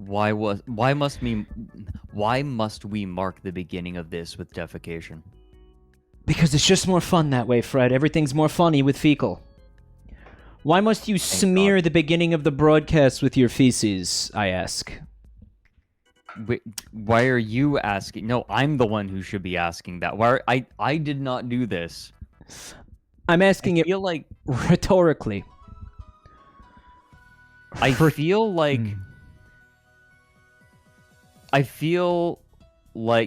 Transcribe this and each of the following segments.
why must we mark the beginning of this with defecation? Because it's just more fun that way, Fred. Everything's more funny with fecal. Why must you smear the beginning of the broadcast with your feces, I ask? Why are you asking? No, I'm the one who should be asking that. I did not do this. I'm asking it like rhetorically. I feel like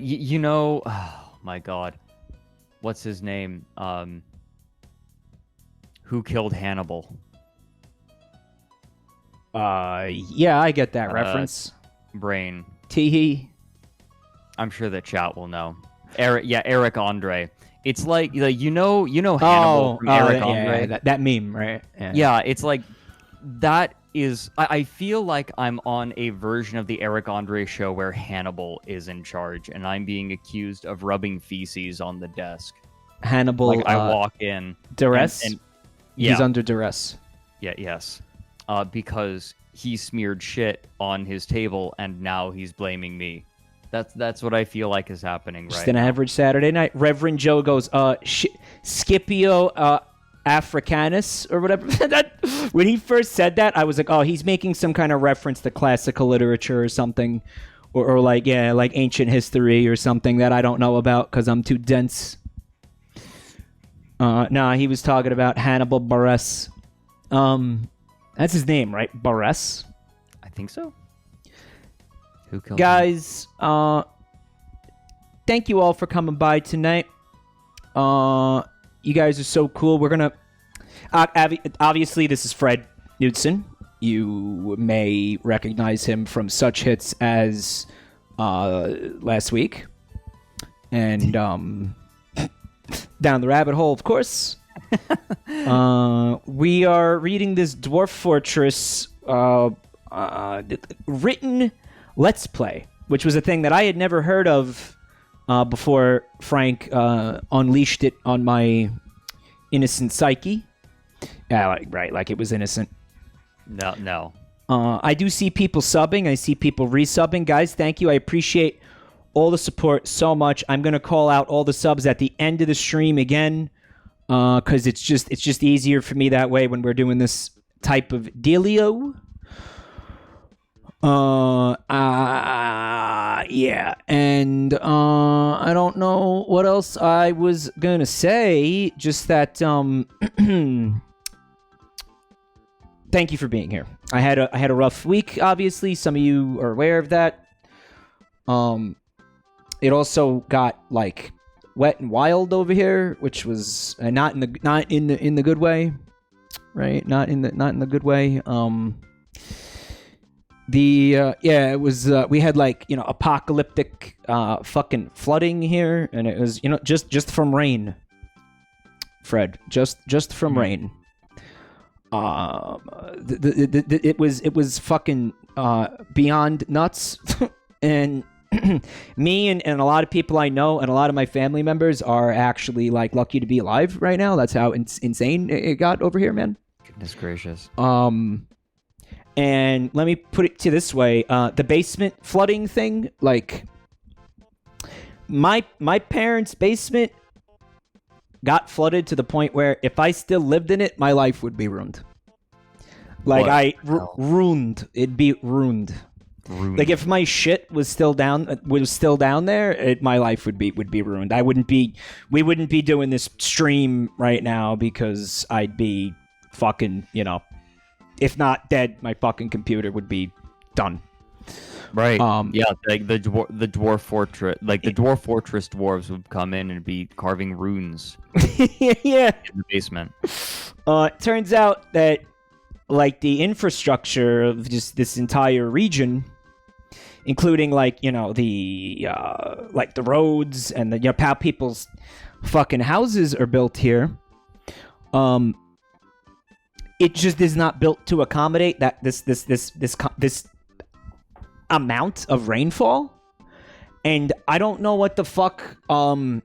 you know, oh my god. What's his name? Who killed Hannibal? Yeah, I get that reference. Brain. Teehee. I'm sure the chat will know. Eric Andre. It's like you know Hannibal from Eric Andre. Yeah, that meme, right? Yeah, it's like that is. I feel like I'm on a version of the Eric Andre show where Hannibal is in charge, and I'm being accused of rubbing feces on the desk. Hannibal. Like I walk in. Duress. And he's under duress. Yeah. Yes. Because he smeared shit on his table, and now he's blaming me. That's what I feel like is happening Just right an now. average Saturday night. Reverend Joe goes, Scipio Africanus or whatever. When he first said that, I was like, oh, he's making some kind of reference to classical literature or something, or like ancient history or something that I don't know about because I'm too dense. Nah, he was talking about Hannibal Buress. That's his name, right? Buress? I think so. Who killed Guys, thank you all for coming by tonight. You guys are so cool. We're gonna obviously this is Fred Knudsen. You may recognize him from such hits as last week and Down the Rabbit Hole, of course. We are reading this Dwarf Fortress written Let's Play, which was a thing that I had never heard of before Frank unleashed it on my innocent psyche. Yeah, like it was innocent. No. I do see people subbing. I see people resubbing. Guys, thank you. I appreciate all the support so much. I'm going to call out all the subs at the end of the stream again because it's just easier for me that way when we're doing this type of dealio. Yeah, and I don't know what else I was gonna say. Just that, thank you for being here. I had a rough week. Obviously, some of you are aware of that. It also got like wet and wild over here, which was not in the good way, right? Not in the good way. It was we had like apocalyptic fucking flooding here, and it was just from rain, Fred, just from rain. It was fucking beyond nuts, and me and a lot of people I know and a lot of my family members are actually like lucky to be alive right now. That's how insane it got over here, man. Goodness gracious. And let me put it to this way: the basement flooding thing, like my parents' basement got flooded to the point where if I still lived in it, my life would be ruined. Like ruined. It'd be ruined. Like if my shit was still down there, my life would be ruined. We wouldn't be doing this stream right now because I'd be fucking, if not dead, my fucking computer would be done. Right. Yeah, like the dwarf fortress, like the dwarf fortress dwarves would come in and be carving runes. Yeah. In the basement. It turns out that like the infrastructure of just this entire region, including like the like the roads and the how people's fucking houses are built here, it just is not built to accommodate that this amount of rainfall, and I don't know what the fuck can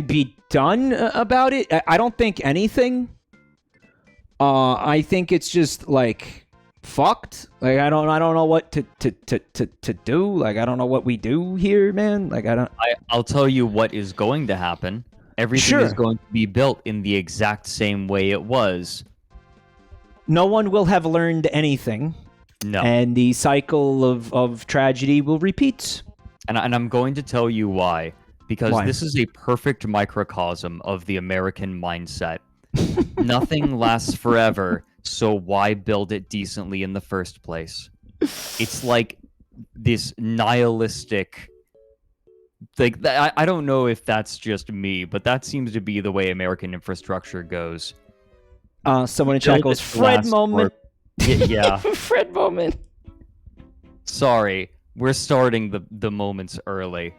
be done about it. I don't think anything. I think it's just like fucked. Like I don't know what to do. Like I don't know what we do here, man. Like I don't. I'll tell you what is going to happen. Everything is Sure. going to be built in the exact same way it was. No one will have learned anything, No. and the cycle of tragedy will repeat. And I'm going to tell you why. Because Why? this is a perfect microcosm of the American mindset. Nothing lasts forever, so why build it decently in the first place? It's like this nihilistic... Like, I don't know if that's just me, but that seems to be the way American infrastructure goes. Someone in chat Build goes, it to Fred last moment. Yeah. Fred moment. Sorry, we're starting the moments early.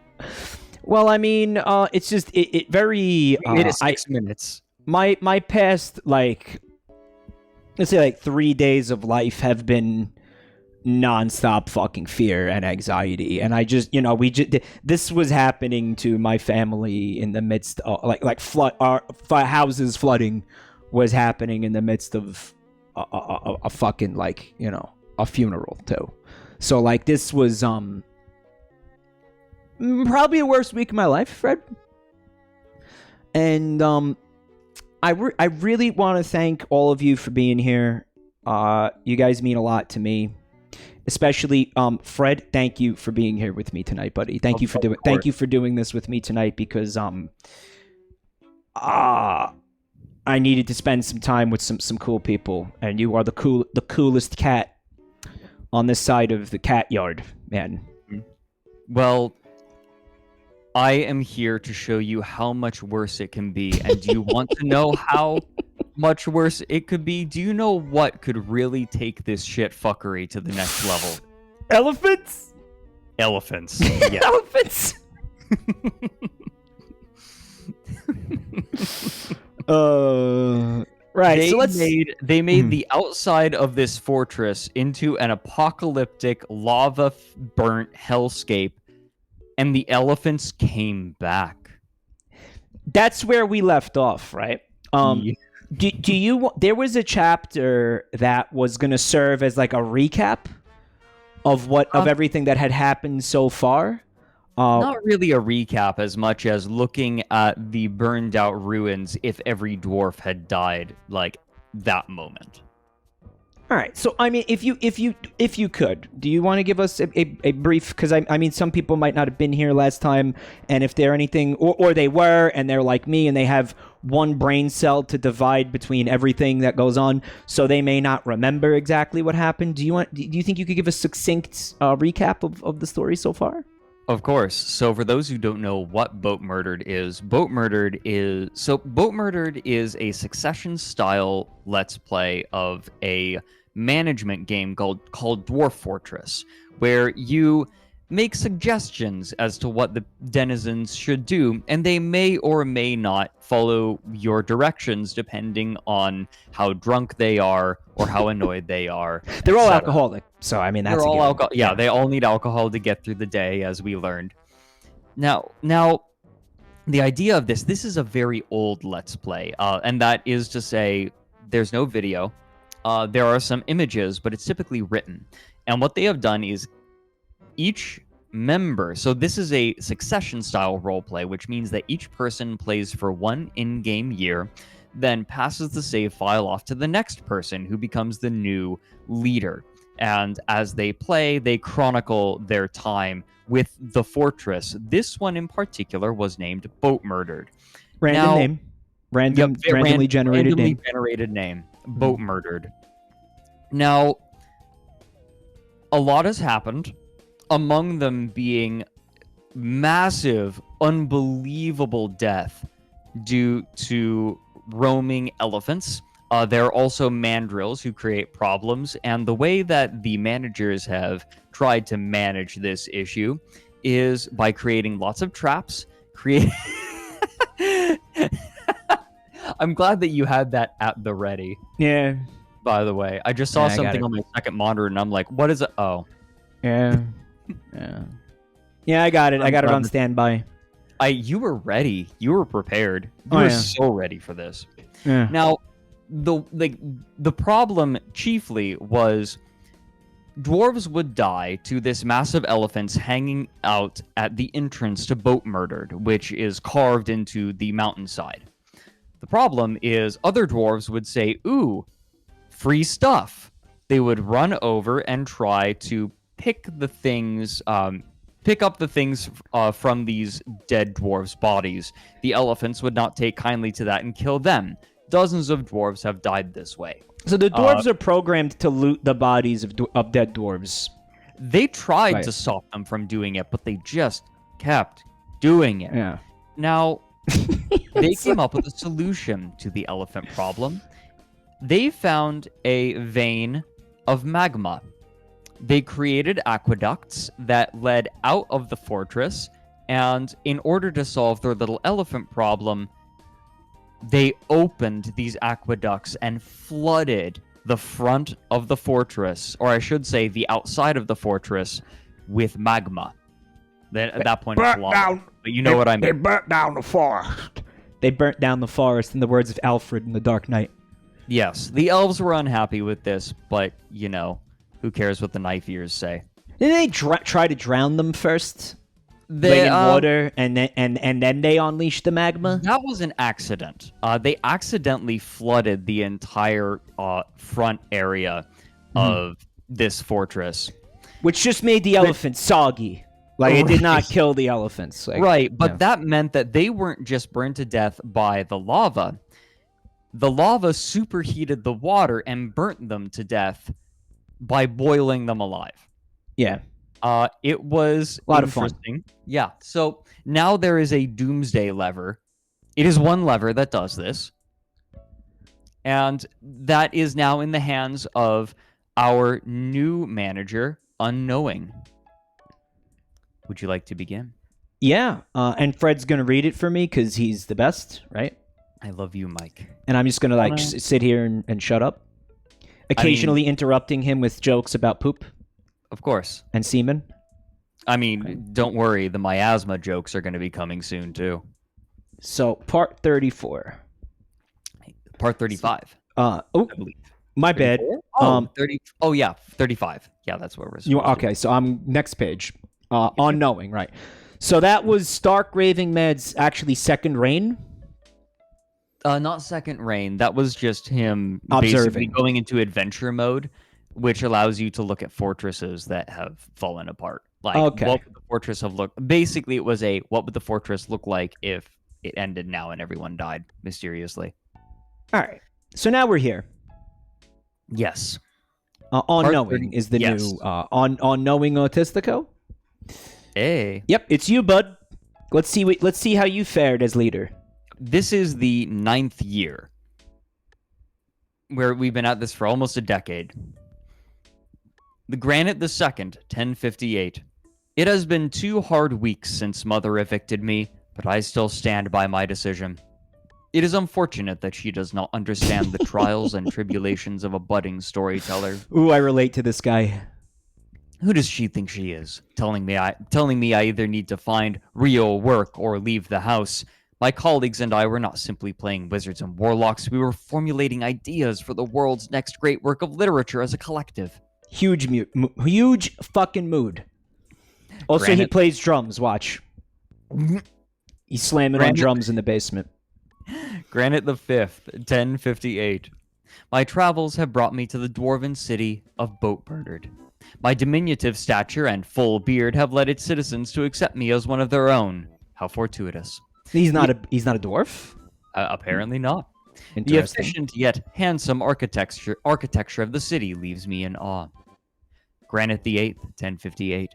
Well, I mean, it's just it very. We made it 6 minutes. My past like, let's say like 3 days of life have been nonstop fucking fear and anxiety, and I just this was happening to my family in the midst of like flood our houses flooding was happening in the midst of a fucking like a funeral too. So like this was probably the worst week of my life, Fred. And I really want to thank all of you for being here. You guys mean a lot to me, especially Fred. Thank you for being here with me tonight, buddy. Thank you for doing this with me tonight because I needed to spend some time with some cool people, and you are the coolest cat on this side of the cat yard, man. Well, I am here to show you how much worse it can be. And do you want to know how much worse it could be? Do you know what could really take this shit fuckery to the next level? Elephants? Elephants. Yeah. Elephants. Right. They made the outside of this fortress into an apocalyptic lava burnt hellscape. And the elephants came back. That's where we left off, right? Yeah. Do you? There was a chapter that was going to serve as like a recap of everything that had happened so far. Not really a recap as much as looking at the burned out ruins if every dwarf had died like that moment. All right. So, I mean, if you could, do you want to give us a brief? Because I mean, some people might not have been here last time, and if they're anything, or they were, and they're like me, and they have one brain cell to divide between everything that goes on, so they may not remember exactly what happened. Do you think you could give a succinct recap of the story so far? Of course. So for those who don't know what Boatmurdered is a succession-style Let's Play of a management game called Dwarf Fortress, where you make suggestions as to what the denizens should do, and they may or may not follow your directions depending on how drunk they are or how annoyed they are. They're all alcoholic, so I mean that's all alcohol. Yeah, they all need alcohol to get through the day, as we learned. Now, the idea of this is a very old Let's Play, and that is to say, there's no video. There are some images, but it's typically written. And what they have done is each member, so this is a succession-style roleplay, which means that each person plays for one in-game year, then passes the save file off to the next person, who becomes the new leader. And as they play, they chronicle their range with the fortress. This one in particular was named Boatmurdered. Randomly generated name. Boatmurdered. Now, a lot has happened, among them being massive, unbelievable death due to roaming elephants. There are also mandrills who create problems, and the way that the managers have tried to manage this issue is by creating lots of traps. I'm glad that you had that at the ready. Yeah. By the way, I just saw something on my second monitor, and I'm like, what is it? Oh. Yeah. Yeah, I got it. I got it on standby. You were ready. You were prepared. You were so ready for this. Yeah. Now, the problem chiefly was dwarves would die to this massive elephants hanging out at the entrance to Boatmurdered, which is carved into the mountainside. The problem is other dwarves would say, ooh, free stuff. They would run over and try to pick up the things from these dead dwarves' bodies. The elephants would not take kindly to that and kill them. Dozens of dwarves have died this way. So the dwarves are programmed to loot the bodies of dead dwarves. They tried to stop them from doing it, but they just kept doing it. Yeah. Now, they came up with a solution to the elephant problem. They found a vein of magma. They created aqueducts that led out of the fortress, and in order to solve their little elephant problem, they opened these aqueducts and flooded the front of the fortress, or I should say the outside of the fortress, with magma. Then at that point, it's lava. But you know what I mean. They burnt down the forest. They burnt down the forest, in the words of Alfred in The Dark Knight. Yes, the elves were unhappy with this, but, you know, who cares what the knife ears say? Didn't they try to drown them first? Lay in water, and then they unleashed the magma? That was an accident. They accidentally flooded the entire front area of this fortress. Which just made the elephants soggy. Like, it did not kill the elephants. Like, right, but that meant that they weren't just burned to death by the lava. The lava superheated the water and burnt them to death by boiling them alive. Yeah. It was a lot of fun. Yeah. So now there is a doomsday lever. It is one lever that does this. And that is now in the hands of our new manager, Unknowing. Would you like to begin? Yeah. And Fred's going to read it for me because he's the best, right? I love you, Mike. And I'm just going to sit here and shut up. Occasionally interrupting him with jokes about poop. Of course. And semen. I mean, don't worry. The miasma jokes are going to be coming soon, too. So, part 34. Part 35. I believe. My 34? Bad. Oh, 30. Oh, yeah. 35. Yeah, that's where we're okay, so I'm next page. Unknowing, right. So that was Stark Raving Med's actually second reign? Not second reign. That was just him observing, basically going into adventure mode, which allows you to look at fortresses that have fallen apart. Like, what would the fortress have looked? Basically, it was what would the fortress look like if it ended now and everyone died mysteriously? All right. So now we're here. Yes. Unknowing is the new Unknowing Autistico. Hey. Yep, it's you, bud. Let's see how you fared as leader. This is the 9th year where we've been at this for almost a decade. The Granite the 2nd, 1058. It has been 2 hard weeks since Mother evicted me, but I still stand by my decision. It is unfortunate that she does not understand the trials and tribulations of a budding storyteller. Ooh, I relate to this guy. Who does she think she is? Telling me I either need to find real work or leave the house. My colleagues and I were not simply playing wizards and warlocks. We were formulating ideas for the world's next great work of literature as a collective. Huge fucking mood. Also, he plays drums. Watch. He's slamming on drums in the basement. Granite the 5th, 1058. My travels have brought me to the dwarven city of Boatmurdered. My diminutive stature and full beard have led its citizens to accept me as one of their own. How fortuitous. He's not a dwarf? Apparently not. The efficient yet handsome architecture of the city leaves me in awe. Granite the 8th, 1058.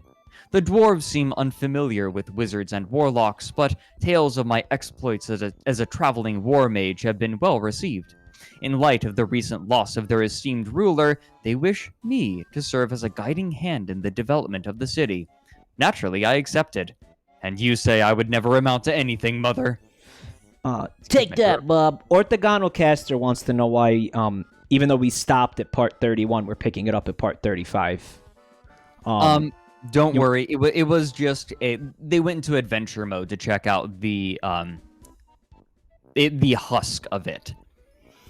The dwarves seem unfamiliar with wizards and warlocks, but tales of my exploits as a traveling war mage have been well received. In light of the recent loss of their esteemed ruler, they wish me to serve as a guiding hand in the development of the city. Naturally, I accepted. And you say I would never amount to anything, Mother. Take that, Bob. Orthogonal Caster wants to know why, even though we stopped at part 31, we're picking it up at part 35. Don't worry. It was just they went into adventure mode to check out the husk of it.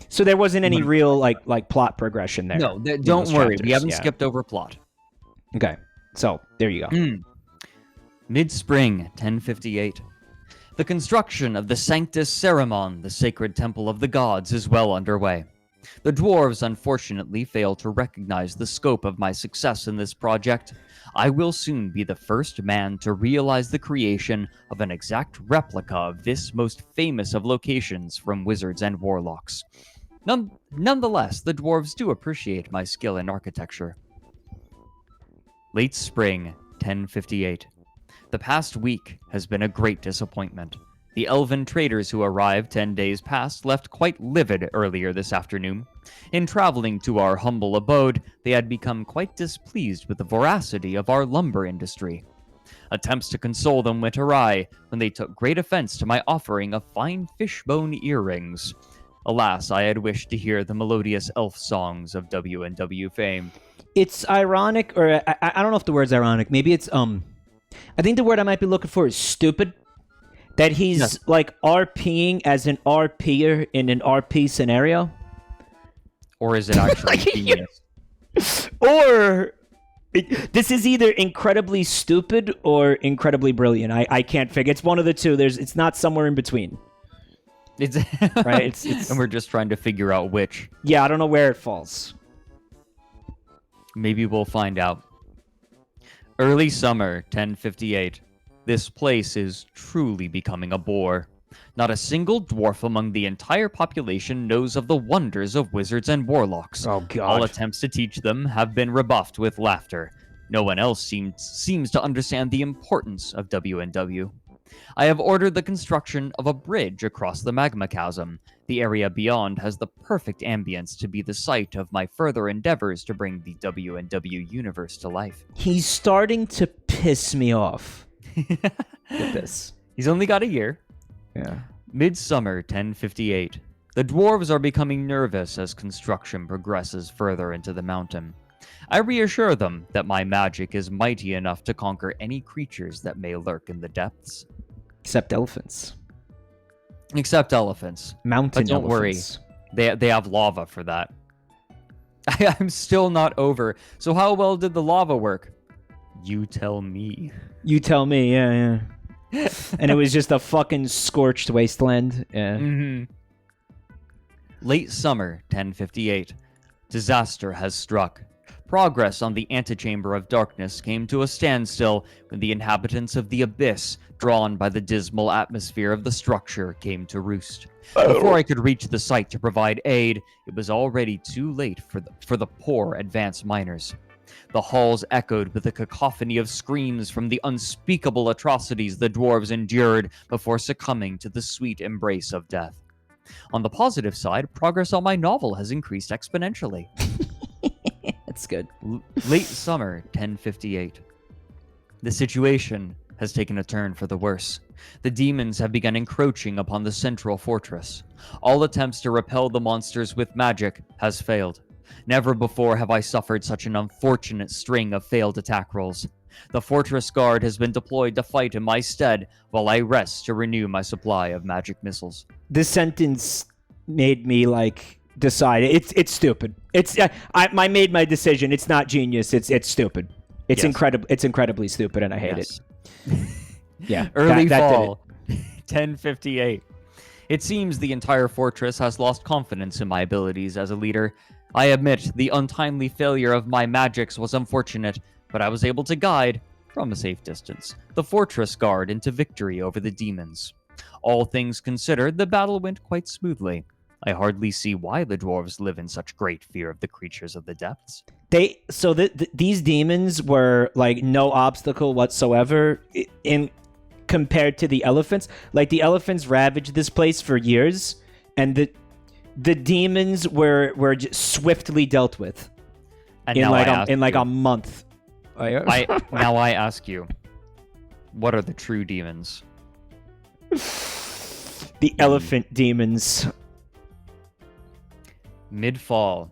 So there wasn't any real like plot progression there. No, don't worry. We haven't skipped over plot. Okay, so there you go. Mid-spring, 1058. The construction of the Sanctus Ceramon, the sacred temple of the gods, is well underway. The dwarves unfortunately fail to recognize the scope of my success in this project. I will soon be the first man to realize the creation of an exact replica of this most famous of locations from wizards and warlocks. Nonetheless, the dwarves do appreciate my skill in architecture. Late spring, 1058. The past week has been a great disappointment. The elven traders who arrived 10 days past left quite livid earlier this afternoon. In traveling to our humble abode, they had become quite displeased with the voracity of our lumber industry. Attempts to console them went awry when they took great offense to my offering of fine fishbone earrings. Alas, I had wished to hear the melodious elf songs of W&W fame. It's ironic, or I don't know if the word's ironic. Maybe it's I think the word I might be looking for is stupid. That he's like RPing as an RPer in an RP scenario. Or is it actually genius? Or this is either incredibly stupid or incredibly brilliant. I can't figure. It's one of the two. It's not somewhere in between. It's right. It's and we're just trying to figure out which. Yeah, I don't know where it falls. Maybe we'll find out. Early summer, 1058. This place is truly becoming a bore. Not a single dwarf among the entire population knows of the wonders of wizards and warlocks. Oh, God. All attempts to teach them have been rebuffed with laughter. No one else seems to understand the importance of W&W. I have ordered the construction of a bridge across the magma chasm. The area beyond has the perfect ambience to be the site of my further endeavors to bring the W&W universe to life. He's starting to piss me off with this. He's only got a year. Yeah. Midsummer 1058. The dwarves are becoming nervous as construction progresses further into the mountain. I reassure them that my magic is mighty enough to conquer any creatures that may lurk in the depths. Except elephants. Except elephants. Mountain but don't elephants. worry, they have lava for that. I'm still not over. So how well did the lava work? You tell me. You tell me, yeah. And it was just a fucking scorched wasteland. Yeah. Mm-hmm. Late summer, 1058. Disaster has struck. Progress on the antechamber of darkness came to a standstill when the inhabitants of the abyss, drawn by the dismal atmosphere of the structure, came to roost. Before I could reach the site to provide aid, it was already too late for the poor advanced miners. The halls echoed with a cacophony of screams from the unspeakable atrocities the dwarves endured before succumbing to the sweet embrace of death. On the positive side, progress on my novel has increased exponentially. That's good. Late summer, 1058. The situation has taken a turn for the worse. The demons have begun encroaching upon the central fortress. All attempts to repel the monsters with magic has failed. Never before have I suffered such an unfortunate string of failed attack rolls. The fortress guard has been deployed to fight in my stead while I rest to renew my supply of magic missiles. This sentence made me decide it's stupid. I made my decision. It's not genius. It's stupid. It's incredible. It's incredibly stupid, and I hate it. Yeah. Early fall, 1058. It seems the entire fortress has lost confidence in my abilities as a leader. I admit the untimely failure of my magics was unfortunate, but I was able to guide, from a safe distance, the fortress guard into victory over the demons. All things considered, the battle went quite smoothly. I hardly see why the dwarves live in such great fear of the creatures of the depths. These demons were no obstacle whatsoever in compared to the elephants. The elephants ravaged this place for years, and the demons were just swiftly dealt with And in now a month. Now I ask you, what are the true demons? The elephant demons. Mid-fall,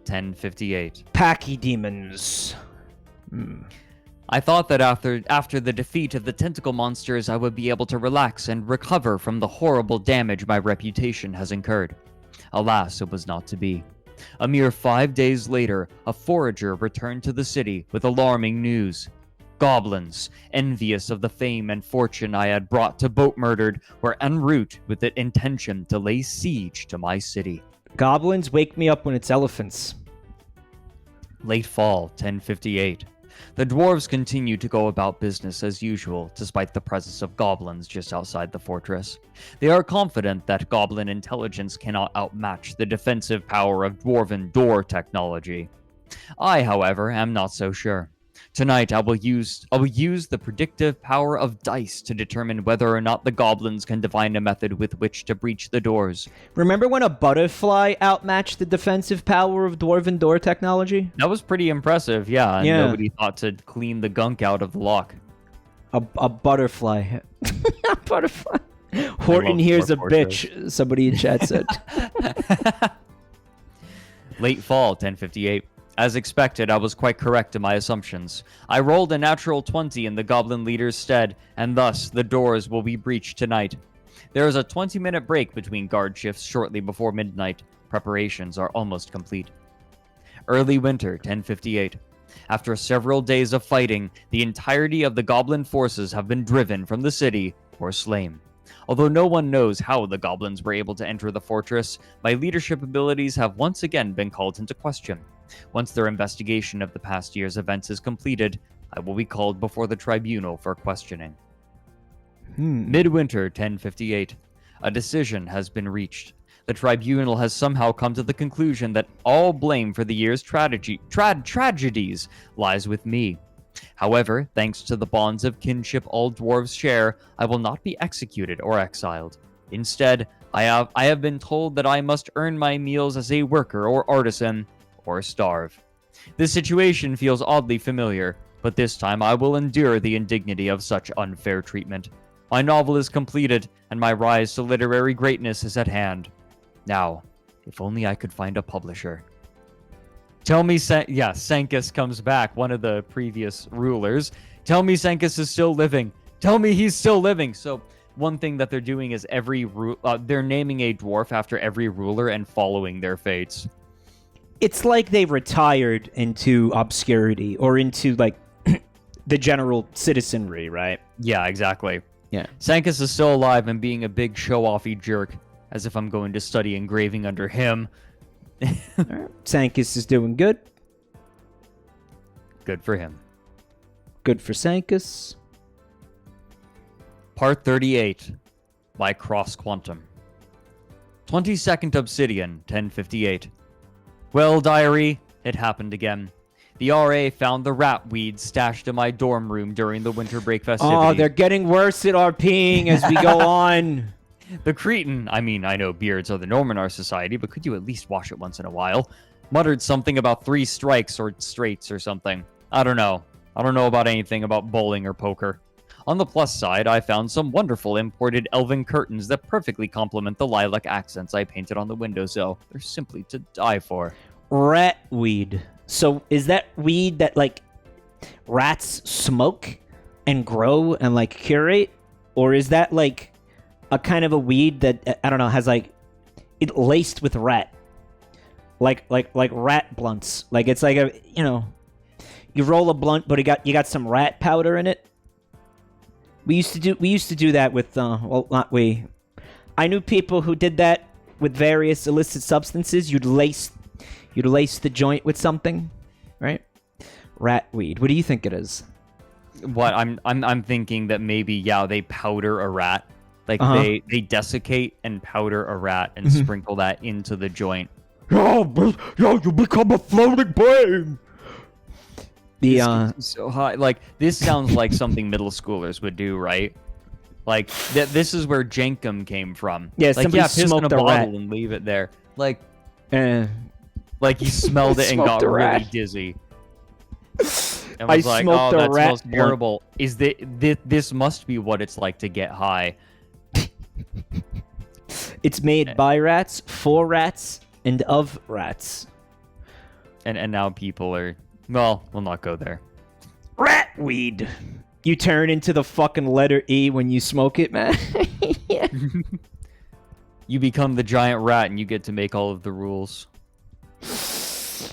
1058. Packy demons. I thought that after the defeat of the tentacle monsters, I would be able to relax and recover from the horrible damage my reputation has incurred. Alas, it was not to be. A mere 5 days later, a forager returned to the city with alarming news. Goblins, envious of the fame and fortune I had brought to Boatmurdered, were en route with the intention to lay siege to my city. Goblins, wake me up when it's elephants. Late fall, 1058. The dwarves continued to go about business as usual, despite the presence of goblins just outside the fortress. They are confident that goblin intelligence cannot outmatch the defensive power of dwarven door technology. I, however, am not so sure. Tonight, I will use the predictive power of dice to determine whether or not the goblins can divine a method with which to breach the doors. Remember when a butterfly outmatched the defensive power of dwarven door technology? That was pretty impressive, yeah. And nobody thought to clean the gunk out of the lock. A butterfly. A butterfly. Horton here's a bitch, somebody in chat said. Late fall, 1058. As expected, I was quite correct in my assumptions. I rolled a natural 20 in the goblin leader's stead, and thus the doors will be breached tonight. There is a 20-minute break between guard shifts shortly before midnight. Preparations are almost complete. Early winter, 1058. After several days of fighting, the entirety of the goblin forces have been driven from the city or slain. Although no one knows how the goblins were able to enter the fortress, my leadership abilities have once again been called into question. Once their investigation of the past year's events is completed, I will be called before the tribunal for questioning. Midwinter, 1058. A decision has been reached. The tribunal has somehow come to the conclusion that all blame for the year's tragedies lies with me. However, thanks to the bonds of kinship all dwarves share, I will not be executed or exiled. Instead, I have been told that I must earn my meals as a worker or artisan, or starve. This situation feels oddly familiar, but this time I will endure the indignity of such unfair treatment. My novel is completed, and my rise to literary greatness is at hand. Now, if only I could find a publisher. Tell me, Senkus comes back, one of the previous rulers. Tell me Senkus is still living. Tell me he's still living. So one thing that they're doing is they're naming a dwarf after every ruler and following their fates. It's like they retired into obscurity or into, like, the general citizenry, right? Yeah, exactly. Yeah. Senkus is still alive and being a big show-offy jerk, as if I'm going to study engraving under him. Sankus is doing good. Good for him. Good for Sankus. Part 38 by Cross Quantum. 22nd Obsidian, 1058. Well, diary, it happened again. The RA found the rat weed stashed in my dorm room during the winter break festivities. Oh, they're getting worse at RPing as we go on. The Cretan, I know beards are the norm in our society, but could you at least wash it once in a while? Muttered something about 3 strikes or straights or something. I don't know. I don't know about anything about bowling or poker. On the plus side, I found some wonderful imported elven curtains that perfectly complement the lilac accents I painted on the windowsill. They're simply to die for. Rat weed. So is that weed that, like, rats smoke and grow and, like, curate? Or is that, like, a kind of a weed that, I don't know, has, like, it laced with rat? Like rat blunts. Like, it's like a, you know, you roll a blunt, but you got some rat powder in it. We used to do that with, well, not we. I knew people who did that with various illicit substances. You'd lace the joint with something, right? Rat weed. What do you think it is? What I'm thinking that maybe they powder a rat, like they desiccate and powder a rat and sprinkle that into the joint. Yo, you become a floating brain. So high. Like, this sounds like something middle schoolers would do, right? Like this is where Jenkum came from. Yeah, like, somebody piss in a smoked a bottle rat and leave it there. Like he smelled it and Smoked got a rat. really dizzy. And was I like, smoked oh, a that rat smells terrible. Is this must be what it's like to get high? It's made by rats, for rats, and of rats. And now people are, well, we'll not go there. Rat weed. You turn into the fucking letter E when you smoke it, man. Yeah. You become the giant rat and you get to make all of the rules.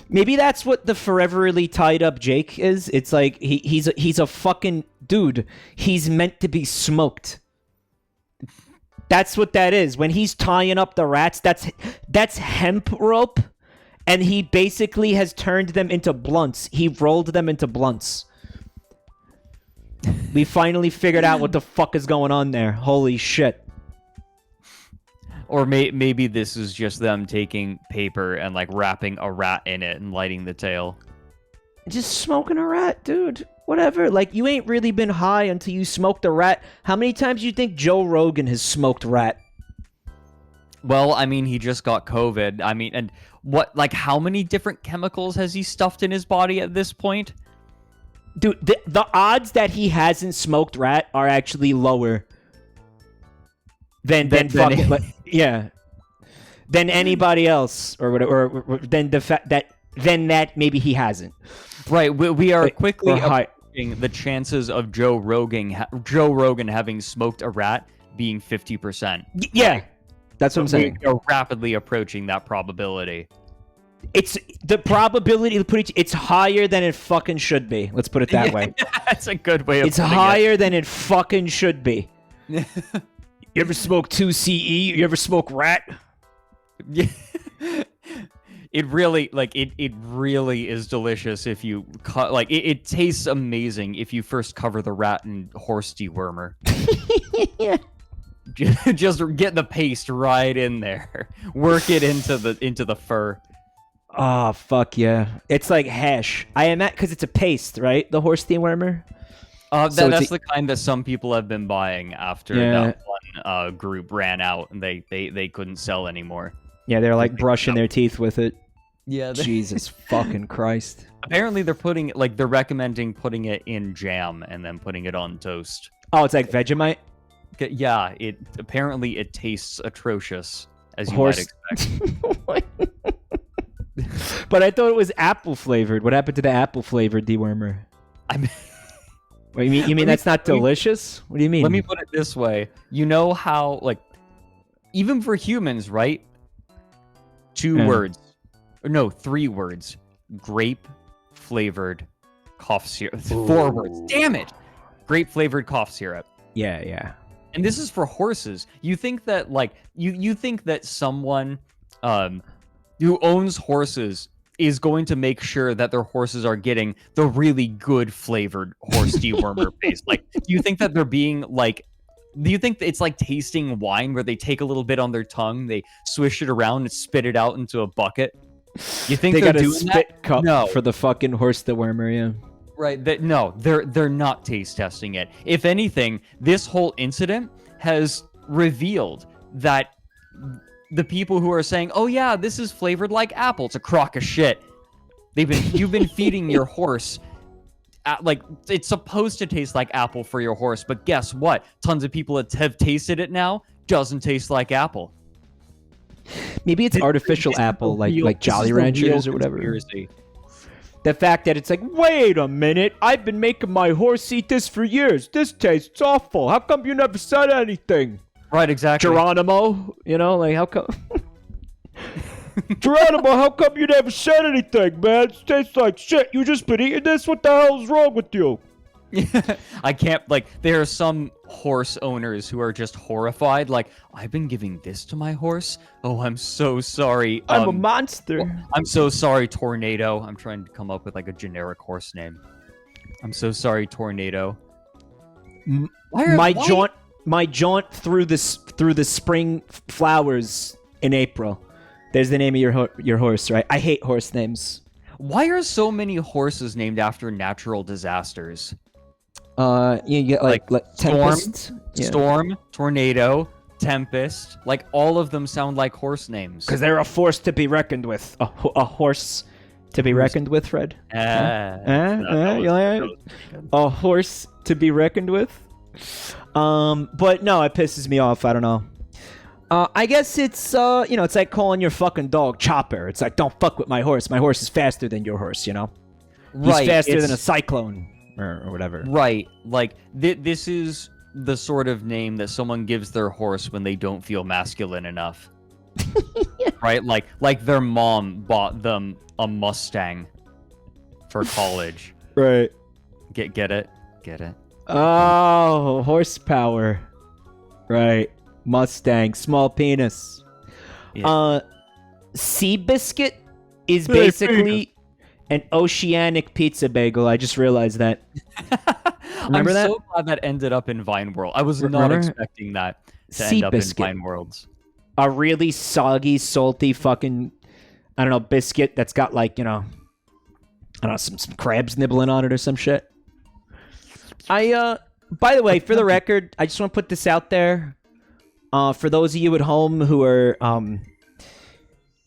Maybe that's what the foreverly tied up Jake is. It's like he's a fucking dude. He's meant to be smoked. That's what that is. When he's tying up the rats, that's hemp rope, and he basically has turned them into blunts. He rolled them into blunts. We finally figured out what the fuck is going on there. Holy shit. Or maybe this is just them taking paper and like wrapping a rat in it and lighting the tail. Just smoking a rat, dude. Whatever. Like, you ain't really been high until you smoked a rat. How many times do you think Joe Rogan has smoked rat? Well, I mean, he just got COVID. I mean, and what, like, how many different chemicals has he stuffed in his body at this point? Dude, the odds that he hasn't smoked rat are actually lower than fucking, yeah, than anybody else, or whatever, or than the fact that maybe he hasn't. Right, we are quickly approaching the chances of Joe Rogan having smoked a rat being 50%. Yeah, that's what I'm saying. We are rapidly approaching that probability. It's the probability to put it. It's higher than it fucking should be. Let's put it that way. That's a good way of It's higher than it fucking should be. You ever smoke 2CE? You ever smoke rat? Yeah. It really, like, it really is delicious if you cut, like, it tastes amazing if you first cover the rat in horse dewormer. Yeah. Just get the paste right in there. Work it into the fur. Oh, fuck yeah. It's like hash. I am at, because it's a paste, right? The horse dewormer? That's the kind that some people have been buying after that one group ran out and they couldn't sell anymore. Yeah, they're like brushing their teeth with it. Yeah. Jesus fucking Christ. Apparently they're recommending putting it in jam and then putting it on toast. Oh, it's like Vegemite? Yeah, apparently it tastes atrocious, as you might expect. But I thought it was apple flavored. What happened to the apple flavored dewormer? I mean, what, you mean that's not delicious? What do you mean? Let me put it this way. You know how, like, even for humans, right? 2 words. No, 3 words. Grape flavored cough syrup. 4 words. Damn it! Grape flavored cough syrup. Yeah, yeah. And this is for horses. You think that, like, you think that someone who owns horses is going to make sure that their horses are getting the really good flavored horse dewormer paste? Like, do you think that they're being, like, do you think that it's like tasting wine where they take a little bit on their tongue, they swish it around and spit it out into a bucket? You think they they're got a doing spit that? cup No. for the fucking horse dewormer, yeah. Right. No, they're not taste testing it. If anything, this whole incident has revealed that the people who are saying, "Oh yeah, this is flavored like apple," it's a crock of shit. You've been feeding your horse like it's supposed to taste like apple for your horse, but guess what? Tons of people have tasted it now. Doesn't taste like apple. Maybe it's artificial apple, like Jolly Ranchers or whatever. Conspiracy. The fact that it's like, wait a minute, I've been making my horse eat this for years. This tastes awful. How come you never said anything? Right, exactly. Geronimo, you know, like, how come? Geronimo, how come you never said anything, man? It tastes like shit. You just been eating this? What the hell is wrong with you? I can't, like, there are some horse owners who are just horrified. Like, I've been giving this to my horse? Oh, I'm so sorry. I'm a monster. I'm so sorry, Tornado. I'm trying to come up with, like, a generic horse name. I'm so sorry, Tornado. My jaunt through the spring flowers in April. There's the name of your horse, right? I hate horse names. Why are so many horses named after natural disasters? You get like Tempest, Storm, Tornado, Tempest. Like, all of them sound like horse names. Because they're a force to be reckoned with. A horse to be reckoned with, Fred. A horse to be reckoned with. But no, it pisses me off. I don't know. I guess it's it's like calling your fucking dog Chopper. It's like, don't fuck with my horse. My horse is faster than your horse. You know, he's faster than a cyclone or whatever. Right. Like this is the sort of name that someone gives their horse when they don't feel masculine enough. right? Like their mom bought them a Mustang for college. Right. Get it? Oh, horsepower. Right. Mustang, small penis. Yeah. Seabiscuit is basically an oceanic pizza bagel. I just realized that. Remember I'm that? so glad that ended up in Vine World. I was not Remember? expecting that to end up in Seabiscuit. Vine Worlds. A really soggy, salty fucking, I don't know, biscuit that's got like, you know, I don't know, some crabs nibbling on it or some shit. By the way, for the record, I just want to put this out there. For those of you at home who are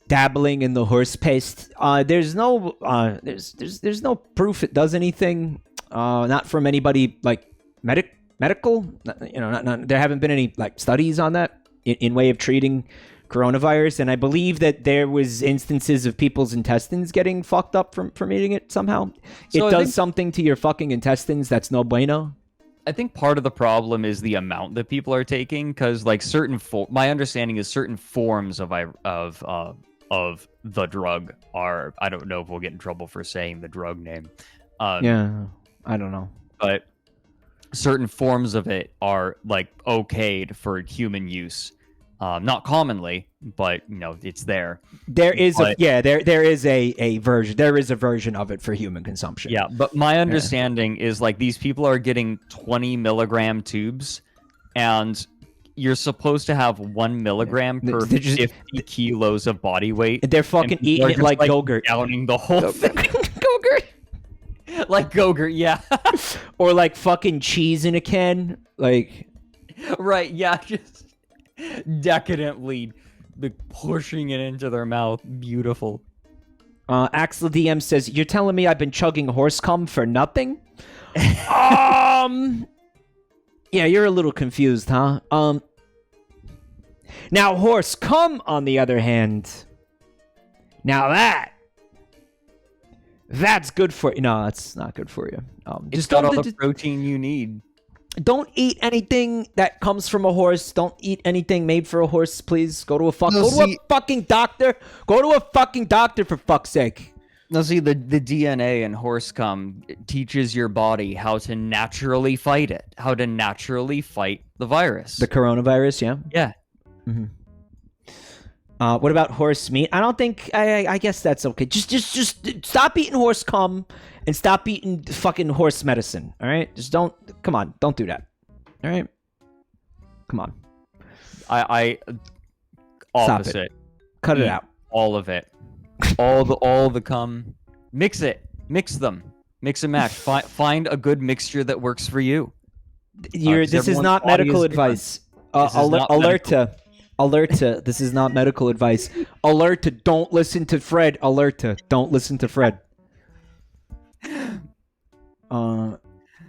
dabbling in the horse paste, there's no proof it does anything. Not from anybody like medical. You know, not there haven't been any like studies on that in way of treating coronavirus, and I believe that there was instances of people's intestines getting fucked up from eating it somehow. So it does something to your fucking intestines that's no bueno. I think part of the problem is the amount that people are taking, because like my understanding is certain forms of the drug are, I don't know if we'll get in trouble for saying the drug name. Yeah, I don't know, but certain forms of it are like okayed for human use. Not commonly, but you know, it's there. There is there is a version of it for human consumption. Yeah, but my understanding is like these people are getting 20 milligram tubes, and you're supposed to have 1 milligram per 50 kilos of body weight. They're fucking eating it like Go-Gurt. Downing the whole thing. Go-Gurt. Like Go-Gurt, yeah. Or like fucking cheese in a can. Like, right, yeah, just decadently pushing it into their mouth. Beautiful. Axel DM says, "You're telling me I've been chugging horse cum for nothing?" Yeah, you're a little confused, huh? Now horse cum, on the other hand, now that's good for you. No, that's not good for you. Just got all the protein you need. Don't eat anything that comes from a horse. Don't eat anything made for a horse, please. Go to a fucking doctor. Go to a fucking doctor, for fuck's sake. Now, see, the DNA in horse cum teaches your body how to naturally fight it, how to naturally fight the virus. The coronavirus, yeah? Yeah. Mm-hmm. What about horse meat? I don't think, I guess that's okay. Just stop eating horse cum and stop eating fucking horse medicine, all right? Just don't do that, all right? Come on. I opposite. Stop it. Cut it out. All of it. all the cum. Mix them. Mix and match. Find a good mixture that works for you. This is not medical advice. Alerta. This is not medical advice. Alerta, don't listen to Fred. Alerta, don't listen to Fred.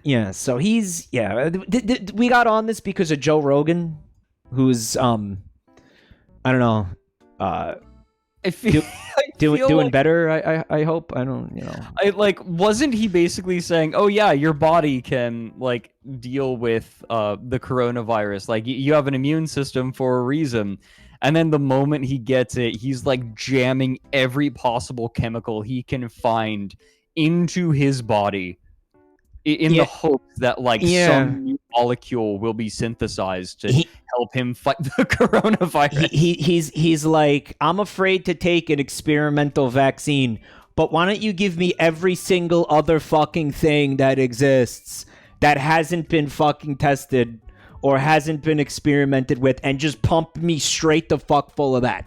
Yeah, so he's, we got on this because of Joe Rogan, who's, I don't know, I feel doing like, better. I hope. I don't, you know. Wasn't he basically saying, "Oh yeah, your body can like deal with the coronavirus. Like you have an immune system for a reason." And then the moment he gets it, he's like jamming every possible chemical he can find into his body in the hope that like some new molecule will be synthesized to help him fight the coronavirus. He's like, "I'm afraid to take an experimental vaccine, but why don't you give me every single other fucking thing that exists that hasn't been fucking tested or hasn't been experimented with, and just pump me straight the fuck full of that."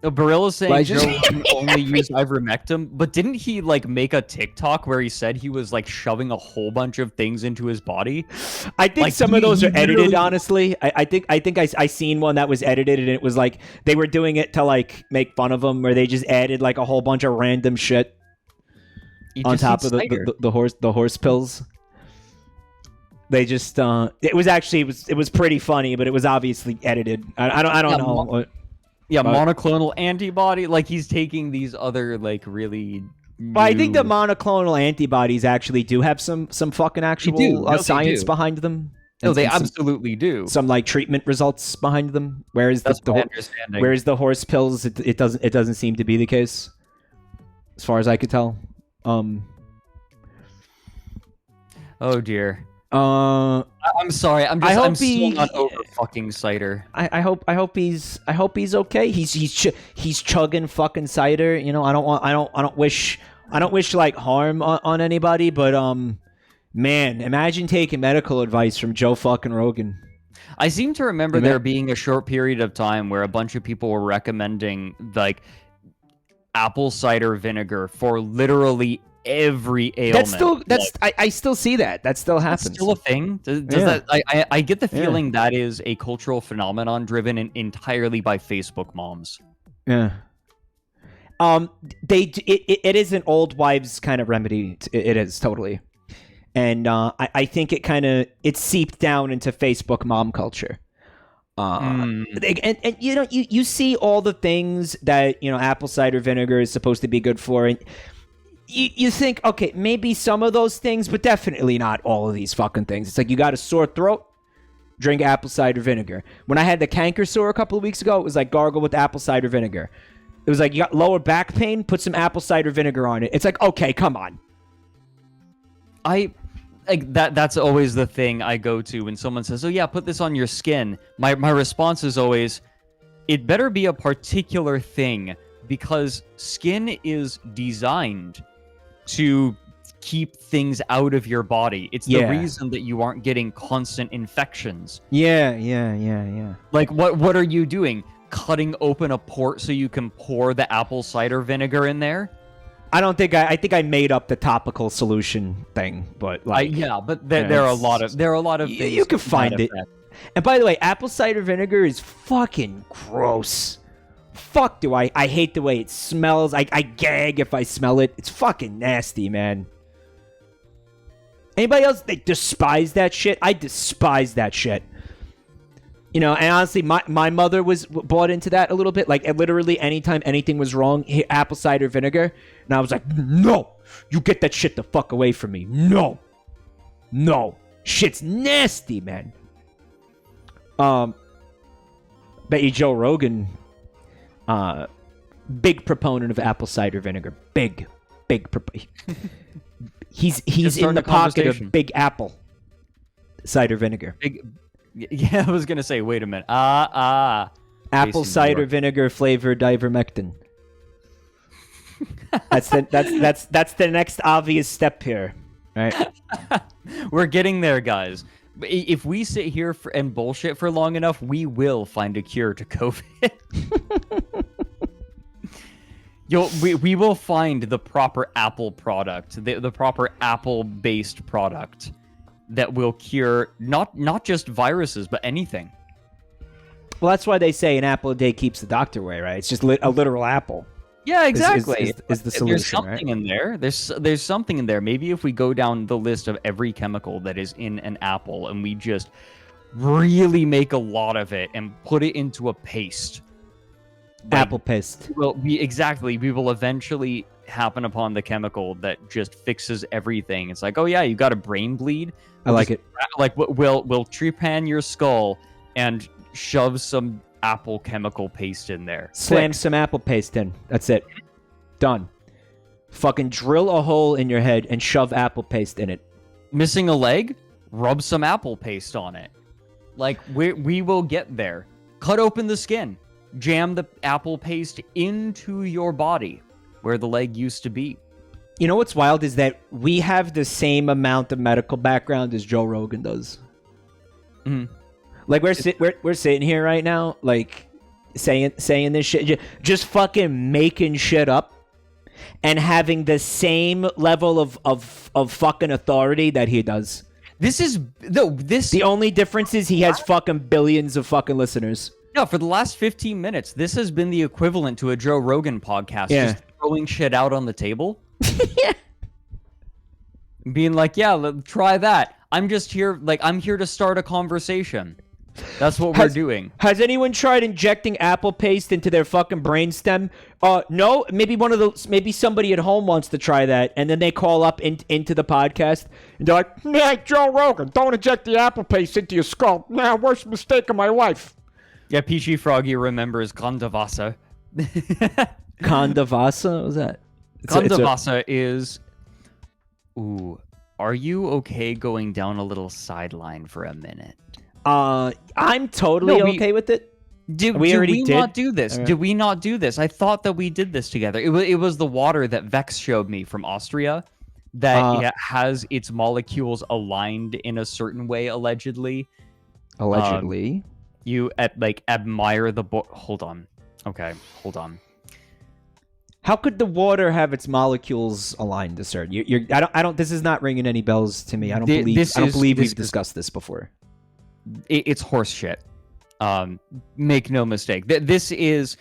Barilla's saying Joe can only use ivermectin, but didn't he like make a TikTok where he said he was like shoving a whole bunch of things into his body? I think like, some of those are edited, honestly. I think I seen one that was edited, and it was like they were doing it to like make fun of him, where they just added like a whole bunch of random shit on top of the horse pills. They just it was pretty funny, but it was obviously edited. I don't know. Monoclonal antibody. Like he's taking these other like really. But I think the monoclonal antibodies actually do have some fucking actual science behind them. No, they and absolutely do. some like treatment results behind them. Whereas That's the my understanding. whereas the horse pills, it doesn't seem to be the case, as far as I could tell. Oh dear. I'm sorry. I'm still not over fucking cider. I hope he's okay. He's chugging fucking cider. You know, I don't wish like harm on anybody, but man, imagine taking medical advice from Joe fucking Rogan. I seem to remember there being a short period of time where a bunch of people were recommending like apple cider vinegar for literally every ailment. I still see that. That still happens. That's still a thing. Does that? I get the feeling that is a cultural phenomenon driven entirely by Facebook moms. Yeah. It is an old wives kind of remedy. It is totally, and I think it seeped down into Facebook mom culture. And you know you see all the things that apple cider vinegar is supposed to be good for, and you think, okay, maybe some of those things, but definitely not all of these fucking things. It's like, you got a sore throat, drink apple cider vinegar. When I had the canker sore a couple of weeks ago, it was like gargle with apple cider vinegar. It was like, you got lower back pain, put some apple cider vinegar on it. It's like, okay, come on. That's always the thing I go to when someone says, oh yeah, put this on your skin. My response is always, it better be a particular thing, because skin is designed to keep things out of your body. It's the reason that you aren't getting constant infections. Yeah. Like, what are you doing? Cutting open a port so you can pour the apple cider vinegar in there? I think I made up the topical solution thing, but like, there are a lot of things you can find it. And by the way, apple cider vinegar is fucking gross. Fuck, do I hate the way it smells. I gag if I smell it. It's fucking nasty, man. Anybody else, they despise that shit? I despise that shit. And honestly, my mother was bought into that a little bit. Like, literally anytime anything was wrong, apple cider vinegar. And I was like, no, you get that shit the fuck away from me. No. Shit's nasty, man. Bet you Joe Rogan... big proponent of apple cider vinegar. Big he's in the pocket of Big Apple cider vinegar. Yeah, I was gonna say, wait a minute. Apple cider vinegar flavored ivermectin. That's the next obvious step here, right? We're getting there, guys. If we sit here and bullshit for long enough, we will find a cure to COVID. We will find the proper Apple product, the proper Apple-based product that will cure not just viruses, but anything. Well, that's why they say an apple a day keeps the doctor away, right? It's just a literal apple. Yeah, exactly. Is the solution, there's something in there. There's something in there. Maybe if we go down the list of every chemical that is in an apple and we just really make a lot of it and put it into a paste. Apple paste. We will eventually happen upon the chemical that just fixes everything. It's like, oh yeah, you got a brain bleed. I like it. Like, we'll trepan your skull and shove some apple chemical paste in there. Slam some apple paste in. That's it. Done. Fucking drill a hole in your head and shove apple paste in it. Missing a leg? Rub some apple paste on it. Like, we will get there. Cut open the skin. Jam the apple paste into your body where the leg used to be. You know what's wild is that we have the same amount of medical background as Joe Rogan does. Mm-hmm. Like, we're sitting here right now, like, saying this shit, just fucking making shit up, and having the same level of fucking authority that he does. The only difference is he has fucking billions of fucking listeners. No, for the last 15 minutes, this has been the equivalent to a Joe Rogan podcast, just throwing shit out on the table. Yeah. Being like, yeah, try that. I'm just here, I'm here to start a conversation. That's what we're doing. Has anyone tried injecting apple paste into their fucking brainstem? No. Maybe somebody at home wants to try that, and then they call up into the podcast, and they're like, "Hey, Joe Rogan, don't inject the apple paste into your skull. Nah, worst mistake of my life." Yeah, Peachy Froggy remembers Gandavasa. Gandavasa? What was that? Gandavasa is... Ooh, are you okay going down a little sideline for a minute? I'm totally okay with it. Did we not do this? Did we not do this? I thought that we did this together. It was the water that Vex showed me from Austria that has its molecules aligned in a certain way, allegedly. Allegedly. You admire the hold on. Okay, hold on. How could the water have its molecules aligned to certain? I don't. This is not ringing any bells to me. I don't believe we've discussed this before. It's horse shit. Make no mistake. This is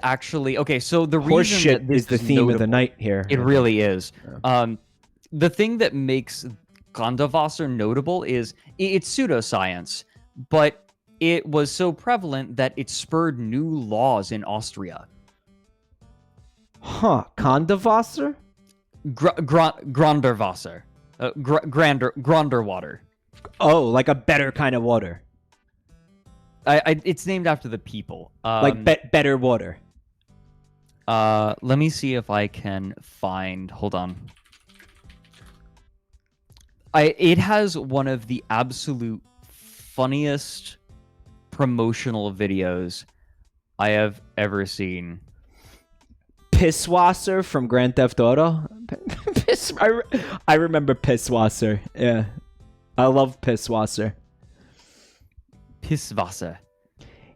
actually okay. So the horse reason shit that is the theme of the night here. It really is. The thing that makes Gandavasa notable is it's pseudoscience, but it was so prevalent that it spurred new laws in Austria. Huh? Gandavasa? Granderwasser. Grander water. Oh, like a better kind of water. It's named after the people. Better water. Let me see if I can find... Hold on. It has one of the absolute funniest promotional videos I have ever seen. Pisswasser from Grand Theft Auto. I remember Pisswasser. Yeah, I love Pisswasser. Pisswasser.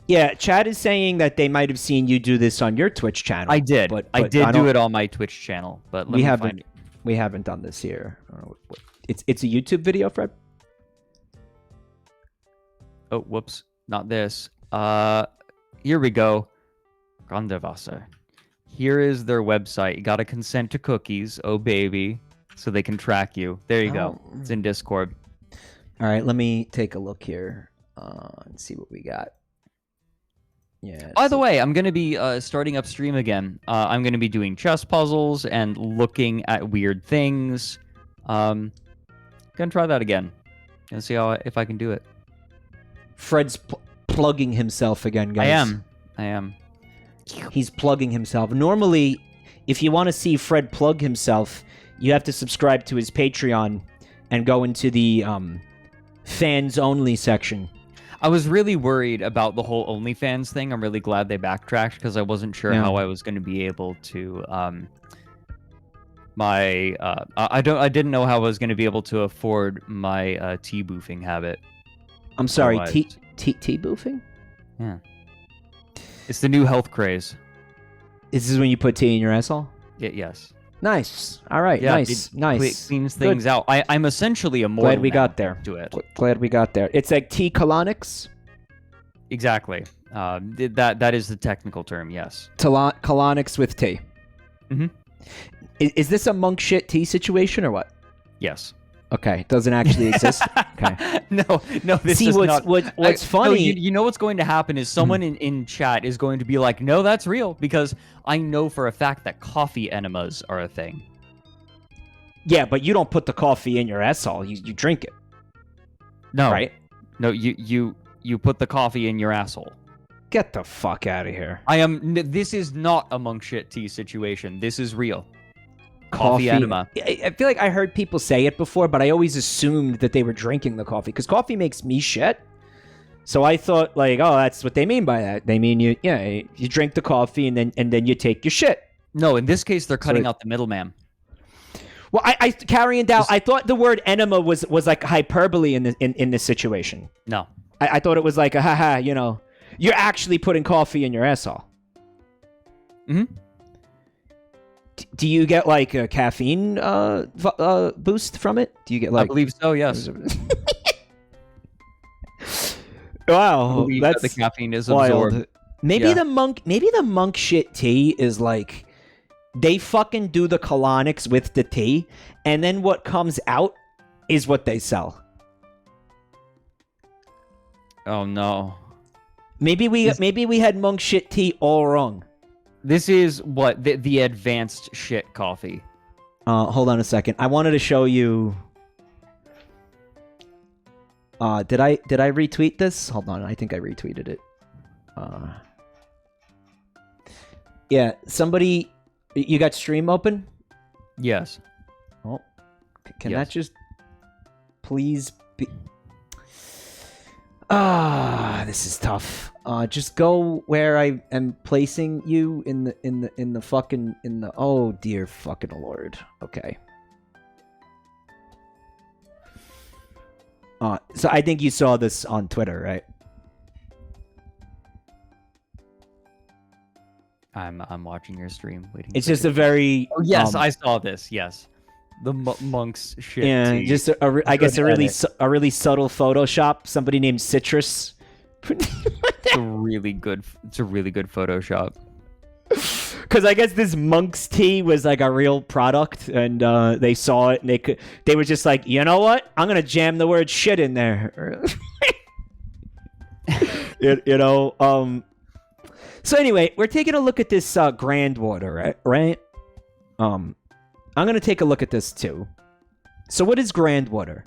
Yeah, Chad is saying that they might have seen you do this on your Twitch channel. I did. But I did do it on my Twitch channel, but we haven't done this here. It's a YouTube video, Fred. Oh, whoops. Not this. Here we go. Gandavasa. Here is their website. You gotta consent to cookies. Oh, baby. So they can track you. There you go. It's in Discord. All right, let me take a look here and see what we got. Yeah. By the way, I'm going to be starting up stream again. I'm going to be doing chess puzzles and looking at weird things. Gonna try that again and see if I can do it. Fred's plugging himself again, guys. I am. He's plugging himself. Normally, if you want to see Fred plug himself, you have to subscribe to his Patreon and go into the fans only section. I was really worried about the whole OnlyFans thing. I'm really glad they backtracked because I wasn't sure how I was going to be able to I didn't know how I was going to be able to afford my tea boofing habit. I'm sorry, tea boofing? Yeah. It's the new health craze. Is this when you put tea in your asshole? Yes. Nice. All right. Yeah, nice. It cleans things out. I'm essentially a mortal. Glad we got there. To it. Glad we got there. It's like tea colonics. Exactly. That is the technical term. Yes. Colonics with tea. Mm-hmm. Is this a monk shit tea situation or what? Yes. Okay, doesn't actually exist. Okay. No. This is not. What's funny? No, you know what's going to happen is someone in chat is going to be like, "No, that's real," because I know for a fact that coffee enemas are a thing. Yeah, but you don't put the coffee in your asshole. You drink it. No. Right? No, you put the coffee in your asshole. Get the fuck out of here. This is not a monk shit tea situation. This is real. Coffee enema. I feel like I heard people say it before, but I always assumed that they were drinking the coffee because coffee makes me shit. So I thought, like, oh, that's what they mean by that. They mean you drink the coffee and then you take your shit. No, in this case, they're cutting out the middleman. Well, I carrying down. I thought the word enema was like hyperbole in this situation. No, I thought it was like a haha. You're actually putting coffee in your asshole. Mm-hmm. Do you get like a caffeine boost from it? Do you get like? I believe so. Yes. Wow, that's the caffeine is wild. absorbed. Maybe the monk shit tea is like they fucking do the colonics with the tea, and then what comes out is what they sell. Oh no. Maybe we had monk shit tea all wrong. This is what the advanced shit coffee. Hold on a second. I wanted to show you. Did I retweet this? Hold on. I think I retweeted it. Yeah. Somebody, you got stream open? Yes. Oh, can that just please be? This is tough. Just go where I am placing you in the fucking oh dear fucking lord. Okay. So I think you saw this on Twitter, right? I'm watching your stream. Waiting. It's just a very. Oh yes, I saw this. Yes, the monks shit. Yeah, tea. just I guess a really subtle Photoshop. Somebody named Citrus. It's a really good Photoshop. Because I guess this monk's tea was like a real product, and they saw it, and they were just like, you know what? I'm gonna jam the word shit in there. you know. So anyway, we're taking a look at this Grandwater, right? I'm gonna take a look at this too. So what is Grandwater?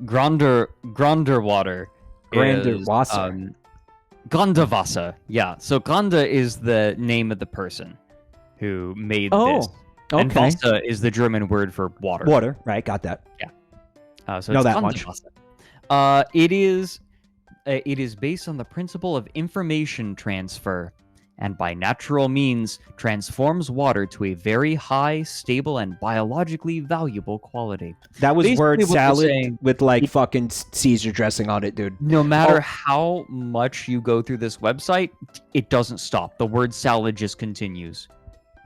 Granderwater. Gandavasa. Gandavasa. Yeah. So Ganda is the name of the person who made this. Okay. And Vasa is the German word for water. Water, right? Got that. Yeah. So know it's that much. It is based on the principle of information transfer, and by natural means transforms water to a very high, stable, and biologically valuable quality. That was Basically word what they're salad saying- with like fucking Caesar dressing on it, dude. No matter how much you go through this website, it doesn't stop. The word salad just continues.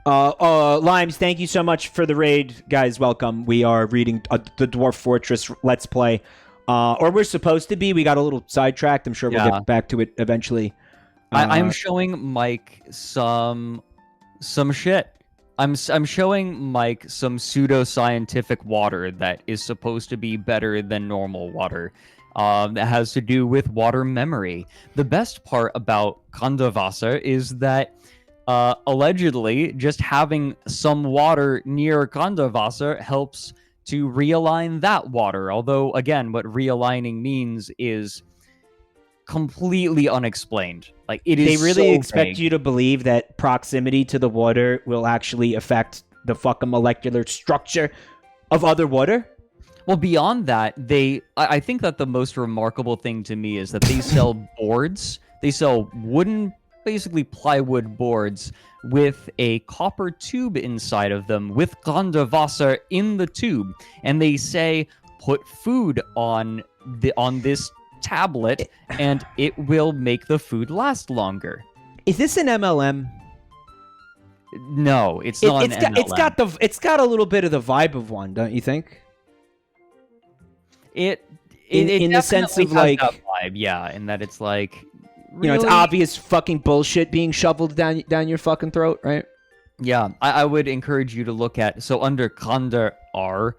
Limes, thank you so much for the raid, guys. Welcome. We are reading the Dwarf Fortress Let's Play, or we're supposed to be. We got a little sidetracked. I'm sure we'll get back to it eventually. I'm showing Mike some shit. I'm showing Mike some pseudoscientific water that is supposed to be better than normal water. That has to do with water memory. The best part about Gandavasa is that allegedly just having some water near Gandavasa helps to realign that water. Although, again, what realigning means is completely unexplained. Like, it is. They really so expect vague. you to believe that proximity to the water will actually affect the fucking molecular structure of other water. Well, beyond that, I think that the most remarkable thing to me is that they sell boards. They sell wooden, basically plywood boards with a copper tube inside of them with Gandavasa in the tube. And they say, put food on this tablet and it will make the food last longer. Is this an MLM? No, it's not an MLM. It's got a little bit of the vibe of one, don't you think? It in the sense of definitely like has that vibe, yeah, in that it's like, you know, it's obvious fucking bullshit being shoveled down your fucking throat, right? Yeah, I would encourage you to look at, so under Kandar R,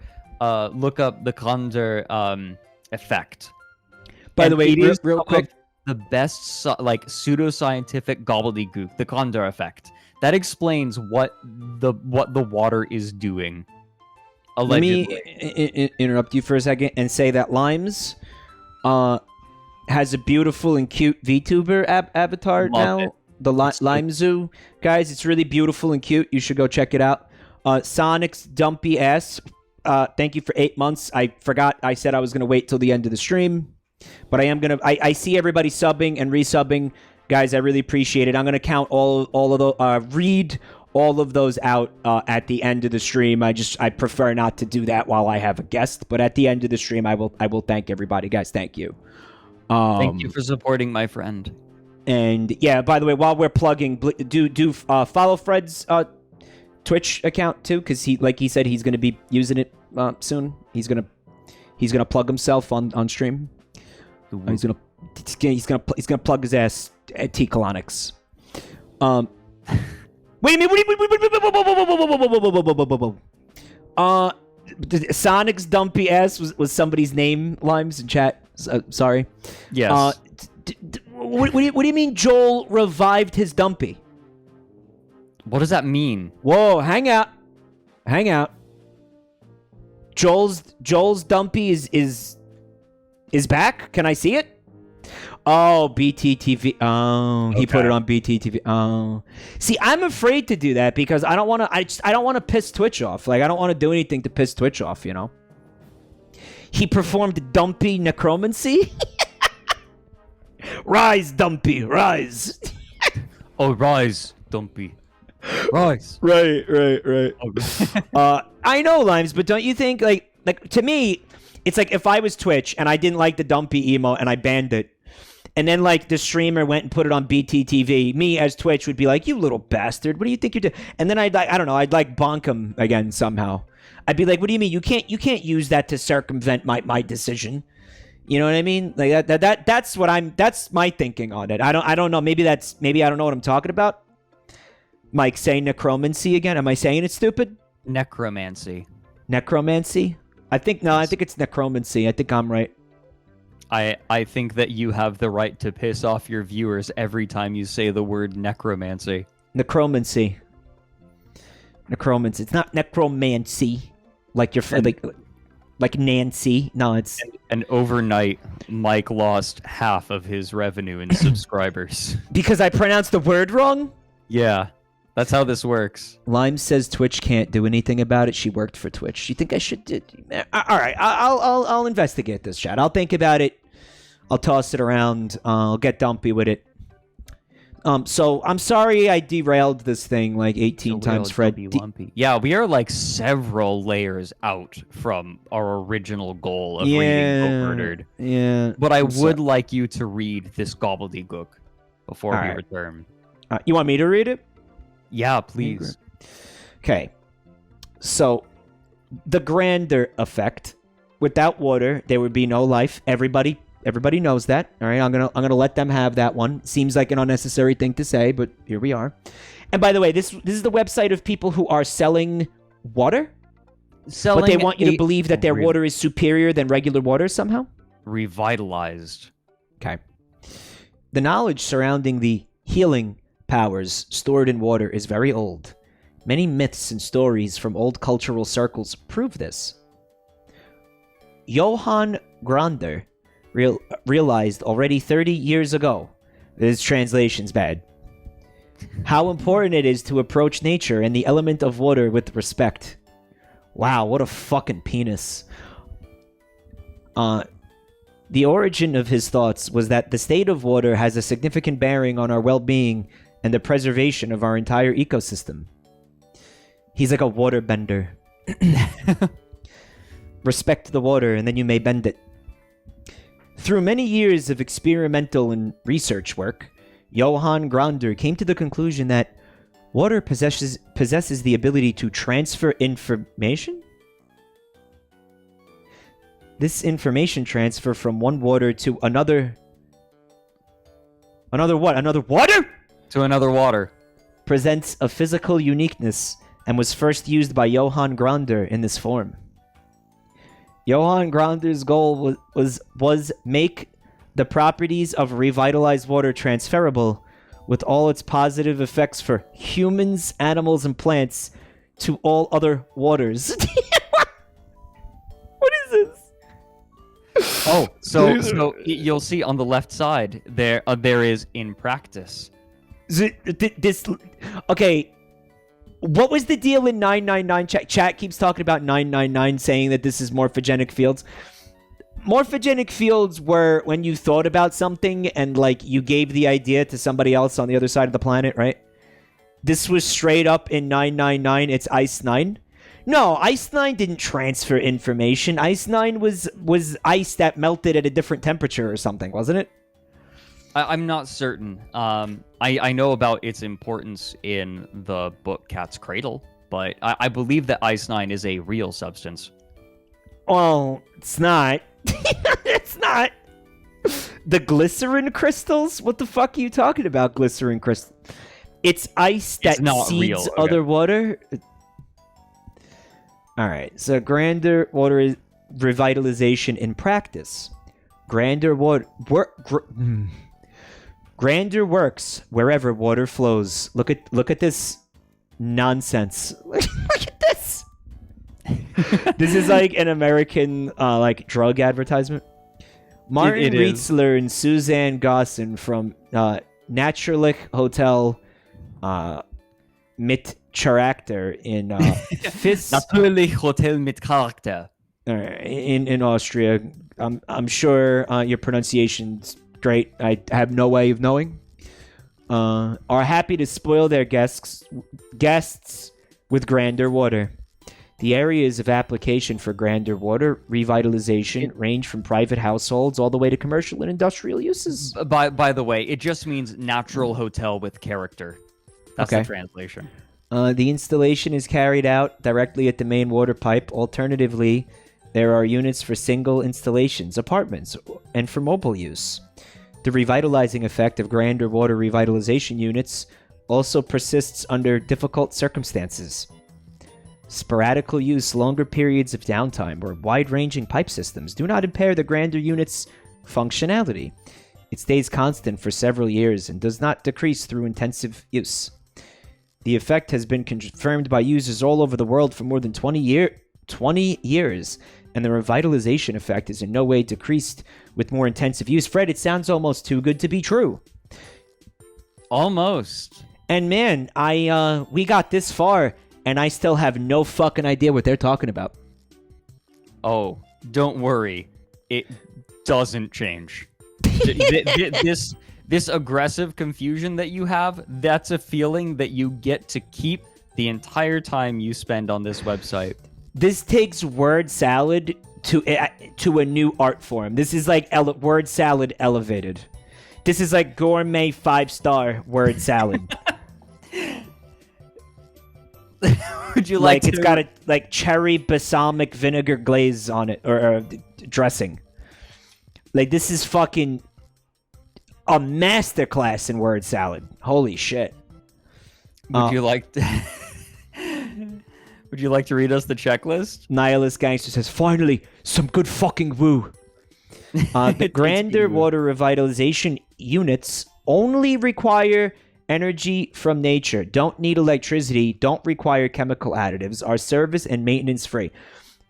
look up the Kandar effect. By the way, it is real quick, the best like pseudoscientific gobbledygook, the Kandar effect. That explains what the water is doing. Allegedly. Let me interrupt you for a second and say that Limes has a beautiful and cute VTuber avatar now. It. The Lime Zoo. Guys, it's really beautiful and cute. You should go check it out. Sonic's Dumpy Ass, thank you for 8 months. I forgot I said I was going to wait till the end of the stream. But I am going to... I see everybody subbing and resubbing. Guys, I really appreciate it. I'm going to count all of the... read all of those out at the end of the stream. I prefer not to do that while I have a guest. But at the end of the stream, I will thank everybody. Guys, thank you. Thank you for supporting my friend. And yeah, by the way, while we're plugging, do follow Fred's Twitch account too, because he said he's going to be using it soon. He's gonna plug himself on stream. He's gonna plug his ass at T Colonics. Wait a minute! Sonic's Dumpy Ass was somebody's name. Limes in chat. Sorry. Yes. What do you mean Joel revived his dumpy? What does that mean? Whoa, hang out. Joel's dumpy is back. Can I see it? Oh, BTTV. Oh, he put it on BTTV. Oh, see, I'm afraid to do that because I don't want to. I don't want to piss Twitch off. Like, I don't want to do anything to piss Twitch off. You know. He performed dumpy necromancy. Rise, dumpy, rise. Oh, rise, dumpy. Rise. Right. I know, Limes, but don't you think like to me, it's like if I was Twitch and I didn't like the dumpy emo and I banned it, and then like the streamer went and put it on BTTV, me as Twitch would be like, "You little bastard! What do you think you're doing?" And then I'd bonk him again somehow. I'd be like, "What do you mean you can't use that to circumvent my decision?" You know what I mean? Like that's my thinking on it. I don't know. Maybe I don't know what I'm talking about. Mike, say necromancy again. Am I saying it stupid? Necromancy. I think it's necromancy. I think I'm right. I think that you have the right to piss off your viewers every time you say the word necromancy. Necromancy. It's not necromancy. Like like Nancy. No, it's... And overnight, Mike lost half of his revenue in subscribers. Because I pronounced the word wrong? Yeah, that's how this works. Lime says Twitch can't do anything about it. She worked for Twitch. You think I should... All right, I'll investigate this, chat. I'll think about it. I'll toss it around. I'll get dumpy with it. So I'm sorry I derailed this thing like 18 times, Fred. Yeah, we are like several layers out from our original goal of reading Boatmurdered. Yeah. But I would like you to read this gobbledygook before we return. You want me to read it? Yeah, please. Okay. So, the grander effect. Without water, there would be no life. Everybody knows that. All right, I'm gonna let them have that one. Seems like an unnecessary thing to say, but here we are. And by the way, this is the website of people who are selling water, but they want you to believe that their water is superior than regular water somehow. Revitalized. Okay. The knowledge surrounding the healing powers stored in water is very old. Many myths and stories from old cultural circles prove this. Johann Grander realized already 30 years ago, this translation's bad, how important it is to approach nature and the element of water with respect. Wow, what a fucking penis. The origin of his thoughts was that the state of water has a significant bearing on our well-being and the preservation of our entire ecosystem. He's like a water bender. Respect the water and then you may bend it. Through many years of experimental and research work, Johann Grander came to the conclusion that water possesses the ability to transfer information? This information transfer from one water to another... Another what? Another water? To another water. Presents a physical uniqueness and was first used by Johann Grander in this form. Johann Grander's goal was make the properties of revitalized water transferable with all its positive effects for humans, animals, and plants to all other waters. What is this? Oh, so you'll see on the left side there is in practice. Okay. What was the deal in 999? Chat keeps talking about 999, saying that this is morphogenic fields. Morphogenic fields were when you thought about something and, like, you gave the idea to somebody else on the other side of the planet, right? This was straight up in 999. It's Ice 9. No, Ice 9 didn't transfer information. Ice 9 was ice that melted at a different temperature or something, wasn't it? I'm not certain. I know about its importance in the book Cat's Cradle, but I believe that Ice 9 is a real substance. Well, it's not. It's not. The glycerin crystals? What the fuck are you talking about, glycerin crystals? It's ice that seeds other water? Alright, so grander water revitalization in practice. Grander water... Grandeur works wherever water flows. Look at this nonsense. Look at this. This is like an American like drug advertisement. Martin It is. Rietzler and Suzanne Gosson from Naturlich Hotel mit Charakter in Fis Natürlich Hotel mit Charakter. in Austria. I'm sure your pronunciation's great. I have no way of knowing. Are happy to spoil their guests with Grandeur water. The areas of application for Grandeur water revitalization range from private households all the way to commercial and industrial uses. By the way, it just means natural hotel with character. That's Okay. the translation. The installation is carried out directly at the main water pipe. Alternatively, there are units for single installations, apartments, and for mobile use. The revitalizing effect of Grandeur water revitalization units also persists under difficult circumstances. Sporadical use, longer periods of downtime, or wide-ranging pipe systems do not impair the Grandeur unit's functionality. It stays constant for several years and does not decrease through intensive use. The effect has been confirmed by users all over the world for more than 20 years, and the revitalization effect is in no way decreased with more intensive use. Fred, it sounds almost too good to be true. Almost. And man, we got this far, and I still have no fucking idea what they're talking about. Oh, don't worry. It doesn't change. This aggressive confusion that you have, that's a feeling that you get to keep the entire time you spend on this website. This takes word salad to a new art form. This is like word salad elevated. This is like gourmet 5-star word salad. Would you like to... It's got a like cherry balsamic vinegar glaze on it or dressing. Like this is fucking a masterclass in word salad. Holy shit. Would you like to... Would you like to read us the checklist? Nihilist Gangster says, finally, some good fucking woo. The Grandeur water revitalization units only require energy from nature, don't need electricity, don't require chemical additives, are service and maintenance free.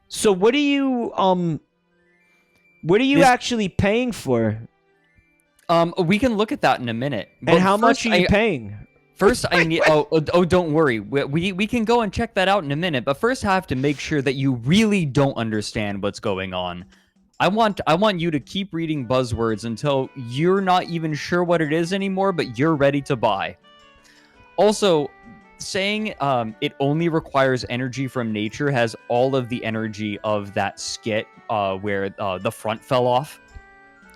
So what are you actually paying for? We can look at that in a minute. And how much are you paying? First, I need. Don't worry. We can go and check that out in a minute. But first, I have to make sure that you really don't understand what's going on. I want you to keep reading buzzwords until you're not even sure what it is anymore, but you're ready to buy. Also, saying it only requires energy from nature has all of the energy of that skit where the front fell off.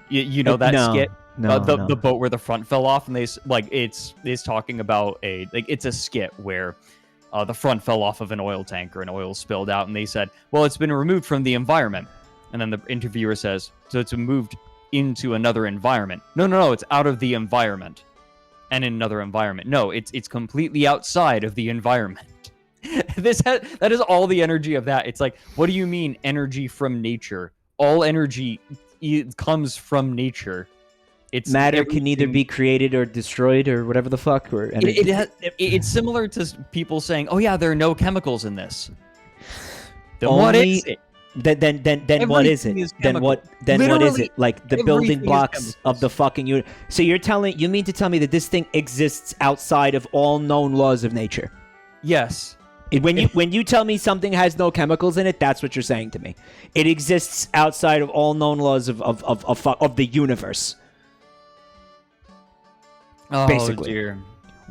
You know that skit. The boat where the front fell off, and it's talking about it's a skit where the front fell off of an oil tanker and oil spilled out, and they said, well, it's been removed from the environment. And then the interviewer says, so it's moved into another environment. No, it's out of the environment and in another environment. No, it's completely outside of the environment. That is all the energy of that. It's like, what do you mean energy from nature? All energy comes from nature. It's matter can neither be created or destroyed or whatever the fuck. Or it's similar to people saying, "Oh yeah, there are no chemicals in this." Then what is it? Then what is it? Then what is it? Like the building blocks of the fucking unit. So you mean to tell me that this thing exists outside of all known laws of nature? Yes. When you tell me something has no chemicals in it, that's what you're saying to me. It exists outside of all known laws of the universe. Oh, basically. Dear.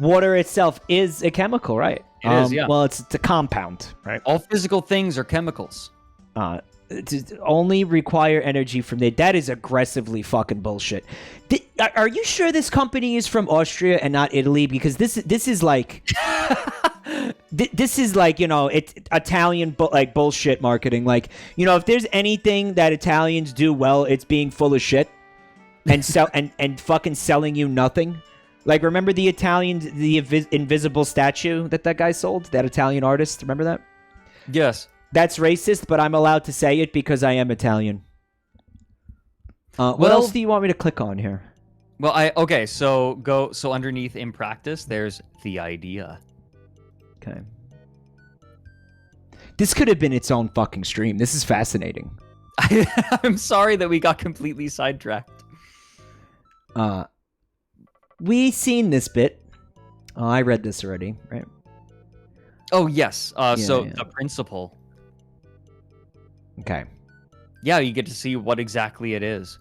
Water itself is a chemical, right? It is, yeah. Well, it's a compound, right? All physical things are chemicals. To only require energy from that is aggressively fucking bullshit. Are you sure this company is from Austria and not Italy? Because this is like this is like, it's Italian bullshit marketing. Like, if there's anything that Italians do well, it's being full of shit and and fucking selling you nothing. Like, remember the invisible statue that guy sold? That Italian artist, remember that? Yes. That's racist, but I'm allowed to say it because I am Italian. What else do you want me to click on here? Well, so underneath in practice, there's the idea. Okay. This could have been its own fucking stream. This is fascinating. I'm sorry that we got completely sidetracked. We seen this bit. Oh, I read this already, right? Oh, yes. The principal. Okay. Yeah, you get to see what exactly it is.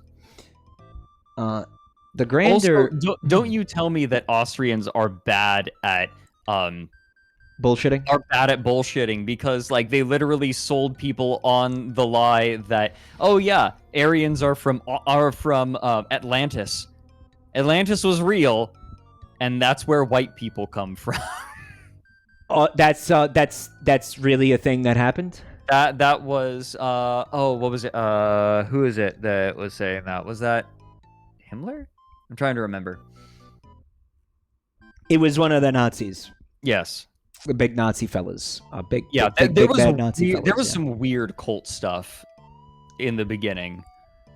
The grander... Also, don't you tell me that Austrians are bad at... bullshitting? Are bad at bullshitting, because, like, they literally sold people on the lie that, oh, yeah, Aryans are from Atlantis. Atlantis was real, and that's where white people come from. That's really a thing that happened? That was what was it? Who is it that was saying that? Was that Himmler? I'm trying to remember. It was one of the Nazis. Yes. The big Nazi fellas. Big Nazi fellas, there was some weird cult stuff in the beginning.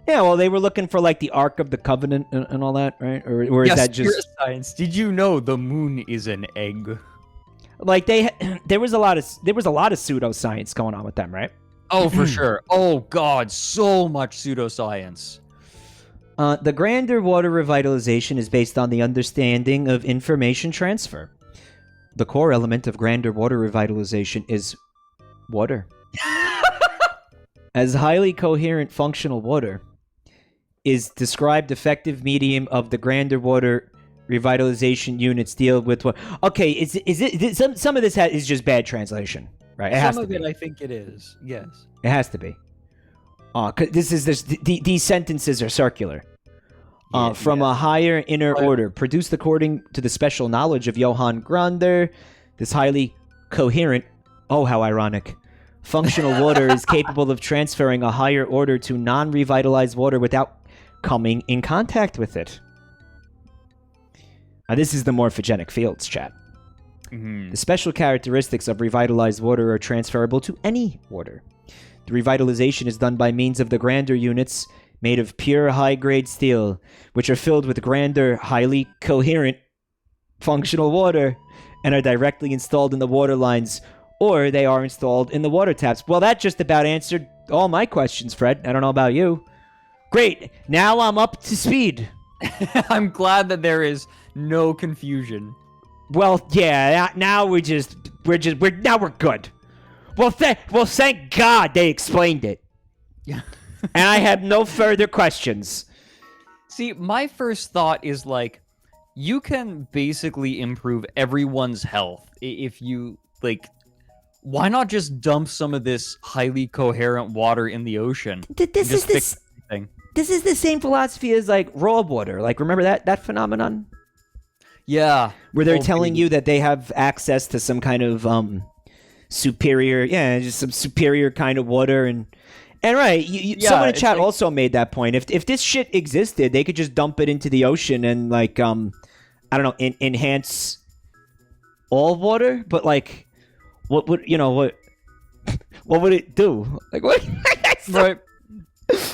Yeah, well, they were looking for like the Ark of the Covenant and all that, right? Or is that just science? Did you know the moon is an egg? Like there was a lot of pseudoscience going on with them, right? Oh, for sure. Oh God, so much pseudoscience. The grander water revitalization is based on the understanding of information transfer. The core element of grander water revitalization is water. As highly coherent functional water is described effective medium of the grander water revitalization units deal with what... Okay, is it some of this is just bad translation, right? It has to be. Some of it I think it is. Yes. It has to be. 'Cause these sentences are circular. From a higher inner order, produced according to the special knowledge of Johann Grander, this highly coherent, oh how ironic, functional water is capable of transferring a higher order to non-revitalized water without coming in contact with it. Now this is the morphogenic fields, chat. Mm-hmm. The special characteristics of revitalized water are transferable to any water. The revitalization is done by means of the grander units made of pure high-grade steel, which are filled with grander, highly coherent, functional water, and are directly installed in the water lines, or they are installed in the water taps. Well, that just about answered all my questions, Fred. I don't know about you. Great. Now I'm up to speed. I'm glad that there is no confusion. Well, yeah. Now we're good. Well, thank God they explained it. Yeah. And I have no further questions. See, my first thought is like, you can basically improve everyone's health if you, like, why not just dump some of this highly coherent water in the ocean? This is the same philosophy as, like, raw water. Like, remember that phenomenon? Yeah. Where they're telling you that they have access to some kind of superior kind of water and right, someone in chat also made that point. If this shit existed, they could just dump it into the ocean and, like, I don't know, enhance all water. But, like, what would would it do? Like, what? Right.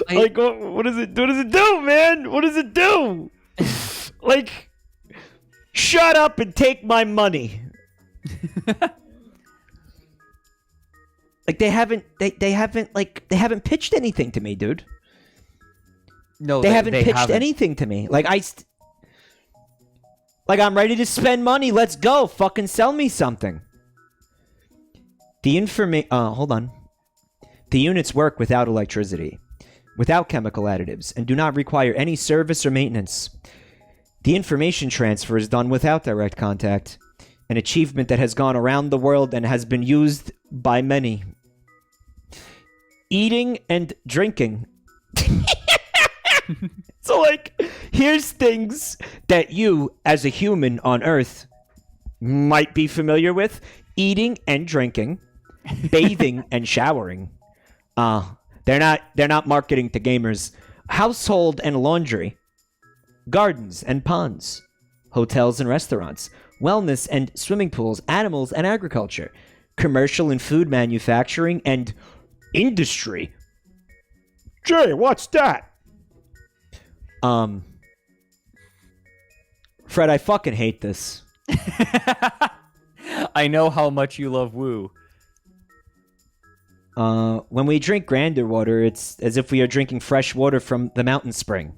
Like, what does it do? What does it do, man? What does it do? Like, shut up and take my money. Like, they haven't pitched anything to me, dude. No, they haven't pitched anything to me. Like, I'm ready to spend money. Let's go. Fucking sell me something. Hold on. The units work without electricity, without chemical additives, and do not require any service or maintenance. The information transfer is done without direct contact, an achievement that has gone around the world and has been used by many. Eating and drinking. So, like, here's things that you, as a human on Earth, might be familiar with. Eating and drinking, bathing and showering. They're not marketing to gamers. Household and laundry. Gardens and ponds. Hotels and restaurants. Wellness and swimming pools. Animals and agriculture. Commercial and food manufacturing and industry. Jay, what's that? Fred, I fucking hate this. I know how much you love woo. When we drink Grander water, it's as if we are drinking fresh water from the mountain spring.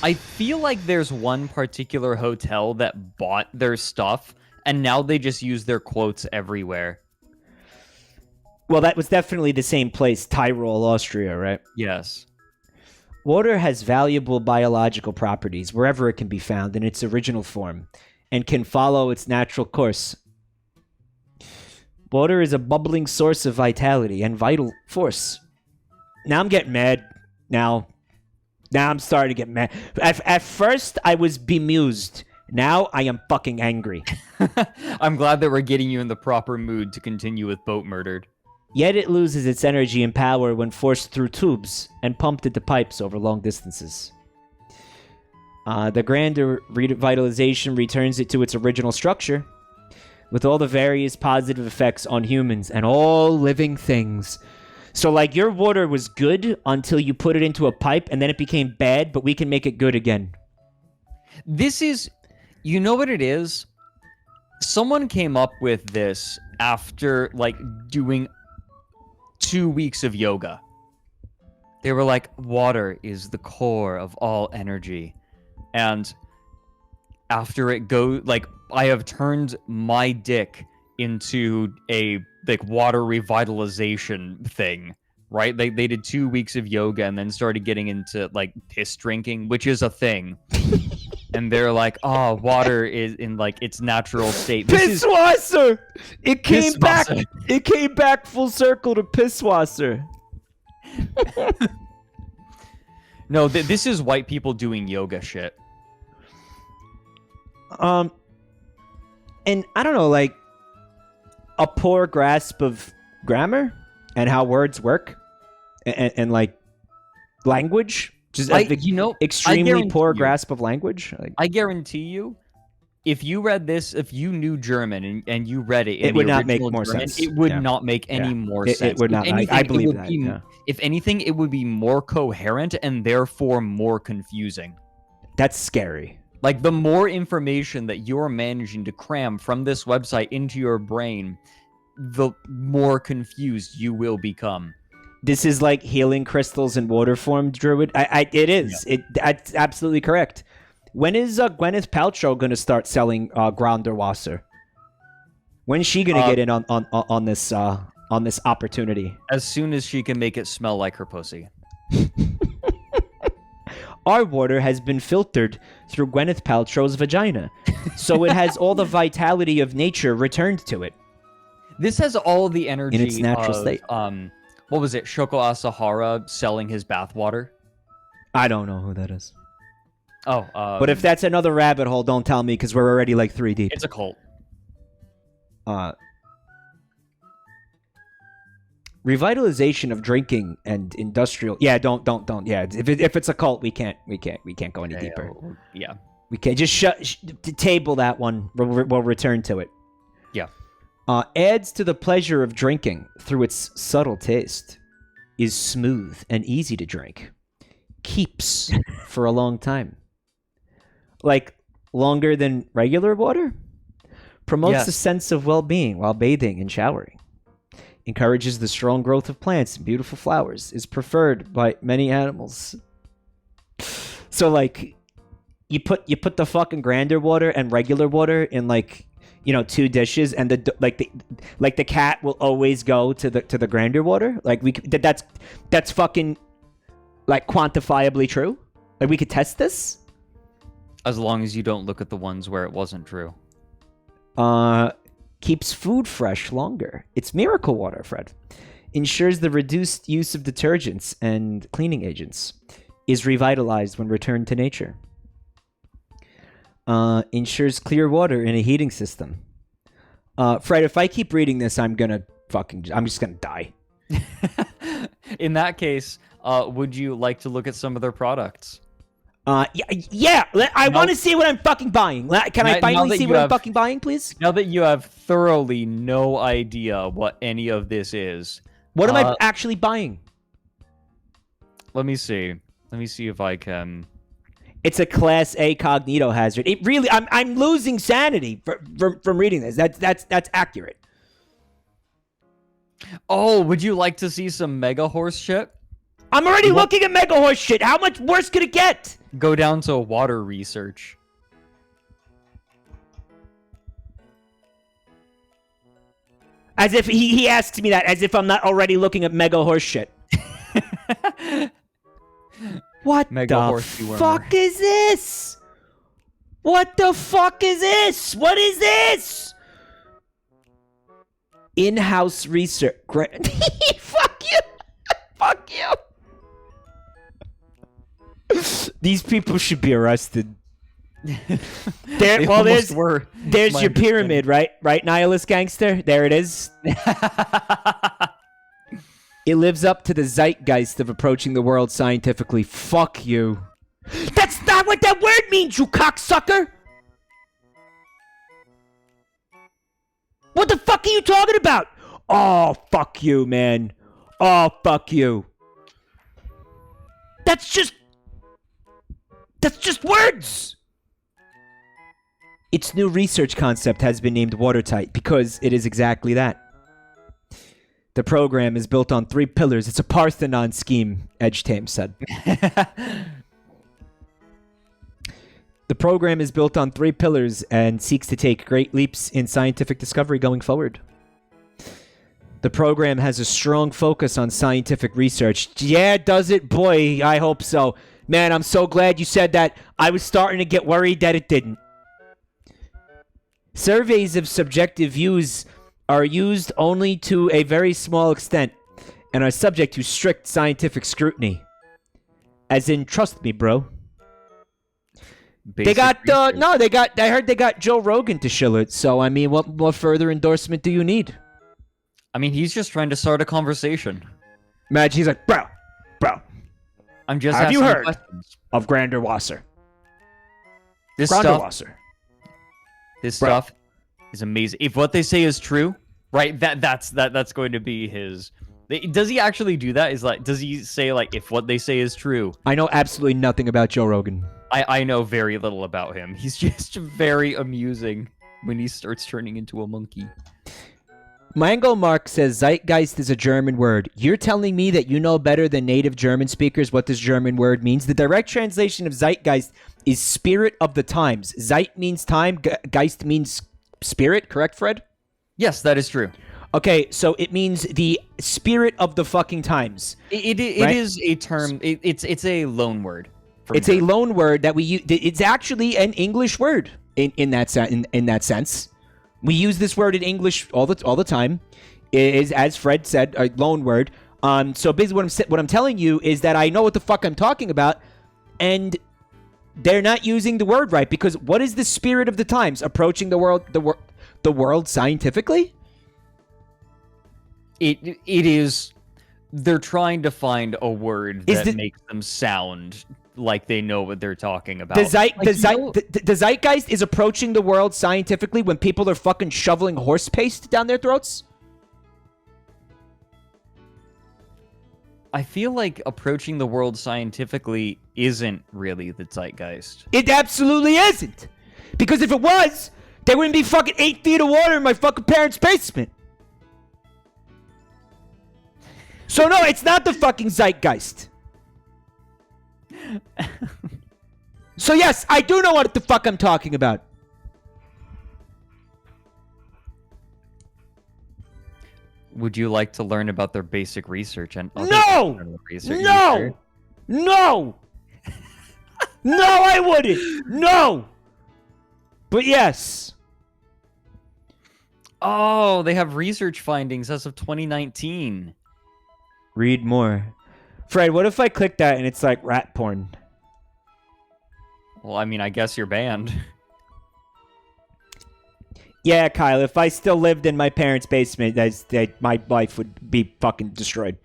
I feel like there's one particular hotel that bought their stuff, and now they just use their quotes everywhere. Well, that was definitely the same place, Tyrol, Austria, right? Yes. Water has valuable biological properties wherever it can be found in its original form and can follow its natural course. Water is a bubbling source of vitality and vital force. Now I'm getting mad. Now I'm starting to get mad. At first, I was bemused. Now I am fucking angry. I'm glad that we're getting you in the proper mood to continue with Boatmurdered. Yet it loses its energy and power when forced through tubes and pumped into pipes over long distances. The grander revitalization returns it to its original structure, with all the various positive effects on humans and all living things. So, like, your water was good until you put it into a pipe, and then it became bad, but we can make it good again. This is... You know what it is? Someone came up with this after, like, doing 2 weeks of yoga. They were like, water is the core of all energy. And after it goes, like, I have turned my dick into a, like, water revitalization thing, right? They did 2 weeks of yoga and then started getting into, like, piss drinking, which is a thing. And they're like, oh, water is in, like, its natural state. Pisswasser! It came back. Pisswasser. It came back full circle to Pisswasser. No, this is white people doing yoga shit. And I don't know, like, a poor grasp of grammar and how words work and like language. Just extremely poor grasp of language. Like, I guarantee you, if you read this, if you knew German and you read it, in it would the not make original more German, sense. It would not make any more sense. It would not. I believe that. If anything, it would be more coherent and therefore more confusing. That's scary. Like, the more information that you're managing to cram from this website into your brain, the more confused you will become. This is like healing crystals in water form, Druid. It is. Yeah. That's absolutely correct. When is Gwyneth Paltrow going to start selling Gandavasa? When is she going to get in on this opportunity? As soon as she can make it smell like her pussy. Our water has been filtered through Gwyneth Paltrow's vagina, so it has all the vitality of nature returned to it. This has all the energy in its natural state. What was it? Shoko Asahara selling his bathwater? I don't know who that is. Oh, but if that's another rabbit hole, don't tell me because we're already like 3 deep. It's a cult. Revitalization of drinking and industrial. Yeah, don't. Yeah, if it's a cult, we can't go any deeper. Yeah, we can't just table that one. We'll return to it. Yeah. Adds to the pleasure of drinking through its subtle taste. Is smooth and easy to drink. Keeps for a long time. Like longer than regular water. Promotes a sense of well-being while bathing and showering. Encourages the strong growth of plants and beautiful flowers. Is preferred by many animals. So like, you put the fucking grander water and regular water in like, 2 dishes, and the cat will always go to the grander water. Like that's fucking like quantifiably true. Like we could test this. As long as you don't look at the ones where it wasn't true. Keeps food fresh longer. It's miracle water, Fred. Ensures the reduced use of detergents and cleaning agents. Is revitalized when returned to nature. Ensures clear water in a heating system. Fred, if I keep reading this, I'm just gonna die. In that case, would you like to look at some of their products? Yeah. I want to see what I'm fucking buying. Can I finally see what I'm fucking buying, please? Now that you have thoroughly no idea what any of this is. What am I actually buying? Let me see. Let me see if I can. It's a Class A cognito hazard. It really, I'm losing sanity from reading this. That's accurate. Oh, would you like to see some mega horse shit? I'm already looking at mega horse shit. How much worse could it get? Go down to water research. As if he asks me that, as if I'm not already looking at mega horse shit. What Mega the horse fuck is this? What the fuck is this? What is this? In-house research. Fuck you. Fuck you. These people should be arrested. There's your pyramid, right? Right, nihilist gangster? There it is. It lives up to the zeitgeist of approaching the world scientifically. Fuck you. That's not what that word means, you cocksucker! What the fuck are you talking about? Oh, fuck you, man. Oh, fuck you. That's just words! Its new research concept has been named Watertight because it is exactly that. The program is built on 3 pillars. It's a Parthenon scheme, Edge Tame said. The program is built on 3 pillars and seeks to take great leaps in scientific discovery going forward. The program has a strong focus on scientific research. Yeah, does it? Boy, I hope so. Man, I'm so glad you said that. I was starting to get worried that it didn't. Surveys of subjective views are used only to a very small extent and are subject to strict scientific scrutiny. As in, trust me, bro. I heard they got Joe Rogan to shill it, so I mean, what more further endorsement do you need? I mean, he's just trying to start a conversation. Imagine he's like, bro, I'm just have you heard questions. of Gandavasa? This stuff is amazing. If what they say is true, right? That's going to be his. Does he actually do that? Does he say like if what they say is true? I know absolutely nothing about Joe Rogan. I know very little about him. He's just very amusing when he starts turning into a monkey. Mango Mark says zeitgeist is a German word. You're telling me that you know better than native German speakers what this German word means? The direct translation of zeitgeist is spirit of the times. Zeit means time, geist means spirit, correct, Fred? Yes, that is true. Okay, so it means the spirit of the fucking times. It right? is a term. It's a loan word. It's a loan word that we use. It's actually an English word in that sense. We use this word in English all the time. It is, as Fred said, a loan word. So basically, what I'm telling you is that I know what the fuck I'm talking about, and they're not using the word right, because what is the spirit of the times? Approaching the world scientifically? It is. They're trying to find a word that makes them sound like they know what they're talking about. The zeitgeist is approaching the world scientifically when people are fucking shoveling horse paste down their throats? I feel like approaching the world scientifically isn't really the zeitgeist. It absolutely isn't. Because if it was, there wouldn't be fucking 8 feet of water in my fucking parents' basement. So no, it's not the fucking zeitgeist. So yes, I do know what the fuck I'm talking about. Would you like to learn about their basic research and research? No, I wouldn't. No, but yes. Oh, they have research findings as of 2019. Read more. Fred, what if I click that and it's like rat porn? Well, I mean, I guess you're banned. Yeah, Kyle, if I still lived in my parents' basement, my life would be fucking destroyed.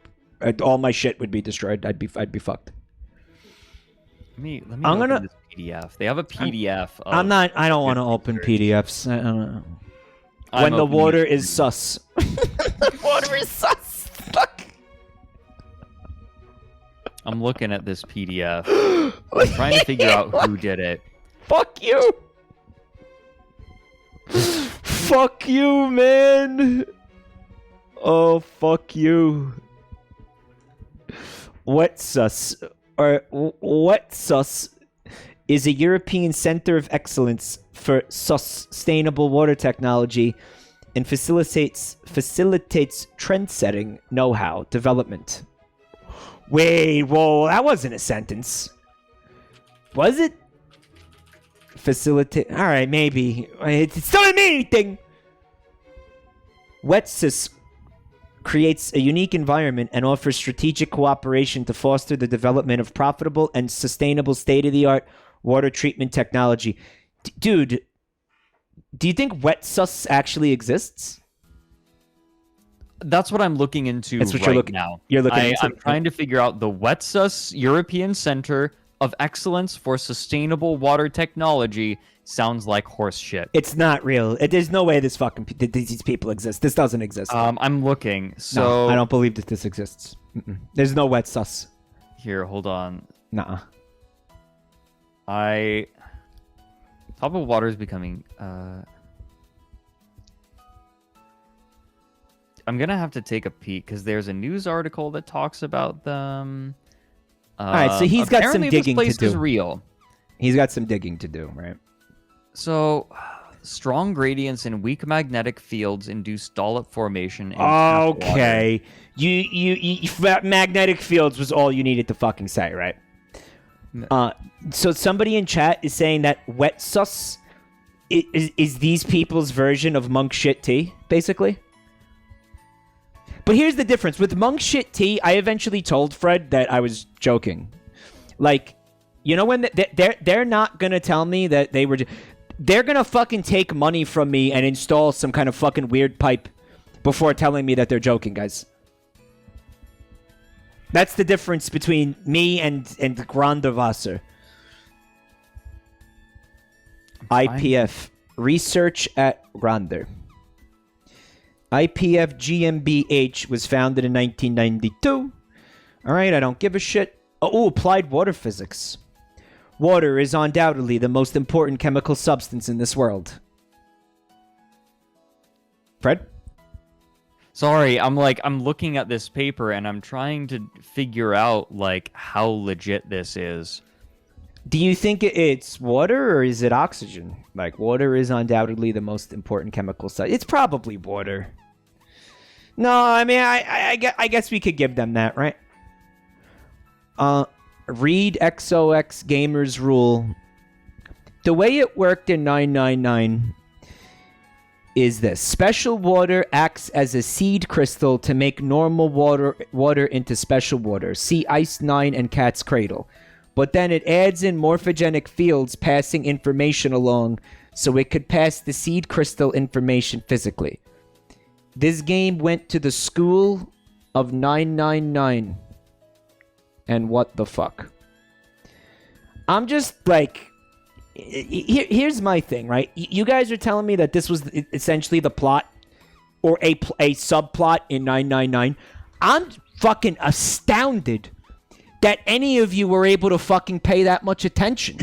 All my shit would be destroyed. I'd be fucked. Let me open this PDF. They have a PDF. I don't want to open PDFs. I don't know. When the water is sus. The water is sus. Fuck. I'm looking at this PDF. I'm trying to figure out who did it. Fuck you. Fuck you, man. Oh, fuck you. Wetsus is a European center of excellence for sustainable water technology and facilitates trend-setting know-how development. Wait, whoa, that wasn't a sentence. Was it? Facilitate. All right, maybe. It still didn't mean anything. Wetsus creates a unique environment and offers strategic cooperation to foster the development of profitable and sustainable state-of-the-art water treatment technology. Dude, do you think Wetsus actually exists? That's what I'm looking into now. You're looking into. I'm trying to figure out the Wetsus European Center of Excellence for Sustainable Water Technology. Sounds like horse shit. It's not real. There's no way these people exist. This doesn't exist. I'm looking. So no, I don't believe that this exists. There's no Wetsus. Here, hold on. Nuh-uh. Top of water is becoming. I'm gonna have to take a peek because there's a news article that talks about them. All right, so he's got some digging to do. This place is real. He's got some digging to do, right? So, strong gradients and weak magnetic fields induce dollop formation. In okay, you magnetic fields was all you needed to fucking say, right? So somebody in chat is saying that Wetsus is these people's version of monk shit tea, basically. But here's the difference. With monk shit tea, I eventually told Fred that I was joking. Like, you know when they're not going to tell me that they were... They're going to fucking take money from me and install some kind of fucking weird pipe before telling me that they're joking, guys. That's the difference between me and Gandavasa. IPF. Research at Grander. IPF GmbH was founded in 1992. All right, I don't give a shit. Oh, applied water physics. Water is undoubtedly the most important chemical substance in this world. Fred? Sorry, I'm looking at this paper and I'm trying to figure out like how legit this is. Do you think it's water or is it oxygen? Like, water is undoubtedly the most important chemical substance. It's probably water. No, I mean, I guess we could give them that, right? Read XOX Gamers Rule. The way it worked in 999 is this. Special water acts as a seed crystal to make normal water into special water. See Ice 9 and Cat's Cradle. But then it adds in morphogenic fields passing information along so it could pass the seed crystal information physically. This game went to the school of 999. And what the fuck? I'm just like... Here's my thing, right? You guys are telling me that this was essentially the plot or a subplot in 999. I'm fucking astounded that any of you were able to fucking pay that much attention.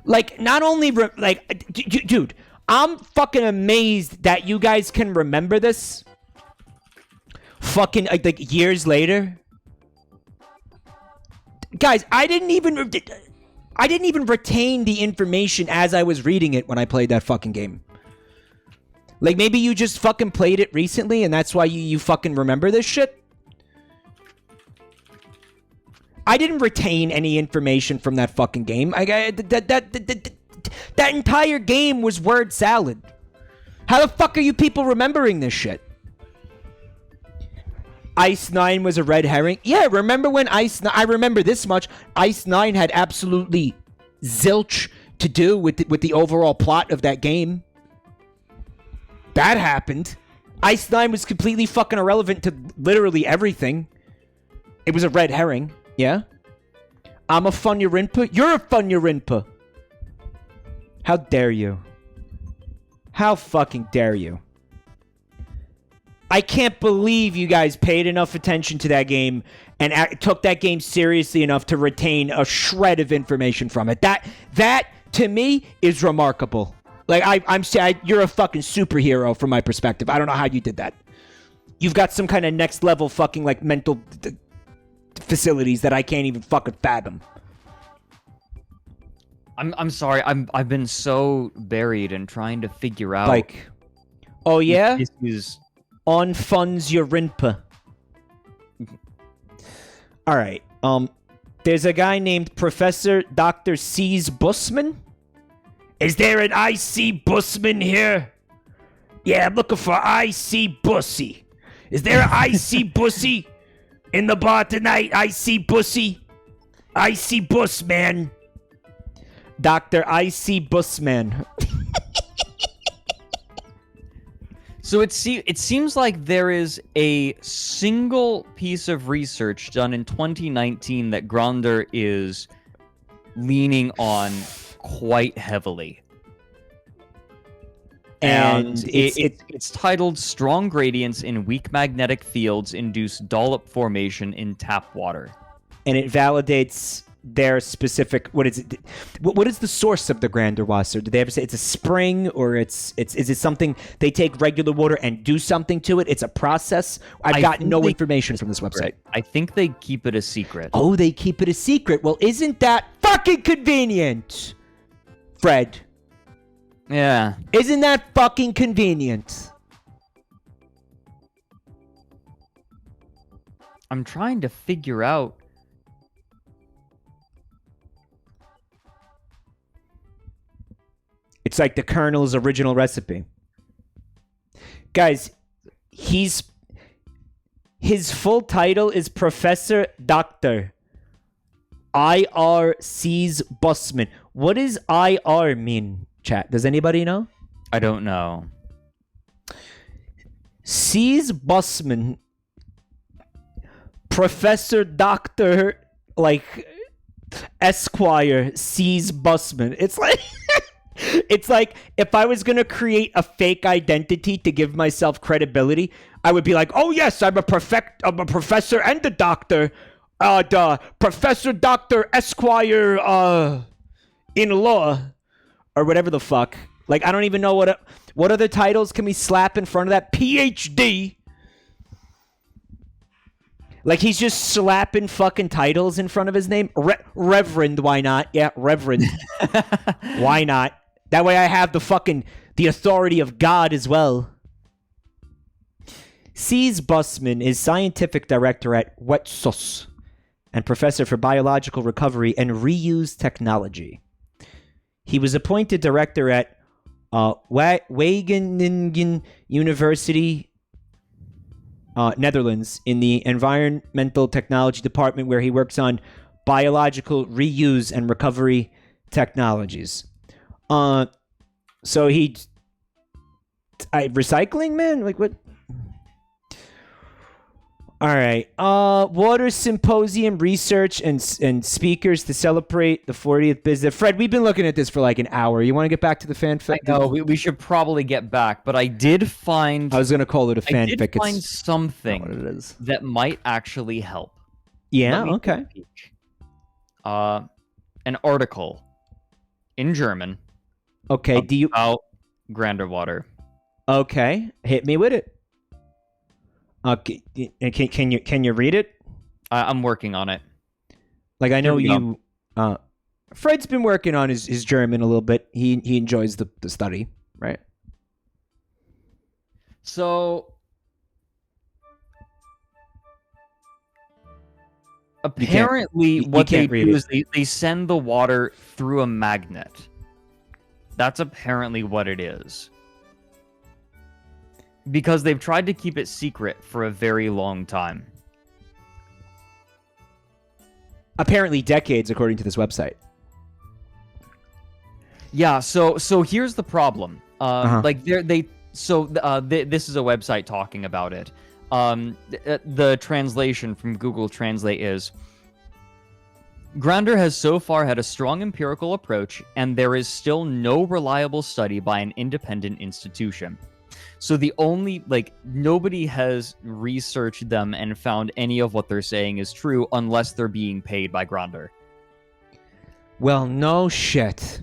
Like, not only... dude, I'm fucking amazed that you guys can remember this fucking, like years later. Guys, I didn't even retain the information as I was reading it when I played that fucking game. Like, maybe you just fucking played it recently and that's why you fucking remember this shit? I didn't retain any information from that fucking game. That entire game was word salad. How the fuck are you people remembering this shit? Ice 9 was a red herring. Yeah, remember when Ice 9... I remember this much. Ice 9 had absolutely zilch to do with the overall plot of that game. That happened. Ice 9 was completely fucking irrelevant to literally everything. It was a red herring. Yeah? I'm a Funyarinpa. You're a Funyarinpa. How dare you? How fucking dare you? I can't believe you guys paid enough attention to that game and took that game seriously enough to retain a shred of information from it. That to me is remarkable. Like I'm saying, you're a fucking superhero from my perspective. I don't know how you did that. You've got some kind of next level fucking like mental facilities that I can't even fucking fathom. I'm sorry. I've been so buried in trying to figure out. Like, oh yeah, this is on funds your rinpa. All right. There's a guy named Professor Dr. C's Busman. Is there an IC Busman here? Yeah, I'm looking for IC Bussy. Is there an IC Bussy in the bar tonight? IC Bussy? IC Busman. Dr. IC Busman. So it seems like there is a single piece of research done in 2019 that Gronder is leaning on quite heavily. And it's titled "Strong Gradients in Weak Magnetic Fields Induce Dollop Formation in Tap Water." And it validates their specific, what is it? What is the source of the Gandavasa? Did they ever say it's a spring, or is it something they take regular water and do something to it? It's a process. I've got no information from this website. I think they keep it a secret. Oh, they keep it a secret. Well, isn't that fucking convenient, Fred? Yeah. Isn't that fucking convenient? I'm trying to figure out. It's like the Colonel's original recipe. Guys, his full title is Professor Dr. IR C's Busman. What does IR mean, chat? Does anybody know? I don't know. C's Busman. Professor Dr. like Esquire C's Busman. It's like it's like if I was going to create a fake identity to give myself credibility, I would be like, "Oh yes, I'm a professor and a doctor. Professor Dr. Esquire in law or whatever the fuck." Like I don't even know what other titles can we slap in front of that? PhD. Like he's just slapping fucking titles in front of his name. Reverend, why not? Yeah, Reverend. Why not? That way I have the authority of God as well. C's Busman is scientific director at WETSUS and professor for biological recovery and reuse technology. He was appointed director at Wageningen University, Netherlands, in the environmental technology department, where he works on biological reuse and recovery technologies. So recycling, man? Like what? All right. Water Symposium research and speakers to celebrate the 40th business. Fred, we've been looking at this for like an hour. You want to get back to the fanfic? No, we should probably get back, but I did find... I was going to call it a fanfic. I did find something what it is. that might actually help. Yeah, okay. An article in German. Okay, about Gandavasa. Okay, hit me with it. Can you read it? I'm working on it. Like I know you. Fred's been working on his German a little bit. He enjoys the study, right? So apparently, what they do is they send the water through a magnet. That's apparently what it is. Because they've tried to keep it secret for a very long time. Apparently decades, according to this website. Yeah, so here's the problem. Like this is a website talking about it. The translation from Google Translate is: Gronder has so far had a strong empirical approach, and there is still no reliable study by an independent institution. So the only, like, nobody has researched them and found any of what they're saying is true unless they're being paid by Grandr. Well, no shit.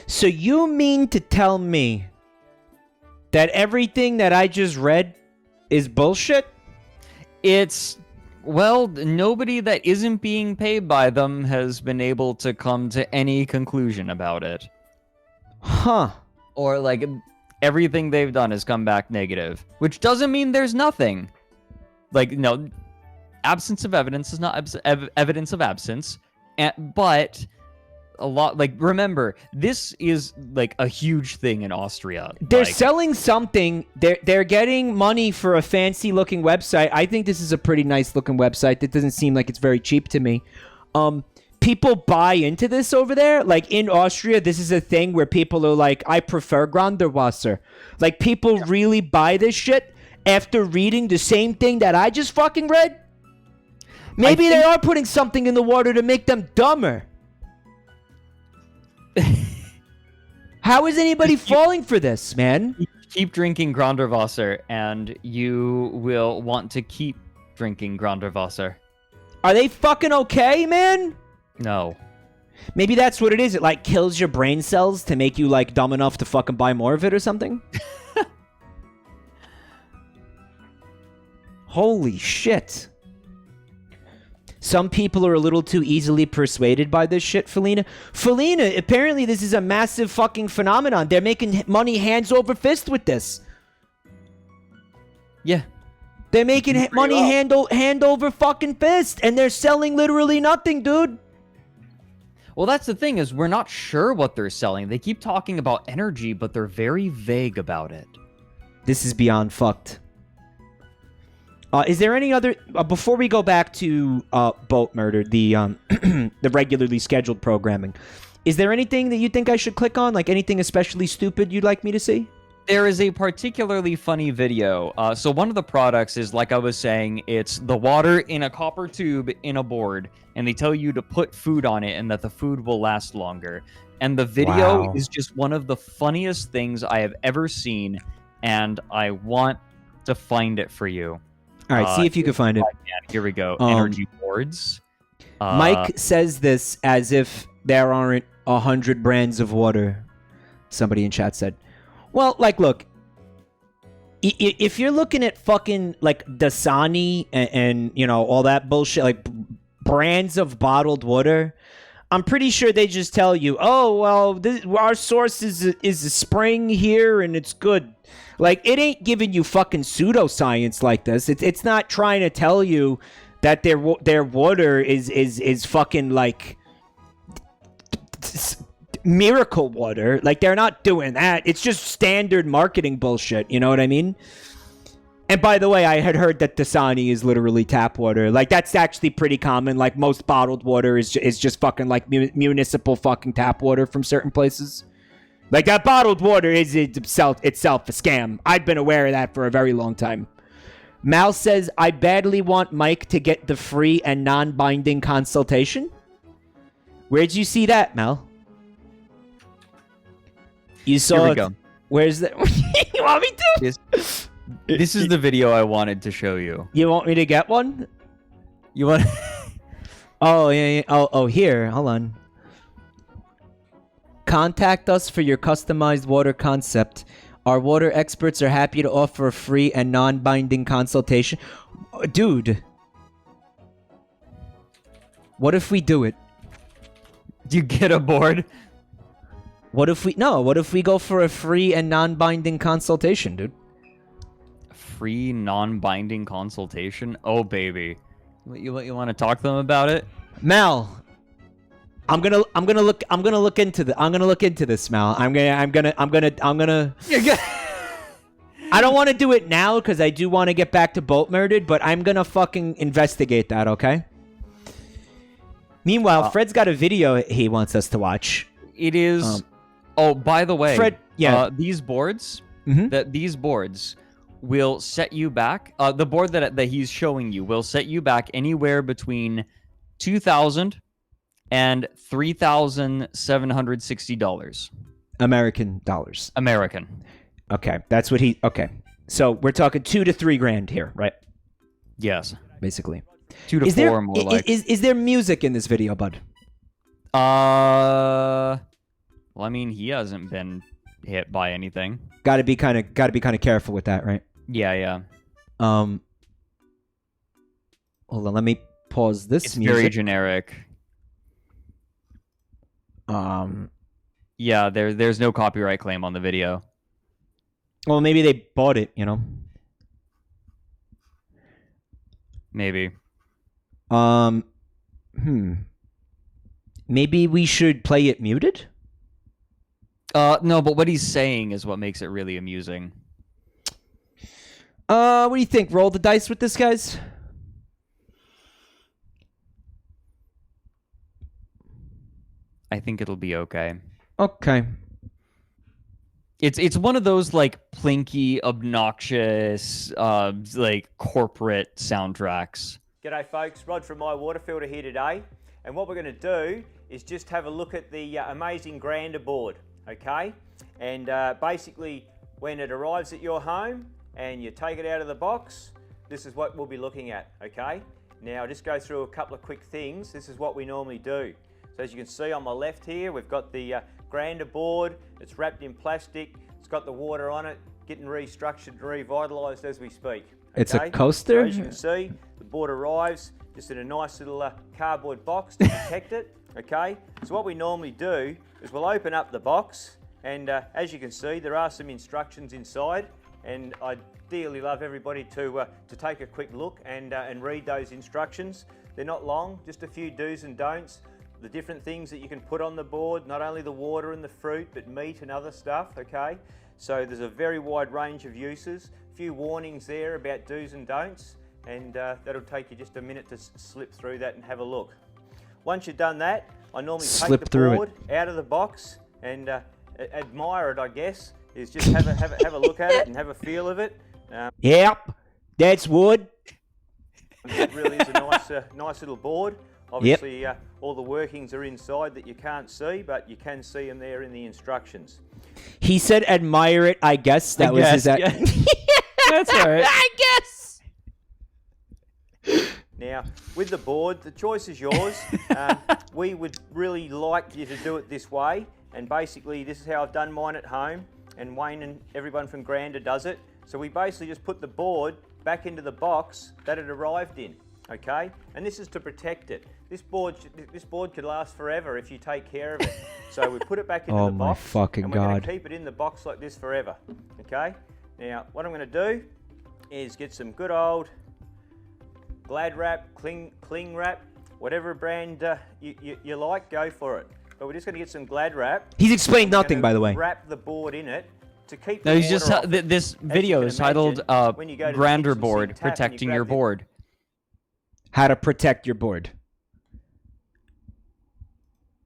So you mean to tell me that everything that I just read is bullshit? It's, well, nobody that isn't being paid by them has been able to come to any conclusion about it. Huh. Or, like, everything they've done has come back negative, which doesn't mean there's nothing. Like, no, absence of evidence is not evidence of absence. But a lot, like, remember, this is like a huge thing in Austria. They're like, selling something. They're getting money for a fancy looking website. I think this is a pretty nice looking website. It doesn't seem like it's very cheap to me. People buy into this over there. Like in Austria, this is a thing where people are like, I prefer Gandavasa. Like people really buy this shit after reading the same thing that I just fucking read. Maybe they are putting something in the water to make them dumber. How is anybody falling for this, man? Keep drinking Gandavasa, and you will want to keep drinking Gandavasa. Are they fucking okay, man? No. Maybe that's what it is. It like kills your brain cells to make you like dumb enough to fucking buy more of it or something. Holy shit. Some people are a little too easily persuaded by this shit, Felina. Felina, apparently this is a massive fucking phenomenon. They're making money hands over fist with this. Yeah. They're making money hand over fucking fist, and they're selling literally nothing, dude. Well, that's the thing, is we're not sure what they're selling. They keep talking about energy, but they're very vague about it. This is beyond fucked. Is there any other... before we go back to Boatmurdered, the the regularly scheduled programming, is there anything that you think I should click on? Like anything especially stupid you'd like me to see? There is a particularly funny video. So one of the products is, like I was saying, it's the water in a copper tube in a board, and they tell you to put food on it and that the food will last longer. And the video is just one of the funniest things I have ever seen, and I want to find it for you. All right, see if you can find it. Here we go. Energy boards. Mike says this as if there aren't 100 brands of water. Somebody in chat said. Well, like, look. If you're looking at fucking, like, Dasani and you know, all that bullshit, like, brands of bottled water, I'm pretty sure they just tell you, oh, well, our source is a spring here and it's good. Like, it ain't giving you fucking pseudoscience like this. It's not trying to tell you that their water is fucking, like, miracle water. Like, they're not doing that. It's just standard marketing bullshit. You know what I mean? And by the way, I had heard that Dasani is literally tap water. Like, that's actually pretty common. Like, most bottled water is just fucking, like, municipal fucking tap water from certain places. Like, that bottled water is itself a scam. I've been aware of that for a very long time. Mal says, I badly want Mike to get the free and non-binding consultation. Where'd you see that, Mal? You saw Here we it. go. Where's that? You want me to? This is the video I wanted to show you. You want me to get one? You want? Oh, yeah. Oh, here. Hold on. Contact us for your customized water concept. Our water experts are happy to offer a free and non-binding consultation. Dude. What if we do it? Do you get aboard? What if we go for a free and non-binding consultation, dude? Free non-binding consultation? Oh, baby. You want to talk to them about it? Mal, I'm gonna look into this, Mal. I'm gonna. I don't want to do it now because I do want to get back to Boatmurdered, but I'm gonna fucking investigate that, okay? Meanwhile, Fred's got a video he wants us to watch. It is. Oh, by the way, Fred. Yeah. These boards. These boards will set you back. The board that he's showing you will set you back anywhere between $2,000 and $3,760. American dollars. American. Okay, that's what he. Okay, so we're talking $2 to $3 grand here, right? Yes. Basically. 2 to 4 more like. Is there music in this video, bud? Well, I mean, he hasn't been hit by anything. Got to be kind of careful with that, right? Yeah. Hold on, let me pause this It's music. very generic. Yeah, there's no copyright claim on the video. Well, maybe they bought it, you know. Maybe. Maybe we should play it muted? No, but what he's saying is what makes it really amusing. What do you think? Roll the dice with this, guys? I think it'll be okay. Okay. It's one of those like plinky, obnoxious, like corporate soundtracks. G'day folks, Rod from My Water Filter here today, and what we're going to do is just have a look at the amazing Grander board, okay? And basically when it arrives at your home and you take it out of the box, this is what we'll be looking at, okay? Now just go through a couple of quick things. This is what we normally do. So as you can see on my left here, we've got the Grander board. It's wrapped in plastic. It's got the water on it, getting restructured and revitalised as we speak. Okay? It's a coaster? So as you can see, the board arrives just in a nice little cardboard box to protect it. Okay, so what we normally do is we'll open up the box, and as you can see, there are some instructions inside, and I'd dearly love everybody to take a quick look and read those instructions. They're not long, just a few do's and don'ts. The different things that you can put on the board, not only the water and the fruit, but meat and other stuff, okay? So there's a very wide range of uses. A few warnings there about do's and don'ts, and that'll take you just a minute to slip through that and have a look. Once you've done that, I normally take the board out of the box and admire it, I guess, is just have a look at it and have a feel of it. Yep, that's wood. It really is a nice little board. Obviously, all the workings are inside that you can't see, but you can see them there in the instructions. He said admire it, I guess. That was his... Yeah. That's all right. I guess! Now, with the board, the choice is yours. We would really like you to do it this way, and basically this is how I've done mine at home, and Wayne and everyone from Grander does it. So we basically just put the board back into the box that it arrived in. Okay, and this is to protect it. This board could last forever if you take care of it. So we put it back into the box, my fucking and we're going God. to keep it in the box like this forever. Okay. Now, what I'm going to do is get some good old Glad wrap, cling wrap, whatever brand you like, go for it. But we're just going to get some Glad wrap. He's explained nothing, by the way. Wrap the board in it to keep. No, the he's just water off it. this video is titled when you go to the Grander kitchen board, sink tap and you protecting grab your the- board. How to protect your board.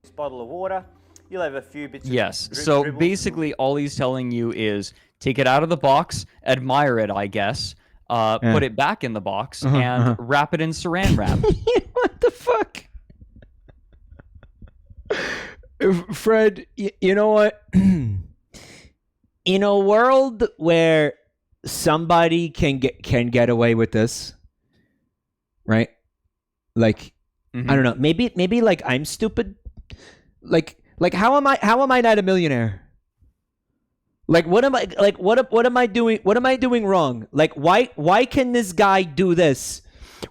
This bottle of water, you'll have a few bits. Yes. Of So dribbles. basically, all he's telling you is take it out of the box, admire it, I guess, put it back in the box, and wrap it in saran wrap. What the fuck? Fred, you know what? In a world where somebody can get away with this, right? Like, I don't know. Maybe like I'm stupid. Like how am I not a millionaire? Like what am I doing? What am I doing wrong? Like why can this guy do this?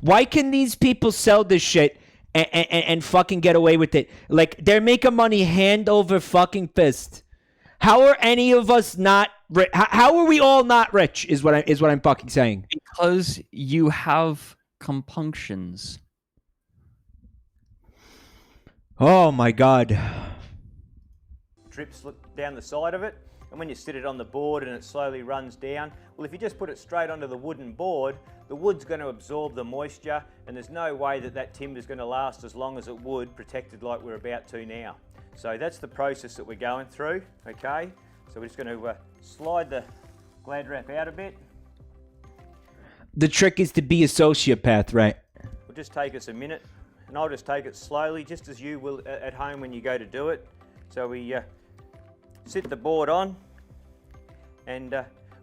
Why can these people sell this shit and fucking get away with it? Like they're making money hand over fucking fist. How are any of us not rich? How are we all not rich? Is what I'm fucking saying. Because you have compunctions. Oh my God. Drips down the side of it, and when you sit it on the board and it slowly runs down, well, if you just put it straight onto the wooden board, the wood's going to absorb the moisture, and there's no way that timber is going to last as long as it would, protected like we're about to now. So that's the process that we're going through, okay? So we're just going to slide the Glad wrap out a bit. The trick is to be a sociopath, right? It'll just take us a minute, and I'll just take it slowly, just as you will at home when you go to do it. So we sit the board on, and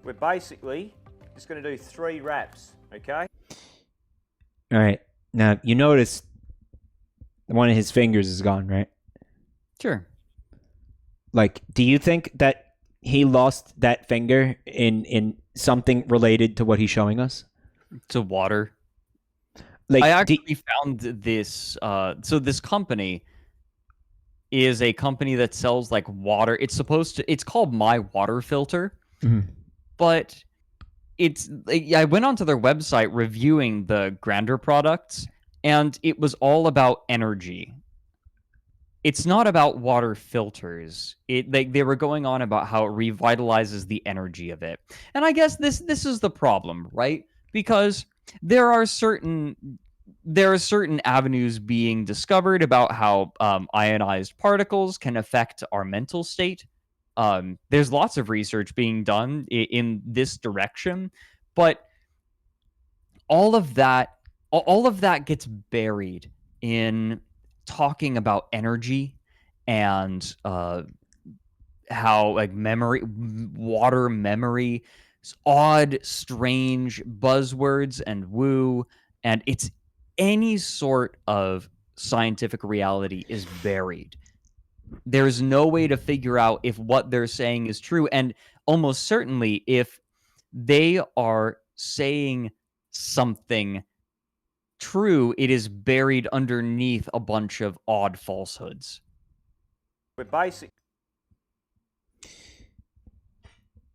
we're basically just going to do 3 wraps, okay? All right. Now, you notice one of his fingers is gone, right? Sure. Like, do you think that he lost that finger in something related to what he's showing us? To water. Like, I actually found this. So this company is a company that sells like water. It's called My Water Filter, but I went onto their website reviewing the Grander products, and it was all about energy. It's not about water filters. They were going on about how it revitalizes the energy of it. And I guess this is the problem, right? Because there are certain avenues being discovered about how ionized particles can affect our mental state. There's lots of research being done in this direction, but all of that gets buried in talking about energy and how like water memory, odd, strange buzzwords and woo, and it's any sort of scientific reality is buried. There's no way to figure out if what they're saying is true, and almost certainly if they are saying something true, it is buried underneath a bunch of odd falsehoods. We're basic.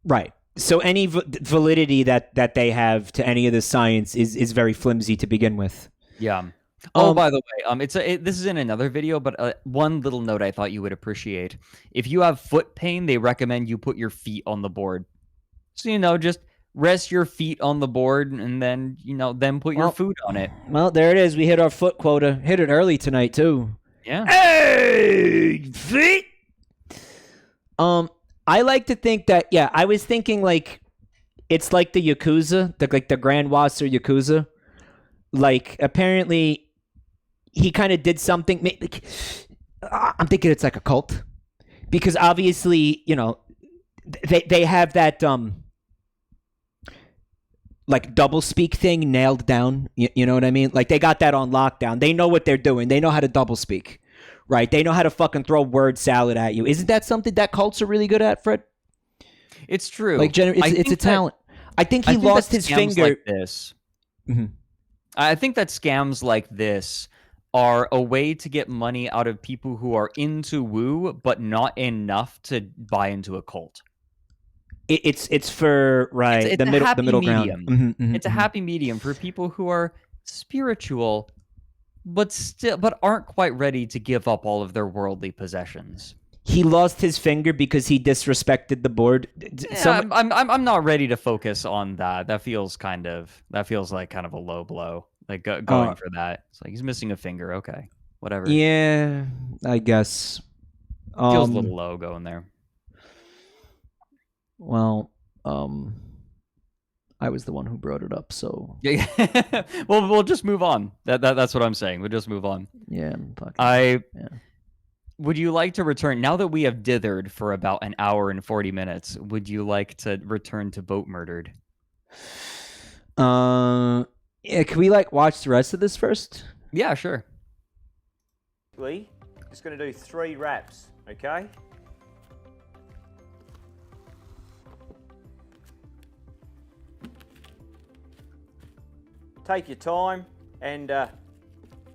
Right. So any validity that they have to any of the science is very flimsy to begin with. Yeah. Oh, by the way, this is in another video, but one little note I thought you would appreciate. If you have foot pain, they recommend you put your feet on the board. So, just rest your feet on the board and then, then put your food on it. Well, there it is. We hit our foot quota. Hit it early tonight, too. Yeah. Hey, feet! I like to think that, I was thinking, like, it's like the Yakuza, like the Grandwasser Yakuza. Like, apparently, he kind of did something. I'm thinking it's like a cult. Because obviously, they have that, like, double speak thing nailed down. You know what I mean? Like, they got that on lockdown. They know what they're doing. They know how to double speak. Right? They know how to fucking throw word salad at you. Isn't that something that cults are really good at, Fred? It's true. Like, it's a talent. I think he lost his finger. Like this. Mm-hmm. I think that scams like this are a way to get money out of people who are into woo, but not enough to buy into a cult. It's for it's the middle medium. ground. Mm-hmm, it's a happy medium for people who are spiritual, but aren't quite ready to give up all of their worldly possessions. He lost his finger because he disrespected the board. I'm not ready to focus on that. That feels like kind of a low blow. Like going for that. It's like he's missing a finger. Okay, whatever. Yeah, I guess. Feels a little low going there. Well, I was the one who brought it up, so yeah. Well, we'll just move on. That's what I'm saying. We'll just move on. Yeah, Would you like to return now that we have dithered for about an hour and 40 minutes? Would you like to return to Boatmurdered? Yeah. Can we watch the rest of this first? Yeah, sure. Just going to do 3 wraps, okay? Take your time and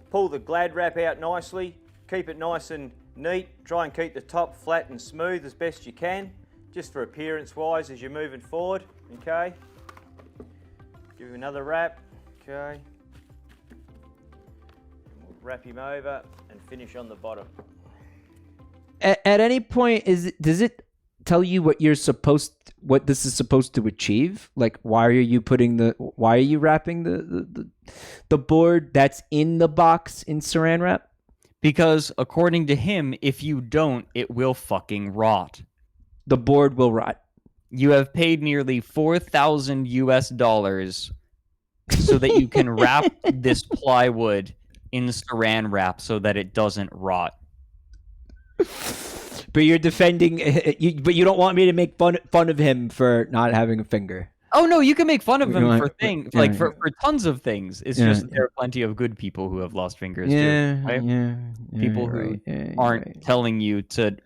pull the Glad wrap out nicely. Keep it nice and neat. Try and keep the top flat and smooth as best you can, just for appearance wise as you're moving forward, okay? Give him another wrap, okay? And we'll wrap him over and finish on the bottom. At any point, does it tell you what what this is supposed to achieve? Like, why are you wrapping the board that's in the box in saran wrap? Because according to him, if you don't, it will fucking rot. The board will rot. You have paid nearly $4,000 so that you can wrap this plywood in saran wrap so that it doesn't rot. But you're defending. But you don't want me to make fun of him for not having a finger. Oh no, you can make fun of him Right. for things Yeah, like yeah. for tons of things. It's Yeah, just yeah. there are plenty of good people who have lost fingers Yeah, too. Right? yeah. People you're who right. Yeah, you're aren't right. telling you to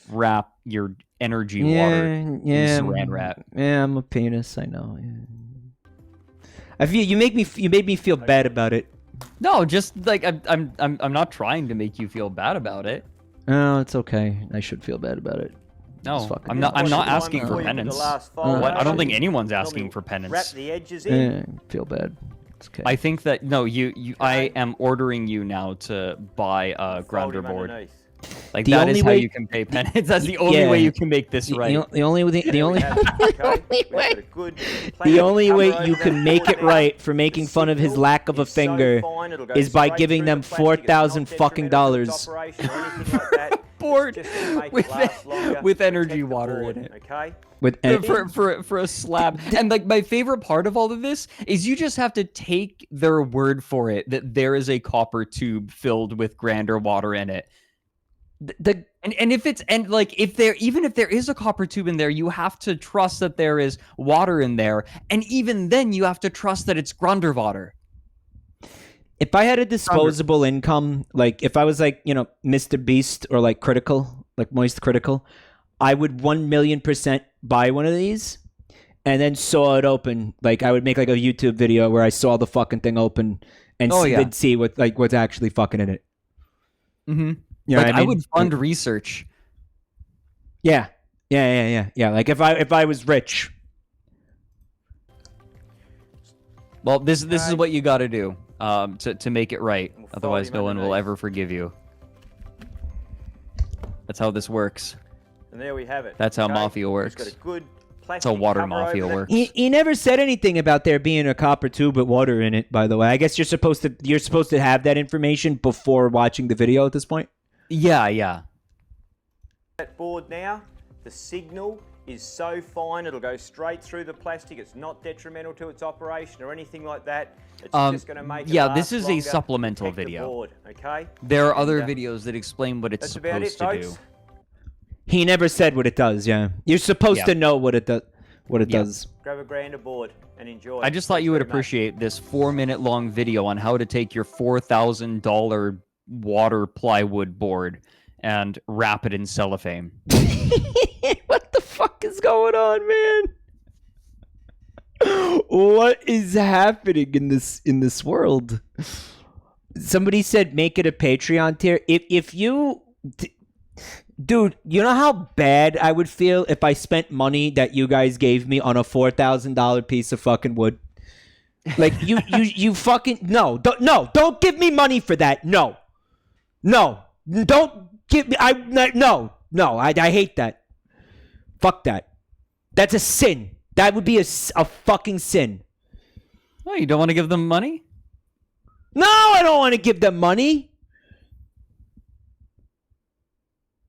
wrap your energy water Yeah, yeah. in saran wrap. Yeah, I'm a penis. I know. Yeah. I feel you made me feel bad about it. No, just like I'm not trying to make you feel bad about it. Oh, it's okay. I should feel bad about it. No, Just fucking I'm do not. it. I'm not Time asking before for you do the penance. last Oh, fold, I don't think Ashley. anyone's Normally asking for Wrap penance. the edges in. Feel bad. It's okay. I think that no, I am ordering you now to buy a Fold grinder him board. underneath. Like The that only is how way- you can pay penance. That's the only way Yeah. you can make this right. The only There we only have it, okay? We've got a good the plastic only cover way over you that can make board it now. right for making The fun of his signal lack of a is so finger fine, it'll go is by straight giving through them the plastic. It's not $4,000 fucking detrimental to dollars. its operation or anything like that. It's Board just to make it with last longer, with protect energy the water board, in it. Okay. with For a slab. And like my favorite part of all of this is you just have to take their word for it that there is a copper tube filled with grander water in it. the And if it's even if there is a copper tube in there, you have to trust that there is water in there, and even then you have to trust that it's Grunderwater. If I had a disposable income, like if I was like, Mr. Beast or like Critical, like Moist Critical, I would 1,000,000% buy one of these and then saw it open. Like I would make like a YouTube video where I saw the fucking thing open and then see what's actually fucking in it. Mm-hmm. You know Like what I mean? would fund research. Yeah. Like if I was rich. Well, this is what you got to do to make it right. We'll Otherwise, fold no him one will underneath. ever forgive you. That's how this works. And there we have it. That's how okay? mafia works. It's got a good That's how plastic water cover mafia over that. works. He never said anything about there being a copper tube with water in it, by the way. I guess you're supposed to have that information before watching the video at this point. Yeah. That board now, the signal is so fine it'll go straight through the plastic. It's not detrimental to its operation or anything like that. It's just going to make it yeah, last this is a longer, supplemental protect the video. board, okay? There are other And, videos that explain what it's That's about it, supposed to do. folks. He never said what it does. Yeah, you're supposed Yeah. to know what it does. What it Yeah. does. Grab a grander board and enjoy. I just thought you would Thanks very much. appreciate this 4-minute long video on how to take your $4,000 water plywood board and wrap it in cellophane. What the fuck is going on, man? What is happening in this world? Somebody said make it a Patreon tier. If you, dude, you know how bad I would feel if I spent money that you guys gave me on a $4,000 piece of fucking wood. Like you fucking don't give me money for that. No, don't give me. I hate that. Fuck that. That's a sin. That would be a fucking sin. Oh, you don't want to give them money? No, I don't want to give them money.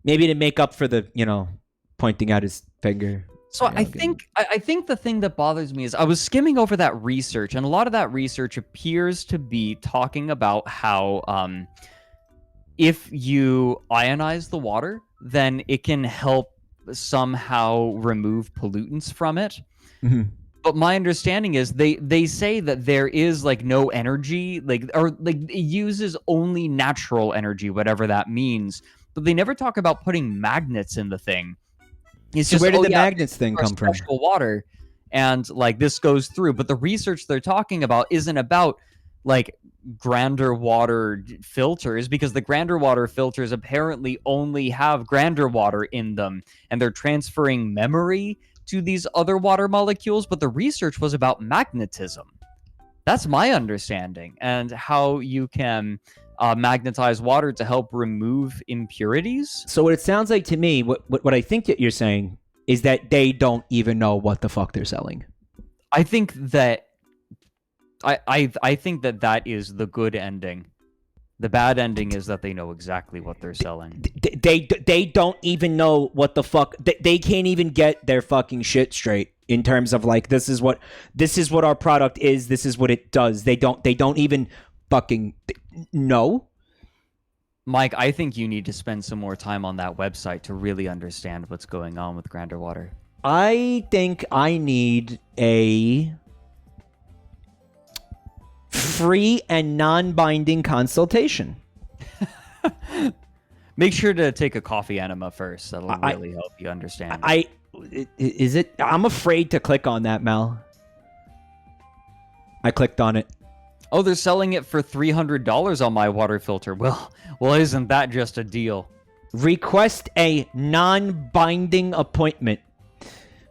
Maybe to make up for the, pointing out his finger. So Yeah, I think the thing that bothers me is I was skimming over that research, and a lot of that research appears to be talking about how if you ionize the water, then it can help somehow remove pollutants from it. Mm-hmm. But my understanding is they say that there is like no energy, it uses only natural energy, whatever that means. But they never talk about putting magnets in the thing. It's So just, where did the yeah, magnets thing for come from? special water, and like this goes through. But the research they're talking about isn't about like grander water filters, because the grander water filters apparently only have grander water in them, and they're transferring memory to these other water molecules. But the research was about magnetism. That's my understanding, and how you can magnetize water to help remove impurities. So what it sounds like to me, what I think that you're saying is that they don't even know what the fuck they're selling. I think that I think that is the good ending. The bad ending is that they know exactly what they're selling. They don't even know what the fuck. They can't even get their fucking shit straight in terms of like this is what our product is. This is what it does. They don't even fucking know. Mike, I think you need to spend some more time on that website to really understand what's going on with Granderwater. I think I need a free and non-binding consultation. Make sure to take a coffee enema first. That'll really help you understand. Is it? I'm afraid to click on that, Mel. I clicked on it. Oh, they're selling it for $300 on my water filter. Well, isn't that just a deal? Request a non-binding appointment.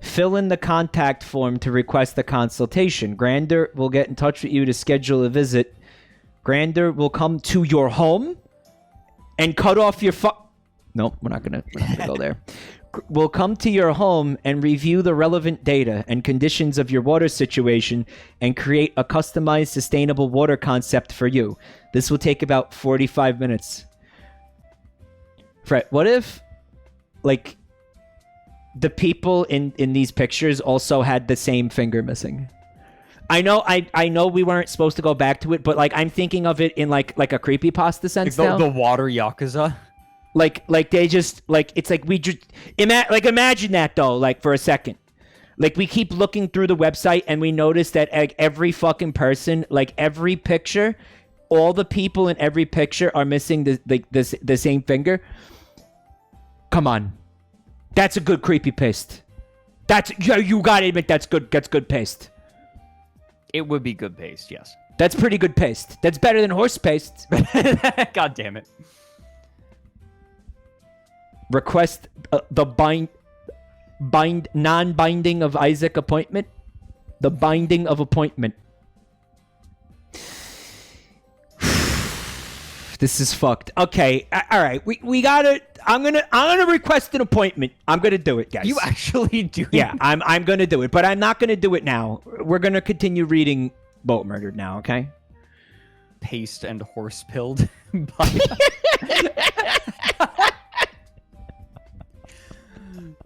Fill in the contact form to request a consultation. Grander will get in touch with you to schedule a visit. Grander will come to your home and cut off your Nope, we're not gonna go there. Will come to your home and review the relevant data and conditions of your water situation and create a customized, sustainable water concept for you. This will take about 45 minutes. Fred, what if, like, the people in these pictures also had the same finger missing? I know we weren't supposed to go back to it, but like I'm thinking of it in like a creepypasta sense now. The water yakuza. Like they just like it's like we just imagine that though, like for a second. Like we keep looking through the website and we notice that like every fucking person, like every picture, all the people in every picture are missing the same finger. Come on. That's a good creepy paste. You gotta admit that's good paste. It would be good paste, yes. That's pretty good paste. That's better than horse paste. God damn it. Request the non-binding of Isaac appointment. The binding of appointment. This is fucked. Okay, all right. We gotta. I'm gonna request an appointment. I'm gonna do it, guys. You actually do? Yeah, I'm gonna do it, but I'm not gonna do it now. We're gonna continue reading Boatmurdered now. Okay. Paste and horse pilled.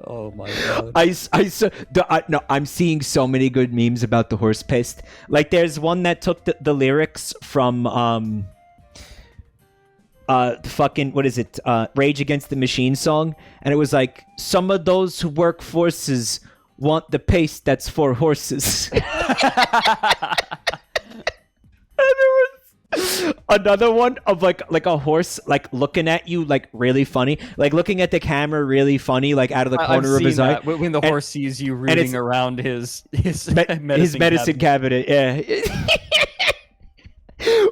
Oh my god! I'm seeing so many good memes about the horse paste. Like, there's one that took the lyrics from fucking what is it? Rage Against the Machine song, and it was like, some of those who work forces want the paste that's for horses. And there was another one of like a horse like looking at you like really funny, like looking at the camera really funny, like out of the corner of his eye. When the horse sees you rooting around his medicine cabinet. Yeah.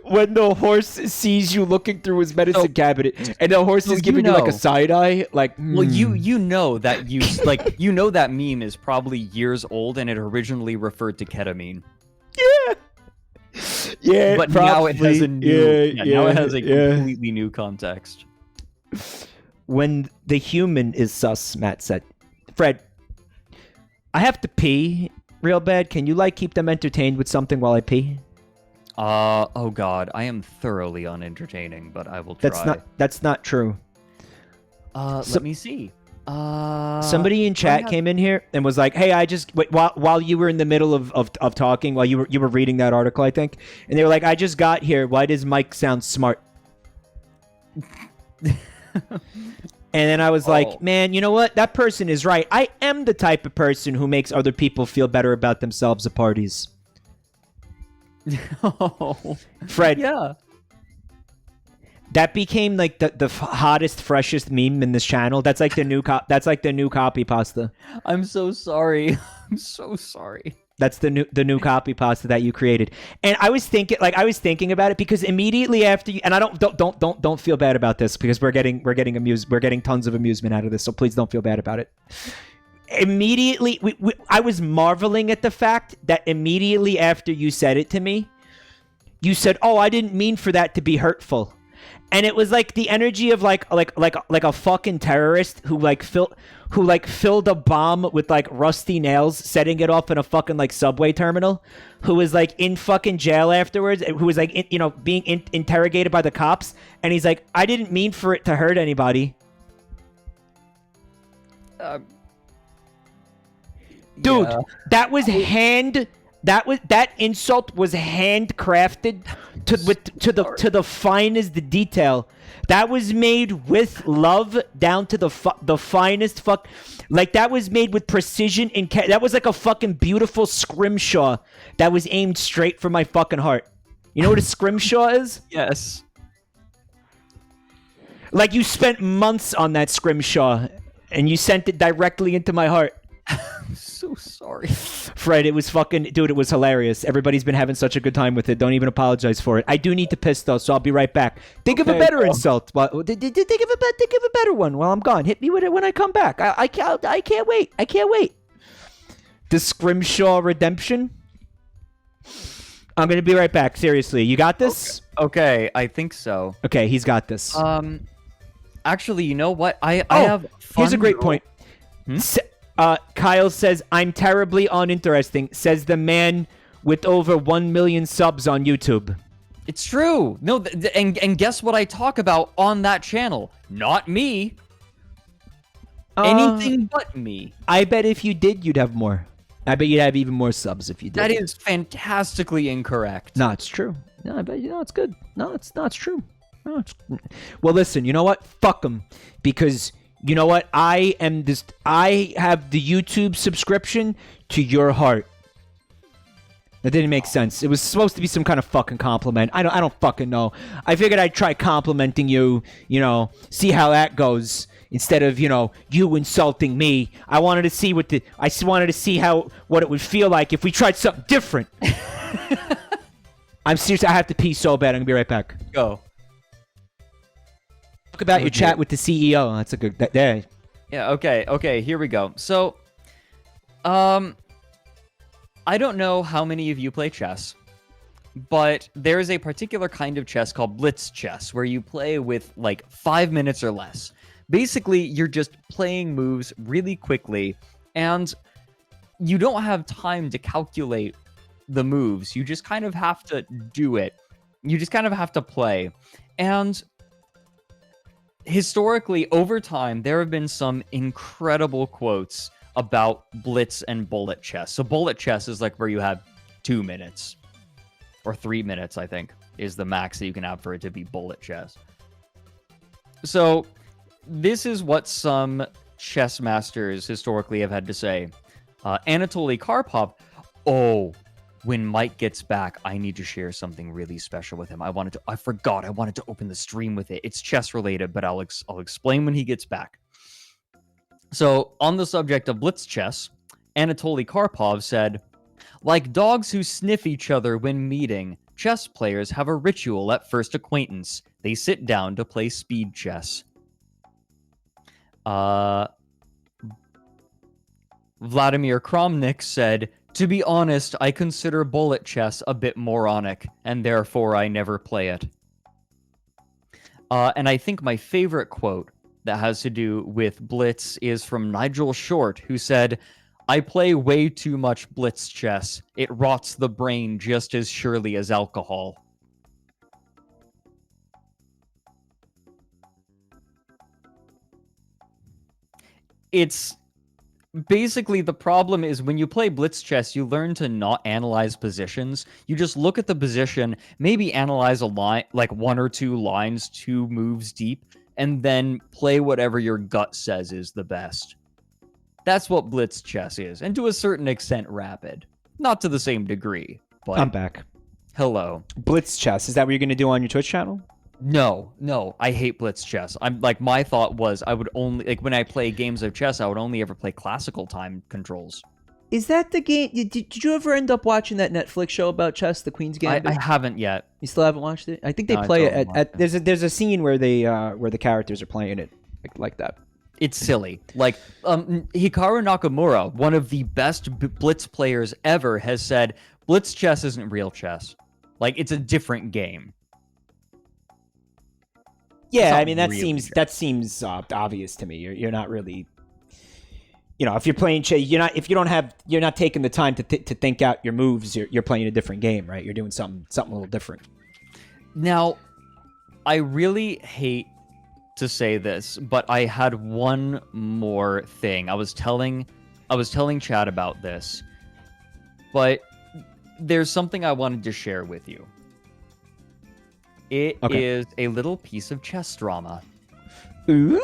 When the horse sees you looking through his medicine cabinet, and the horse is giving you like a side eye, like. Well, you know that that meme is probably years old, and it originally referred to ketamine. Yeah. Yeah, but probably. Now it has a new. Now it has a completely new context. When the human is sus, Matt said. Fred, I have to pee real bad. Can you like keep them entertained with something while I pee? Oh god, I am thoroughly unentertaining, but I will try. That's not true. Let me see. Somebody in chat came in here and was like, "Hey, I just while you were in the middle of talking, while you were reading that article, I think," and they were like, "I just got here. Why does Mike sound smart?" And then I was like, "Man, you know what? That person is right. I am the type of person who makes other people feel better about themselves at parties." Fred. Yeah. That became like the hottest, freshest meme in this channel. That's like the new copy pasta. I'm so sorry. I'm so sorry. That's the new copy pasta that you created. And I was thinking about it because immediately after you, and I don't feel bad about this because we're getting tons of amusement out of this. So please don't feel bad about it. Immediately, I was marveling at the fact that immediately after you said it to me, you said, "Oh, I didn't mean for that to be hurtful." And it was like the energy of like a fucking terrorist who filled a bomb with like rusty nails, setting it off in a fucking like subway terminal, who was like in fucking jail afterwards, who was like being interrogated by the cops, and he's like, "I didn't mean for it to hurt anybody." Dude, yeah. that insult was handcrafted to the finest detail. That was made with love down to the finest fuck. Like that was made with precision and that was like a fucking beautiful scrimshaw that was aimed straight for my fucking heart. You know what a scrimshaw is? Yes. Like you spent months on that scrimshaw and you sent it directly into my heart. I'm so sorry. Fred, it was fucking... Dude, it was hilarious. Everybody's been having such a good time with it. Don't even apologize for it. I do need to piss, though, so I'll be right back. Think of a better insult. Well, think of a better one while I'm gone. Hit me with it when I come back. I can't wait. I can't wait. The Scrimshaw Redemption? I'm going to be right back. Seriously. You got this? Okay, I think so. Okay, he's got this. Actually, you know what? I have fun. Here's a great point. Kyle says, I'm terribly uninteresting, says the man with over 1 million subs on YouTube. It's true. No, and guess what I talk about on that channel? Not me. Anything but me. I bet if you did, you'd have more. I bet you'd have even more subs if you did. That is fantastically incorrect. No, it's true. No, I bet it's good. No, it's true. No, well, listen, you know what? Fuck them. Because... You know what? I have the YouTube subscription to your heart. That didn't make sense. It was supposed to be some kind of fucking compliment. I don't fucking know. I figured I'd try complimenting you, see how that goes instead of, you insulting me. I wanted to see what it would feel like if we tried something different. I'm serious. I have to pee so bad. I'm going to be right back. Go. Talk about your chat with the CEO. That's a good day. Yeah, okay, here we go. So, I don't know how many of you play chess, but there is a particular kind of chess called blitz chess, where you play with, 5 minutes or less. Basically, you're just playing moves really quickly, and you don't have time to calculate the moves. You just kind of have to do it. You just kind of have to play. And... historically, over time, there have been some incredible quotes about blitz and bullet chess. So bullet chess is where you have 2 minutes or 3 minutes, I think, is the max that you can have for it to be bullet chess. So this is what some chess masters historically have had to say. Anatoly Karpov, when Mike gets back, I need to share something really special with him. I wanted to open the stream with it. It's chess related, but I'll explain when he gets back. So, on the subject of blitz chess, Anatoly Karpov said, like dogs who sniff each other when meeting, chess players have a ritual at first acquaintance. They sit down to play speed chess. Vladimir Kramnik said, to be honest, I consider bullet chess a bit moronic, and therefore I never play it. And I think my favorite quote that has to do with blitz is from Nigel Short, who said, I play way too much blitz chess. It rots the brain just as surely as alcohol. It's... basically, the problem is when you play blitz chess, you learn to not analyze positions. You just look at the position, maybe analyze a line, 1 or 2 lines, 2 moves deep, and then play whatever your gut says is the best. That's what blitz chess is, and to a certain extent, rapid. Not to the same degree, but... I'm back. Hello. Blitz chess, is that what you're going to do on your Twitch channel? No, I hate blitz chess. I'm my thought was I would only when I play games of chess, I would only ever play classical time controls. Is that the game? Did you ever end up watching that Netflix show about chess, The Queen's Gambit? I haven't yet. You still haven't watched it? I think they play it at there's a scene where the characters are playing it like that. It's silly. Hikaru Nakamura, one of the best blitz players ever, has said blitz chess isn't real chess. It's a different game. Yeah, I mean that seems obvious to me. You're not really, if you're playing chess, you're not taking the time to think out your moves. You're playing a different game, right? You're doing something a little different. Now, I really hate to say this, but I had one more thing. I was telling Chad about this, but there's something I wanted to share with you. It Okay. is a little piece of chess drama. Ooh!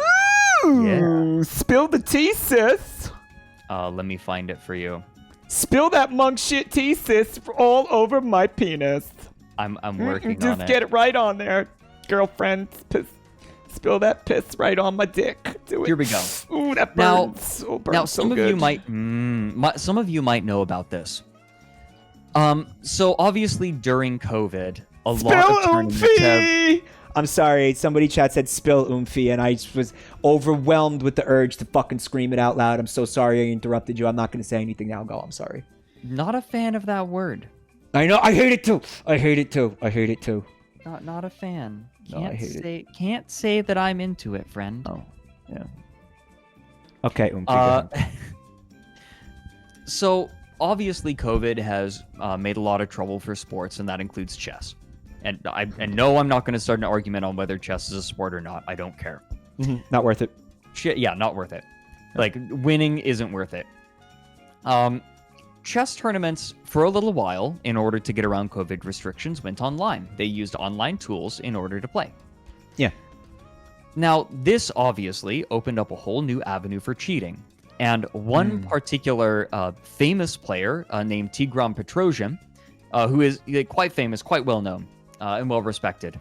Yeah. Spill the tea, sis. Let me find it for you. Spill that monk shit tea, sis, all over my penis. I'm working on Just it. get it right on there, girlfriend. Spill that piss right on my dick. Do it. Here we go. Ooh, that Now- burns. Oh, burns Now, so some of good. you some of you might know about this. So obviously during COVID, a lot of Spill tournaments have. oomphy! I'm sorry. Somebody chat said spill oomphy, and I just was overwhelmed with the urge to fucking scream it out loud. I'm so sorry I interrupted you. I'm not going to say anything now. Go. I'm sorry. Not a fan of that word. I know. I hate it too. I hate it too. I hate it too. Not a fan. No, I hate it. Can't say that I'm into it, friend. Oh, yeah. Okay, oomphy. Go ahead. So obviously COVID has made a lot of trouble for sports, and that includes chess. And no, I'm not going to start an argument on whether chess is a sport or not. I don't care. Not worth it. Shit, yeah, not worth it. Like, winning isn't worth it. Chess tournaments, for a little while, in order to get around COVID restrictions, went online. They used online tools in order to play. Yeah. Now, this obviously opened up a whole new avenue for cheating. And one particular famous player named Tigran Petrosian, who is quite famous, quite well known, and well respected,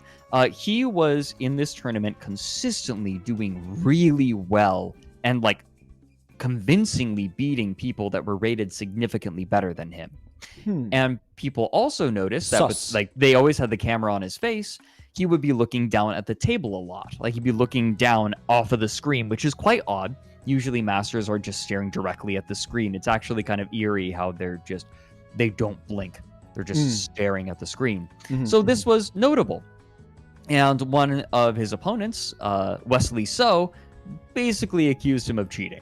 he was in this tournament consistently doing really well and like convincingly beating people that were rated significantly better than him. And people also noticed that with, like, they always had the camera on his face. He would be looking down at the table a lot. Like, he'd be looking down off of the screen, which is quite odd. Usually masters are just staring directly at the screen. It's actually kind of eerie how they don't blink. They're just staring at the screen. So this was notable. And one of his opponents, Wesley So, basically accused him of cheating.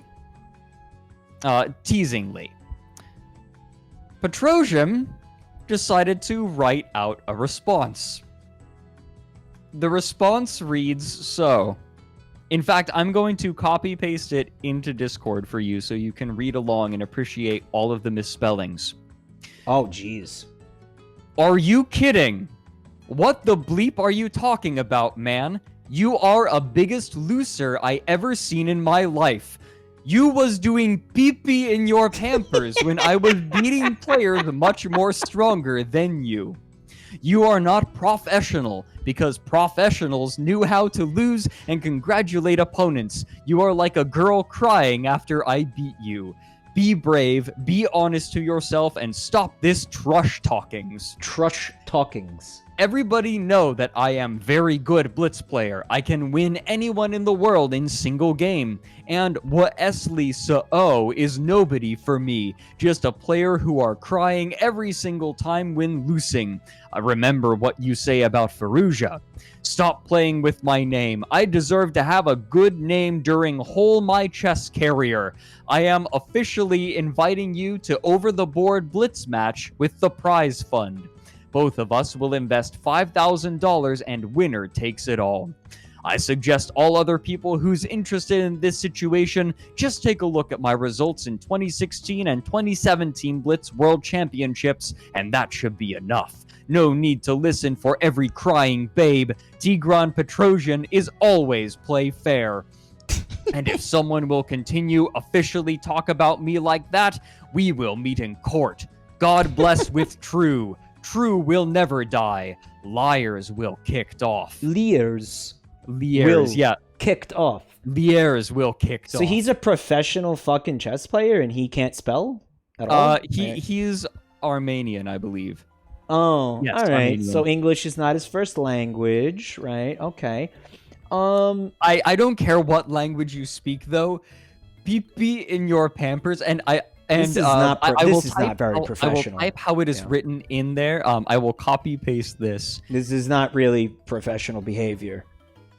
Teasingly. Petrosian decided to write out a response. The response reads so. In fact, I'm going to copy-paste it into Discord for you so you can read along and appreciate all of the misspellings. Oh, jeez. Are you kidding? What the bleep are you talking about, man? You are a biggest loser I ever seen in my life. You was doing pee-pee in your Pampers when I was beating players much more stronger than you. You are not professional because professionals knew how to lose and congratulate opponents. You are like a girl crying after I beat you. Be brave, be honest to yourself, and stop this trush talkings. Trush talkings. Everybody know that I am very good blitz player. I can win anyone in the world in single game. And Wesley So is nobody for me. Just a player who are crying every single time when losing. I remember what you say about Faruja. Stop playing with my name. I deserve to have a good name during whole my chess carrier. I am officially inviting you to over the board blitz match with the prize fund. Both of us will invest $5,000 and winner takes it all. I suggest all other people who's interested in this situation just take a look at my results in 2016 and 2017 Blitz World Championships, and that should be enough. No need to listen for every crying babe. Tigran Petrosian is always play fair. And if someone will continue officially talk about me like that, we will meet in court. God bless with true. True will never die. Liars will kicked off. Liars. Liars, yeah. Kicked off. Liars will kicked off. So he's a professional fucking chess player and he can't spell at all? He's Armenian, I believe. Oh, yes, all right. Armenian. So English is not his first language, right? Okay. I don't care what language you speak though. Pee-pee in your Pampers, and this is not very professional. I will type how it is written in there. I will copy paste this. This is not really professional behavior.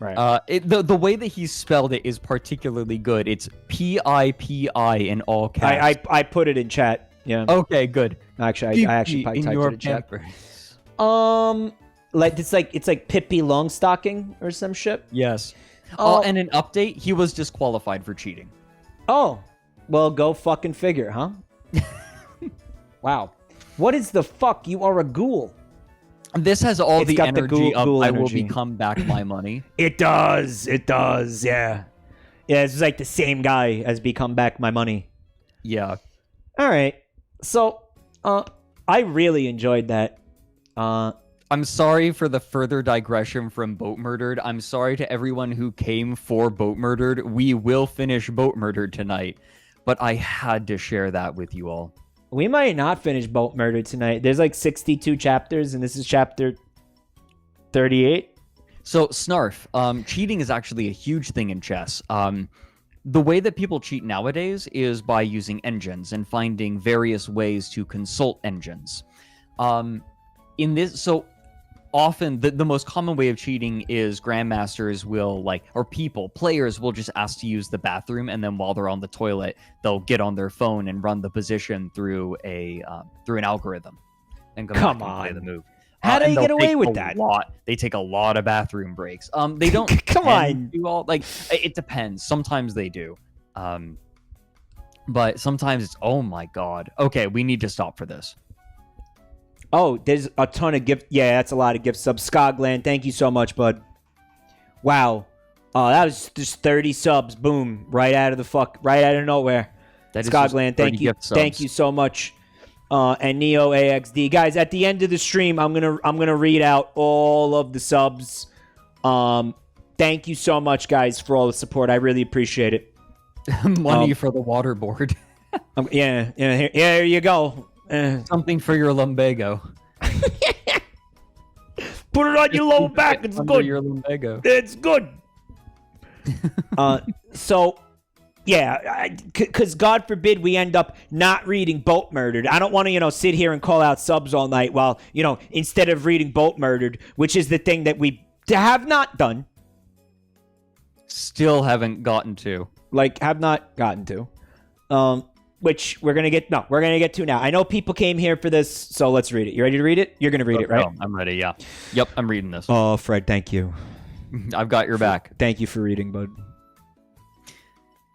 Right. The way that he spelled it is particularly good. It's P-I-P-I in all caps. I put it in chat. Yeah. Okay, good. Actually, I actually probably typed it in chat. Pampers. Like it's like Pippi Longstocking or some shit. Yes. And an update, he was disqualified for cheating. Oh, well, go fucking figure, huh? Wow. What is the fuck? You are a ghoul. This has all It's the got the energy of ghoul I will energy. become back my money. It does. Yeah. Yeah, it's like the same guy as Become Back My Money. Yeah. All right. So, I really enjoyed that. I'm sorry for the further digression from Boatmurdered. I'm sorry to everyone who came for Boatmurdered. We will finish Boatmurdered tonight, but I had to share that with you all. We might not finish Boatmurdered tonight. There's like 62 chapters, and this is chapter 38. So, Snarf, cheating is actually a huge thing in chess. The way that people cheat nowadays is by using engines and finding various ways to consult engines. So often the most common way of cheating is grandmasters will players will just ask to use the bathroom, and then while they're on the toilet, they'll get on their phone and run the position through an algorithm and come back and play the move. How do you get away with that? They take a lot of bathroom breaks. They don't do all, it depends. Sometimes they do. But sometimes it's, oh my god. Okay, we need to stop for this. Oh, there's a ton of gift. Yeah, that's a lot of gift subs. Scogland, thank you so much, bud. Wow. That was just 30 subs. Boom. Right out of nowhere. Scogland, thank you. Thank you so much. And Neo AXD. Guys, at the end of the stream, I'm gonna read out all of the subs. Thank you so much, guys, for all the support. I really appreciate it. Money for the waterboard. Here you go. Something for your lumbago. Put it on your low back. It's good. Your lumbago. It's good. So, yeah, because God forbid we end up not reading Boatmurdered. I don't want to, sit here and call out subs all night while, instead of reading Boatmurdered, which is the thing that we have not done. Still haven't gotten to. Have not gotten to. Which we're going to get to now. I know people came here for this, so let's read it. You ready to read it? You're going to read it, right? Oh, I'm ready, yeah. Yep, I'm reading this. Oh, Fred, thank you. I've got your back. Thank you for reading, bud.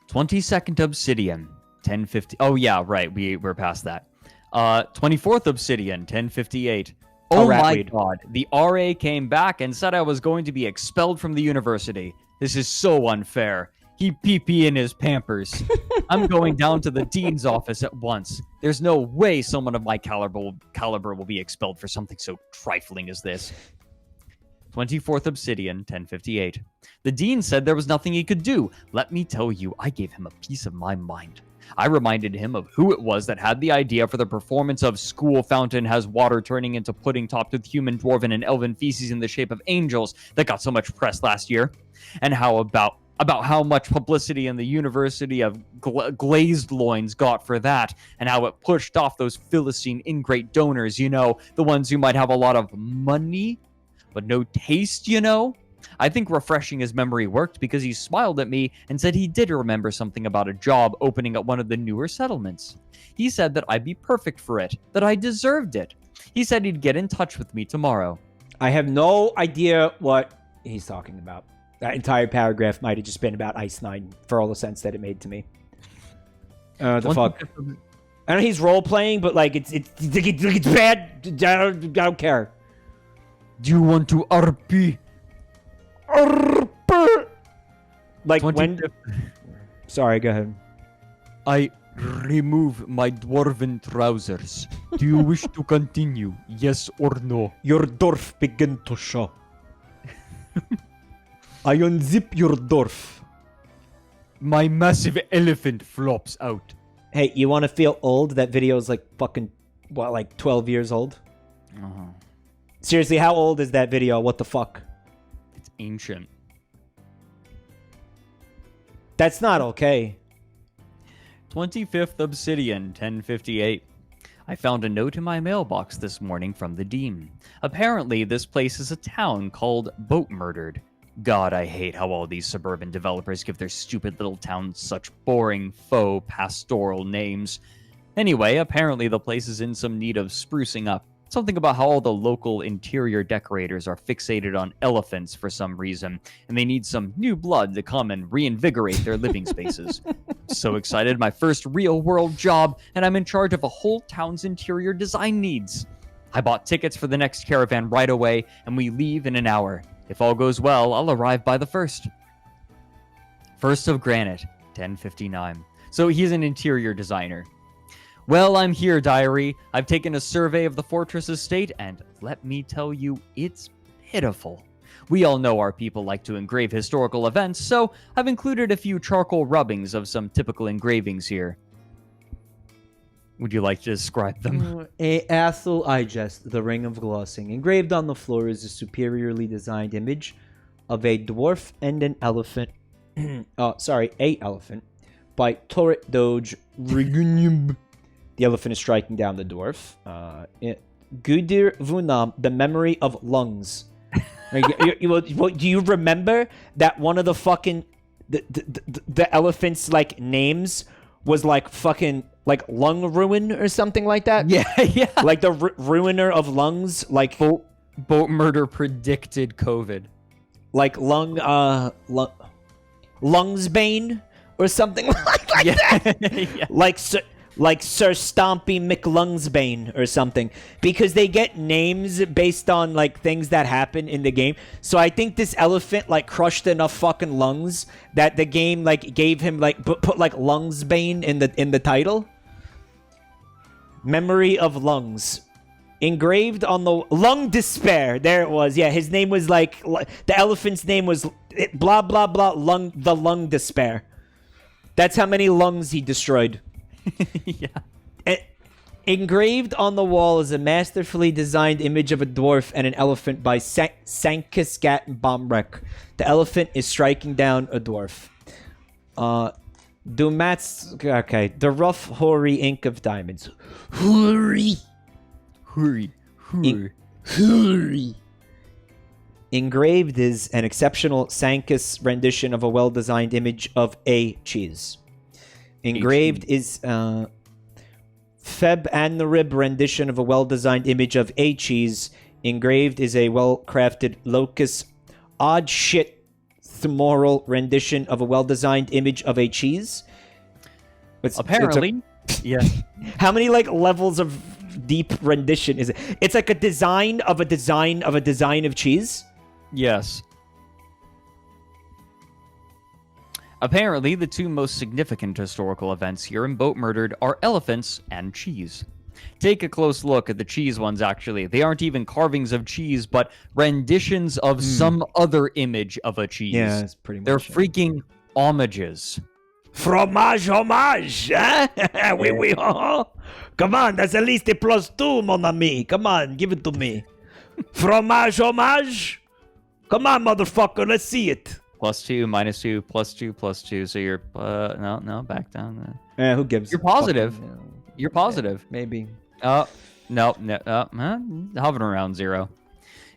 22nd Obsidian, 1050. Oh, yeah, right. We're past that. 24th Obsidian, 1058. Oh, my God. The RA came back and said I was going to be expelled from the university. This is so unfair. He pee in his Pampers. I'm going down to the dean's office at once. There's no way someone of my caliber will be expelled for something so trifling as this. 24th Obsidian, 1058. The dean said there was nothing he could do. Let me tell you, I gave him a piece of my mind. I reminded him of who it was that had the idea for the performance of School Fountain Has Water Turning into Pudding Topped with Human, Dwarven, and Elven Feces in the Shape of Angels that got so much press last year. And how about how much publicity in the University of Glazed Loins got for that, and how it pushed off those Philistine ingrate donors, the ones who might have a lot of money, but no taste, I think refreshing his memory worked because he smiled at me and said he did remember something about a job opening at one of the newer settlements. He said that I'd be perfect for it, that I deserved it. He said he'd get in touch with me tomorrow. I have no idea what he's talking about. That entire paragraph might have just been about Ice Nine for all the sense that it made to me. The fuck? I know he's role playing, but it's bad. I don't care. Do you want to RP? RP. When? Sorry, go ahead. I remove my dwarven trousers. Do you wish to continue? Yes or no? Your dwarf begin to show. I unzip your dwarf. My massive elephant flops out. Hey, you want to feel old? That video is 12 years old? Uh-huh. Seriously, how old is that video? What the fuck? It's ancient. That's not okay. 25th Obsidian, 1058. I found a note in my mailbox this morning from the dean. Apparently, this place is a town called Boatmurdered. God, I hate how all these suburban developers give their stupid little towns such boring, faux, pastoral names. Anyway, apparently the place is in some need of sprucing up. Something about how all the local interior decorators are fixated on elephants for some reason, and they need some new blood to come and reinvigorate their living spaces. So excited, my first real-world job, and I'm in charge of a whole town's interior design needs. I bought tickets for the next caravan right away, and we leave in an hour. If all goes well, I'll arrive by the 1st. 1st of Granite, 10:59. So he's an interior designer. Well, I'm here, diary. I've taken a survey of the fortress's state, and let me tell you, it's pitiful. We all know our people like to engrave historical events, so I've included a few charcoal rubbings of some typical engravings here. Would you like to describe them? Athel Igest, the Ring of Glossing. Engraved on the floor is a superiorly designed image of a dwarf and an elephant. A elephant. By Torret Doge Rigunium. The elephant is striking down the dwarf. Gudir Vunam, the memory of lungs. Do you remember that one of the fucking the elephant's like names was like fucking like lung ruin or something like that? Yeah. Like the ruiner of lungs, like boat murder predicted COVID. Like Lungsbane or something like that. Yeah. Like Sir Stompy McLungsbane or something, because they get names based on like things that happen in the game. So I think this elephant like crushed enough fucking lungs that the game like gave him like put like Lungsbane in the title. Memory of lungs. Engraved on the lung despair. There it was. Yeah, his name was like the elephant's name was blah blah blah the lung despair. That's how many lungs he destroyed. Yeah. Engraved on the wall is a masterfully designed image of a dwarf and an elephant by Sankisgat Bomrek. The elephant is striking down a dwarf. The rough, hoary ink of diamonds. Hoary. Engraved is an exceptional Sankis rendition of a well-designed image of a cheese. Engraved is Feb and the Rib rendition of a well-designed image of a cheese. Engraved is a well-crafted locus odd shit themoral rendition of a well-designed image of a cheese. Apparently. Yeah. How many like levels of deep rendition is it? It's like a design of a design of a design of cheese? Yes. Apparently, the two most significant historical events here in Boatmurdered are elephants and cheese. Take a close look at the cheese ones, actually. They aren't even carvings of cheese, but renditions of some other image of a cheese. Yeah, that's pretty much They're it. freaking homages. Fromage homage, eh? Oui, oh. Come on, that's at least a +2, mon ami. Come on, give it to me. Fromage homage? Come on, motherfucker, let's see it. +2, -2, +2, +2. So you're no, back down. Who gives? You're positive. Fucking, You're positive. Maybe. No, hovering around 0.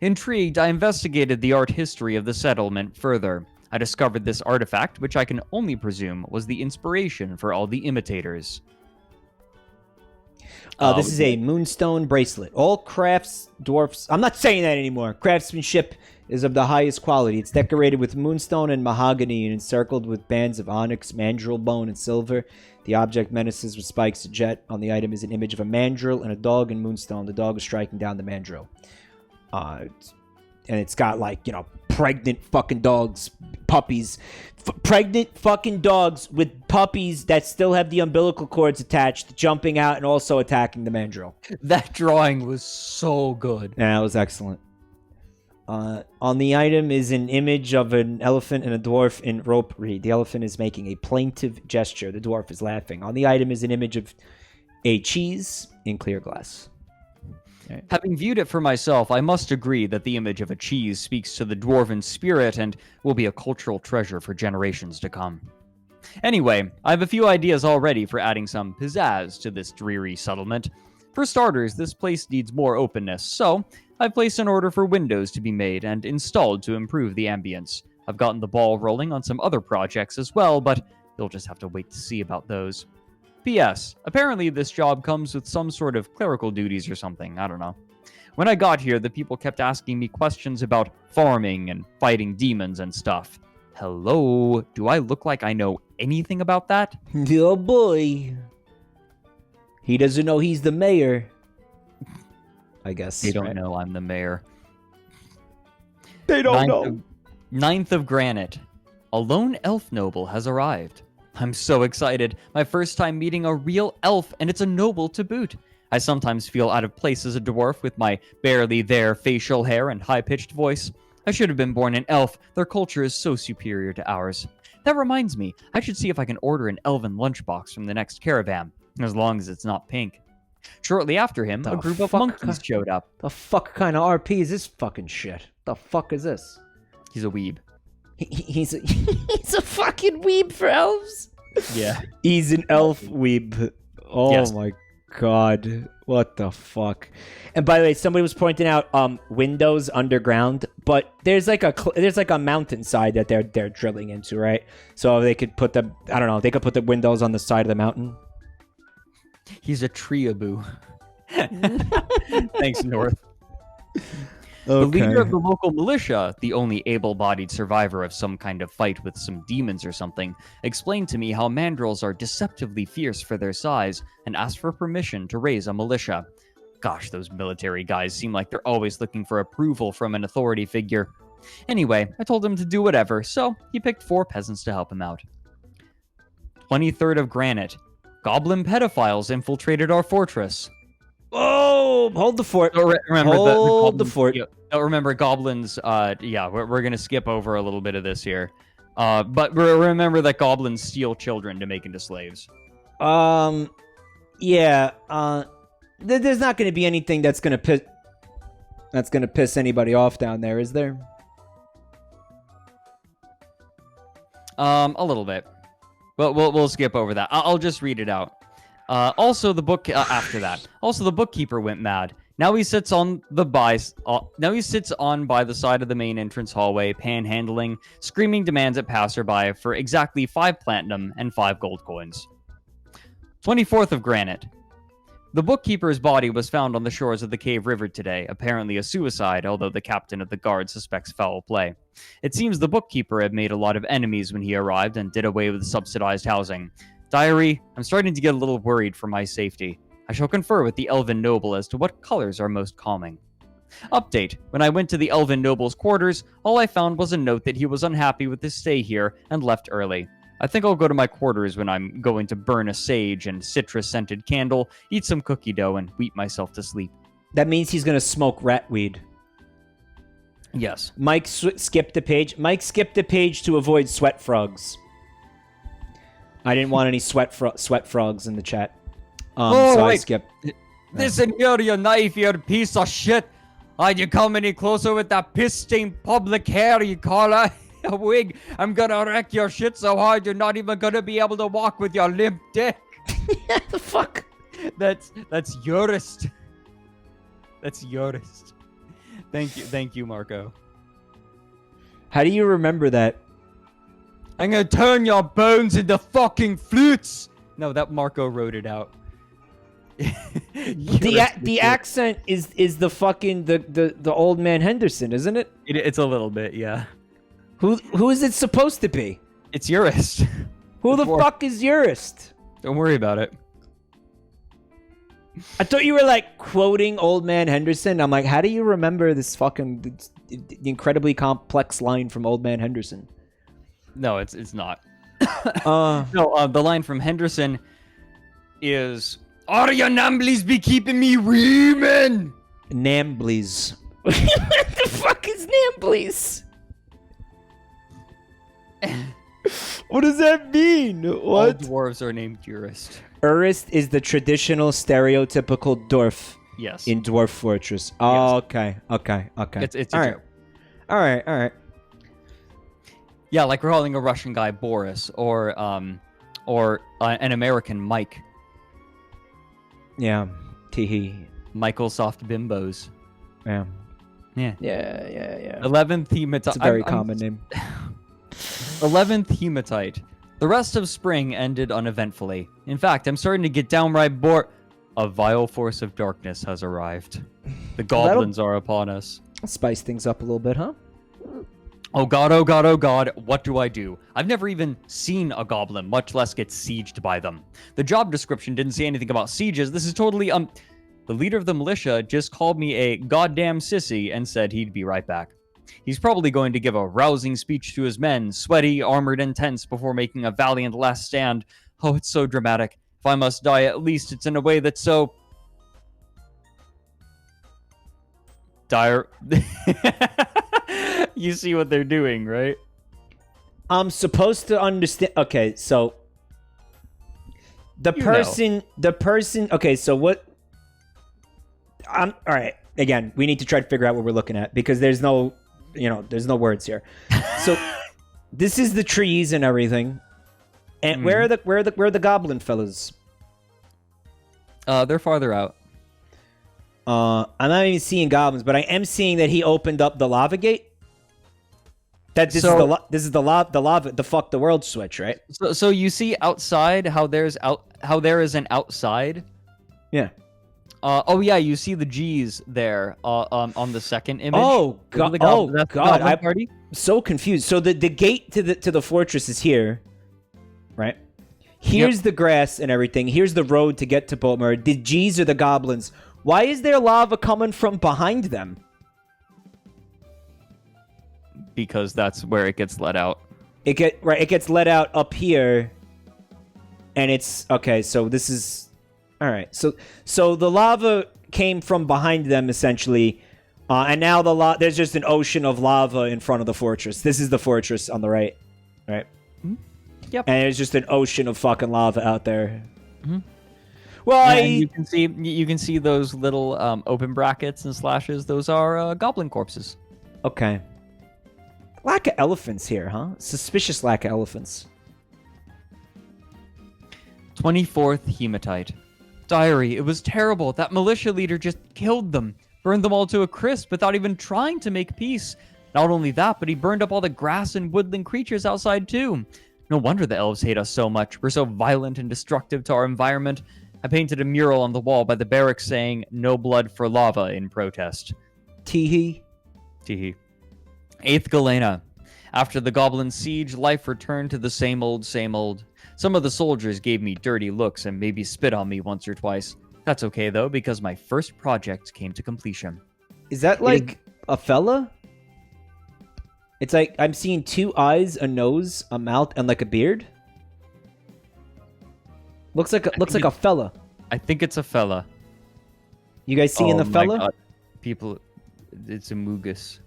Intrigued, I investigated the art history of the settlement further. I discovered this artifact, which I can only presume was the inspiration for all the imitators. This is a moonstone bracelet. All crafts, dwarfs... I'm not saying that anymore. Craftsmanship is of the highest quality. It's decorated with moonstone and mahogany and encircled with bands of onyx, mandrill bone, and silver. The object menaces with spikes to jet. On the item is an image of a mandrill and a dog in moonstone. The dog is striking down the mandrill. And it's got, like, you know, pregnant fucking dogs, puppies. Pregnant fucking dogs with puppies that still have the umbilical cords attached, jumping out and also attacking the mandrill. That drawing was so good. Yeah, that was excellent. On the item is an image of an elephant and a dwarf in rope reed. The elephant is making a plaintive gesture. The dwarf is laughing. On the item is an image of a cheese in clear glass. Right. Having viewed it for myself, I must agree that the image of a cheese speaks to the dwarven spirit and will be a cultural treasure for generations to come. Anyway, I have a few ideas already for adding some pizzazz to this dreary settlement. For starters, this place needs more openness, so I've placed an order for windows to be made and installed to improve the ambience. I've gotten the ball rolling on some other projects as well, but you'll just have to wait to see about those. P.S. Apparently this job comes with some sort of clerical duties or something, I don't know. When I got here, the people kept asking me questions about farming and fighting demons and stuff. Hello, do I look like I know anything about that? Oh boy. He doesn't know he's the mayor. I guess. They don't right? know I'm the mayor. They don't know. Ninth of Granite. A lone elf noble has arrived. I'm so excited. My first time meeting a real elf, and it's a noble to boot. I sometimes feel out of place as a dwarf with my barely there facial hair and high-pitched voice. I should have been born an elf. Their culture is so superior to ours. That reminds me, I should see if I can order an elven lunchbox from the next caravan, as long as it's not pink. Shortly after him, a group of monkeys showed up. The fuck kind of RP is this fucking shit? The fuck is this? He's a weeb. He's a he's a fucking weeb for elves. Yeah. He's an elf weeb. Oh Yes. my god. What the fuck? And by the way, somebody was pointing out windows underground, but there's like a mountainside that they're drilling into, right? So they could put they could put the windows on the side of the mountain. He's a treeaboo. Thanks, North. Okay. The leader of the local militia, the only able-bodied survivor of some kind of fight with some demons or something, explained to me how mandrills are deceptively fierce for their size and asked for permission to raise a militia. Gosh, those military guys seem like they're always looking for approval from an authority figure. Anyway, I told him to do whatever, so he picked 4 peasants to help him out. 23rd of Granite. Goblin pedophiles infiltrated our fortress. Oh, hold the fort. Remember Hold the fort. Remember goblins. We're gonna skip over a little bit of this here. But remember that goblins steal children to make into slaves. Yeah. There's not going to be anything that's gonna piss anybody off down there, is there? A little bit. But we'll skip over that. I'll just read it out. Also, the book after that. Also, the bookkeeper went mad. Now he sits on by the side of the main entrance hallway, panhandling, screaming demands at passerby for exactly 5 platinum and 5 gold coins. 24th of Granite. The bookkeeper's body was found on the shores of the Cave River today, apparently a suicide, although the captain of the guard suspects foul play. It seems the bookkeeper had made a lot of enemies when he arrived and did away with subsidized housing. Diary, I'm starting to get a little worried for my safety. I shall confer with the Elven Noble as to what colors are most calming. Update. When I went to the Elven Noble's quarters, all I found was a note that he was unhappy with his stay here and left early. I think I'll go to my quarters when I'm going to burn a sage and citrus-scented candle, eat some cookie dough, and weep myself to sleep. That means he's going to smoke rat weed. Yes. Mike skipped a page. Mike skipped a page to avoid sweat frogs. I didn't want any sweat frogs in the chat. I skipped. Listen here, you knife-eared piece of shit. You come any closer with that piss-stained public hair you call a wig, I'm gonna wreck your shit so hard you're not even gonna be able to walk with your limp dick. The fuck? That's yourist. That's yourist. Thank you, Marco. How do you remember that? I'm gonna turn your bones into fucking flutes. No, that Marco wrote it out. The accent is the fucking the old man Henderson, isn't it? It's a little bit, yeah. Who is it supposed to be? It's Urist. Who the fuck is Urist? Don't worry about it. I thought you were like quoting old man Henderson. I'm like, how do you remember this fucking the incredibly complex line from old man Henderson? No, it's not. The line from Henderson is, "Are your namblies be keeping me reaming?" Namblies. What the fuck is namblies? What does that mean? What? All dwarves are named Urist. Urist is the traditional stereotypical dwarf. Yes. In Dwarf Fortress. Oh, Yes. Okay. It's a joke. All right. Yeah, like we're calling a Russian guy Boris or an American Mike. Yeah. Teehee. Michael Soft Bimbos. Yeah. Yeah. 11th Hematite. It's a very common name. 11th Hematite. The rest of spring ended uneventfully. In fact, I'm starting to get downright bored. A vile force of darkness has arrived. The goblins are upon us. Spice things up a little bit, huh? Oh god, what do I do? I've never even seen a goblin, much less get sieged by them. The job description didn't say anything about sieges. This is totally, The leader of the militia just called me a goddamn sissy and said he'd be right back. He's probably going to give a rousing speech to his men, sweaty, armored, and tense, before making a valiant last stand. Oh, it's so dramatic. If I must die, at least it's in a way that's so... dire. You see what they're doing, right? I'm supposed to understand. Okay, so the person. Okay, so what? All right. Again, we need to try to figure out what we're looking at because there's no words here. So this is the trees and everything. And where are the goblin fellas? They're farther out. I'm not even seeing goblins, but I am seeing that he opened up the lava gate. This is the lava, the fuck the world switch, right? So you see outside how there is an outside. Yeah. Oh yeah, you see the G's there on the second image. Oh god! I'm party. So confused. So the gate to the fortress is here, right? Here's the grass and everything. Here's the road to get to Boatmurdered. The G's are the goblins. Why is there lava coming from behind them? Because that's where it gets let out. It gets let out up here, and it's okay. So this is all right. So the lava came from behind them essentially, and now there's just an ocean of lava in front of the fortress. This is the fortress on the right, right? Mm-hmm. Yep. And there's just an ocean of fucking lava out there. Mm-hmm. Well, you can see those little open brackets and slashes. Those are goblin corpses. Okay. Lack of elephants here, huh? Suspicious lack of elephants. 24th hematite. Diary, it was terrible. That militia leader just killed them. Burned them all to a crisp without even trying to make peace. Not only that, but he burned up all the grass and woodland creatures outside too. No wonder the elves hate us so much. We're so violent and destructive to our environment. I painted a mural on the wall by the barracks saying, "No blood for lava," in protest. Teehee. Teehee. 8th Galena. After the goblin siege, life returned to the same old, same old. Some of the soldiers gave me dirty looks and maybe spit on me once or twice. That's okay, though, because my first project came to completion. Is that like a fella? It's like I'm seeing 2 eyes, a nose, a mouth, and like a beard. Looks like a fella. I think it's a fella. You guys seeing the fella? God. People, it's a Moogus.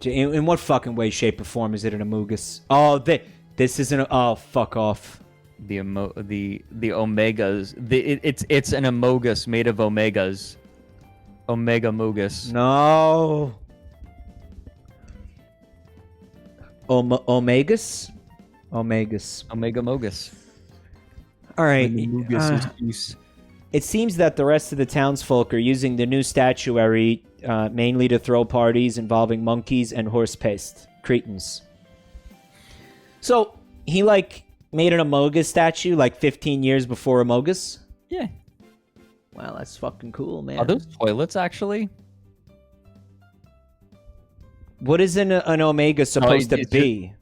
In what fucking way, shape, or form is it an Amogus? Oh, this isn't. Oh, fuck off. The omegas. It's an Amogus made of omegas. Omega Mogus. No. Omegas. Omega Mogus. All right. It seems that the rest of the townsfolk are using the new statuary mainly to throw parties involving monkeys and horse paste. Cretins. So, he, made an Amogus statue, 15 years before Amogus? Yeah. Wow, that's fucking cool, man. Are those toilets, actually? What is an Omega supposed to be?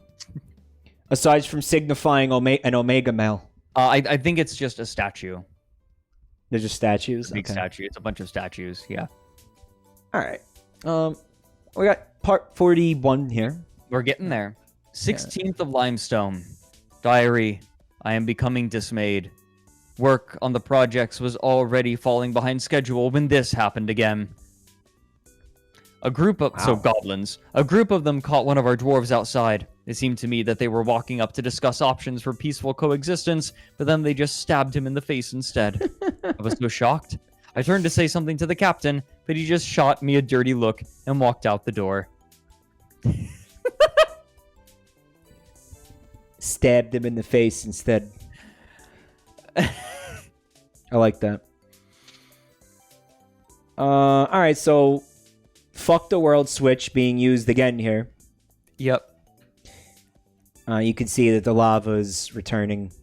Aside from signifying an Omega male. I think it's just a statue. They're just statues? Big statue. It's a bunch of statues, yeah. All right. We got part 41 here. We're getting there. 16th of limestone. Diary, I am becoming dismayed. Work on the projects was already falling behind schedule when this happened again. Goblins. A group of them caught one of our dwarves outside. It seemed to me that they were walking up to discuss options for peaceful coexistence, but then they just stabbed him in the face instead. I was so shocked. I turned to say something to the captain, but he just shot me a dirty look and walked out the door. Stabbed him in the face instead. I like that. All right, so fuck the world switch being used again here. Yep. You can see that the lava is returning.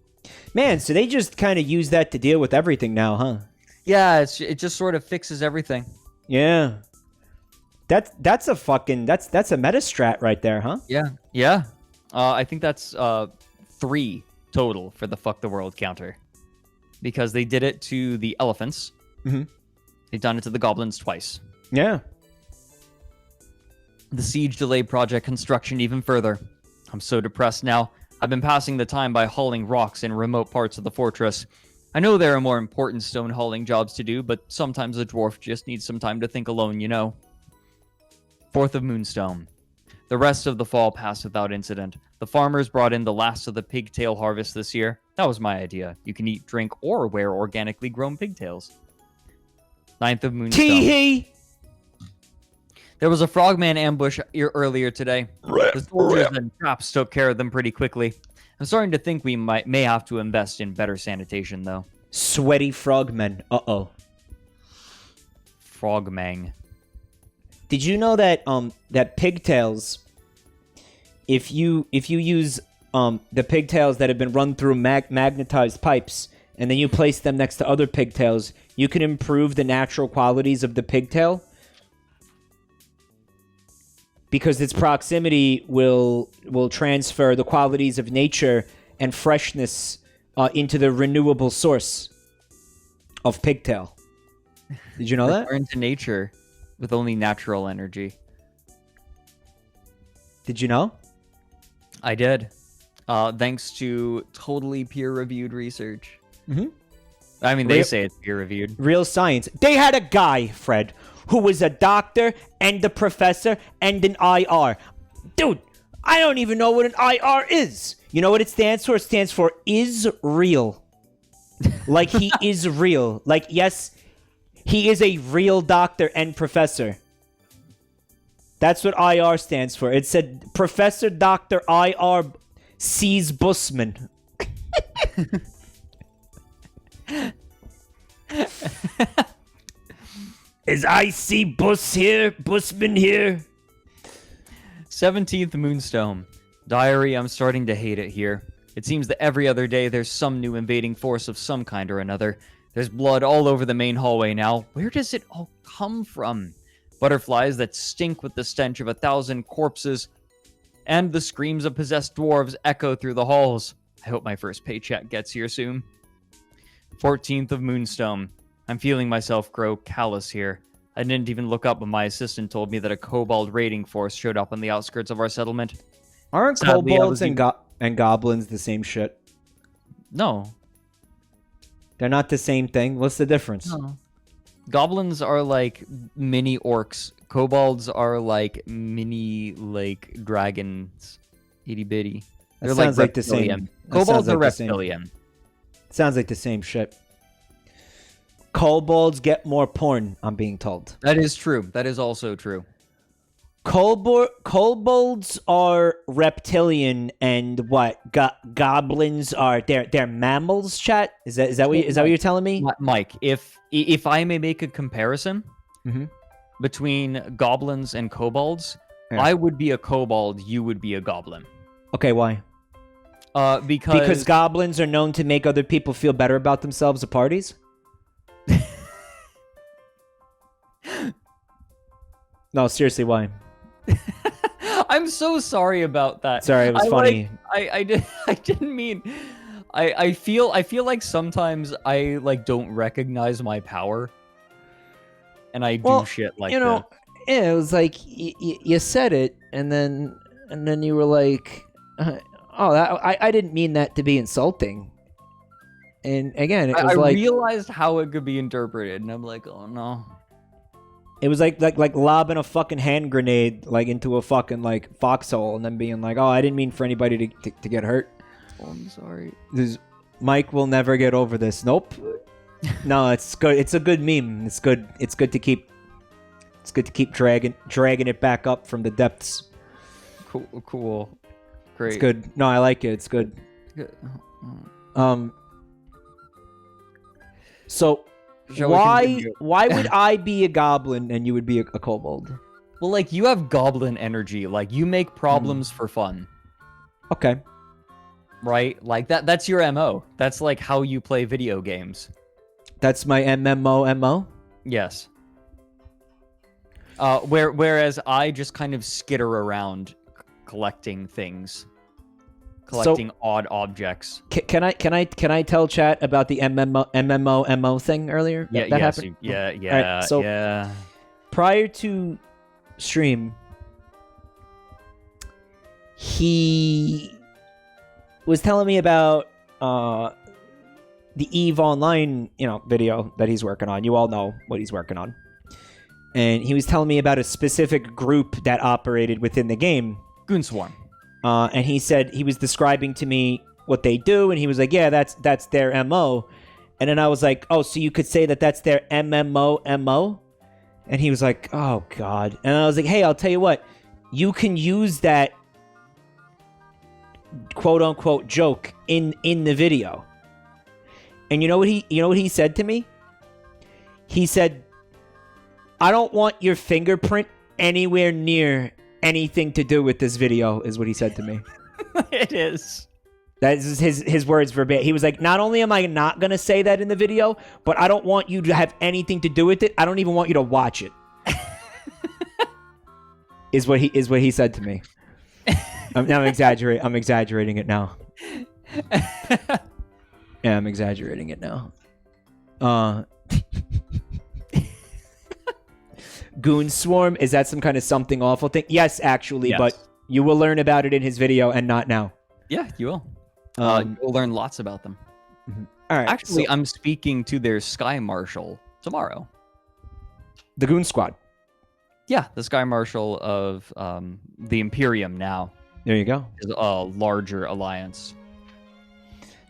Man, so they just kind of use that to deal with everything now, huh? Yeah, it just sort of fixes everything. Yeah. That's a meta strat right there, huh? Yeah. I think that's 3 total for the fuck the world counter. Because they did it to the elephants. Mm-hmm. They've done it to the goblins twice. Yeah. The siege delayed project construction even further. I'm so depressed now. I've been passing the time by hauling rocks in remote parts of the fortress. I know there are more important stone hauling jobs to do, but sometimes a dwarf just needs some time to think alone, you know. 4th of Moonstone. The rest of the fall passed without incident. The farmers brought in the last of the pigtail harvest this year. That was my idea. You can eat, drink, or wear organically grown pigtails. 9th of Moonstone. Tee-hee! There was a frogman ambush earlier today. The soldiers and traps took care of them pretty quickly. I'm starting to think we may have to invest in better sanitation, though. Sweaty frogmen. Uh-oh. Frogmang. Did you know that that pigtails, if you use the pigtails that have been run through magnetized pipes, and then you place them next to other pigtails, you can improve the natural qualities of the pigtail? Because its proximity will transfer the qualities of nature and freshness into the renewable source of pigtail. Did you know that? Return to nature with only natural energy. Did you know? I did. Thanks to totally peer-reviewed research. Mm-hmm. I mean, they say it's peer-reviewed. Real science. They had a guy, Fred, who was a doctor and a professor and an IR. Dude, I don't even know what an IR is. You know what it stands for? It stands for is real. Like he is real. Like, yes, he is a real doctor and professor. That's what IR stands for. It said Professor Dr. IR sees Busman. Is I see Busman here? 17th Moonstone. Diary, I'm starting to hate it here. It seems that every other day there's some new invading force of some kind or another. There's blood all over the main hallway now. Where does it all come from? Butterflies that stink with the stench of 1,000 corpses, and the screams of possessed dwarves echo through the halls. I hope my first paycheck gets here soon. 14th of Moonstone. I'm feeling myself grow callous here. I didn't even look up when my assistant told me that a kobold raiding force showed up on the outskirts of our settlement. Aren't Sadly, kobolds and goblins the same shit? No. They're not the same thing. What's the difference? No. Goblins are like mini orcs. Kobolds are like mini like dragons. Itty bitty. That sounds like the same. Kobolds are reptilian. Sounds like the same shit. Kobolds get more porn, I'm being told. That is true. That is also true. Kobolds are reptilian, and what? Goblins are they're mammals. Chat, is that what you're telling me? Mike, if I may make a comparison between goblins and kobolds, yeah. I would be a kobold. You would be a goblin. Okay, why? Because goblins are known to make other people feel better about themselves at parties. No, seriously, why? I'm so sorry about that. Sorry, it was funny. I didn't mean. I feel like sometimes I like don't recognize my power, and I do shit like that. Yeah, it was like you said it, and then you were like, I didn't mean that to be insulting. And again, it was I like realized how it could be interpreted, and I'm like, oh no. It was like lobbing a fucking hand grenade like into a fucking like foxhole, and then being like, "Oh, I didn't mean for anybody to get hurt." Oh, I'm sorry. Mike will never get over this. Nope. No, it's good. It's a good meme. It's good. It's good to keep. It's good to keep dragging it back up from the depths. Cool. Great. It's good. No, I like it. It's good. So. Why would I be a goblin and you would be a kobold? Well, like, you have goblin energy. Like, you make problems for fun. Okay. Right? Like, that's your MO. That's, like, how you play video games. That's my MMO? Yes. Whereas I just kind of skitter around collecting things. collecting odd objects. Can I tell chat about the MMO thing earlier? Yeah, that yes, happened. yeah. So prior to stream, he was telling me about the EVE Online, video that he's working on. You all know what he's working on. And he was telling me about a specific group that operated within the game. Goon Swarm. And he said he was describing to me what they do, and he was like, yeah, that's their MO. And then I was like, oh, so you could say that's their MMO? And he was like, oh, God. And I was like, hey, I'll tell you what. You can use that quote-unquote joke in the video. And you know what he said to me? He said, I don't want your fingerprint anywhere near anything to do with this video, is what he said to me. It is. That is his words verbatim. He was like, not only am I not going to say that in the video, but I don't want you to have anything to do with it. I don't even want you to watch it. is what he said to me. I'm exaggerating it now. Yeah, I'm exaggerating it now. Goon Swarm, is that some kind of something awful thing? Yes, actually, Yes. but you will learn about it in his video and not now. Yeah, you will. You'll learn lots about them. All right. Actually, so, I'm speaking to their Sky Marshal tomorrow. the Goon Squad. Yeah, the Sky Marshal of the Imperium now There you go. is a larger alliance.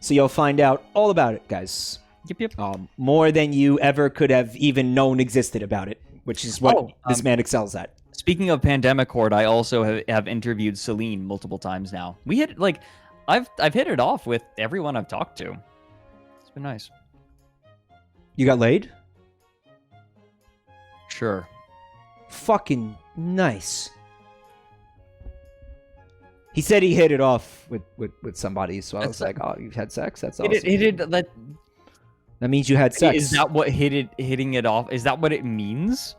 So you'll find out all about it, guys. Yep. More than you ever could have even known existed about it, which is what this man excels at. Speaking of Pandemic Horde, I also have interviewed Celine multiple times now. I've hit it off with everyone I've talked to. It's been nice. You got laid? Sure. Fucking nice. He said he hit it off with somebody, so I was like, "Oh, you've had sex? That's awesome." That means you had sex. Is that what hitting it off? Is that what it means?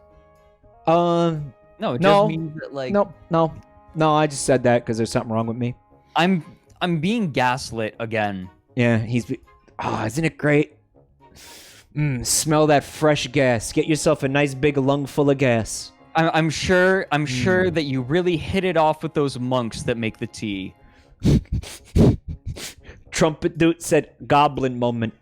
No, No, it just means that no. I just said that because there's something wrong with me. I'm being gaslit again. Yeah, isn't it great? Smell that fresh gas. Get yourself a nice big lung full of gas. I'm sure that you really hit it off with those monks that make the tea. Trumpet dude said goblin moment.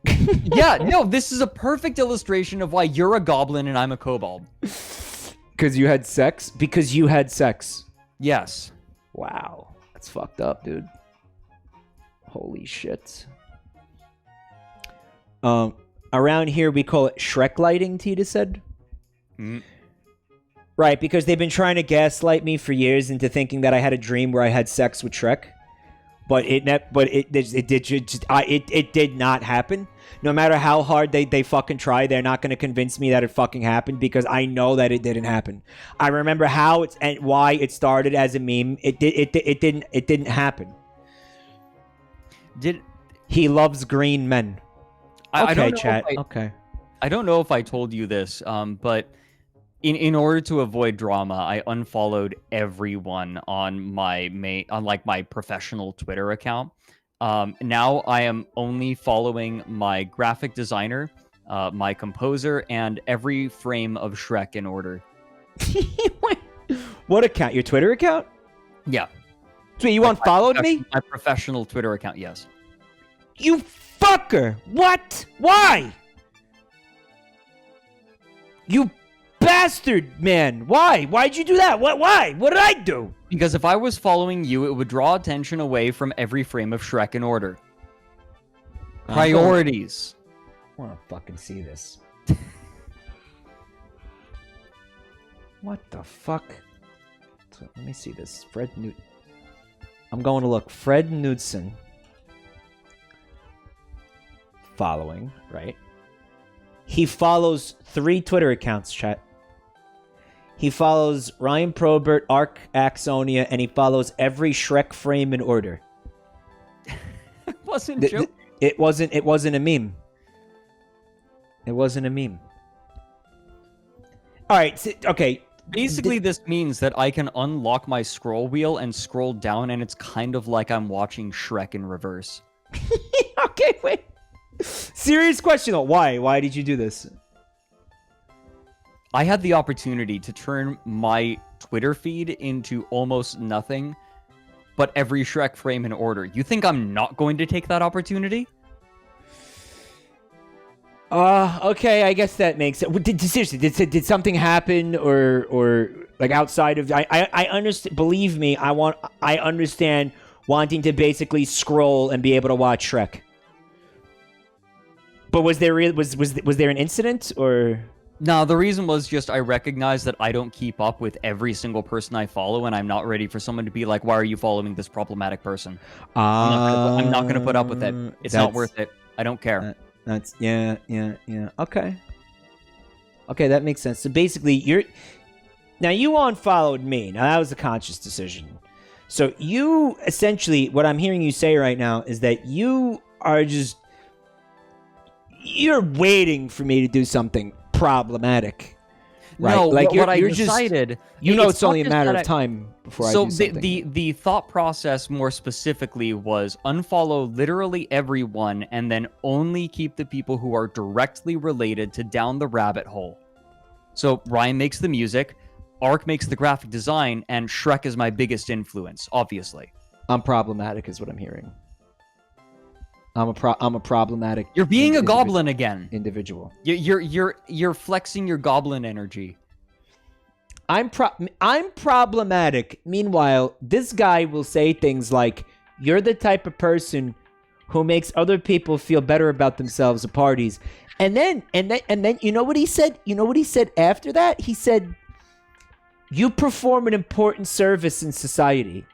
Yeah, no, this is a perfect illustration of why you're a goblin and I'm a kobold. Because you had sex? Because you had sex. Yes. Wow. That's fucked up, dude. Holy shit. Around here we call it Shrek lighting, Tita said. Right, because they've been trying to gaslight me for years into thinking that I had a dream where I had sex with Shrek. But it did not happen. No matter how hard they fucking try, they're not going to convince me that it fucking happened because I know that it didn't happen. I remember how and why it started as a meme. It didn't happen. He loves green men. I don't know chat. Okay. I don't know if I told you this, but in order to avoid drama, I unfollowed everyone on my professional Twitter account. Now I am only following my graphic designer, my composer, and every frame of Shrek in order. What account? Your Twitter account? Yeah. So you unfollowed me? My professional Twitter account, yes. You fucker! What? Why? You bastard, man! Why? Why'd you do that? Why? What did I do? Because if I was following you, it would draw attention away from every frame of Shrek in order. Priorities. I want to fucking see this. What the fuck? So, let me see this. Fred Newt. I'm going to look. Fred Knudsen. Following, right? He follows 3 Twitter accounts, chat. He follows Ryan Probert, Arc Axonia, and he follows every Shrek frame in order. It wasn't joke. It wasn't a meme. It wasn't a meme. All right, okay. Basically, this means that I can unlock my scroll wheel and scroll down, and it's kind of like I'm watching Shrek in reverse. Okay, wait. Serious question though. Why did you do this? I had the opportunity to turn my Twitter feed into almost nothing, but every Shrek frame in order. You think I'm not going to take that opportunity? Okay, I guess that makes it. Seriously, did something happen or like outside of I understand. Believe me, I understand wanting to basically scroll and be able to watch Shrek. But was there an incident or? No, the reason was just I recognize that I don't keep up with every single person I follow, and I'm not ready for someone to be like, "Why are you following this problematic person?" I'm not gonna put up with it. It's not worth it. I don't care. That's yeah. Okay, that makes sense. So basically, you unfollowed me. Now that was a conscious decision. So you essentially, what I'm hearing you say right now is that you're waiting for me to do something problematic. Right? No, like what I you're decided. It's only a matter of time before I do something. So the thought process more specifically was unfollow literally everyone and then only keep the people who are directly related to down the rabbit hole. So Ryan makes the music, Ark makes the graphic design, and Shrek is my biggest influence, obviously. I'm problematic is what I'm hearing. I'm a problematic. You're being a goblin again. Individual. You're flexing your goblin energy. I'm problematic. Meanwhile, this guy will say things like, "You're the type of person who makes other people feel better about themselves at parties." And then you know what he said? You know what he said after that? He said, "You perform an important service in society."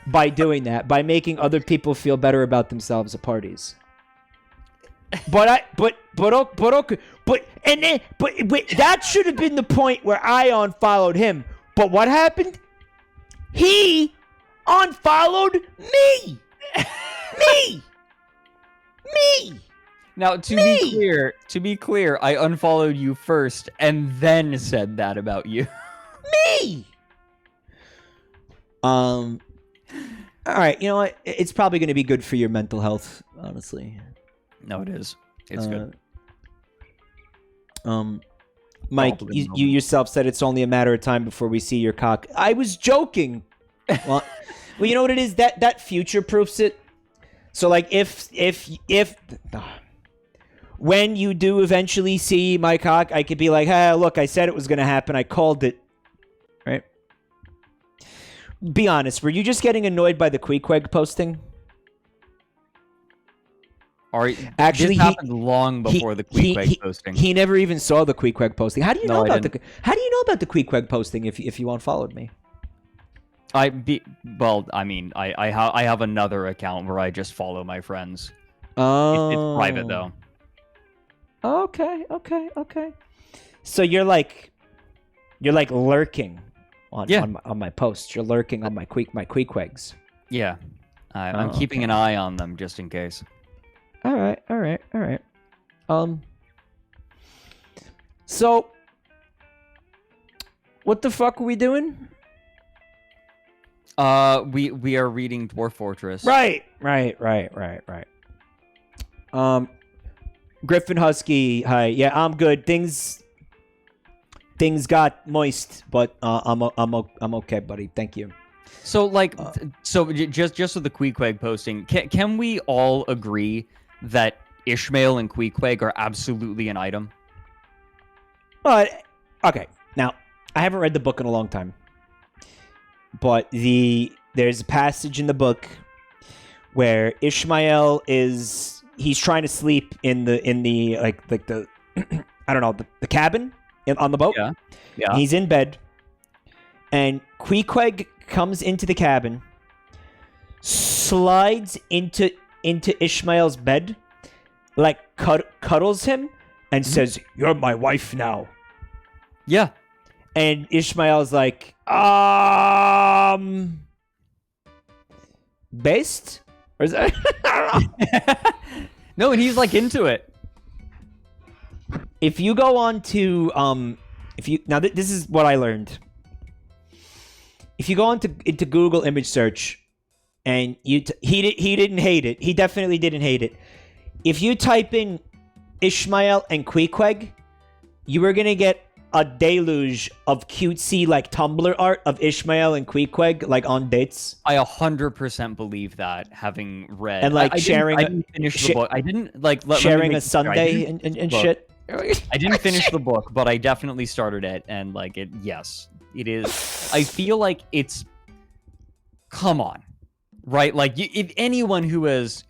By doing that, by making other people feel better about themselves at parties. But that should have been the point where I unfollowed him. But what happened? He unfollowed me. Me. Now, to be clear, I unfollowed you first and then said that about you. Me. All right, you know what? It's probably going to be good for your mental health, honestly. No, it is. It's good. Mike, you yourself said it's only a matter of time before we see your cock. I was joking. Well, you know what it is? That future proofs it. So, like, if when you do eventually see my cock, I could be like, "Hey, look, I said it was going to happen. I called it." Right? Be honest, were you just getting annoyed by the Queequeg posting? Actually, this happened long before the Queequeg posting. He never even saw the Queequeg posting. How do you know about the Queequeg posting if you unfollowed me? I have another account where I just follow my friends. Oh, it's private though. Okay. So you're like lurking. On my posts, you're lurking on my Queequegs. Yeah, I'm keeping an eye on them just in case. All right. So, what the fuck are we doing? We are reading Dwarf Fortress. Right. Griffin Husky, hi. Yeah, I'm good. Things got moist, but I'm okay, buddy. Thank you. So just with the Queequeg posting, can we all agree that Ishmael and Queequeg are absolutely an item? Okay. Now, I haven't read the book in a long time, but there's a passage in the book where Ishmael he's trying to sleep in the like the I don't know, the cabin on the boat. Yeah. He's in bed, and Queequeg comes into the cabin, slides into Ishmael's bed, like cuddles him, and says, "You're my wife now." Yeah. And Ishmael's like, based? Or is that? I don't know. No, and he's like into it. If you go on to This is what I learned. If you go into Google image search, and he didn't hate it. He definitely didn't hate it. If you type in Ishmael and Queequeg, you are gonna get a deluge of cutesy like Tumblr art of Ishmael and Queequeg like on dates. I 100% believe that, having read And like I sharing, didn't finish the book. I didn't like sharing a Sunday and shit. I didn't finish the book, but I definitely started it, and like it. Yes, it is. I feel like it's. Come on, right? Like if anyone who has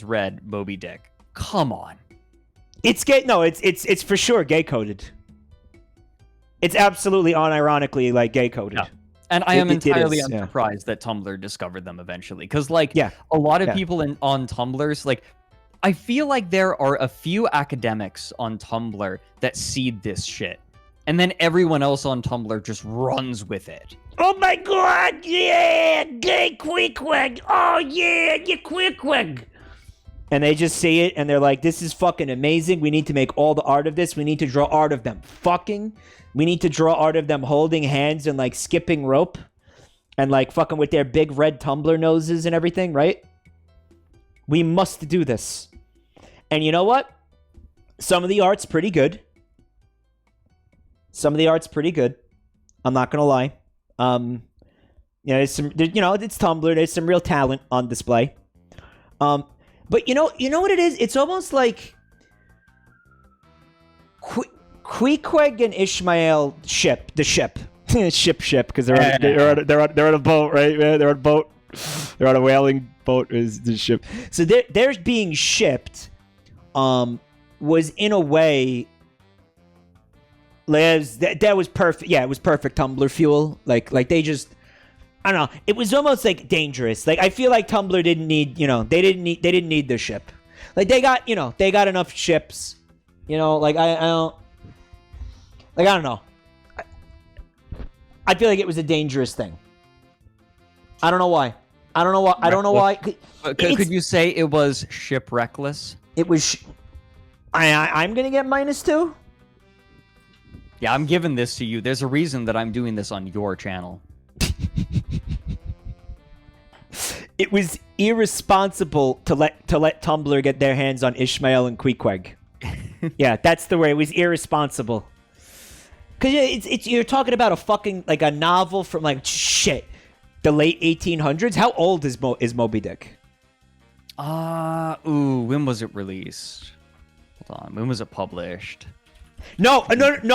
read Moby Dick, come on. It's gay. No, it's for sure gay coded. It's absolutely unironically like gay coded. Yeah. And I am entirely yeah. unsurprised that Tumblr discovered them eventually, because like a lot of people on Tumblr's like. I feel like there are a few academics on Tumblr that seed this shit, and then everyone else on Tumblr just runs with it. Oh my god, yeah, gay Queequeg. Oh yeah, you Queequeg. And they just see it, and they're like, this is fucking amazing. We need to make all the art of this. We need to draw art of them fucking. We need to draw art of them holding hands and like skipping rope, and like fucking with their big red Tumblr noses and everything, right? We must do this. And you know what? Some of the art's pretty good. I'm not gonna lie. There's some, it's Tumblr. There's some real talent on display. But you know what it is? It's almost like Queequeg and Ishmael ship ship because they're on a boat, right? Man? They're on a boat. They're on a whaling boat. Is the ship? So they're being shipped. Was in a way that was perfect. Yeah, it was perfect Tumblr fuel. Like they just, I don't know. It was almost like dangerous. Like I feel like Tumblr didn't need, they didn't need the ship. Like they got enough ships. Like I don't know. I feel like it was a dangerous thing. I don't know why. Could you say it was shipwreckless? It was. I'm gonna get -2. Yeah, I'm giving this to you. There's a reason that I'm doing this on your channel. It was irresponsible to let Tumblr get their hands on Ishmael and Queequeg. Yeah, that's the word. It was irresponsible. Cause it's you're talking about a fucking like a novel from like the late 1800s. How old is Moby Dick? When was it released? Hold on, when was it published? No,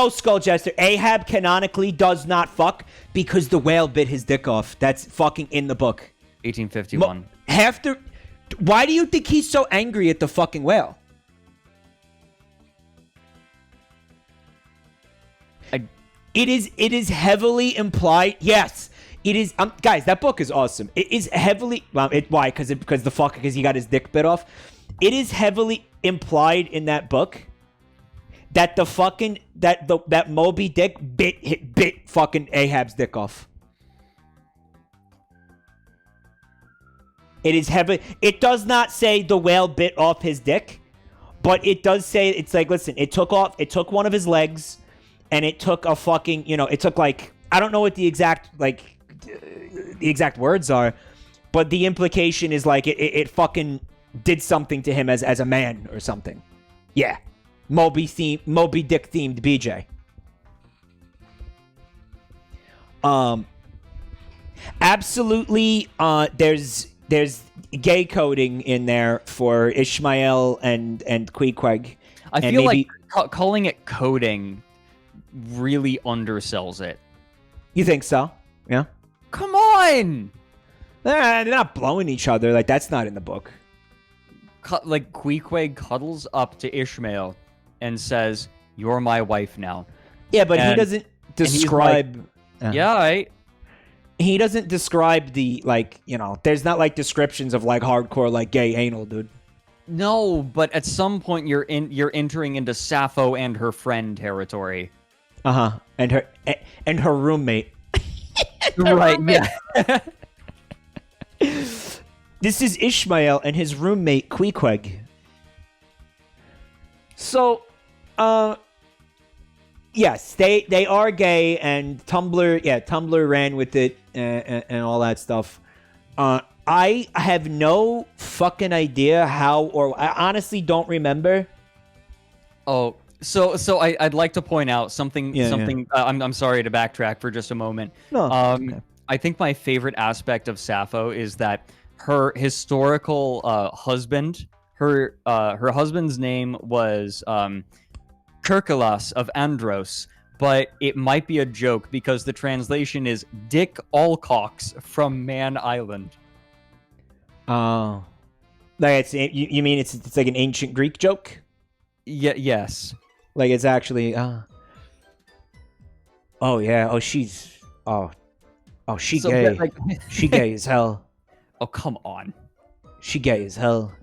Skull Jester. Ahab canonically does not fuck because the whale bit his dick off. That's fucking in the book. 1851. Why do you think he's so angry at the fucking whale? It is heavily implied. Yes. It is, guys. That book is awesome. It is heavily. Well, why? Because he got his dick bit off. It is heavily implied in that book that that Moby Dick bit fucking Ahab's dick off. It is heavy. It does not say the whale bit off his dick, but it does say it's like, listen, it took one of his legs, and it took a fucking, it took like, I don't know what the exact words are, but the implication is like it fucking did something to him as a man or something. Yeah. Moby Dick themed BJ. Absolutely. There's gay coding in there for Ishmael and Queequeg. I feel like calling it coding really undersells it. You think so? Yeah. Come on! They're not blowing each other. Like, that's not in the book. Like, Queequeg cuddles up to Ishmael and says, "You're my wife now." Yeah, but he doesn't describe... Yeah, right? He doesn't describe the, like, there's not, like, descriptions of, like, hardcore, like, gay anal, dude. No, but at some point you're entering into Sappho and her friend territory. Uh-huh. And her roommate. Right, yeah. This is Ishmael and his roommate, Queequeg. So, Yes, they are gay, and Tumblr ran with it and all that stuff. I have no fucking idea how, or I honestly don't remember. Oh, so I'd like to point out something. Yeah. I'm sorry to backtrack for just a moment. No, okay. I think my favorite aspect of Sappho is that her historical husband, her husband's name was Kirkolas of Andros, but it might be a joke because the translation is Dick Allcocks from Man Island. Oh, like you mean it's like an ancient Greek joke? Yeah. Yes. Like it's actually. Oh yeah. Oh she's. Oh she So, gay. like- She gay as hell. Oh, come on. She gay as hell.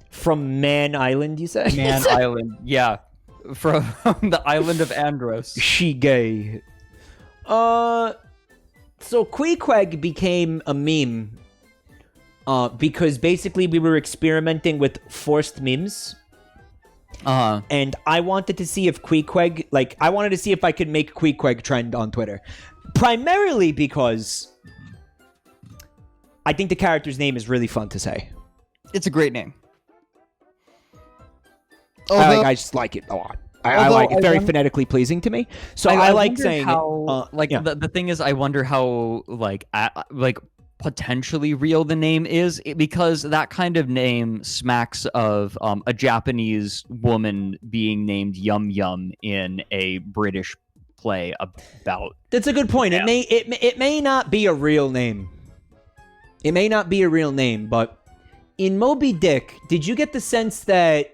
From Man Island, you said? Man Island. Yeah. From the island of Andros. She gay. So Queequeg became a meme. Because basically we were experimenting with forced memes. Uh-huh. And I wanted to see if Queequeg, like, I wanted to see if I could make Queequeg trend on Twitter. Primarily because I think the character's name is really fun to say. It's a great name. I just like it a lot. I like it. Very phonetically pleasing to me. So I like wonder saying how, it. Yeah. the thing is, I wonder how like potentially real the name is, because that kind of name smacks of a Japanese woman being named Yum Yum in a British play about. That's a good point. Yeah. It may not be a real name. It may not be a real name, but in Moby Dick, did you get the sense that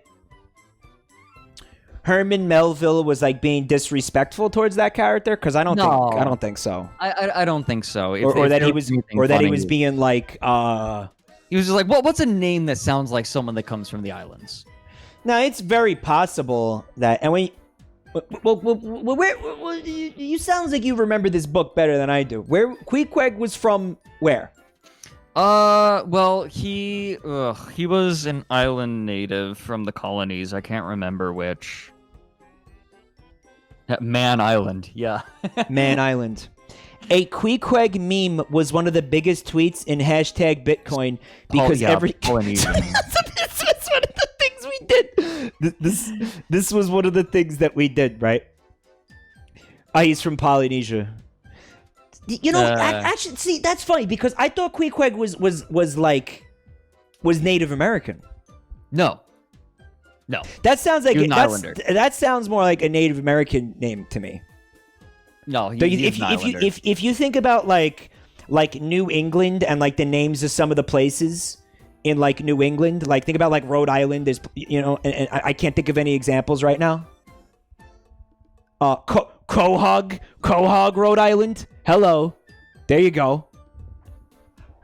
Herman Melville was like being disrespectful towards that character? Because I don't think so. I don't think so. Or that he was being like he was just like, what's a name that sounds like someone that comes from the islands? No, it's very possible that, and you sounds like you remember this book better than I do. Where Queequeg was from? Where? Well, he was an island native from the colonies. I can't remember which. Man Island, yeah. Man Island. A Queequeg meme was one of the biggest tweets in hashtag Bitcoin because every. Polynesian. This was one of the things we did. This was one of the things that we did, right? He's from Polynesia. You know, actually, see, that's funny because I thought Queequeg was Native American. No. That sounds like He was an islander. That sounds more like a Native American name to me. No, he's an islander. If you think about like New England and like the names of some of the places in like New England, like think about like Rhode Island. There's and I can't think of any examples right now. Quahog, Rhode Island. Hello, there you go.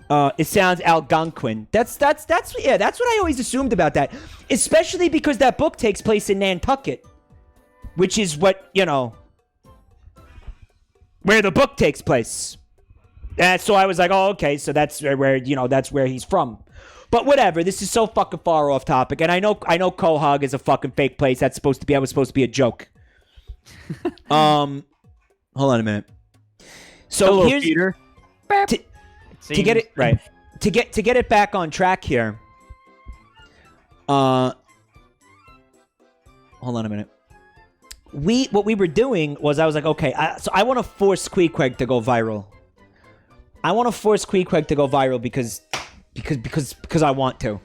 It sounds Algonquin. That's what I always assumed about that, especially because that book takes place in Nantucket, which is what where the book takes place. So I was like, oh, okay, so that's where that's where he's from. But whatever, this is so fucking far off topic, and I know Quahog is a fucking fake place. That was supposed to be a joke. Hold on a minute. So hello, here's Peter. To get it right, to get it back on track here. Hold on a minute. What we were doing was I was like, okay, so I want to force Queequeg to go viral. I want to force Queequeg to go viral because I want to.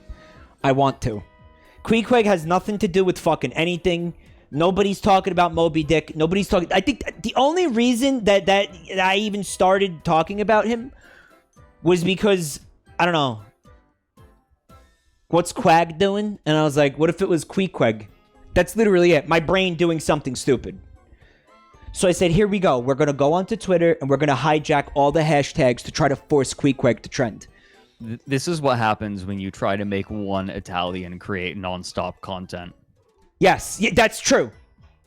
Queequeg has nothing to do with fucking anything. Nobody's talking about Moby Dick. Nobody's talking. I think the only reason that I even started talking about him was because, I don't know, what's Quag doing? And I was like, what if it was Queequeg? That's literally it. My brain doing something stupid. So I said, here we go. We're going to go onto Twitter and we're going to hijack all the hashtags to try to force Queequeg to trend. This is what happens when you try to make one Italian create nonstop content. Yes, that's true.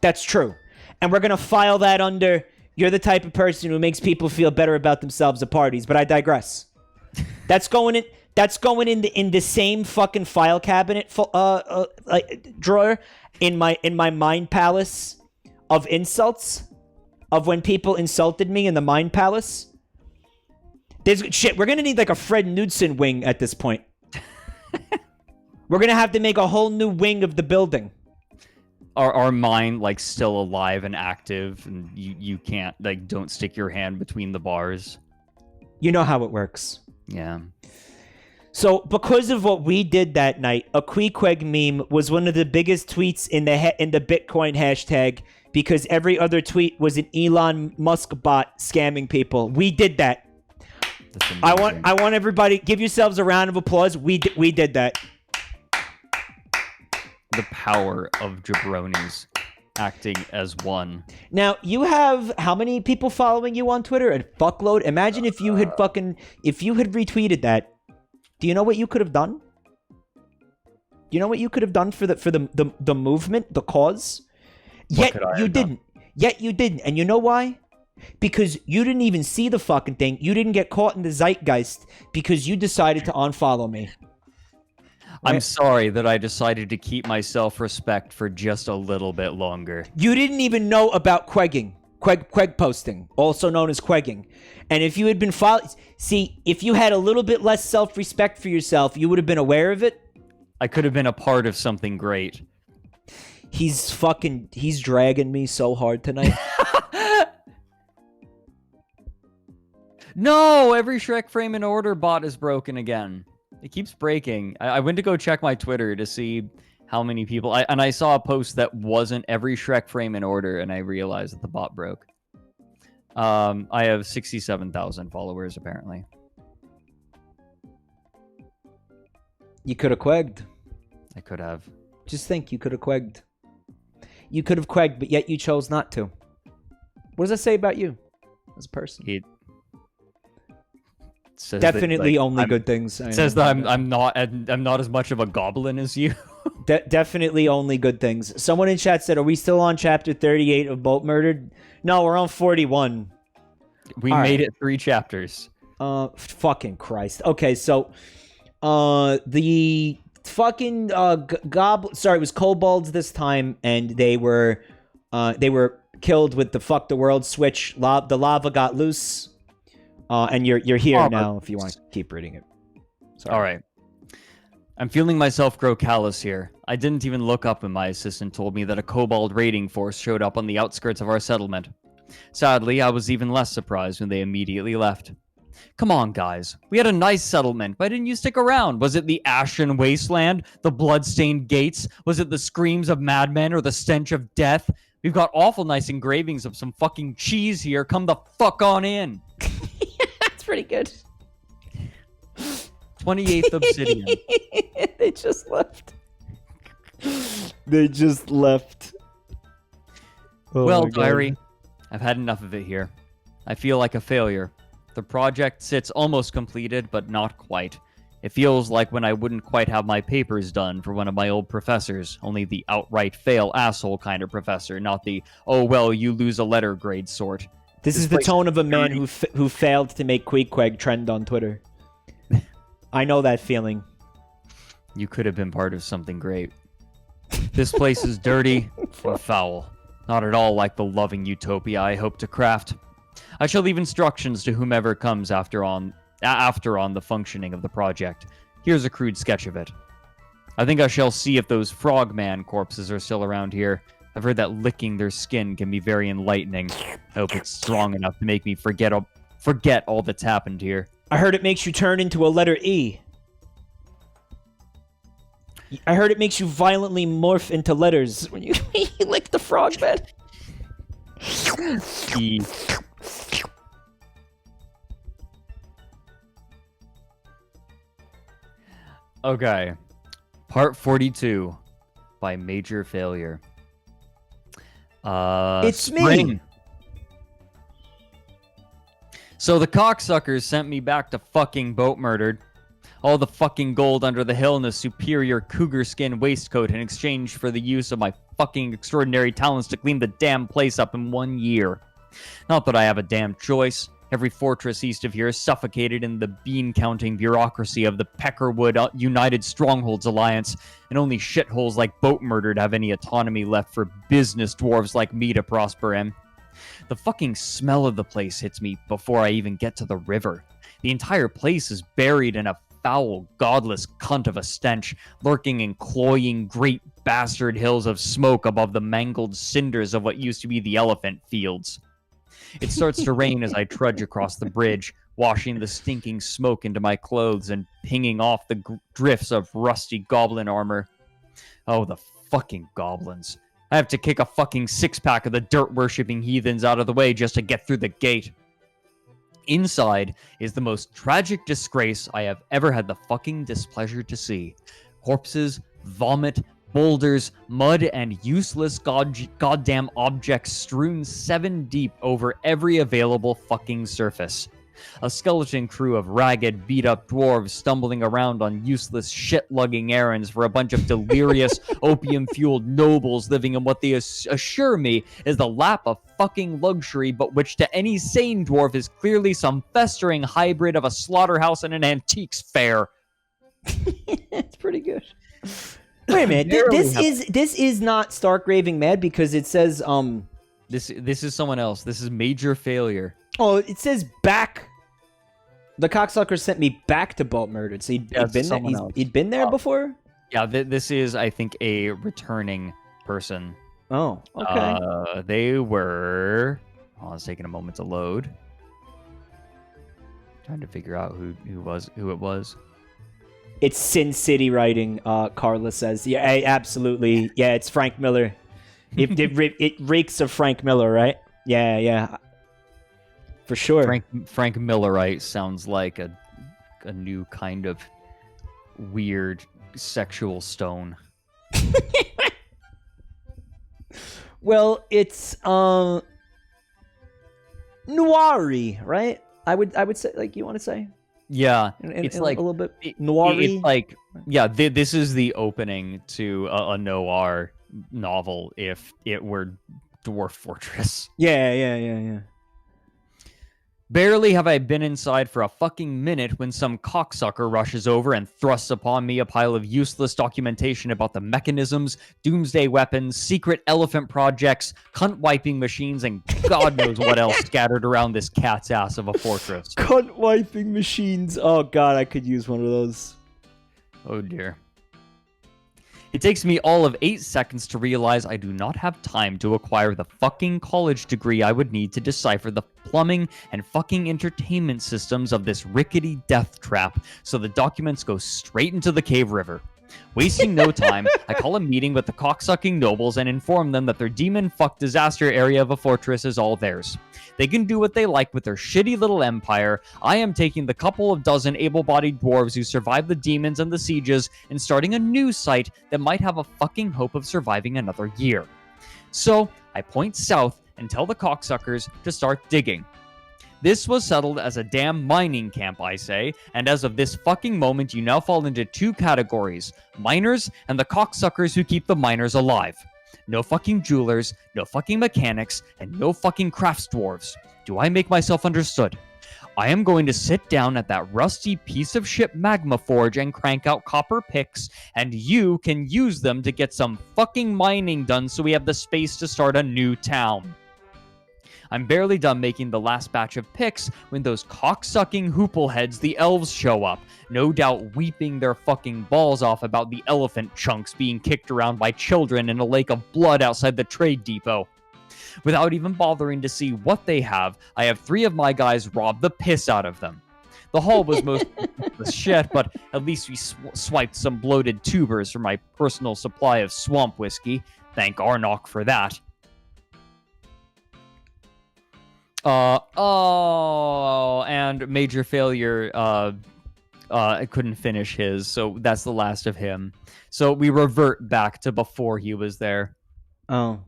That's true. And we're going to file that under, you're the type of person who makes people feel better about themselves at parties, but I digress. That's going in the same fucking file cabinet drawer in my mind palace of insults, of when people insulted me in the Mind Palace. We're gonna need like a Fred Knudsen wing at this point. We're gonna have to make a whole new wing of the building. Our mind like still alive and active, and you can't like don't stick your hand between the bars. You know how it works. Yeah. So because of what we did that night, a Queequeg meme was one of the biggest tweets in the Bitcoin hashtag because every other tweet was an Elon Musk bot scamming people. We did that. I want everybody, give yourselves a round of applause. We did that. The power of jabronis acting as one. Now, you have how many people following you on Twitter? A fuckload. Imagine if you had retweeted that. Do you know what you could have done? Do you know what you could have done for the movement, the cause? Yet you didn't. Yet you didn't. And you know why? Because you didn't even see the fucking thing. You didn't get caught in the zeitgeist because you decided to unfollow me. I'm sorry that I decided to keep my self-respect for just a little bit longer. You didn't even know about quegging. Queg posting, also known as quegging. And if you had been if you had a little bit less self-respect for yourself, you would have been aware of it. I could have been a part of something great. He's dragging me so hard tonight. No, every Shrek Frame in Order bot is broken again. It keeps breaking. I went to go check my Twitter to see how many people... I saw a post that wasn't every Shrek Frame in Order, and I realized that the bot broke. I have 67,000 followers, apparently. You could have quegged. I could have. Just think, you could have quegged. You could have quegged, but yet you chose not to. What does that say about you as a person? It says definitely that, only good things. It says that I'm not as much of a goblin as you. Definitely only good things. Someone in chat said, "Are we still on chapter 38 of Boatmurdered?" No, we're on 41. We made it 3 chapters. Fucking Christ. Okay, so the fucking goblin. Sorry, it was kobolds this time, and they were killed with the fuck the world switch. The lava got loose. And you're here now if you want to keep reading it. Sorry. All right. I'm feeling myself grow callous here. I didn't even look up when my assistant told me that a kobold raiding force showed up on the outskirts of our settlement. Sadly, I was even less surprised when they immediately left. Come on, guys. We had a nice settlement. Why didn't you stick around? Was it the ashen wasteland? The blood-stained gates? Was it the screams of madmen or the stench of death? We've got awful nice engravings of some fucking cheese here. Come the fuck on in. That's pretty good. 28th Obsidian. They just left. They just left. Oh well, diary, I've had enough of it here. I feel like a failure. The project sits almost completed, but not quite. It feels like when I wouldn't quite have my papers done for one of my old professors, only the outright fail asshole kind of professor, not the, oh well, you lose a letter grade sort. This is the tone of a man who failed to make Queequeg trend on Twitter. I know that feeling. You could have been part of something great. This place is dirty and foul. Not at all like the loving utopia I hope to craft. I shall leave instructions to whomever comes after on the functioning of the project. Here's a crude sketch of it. I think I shall see if those frogman corpses are still around here. I've heard that licking their skin can be very enlightening. I hope it's strong enough to make me forget all that's happened here. I heard it makes you turn into a letter E. I heard it makes you violently morph into letters when you lick the frog bed. E. Okay. Part 42 by Major Failure. It's spring. me. So the cocksuckers sent me back to fucking Boatmurdered. All the fucking gold under the hill and a superior cougar skin waistcoat in exchange for the use of my fucking extraordinary talents to clean the damn place up in 1 year. Not that I have a damn choice. Every fortress east of here is suffocated in the bean-counting bureaucracy of the Peckerwood United Strongholds Alliance, and only shitholes like Boatmurdered have any autonomy left for business dwarves like me to prosper in. The fucking smell of the place hits me before I even get to the river. The entire place is buried in a foul, godless cunt of a stench, lurking in cloying, great bastard hills of smoke above the mangled cinders of what used to be the elephant fields. It starts to rain as I trudge across the bridge, washing the stinking smoke into my clothes and pinging off the drifts of rusty goblin armor. Oh, the fucking goblins. I have to kick a fucking six-pack of the dirt-worshipping heathens out of the way just to get through the gate. Inside is the most tragic disgrace I have ever had the fucking displeasure to see. Corpses, vomit, boulders, mud, and useless goddamn objects strewn 7 deep over every available fucking surface. A skeleton crew of ragged, beat-up dwarves stumbling around on useless shit-lugging errands for a bunch of delirious, opium-fueled nobles living in what they assure me is the lap of fucking luxury, but which to any sane dwarf is clearly some festering hybrid of a slaughterhouse and an antiques fair. It's pretty good. Wait a minute. This is not Stark Raving Mad because it says This is someone else. This is Major Failure. Oh, it says back. The cocksucker sent me back to Boatmurdered. So he'd been there. He'd been there before. Yeah, this is, I think, a returning person. Oh, okay. They were. Oh, it's taking a moment to load. Trying to figure out who it was. It's Sin City writing. Carla says, "Yeah, absolutely. Yeah, it's Frank Miller. It reeks of Frank Miller, right? Yeah, for sure. Frank Millerite sounds like a new kind of weird sexual stone. Well, it's noiry, right? I would say, like, you want to say. Yeah, it's like a little bit noiry. It's like, yeah, this is the opening to a noir novel if it were Dwarf Fortress. Yeah. Barely have I been inside for a fucking minute when some cocksucker rushes over and thrusts upon me a pile of useless documentation about the mechanisms, doomsday weapons, secret elephant projects, cunt-wiping machines, and God knows what else scattered around this cat's ass of a fortress. Cunt-wiping machines. Oh god, I could use one of those. Oh dear. It takes me all of 8 seconds to realize I do not have time to acquire the fucking college degree I would need to decipher the plumbing and fucking entertainment systems of this rickety death trap, so the documents go straight into the cave river. Wasting no time, I call a meeting with the cocksucking nobles and inform them that their demon-fucked disaster area of a fortress is all theirs. They can do what they like with their shitty little empire. I am taking the couple of dozen able-bodied dwarves who survived the demons and the sieges and starting a new site that might have a fucking hope of surviving another year. So, I point south and tell the cocksuckers to start digging. This was settled as a damn mining camp, I say, and as of this fucking moment, you now fall into 2 categories: miners and the cocksuckers who keep the miners alive. No fucking jewelers, no fucking mechanics, and no fucking crafts dwarves. Do I make myself understood? I am going to sit down at that rusty piece of shit magma forge and crank out copper picks, and you can use them to get some fucking mining done so we have the space to start a new town. I'm barely done making the last batch of picks when those cocksucking hoopleheads, the elves, show up, no doubt weeping their fucking balls off about the elephant chunks being kicked around by children in a lake of blood outside the trade depot. Without even bothering to see what they have, I have 3 of my guys rob the piss out of them. The haul was most shit, but at least we swiped some bloated tubers for my personal supply of swamp whiskey. Thank Arnok for that. And Major Failure, I couldn't finish his, so that's the last of him. So we revert back to before he was there. Oh.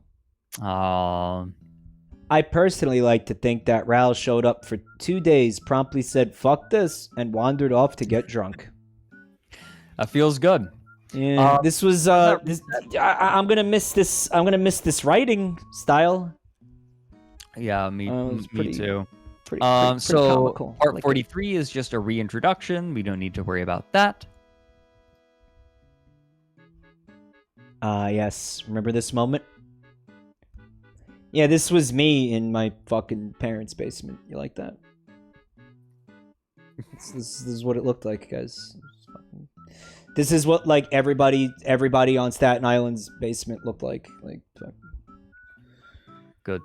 I personally like to think that Ral showed up for 2 days, promptly said, "Fuck this," and wandered off to get drunk. That feels good. Yeah, this was, I'm gonna miss this, writing style. Yeah, me too. Pretty So comical. I part like it. 43 is just a reintroduction. We don't need to worry about that. Yes. Remember this moment? Yeah, this was me in my fucking parents' basement. You like that? This is what it looked like, guys. This is what like everybody on Staten Island's basement looked like. Like, Good.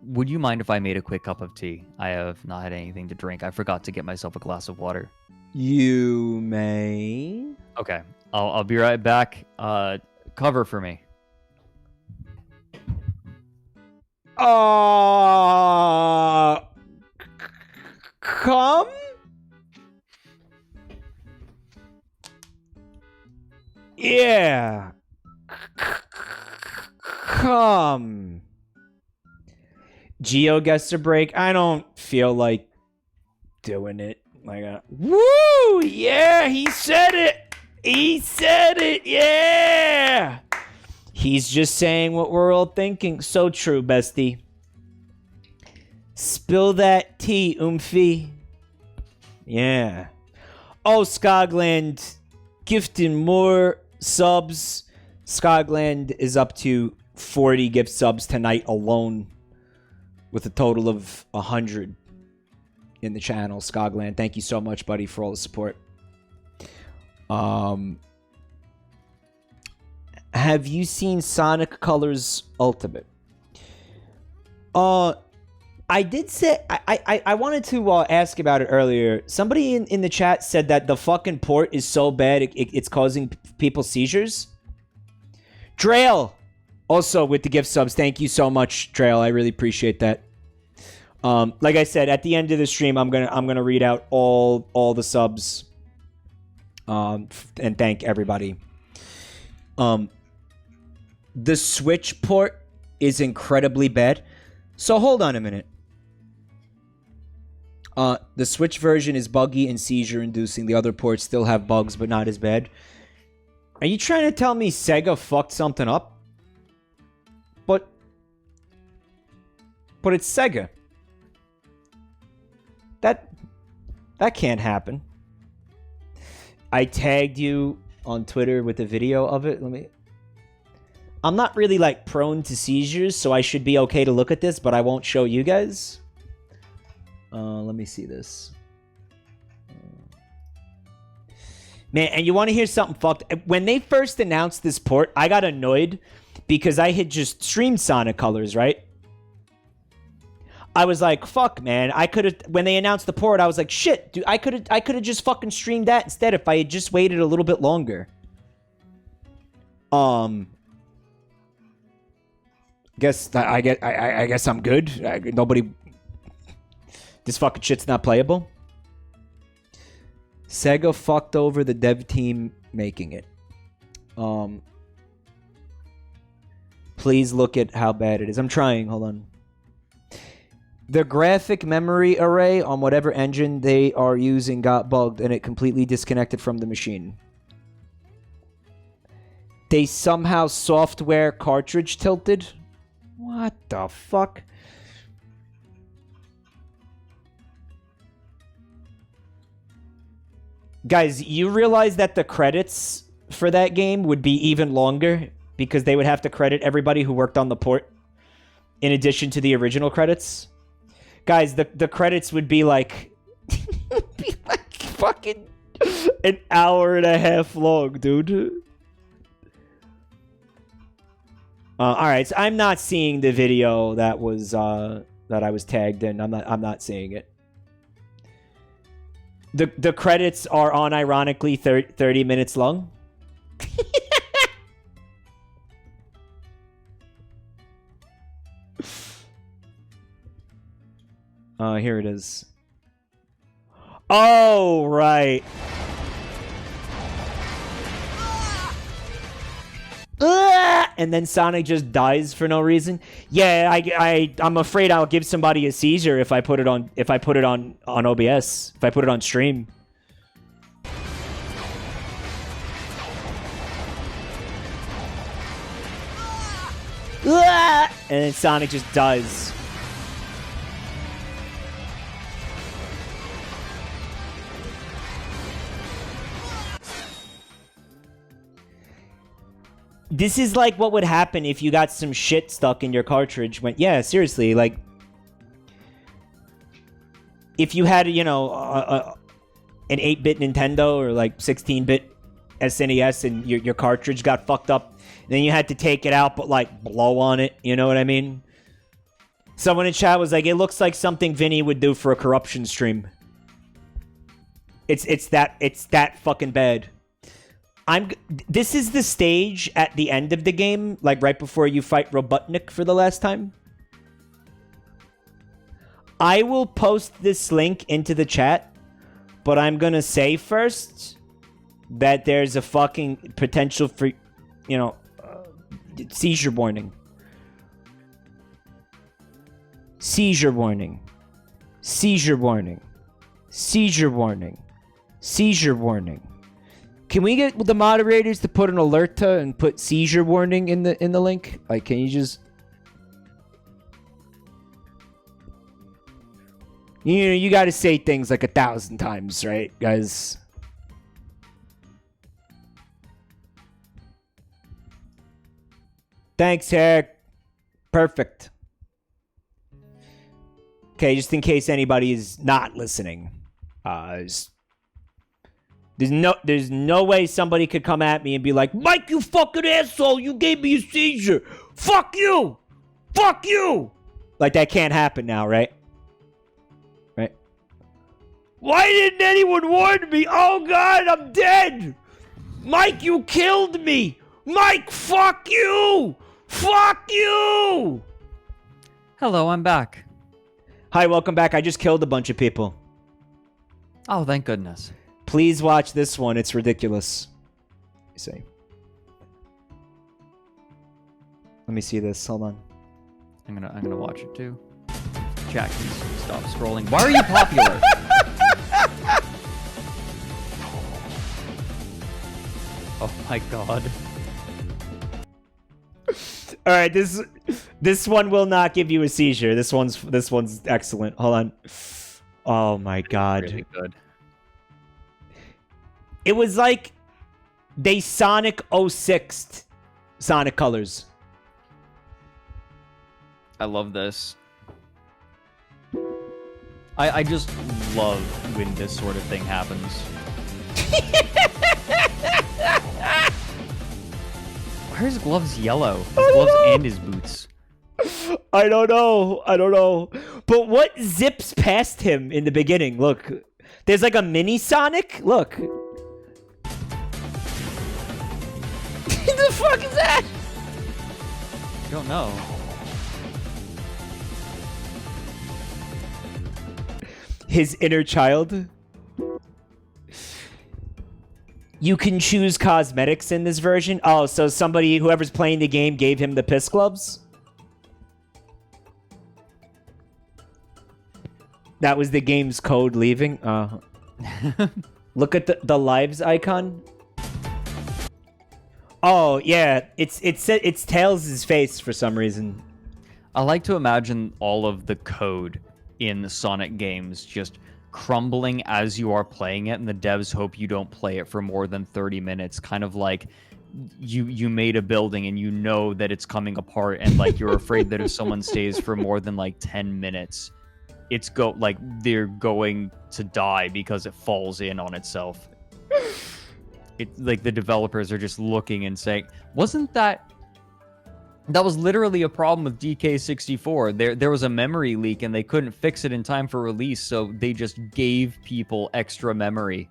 Would you mind if I made a quick cup of tea? I have not had anything to drink. I forgot to get myself a glass of water. you may. Okay, I'll be right back. Cover for me. Come? Yeah. Come. Geo gets a break. I don't feel like doing it. Like, woo! Yeah, he said it. He said it. Yeah. He's just saying what we're all thinking. So true, bestie. Spill that tea, Oomphy. Yeah. Oh, Skogland gifting more subs. Skogland is up to 40 gift subs tonight alone, with a total of 100 in the channel. Skogland, thank you so much, buddy, for all the support. Have you seen Sonic Colors Ultimate? I did say I wanted to ask about it earlier. Somebody in the chat said that the fucking port is so bad it's causing people seizures. Trail, also with the gift subs. Thank you so much, Trail. I really appreciate that. Like I said, at the end of the stream, I'm gonna read out all the subs. And thank everybody. The Switch port is incredibly bad. So hold on a minute. The Switch version is buggy and seizure-inducing. The other ports still have bugs, but not as bad. Are you trying to tell me Sega fucked something up? But it's Sega. That can't happen. I tagged you on Twitter with a video of it. I'm not really like prone to seizures, so I should be okay to look at this, but I won't show you guys. Let me see this. Man, and you want to hear something fucked? When they first announced this port, I got annoyed because I had just streamed Sonic Colors, right? I was like, fuck, man. I could have, when they announced the port, I was like, shit, dude, I could have just fucking streamed that instead if I had just waited a little bit longer. I guess I'm good. Nobody. This fucking shit's not playable. Sega fucked over the dev team making it. Please look at how bad it is. I'm trying. Hold on. The graphic memory array on whatever engine they are using got bugged and it completely disconnected from the machine. They somehow software cartridge tilted. What the fuck? Guys, you realize that the credits for that game would be even longer because they would have to credit everybody who worked on the port in addition to the original credits? Guys, the credits would be like fucking an hour and a half long, dude. All right, so I'm not seeing the video that was that I was tagged in. I'm not seeing it. The credits are unironically 30 minutes long. Here it is. Oh, right. And then Sonic just dies for no reason. Yeah, I'm afraid I'll give somebody a seizure if I put it on OBS, if I put it on stream. And then Sonic just dies. This is like what would happen if you got some shit stuck in your cartridge. Yeah, seriously, like if you had, you know, an 8-bit Nintendo or like 16-bit SNES and your cartridge got fucked up, and then you had to take it out but like blow on it, you know what I mean? Someone in chat was like, it looks like something Vinny would do for a corruption stream. It's that fucking bad. This is the stage at the end of the game, like right before you fight Robotnik for the last time. I will post this link into the chat, but I'm gonna say first that there's a fucking potential for, you know, seizure warning. Seizure warning. Seizure warning. Seizure warning. Seizure warning. Can we get the moderators to put an alerta and put seizure warning in the link? Like, can you just... You know, you gotta say things like 1,000 times, right, guys? Thanks, Eric. Perfect. Okay, just in case anybody is not listening. There's no way somebody could come at me and be like, Mike, you fucking asshole, you gave me a seizure. Fuck you. Fuck you. Like, that can't happen now, right? Right? Why didn't anyone warn me? Oh, God, I'm dead. Mike, you killed me. Mike, fuck you. Fuck you. Hello, I'm back. Hi, welcome back. I just killed a bunch of people. Oh, thank goodness. Please watch this one. It's ridiculous. Let me see. Let me see this. Hold on. I'm gonna watch it too. Jack, please stop scrolling. Why are you popular? Oh my god. All right, this one will not give you a seizure. This one's excellent. Hold on. Oh my god. Really good. It was like they Sonic 06'd Sonic Colors. I love this. I just love when this sort of thing happens. Why are his gloves yellow? His gloves and his boots. I don't know. But what zips past him in the beginning? Look. There's like a mini Sonic. Look. What the fuck is that? I don't know. His inner child. You can choose cosmetics in this version. Oh, so whoever's playing the game gave him the piss gloves? That was the game's code leaving? Look at the lives icon. Oh, yeah. It's Tails' face for some reason. I like to imagine all of the code in the Sonic games just crumbling as you are playing it, and the devs hope you don't play it for more than 30 minutes. Kind of like you made a building and you know that it's coming apart, and like you're afraid that if someone stays for more than like 10 minutes, they're going to die because it falls in on itself. It like the developers are just looking and saying, wasn't that was literally a problem with DK64. There was a memory leak and they couldn't fix it in time for release, so they just gave people extra memory.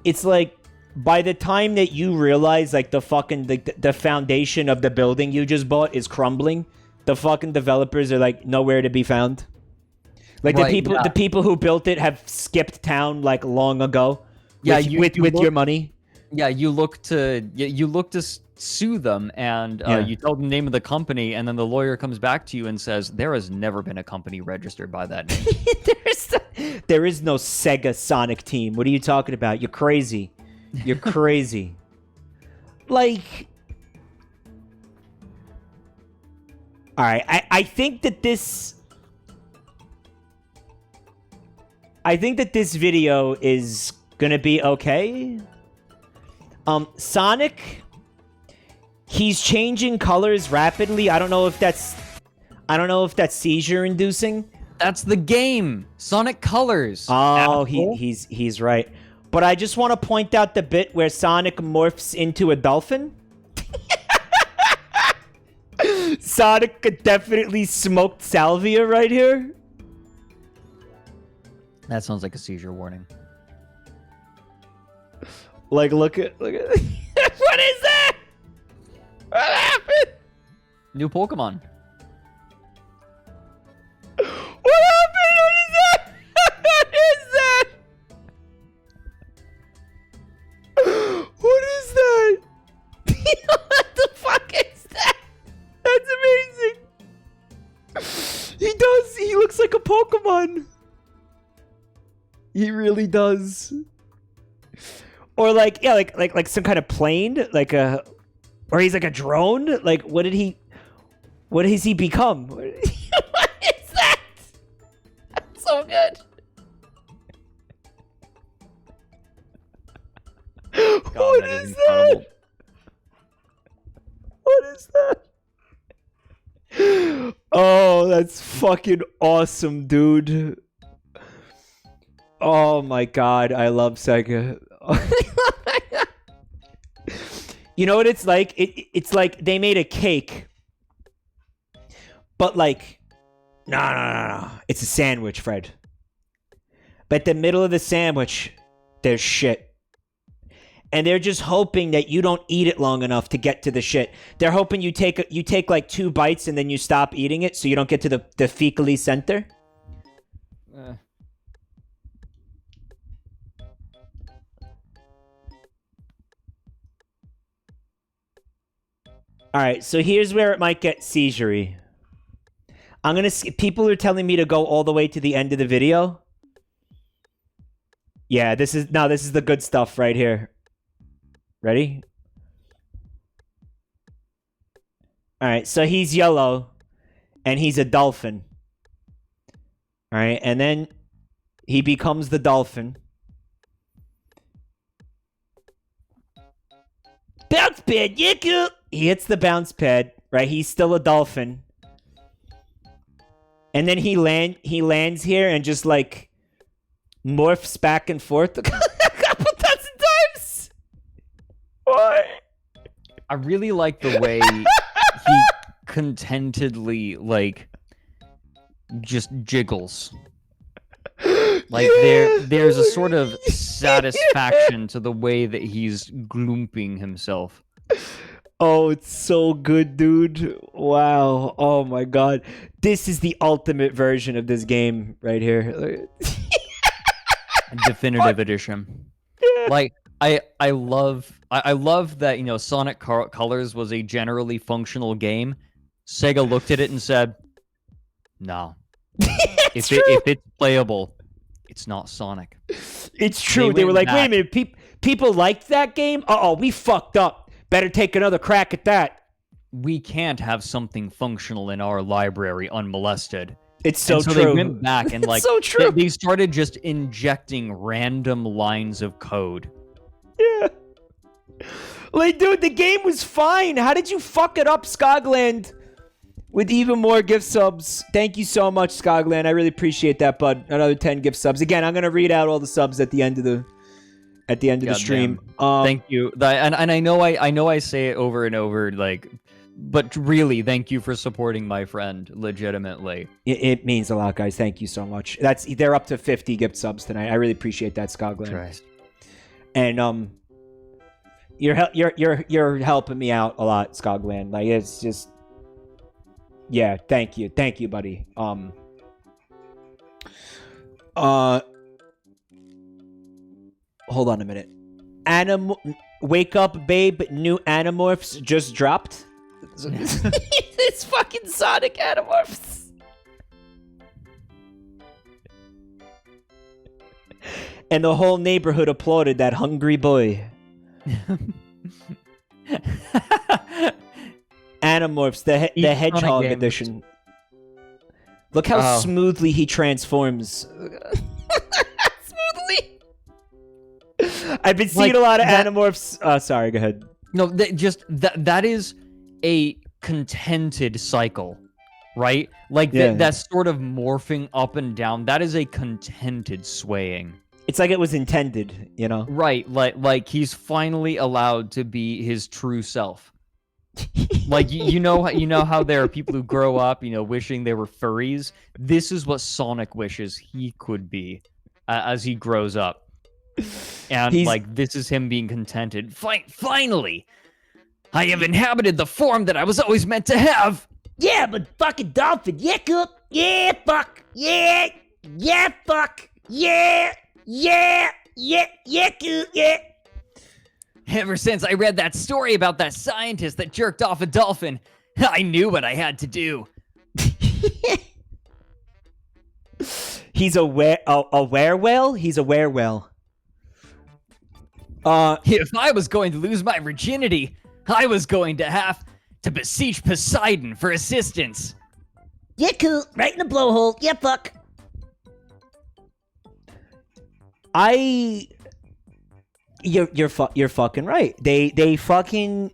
It's like by the time that you realize like the foundation of the building you just bought is crumbling, the fucking developers are like nowhere to be found. Like right, the people who built it have skipped town like long ago. Yeah, with your money. Yeah, you look to sue them, and you tell them the name of the company, and then the lawyer comes back to you and says, there has never been a company registered by that name. There is no Sega Sonic Team. What are you talking about? You're crazy. You're crazy. Like... Alright, I think that this... I think that this video is gonna be okay. Sonic He's changing colors rapidly. I don't know if that's seizure inducing. That's the game. Sonic Colors. Oh, asshole. he's right. But I just want to point out the bit where Sonic morphs into a dolphin. Sonic could definitely smoked salvia right here. That sounds like a seizure warning. Like, look at what is that? What happened? New Pokemon. What happened? What is that? What is that? What is that? What the fuck is that? That's amazing. He looks like a Pokemon. He really does. Or like, yeah, like some kind of plane, or he's like a drone. Like, what has he become? What is that? That's so good. God, What that is incredible. that? What is that? Oh, that's fucking awesome, dude. Oh my god, I love Sega. You know what it's like? It's like they made a cake, but like, no. It's a sandwich, Fred. But the middle of the sandwich, there's shit. And they're just hoping that you don't eat it long enough to get to the shit. They're hoping you take like 2 bites and then you stop eating it so you don't get to the fecally center. All right, so here's where it might get seizure-y. People are telling me to go all the way to the end of the video. Yeah, this is the good stuff right here. Ready? All right, so he's yellow, and he's a dolphin. All right, and then he becomes the dolphin. Bounce pad, yeah. He hits the bounce pad, right? He's still a dolphin. And then he lands here and just like morphs back and forth a couple dozen times. What? I really like the way he contentedly like just jiggles. Like there's a sort of satisfaction to the way that he's glooping himself. Oh, it's so good, dude. Wow. Oh my god. This is the ultimate version of this game right here. Definitive edition. Like I love that, you know, Sonic Colors was a generally functional game. Sega looked at it and said, "No. If it's playable, it's not Sonic." It's true. They were like, "Wait a minute, people liked that game? Uh-oh, we fucked up. Better take another crack at that." We can't have something functional in our library unmolested. It's so true. They went back and like so true. They started just injecting random lines of code. Yeah. Like, dude, the game was fine. How did you fuck it up, Skogland? With even more gift subs. Thank you so much, Skogland. I really appreciate that, bud. Another 10 gift subs. Again, I'm gonna read out all the subs at the end of the the stream. Thank you. And I know I say it over and over, like, but really, thank you for supporting my friend. Legitimately, it means a lot, guys. Thank you so much. They're up to 50 gift subs tonight. I really appreciate that, Skogland. Christ. And you're helping me out a lot, Skogland. Like, it's just, yeah. Thank you, buddy. Hold on a minute. Wake up, babe. New Animorphs just dropped. It's fucking Sonic Animorphs. And the whole neighborhood applauded that hungry boy. Animorphs, the Hedgehog edition. Look how smoothly he transforms. Smoothly. I've been seeing a lot of Animorphs. Sorry, go ahead. No, that is a contented cycle, right? Like Yeah. that's sort of morphing up and down. That is a contented swaying. It's like it was intended, you know? Right, like he's finally allowed to be his true self. Like you know how there are people who grow up, wishing they were furries. This is what Sonic wishes he could be as he grows up, and like this is him being contented. Finally, I have inhabited the form that I was always meant to have. Yeah, but fucking dolphin, yeah, cool, yeah, fuck, yeah, fuck, yeah, cool, yeah. Ever since I read that story about that scientist that jerked off a dolphin, I knew what I had to do. He's a werewhale? He's a werewhale. If I was going to lose my virginity, I was going to have to beseech Poseidon for assistance. Yeah, cool. Right in the blowhole. Yeah, fuck. You're fucking right. They fucking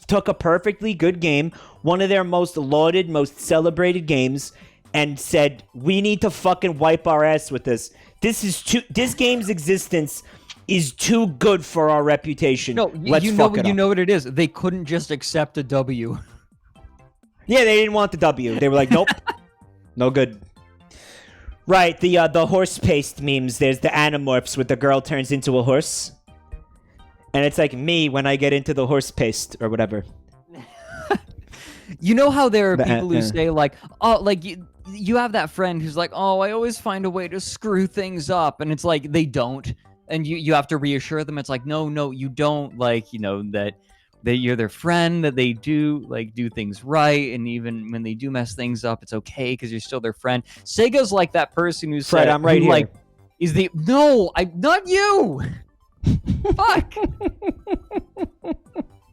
took a perfectly good game, one of their most lauded, most celebrated games, and said, we need to fucking wipe our ass with this. This game's existence is too good for our reputation. No, you know what it is. They couldn't just accept a W. Yeah, they didn't want the W. They were like, nope, no good. Right, the horse paste memes. There's the Animorphs with the girl turns into a horse. And it's like me when I get into the horse paste or whatever. You know how there are people who say like, oh, like you have that friend who's like, oh, I always find a way to screw things up. And it's like, they don't. And you have to reassure them. It's like, no, you don't. Like, that you're their friend, that they do things right. And even when they do mess things up, it's okay because you're still their friend. Sega's like that person who's Fred, I'm right here. Like, I'm not you. Fuck.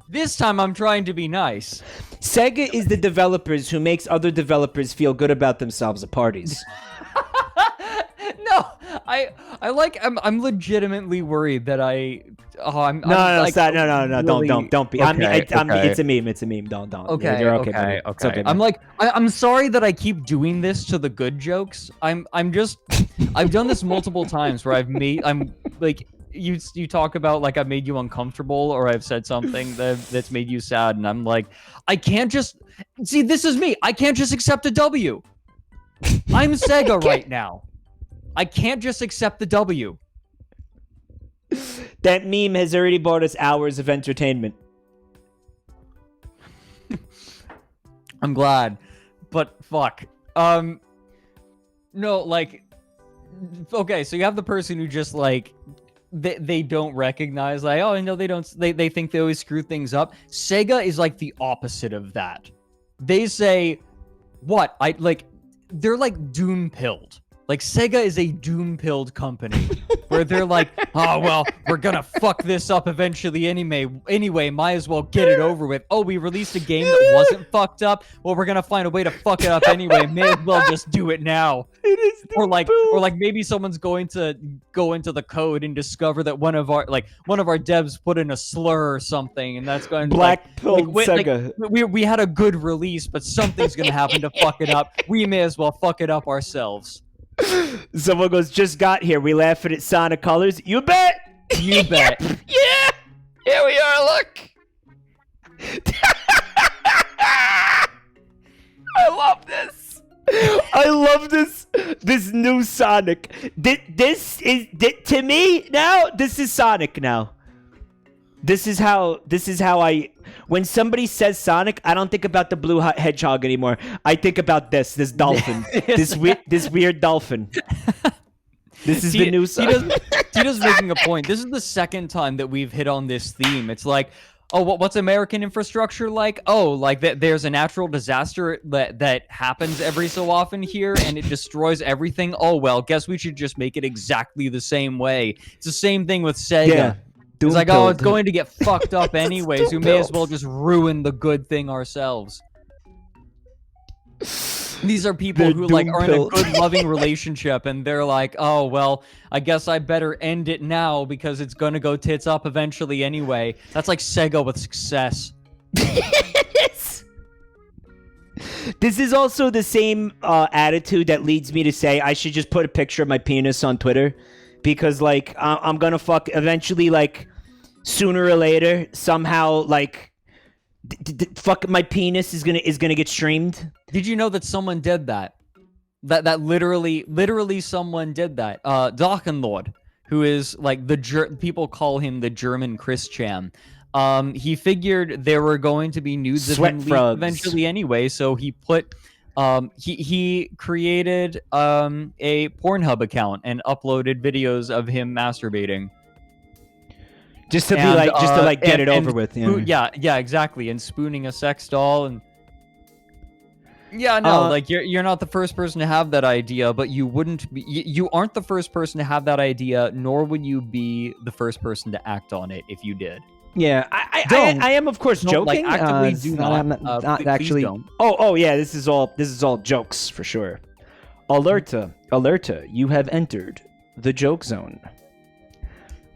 This time I'm trying to be nice. Sega is the developers who makes other developers feel good about themselves at parties. No, I'm legitimately worried that don't be. Okay, okay. It's a meme. It's a meme. Don't. Okay, You're okay. okay. It's okay. Man. I'm sorry that I keep doing this to the good jokes. I've done this multiple times where I'm like, you talk about like I've made you uncomfortable or I've said something that's made you sad, and I'm like, I can't just see. This is me. I can't just accept a W. I'm Sega right now. I can't just accept the W. That meme has already bought us hours of entertainment. I'm glad, but fuck. No, like, okay, so you have the person who just like they don't recognize, like, oh no, they don't. They think they always screw things up. Sega is like the opposite of that. They say, what? They're like doom-pilled. Like, Sega is a doom-pilled company where they're like, oh, well, we're gonna fuck this up eventually anyway, might as well get it over with. Oh, we released a game that wasn't fucked up? Well, we're gonna find a way to fuck it up anyway. May as well just do it now. It is or like maybe someone's going to go into the code and discover that one of our devs put in a slur or something, and that's going to Sega. We had a good release, but something's gonna happen to fuck it up. We may as well fuck it up ourselves. Someone goes, just got here. We laughing at Sonic Colors. You bet. You bet. Yeah. Here we are. Look. I love this. I love this. This new Sonic. This is to me now. This is Sonic now. This is how I. When somebody says Sonic, I don't think about the blue hedgehog anymore. I think about this dolphin, this weird dolphin. This is the new Sonic. Tito's making a point. This is the second time that we've hit on this theme. It's like, oh, what's American infrastructure like? Oh, like there's a natural disaster that happens every so often here, and it destroys everything. Oh well, guess we should just make it exactly the same way. It's the same thing with Sega. Yeah. It's like, oh, it's going to get fucked up anyways. We may as well just ruin the good thing ourselves. These are people who like are in a good, loving relationship, and they're like, oh, well, I guess I better end it now because it's going to go tits up eventually anyway. That's like Sega with success. This is also the same attitude that leads me to say I should just put a picture of my penis on Twitter, because like I'm gonna fuck eventually, like sooner or later, somehow, like fuck my penis is gonna get streamed. Did you know that someone did that? That literally someone did that. Dockenlord, who is like people call him the German Chris Chan. He figured there were going to be nudes of him leaked eventually anyway, so he put he created a Pornhub account and uploaded videos of him masturbating. Just to get it over with. Yeah, exactly. And spooning a sex doll and like you're not the first person to have that idea, but you aren't the first person to have that idea, nor would you be the first person to act on it if you did. Yeah, I am of course joking. Like, actively do not. I'm not actually. Don't. Oh yeah, this is all jokes for sure. Alerta, you have entered the joke zone.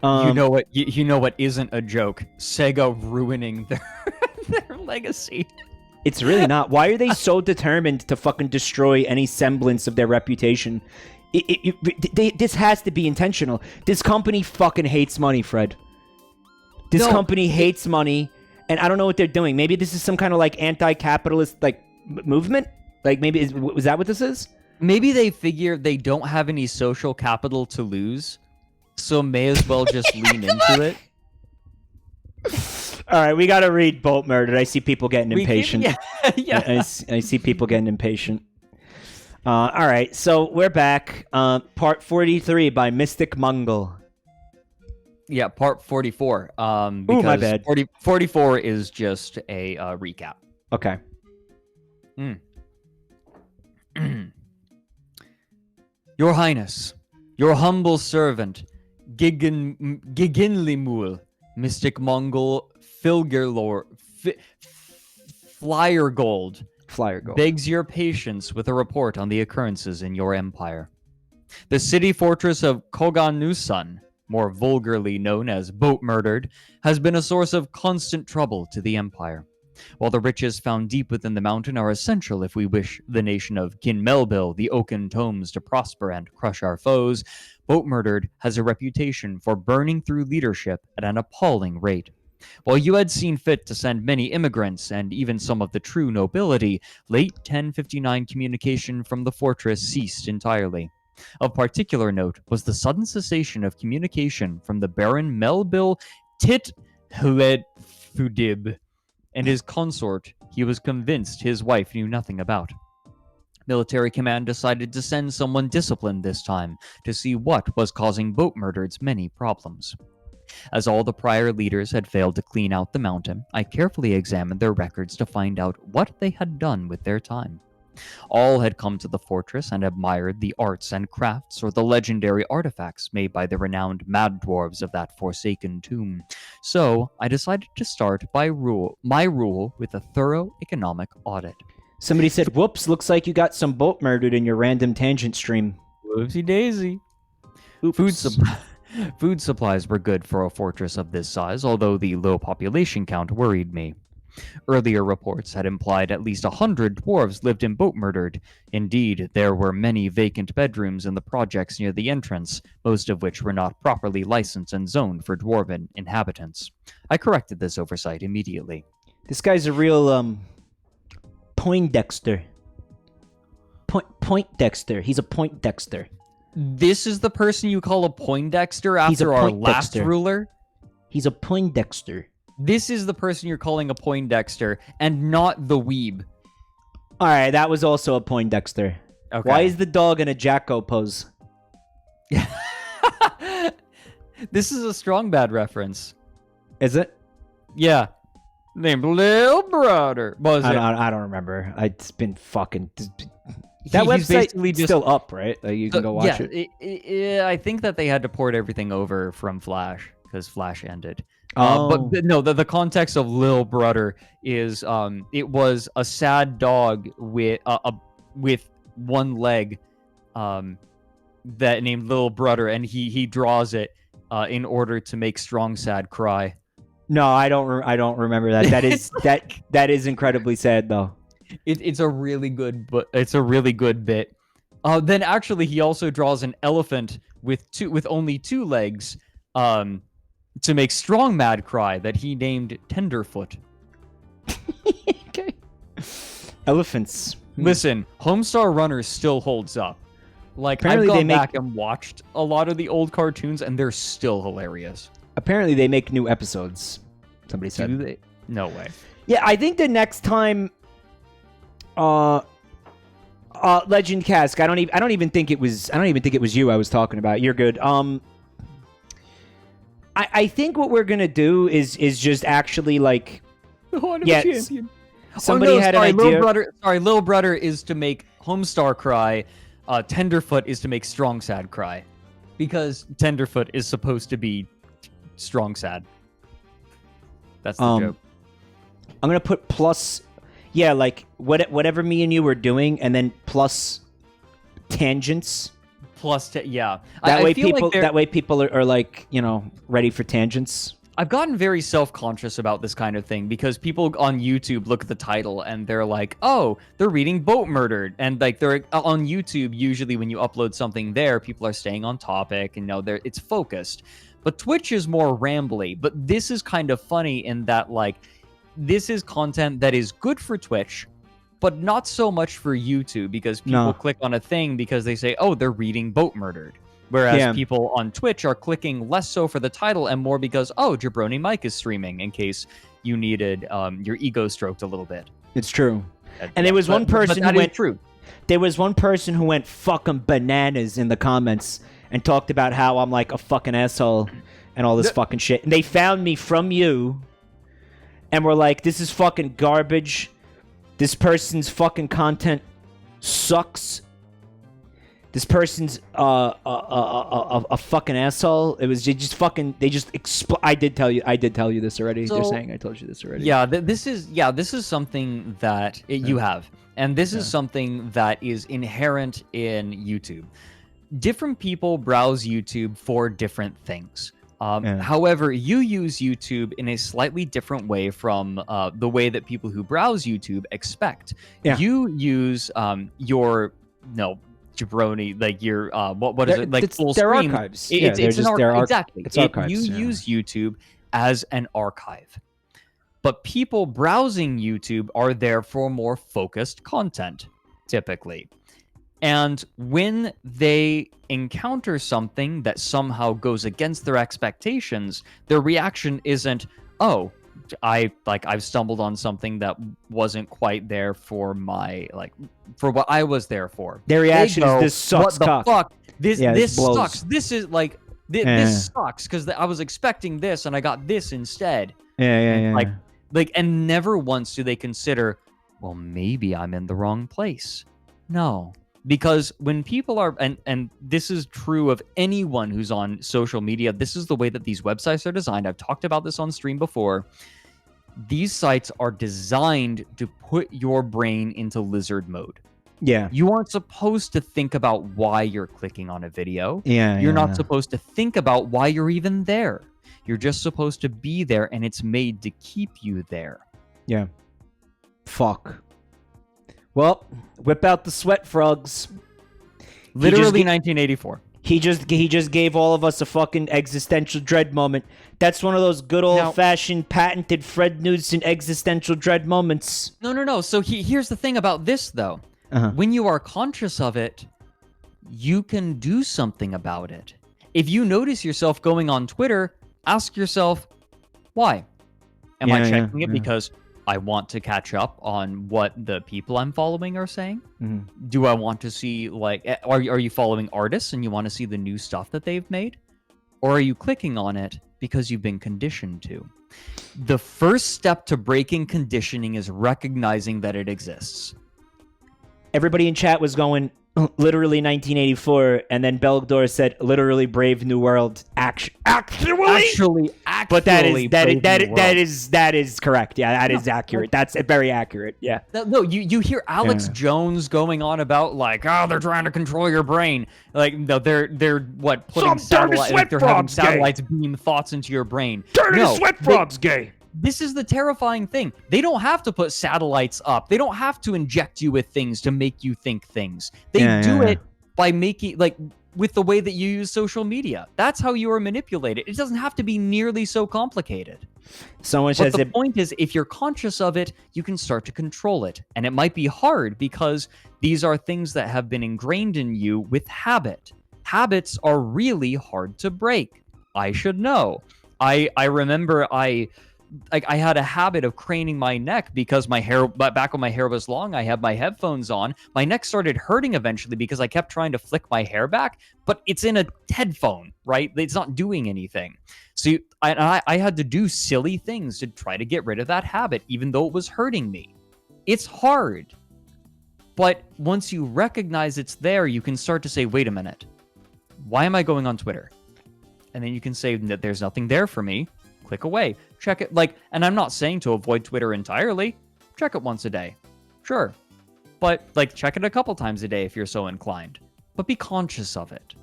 You know what? You know what isn't a joke? Sega ruining their legacy. It's really not. Why are they so determined to fucking destroy any semblance of their reputation? This has to be intentional. This company fucking hates money, Fred. This company hates money, and I don't know what they're doing. Maybe this is some kind of like anti-capitalist like movement. Like maybe was that what this is? Maybe they figure they don't have any social capital to lose, so may as well just lean into it. All right, we got to read Boatmurdered. I see people getting impatient. Yeah. I see people getting impatient. All right, so we're back. Part 43 by Mystic Mongol. Yeah, part 44. Because my bad. 44 is just a recap. Okay. Your Highness, your humble servant, Giginlimul, Mystic Mongol Filgerlord, Flyer Gold, begs your patience with a report on the occurrences in your empire. The city fortress of Koganusan, more vulgarly known as Boatmurdered, has been a source of constant trouble to the empire. While the riches found deep within the mountain are essential if we wish the nation of Kinmelbil, the Oaken Tomes, to prosper and crush our foes, Boatmurdered has a reputation for burning through leadership at an appalling rate. While you had seen fit to send many immigrants and even some of the true nobility, late 1059 communication from the fortress ceased entirely. Of particular note was the sudden cessation of communication from the Baron Melbil Tithledfudib and his consort he was convinced his wife knew nothing about. Military command decided to send someone disciplined this time to see what was causing Boatmurdered's many problems. As all the prior leaders had failed to clean out the mountain, I carefully examined their records to find out what they had done with their time. All had come to the fortress and admired the arts and crafts or the legendary artifacts made by the renowned mad dwarves of that forsaken tomb. So I decided to start my rule with a thorough economic audit. Somebody said, "Whoops, looks like you got some Boatmurdered in your random tangent stream." Whoopsie daisy. Food supplies were good for a fortress of this size, although the low population count worried me. Earlier reports had implied at least 100 dwarves lived in Boatmurdered. Indeed, there were many vacant bedrooms in the projects near the entrance, most of which were not properly licensed and zoned for dwarven inhabitants. I corrected this oversight immediately. This guy's a real, Poindexter. Poindexter. He's a Poindexter. This is the person you call a Poindexter after our last ruler? He's a Poindexter. This is the person you're calling a Poindexter, and not the weeb. All right, that was also a Poindexter. Okay. Why is the dog in a Jacko pose? This is a Strong Bad reference. Is it? Yeah. Named Lil Brother. I don't remember. It's been fucking... That website's still up, right? You can go watch it. I think that they had to port everything over from Flash, because Flash ended. Oh. But no, the context of Lil Brother is it was a sad dog with one leg that named Lil Brother, and he draws it in order to make Strong Sad cry. No, I don't remember that. That is that is incredibly sad though. It's a really good, but it's a really good bit. Then actually, he also draws an elephant with only 2 legs, to make Strong Mad cry, that he named Tenderfoot. Okay. Elephants. Listen, Homestar Runner still holds up. Like, Apparently I've they gone make- back and watched a lot of the old cartoons, and they're still hilarious. Apparently they make new episodes. Somebody said. Do they? No way. Yeah, I think the next time, Legend Cask. I don't even think it was you I was talking about. You're good. I think what we're gonna do is just actually like. Oh, I'm Yeah, a champion. somebody had an idea. Little Brother is to make Homestar cry. Tenderfoot is to make Strong Sad cry, because Tenderfoot is supposed to be strong sad. That's the joke. I'm gonna put plus, yeah, like whatever me and you were doing, and then plus tangents. Yeah. That I way feel people like are like, you know, ready for tangents. I've gotten very self-conscious about this kind of thing, because people on YouTube look at the title and they're like, oh, they're reading Boatmurdered. And like, they're on YouTube, usually when you upload something there, people are staying on topic and it's focused. But Twitch is more rambly. But this is kind of funny in that, like, this is content that is good for Twitch, but not so much for YouTube, because people click on a thing because they say, oh, they're reading Boatmurdered. Whereas people on Twitch are clicking less so for the title and more because, oh, Jabroni Mike is streaming, in case you needed your ego stroked a little bit. It's true. And there was one person who went true. There was one person who went fucking bananas in the comments and talked about how I'm like a fucking asshole and all this fucking shit. And they found me from you and were like, this is fucking garbage. This person's fucking content sucks. This person's a fucking asshole. It was just fucking. They just I did tell you this already. So, they're saying I told you this already. Yeah, this is something that you have, and this is something that is inherent in YouTube. Different people browse YouTube for different things. However, you use YouTube in a slightly different way from the way that people who browse YouTube expect. Yeah. You use your Jabroni, like your what is it, like full their screen archives. It's an archive. Exactly. It's archives. You use YouTube as an archive, but people browsing YouTube are there for more focused content, typically. And when they encounter something that somehow goes against their expectations, their reaction isn't, "Oh, I've stumbled on something that wasn't quite there for for what I was there for." Their reaction is, "This sucks, what the fuck? This blows. sucks. This is like this sucks because I was expecting this and I got this instead." Yeah. And never once do they consider, well, maybe I'm in the wrong place. No. Because when people are, and this is true of anyone who's on social media, this is the way that these websites are designed. I've talked about this on stream before. These sites are designed to put your brain into lizard mode. Yeah. You aren't supposed to think about why you're clicking on a video. You're not supposed to think about why you're even there. You're just supposed to be there, and it's made to keep you there. Yeah. Fuck. Well, whip out the sweat frogs. Literally 1984. He just gave all of us a fucking existential dread moment. That's one of those good old-fashioned patented Fred Knudsen existential dread moments. No. So here's the thing about this, though. When you are conscious of it, you can do something about it. If you notice yourself going on Twitter, ask yourself, why? Am I checking it because I want to catch up on what the people I'm following are saying? Mm-hmm. Do I want to see, are you following artists and you want to see the new stuff that they've made? Or are you clicking on it because you've been conditioned to? The first step to breaking conditioning is recognizing that it exists. Everybody in chat was going, literally 1984, and then Belgdor said, literally Brave New World. Actually, but that is correct. Yeah, that is accurate. That's very accurate. Yeah. No, you hear Alex Jones going on about they're trying to control your brain. They're what putting having satellites beam thoughts into your brain. Turn into sweat frogs, gay. this is the terrifying thing. They don't have to put satellites up. They don't have to inject you with things to make you think things. They do it by making, like, with the way that you use social media. That's how you are manipulated. It doesn't have to be nearly so complicated. Someone says the point is, if you're conscious of it, you can start to control it. And it might be hard because these are things that have been ingrained in you with habit. Habits are really hard to break. I should know. I remember I had a habit of craning my neck because my hair, back when my hair was long, I had my headphones on. My neck started hurting eventually because I kept trying to flick my hair back, but it's in a headphone, right? It's not doing anything. So I had to do silly things to try to get rid of that habit, even though it was hurting me. It's hard. But once you recognize it's there, you can start to say, wait a minute, why am I going on Twitter? And then you can say that there's nothing there for me. Click away. Check it, like, and I'm not saying to avoid Twitter entirely. Check it once a day. Sure. But, like, check it a couple times a day if you're so inclined. But be conscious of it.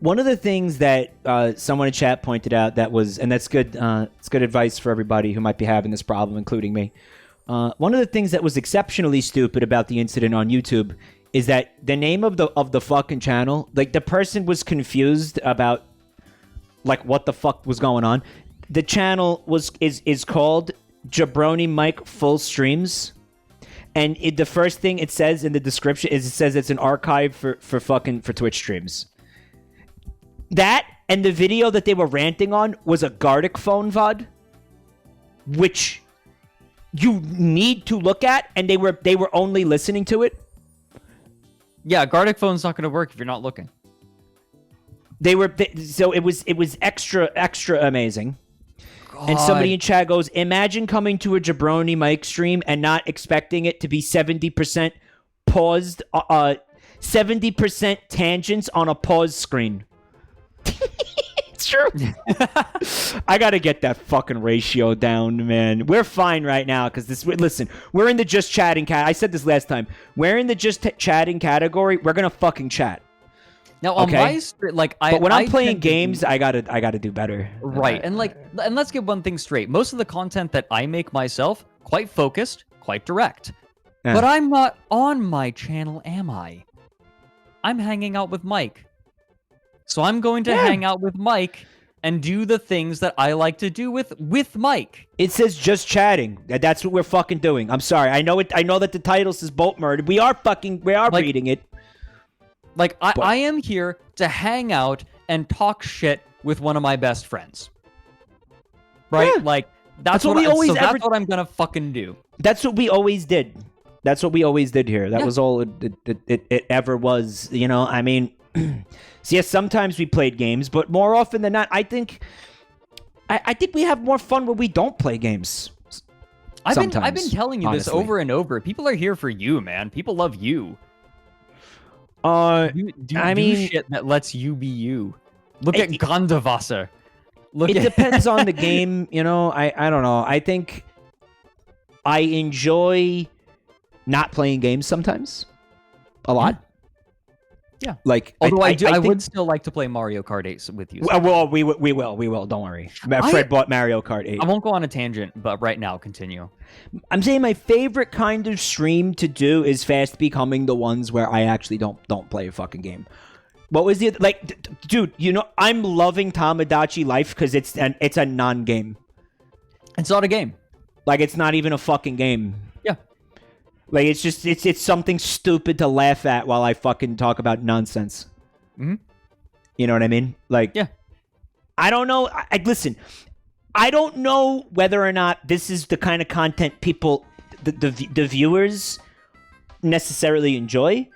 One of the things that someone in chat pointed out that was, and that's good, it's good advice for everybody who might be having this problem, including me. One of the things that was exceptionally stupid about the incident on YouTube is that the name of the fucking channel, like, the person was confused about, like, what the fuck was going on. The channel is called Jabroni Mike Full Streams, and the first thing it says in the description is it says it's an archive for Twitch streams. That and the video that they were ranting on was a Gardic phone VOD, which you need to look at, and they were only listening to it. Yeah, Gardic phone's not going to work if you're not looking. So it was extra amazing. God. And somebody in chat goes, imagine coming to a Jabroni Mike stream and not expecting it to be 70% paused, 70% tangents on a pause screen. It's true. I gotta get that fucking ratio down, man. We're fine right now because listen, we're in the just chatting I said this last time. We're in the just chatting category. We're gonna fucking chat. Now on my like, but when I'm playing games, I gotta do better. Right, and let's get one thing straight. Most of the content that I make myself, quite focused, quite direct. Yeah. But I'm not on my channel, am I? I'm hanging out with Mike. So I'm going to hang out with Mike and do the things that I like to do with Mike. It says just chatting. That's what we're fucking doing. I'm sorry. I know that the title says Boatmurdered. We are reading it. Like, I am here to hang out and talk shit with one of my best friends. Right? Yeah. Like, that's what I'm gonna fucking do. That's what we always did. That's what we always did here. That was all it ever was. You know, I mean, so yes, sometimes we played games, but more often than not, I think we have more fun when we don't play games. I've been telling you this over and over. People are here for you, man. People love you. Do shit that lets you be you. Look at Gandavasa. It depends on the game, you know. I don't know. I think I enjoy not playing games sometimes a lot. Yeah. Like, although I would still like to play Mario Kart 8 with you. Well, we will. Don't worry. Fred bought Mario Kart 8. I won't go on a tangent, but right now, continue. I'm saying my favorite kind of stream to do is fast becoming the ones where I actually don't play a fucking game. What was the dude? You know, I'm loving Tamagotchi Life because it's a non-game. It's not a game. Like, it's not even a fucking game. Yeah. Like, it's just it's something stupid to laugh at while I fucking talk about nonsense. Mm-hmm. You know what I mean? Like, yeah. I don't know. Listen, I don't know whether or not this is the kind of content people, the viewers, necessarily enjoy.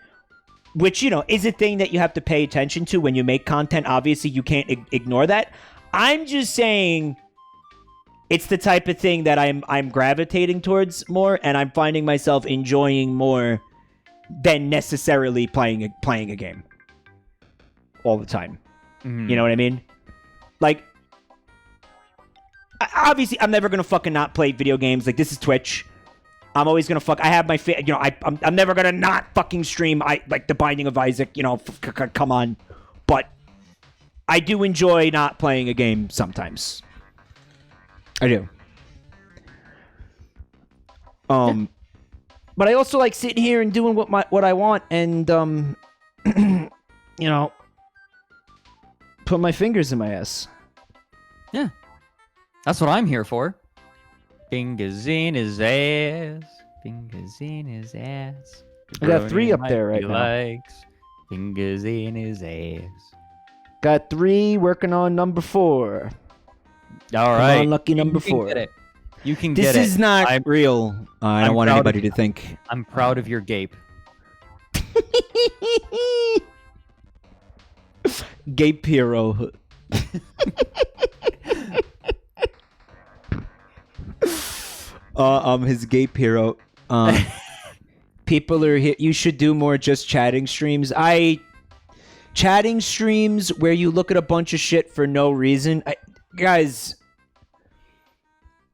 Which, you know, is a thing that you have to pay attention to when you make content. Obviously, you can't ignore that. I'm just saying, it's the type of thing that I'm gravitating towards more, and I'm finding myself enjoying more than necessarily playing a game all the time. Mm-hmm. You know what I mean? Like, obviously, I'm never gonna fucking not play video games. Like, this is Twitch. I'm always gonna I have my you know, I'm never gonna not fucking stream. Like The Binding of Isaac. You know, come on. But I do enjoy not playing a game sometimes. I do. But I also like sitting here and doing what I want and you know, put my fingers in my ass. Yeah. That's what I'm here for. Fingers in his ass. Fingers in his ass. I got 3 up there right now. Likes fingers in his ass. Got 3 working on number 4. All right. Unlucky number 4. Get it. You can get it. This is not real. I don't want anybody to think. I'm proud of your gape. Gape hero. His gape hero. People are here. You should do more just chatting streams. Chatting streams where you look at a bunch of shit for no reason. Guys,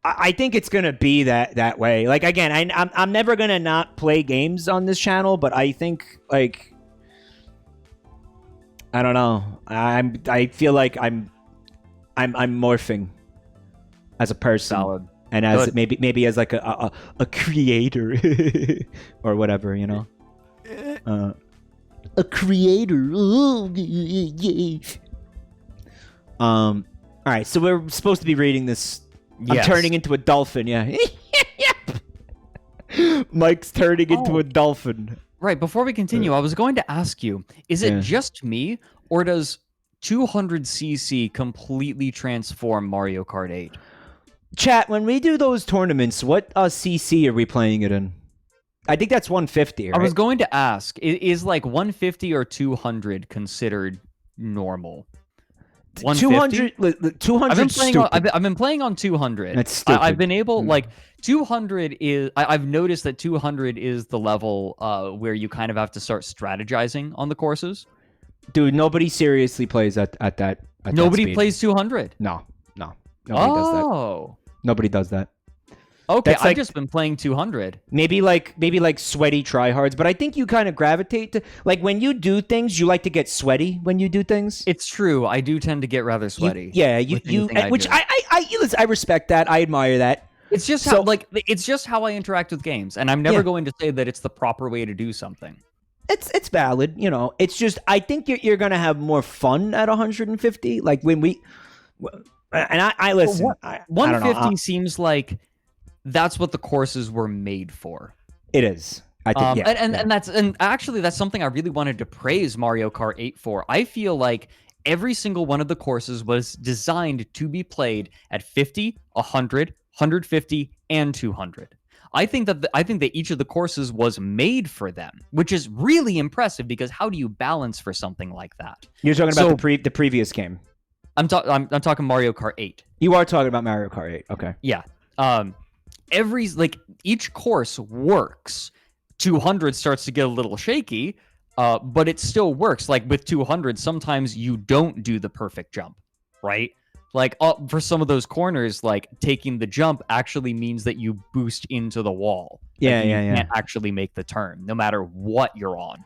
I think it's gonna be that way. Like again, I'm never gonna not play games on this channel, but I think like I don't know. I feel like I'm morphing as a person. Solid. And as maybe as like a creator or whatever, you know. A creator. All right, so we're supposed to be reading this. Yes. I'm turning into a dolphin, yeah. Mike's turning into a dolphin. Right, before we continue, I was going to ask you, is it just me, or does 200cc completely transform Mario Kart 8? Chat, when we do those tournaments, what CC are we playing it in? I think that's 150, right? I was going to ask, is like 150 or 200 considered normal? 200 I've been playing on 200. That's stupid. I've been able, like, 200 is... I've noticed that 200 is the level where you kind of have to start strategizing on the courses. Dude, nobody seriously plays at that Nobody plays 200? No. Nobody does that. Nobody does that. Okay, I've just been playing 200. Maybe like sweaty tryhards, but I think you kind of gravitate to like when you do things, you like to get sweaty when you do things. It's true. I do tend to get rather sweaty. Which I respect that. I admire that. It's just how it's just how I interact with games, and I'm never going to say that it's the proper way to do something. It's valid, you know. It's just I think you're gonna have more fun at 150. Like when we. And I listen. 150 seems like that's what the courses were made for. It is. I think, and actually that's something I really wanted to praise Mario Kart 8 for. I feel like every single one of the courses was designed to be played at 50, 100, 150, and 200. I think that each of the courses was made for them, which is really impressive because how do you balance for something like that? You're talking about the previous game. I'm talking Mario Kart 8. You are talking about Mario Kart 8. Okay. Yeah. Each course works. 200 starts to get a little shaky, but it still works. Like with 200, sometimes you don't do the perfect jump, right? Like for some of those corners, like taking the jump actually means that you boost into the wall. You can't actually make the turn, no matter what you're on.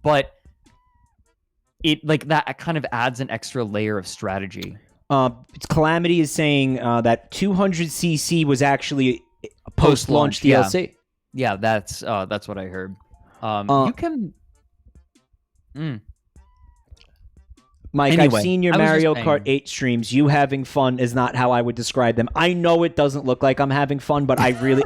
But it like that kind of adds an extra layer of strategy. Calamity is saying that 200cc was actually a post-launch DLC. Yeah, that's what I heard. You can. Mike, anyway, I've seen your Mario Kart 8 streams. You having fun is not how I would describe them. I know it doesn't look like I'm having fun, but I really,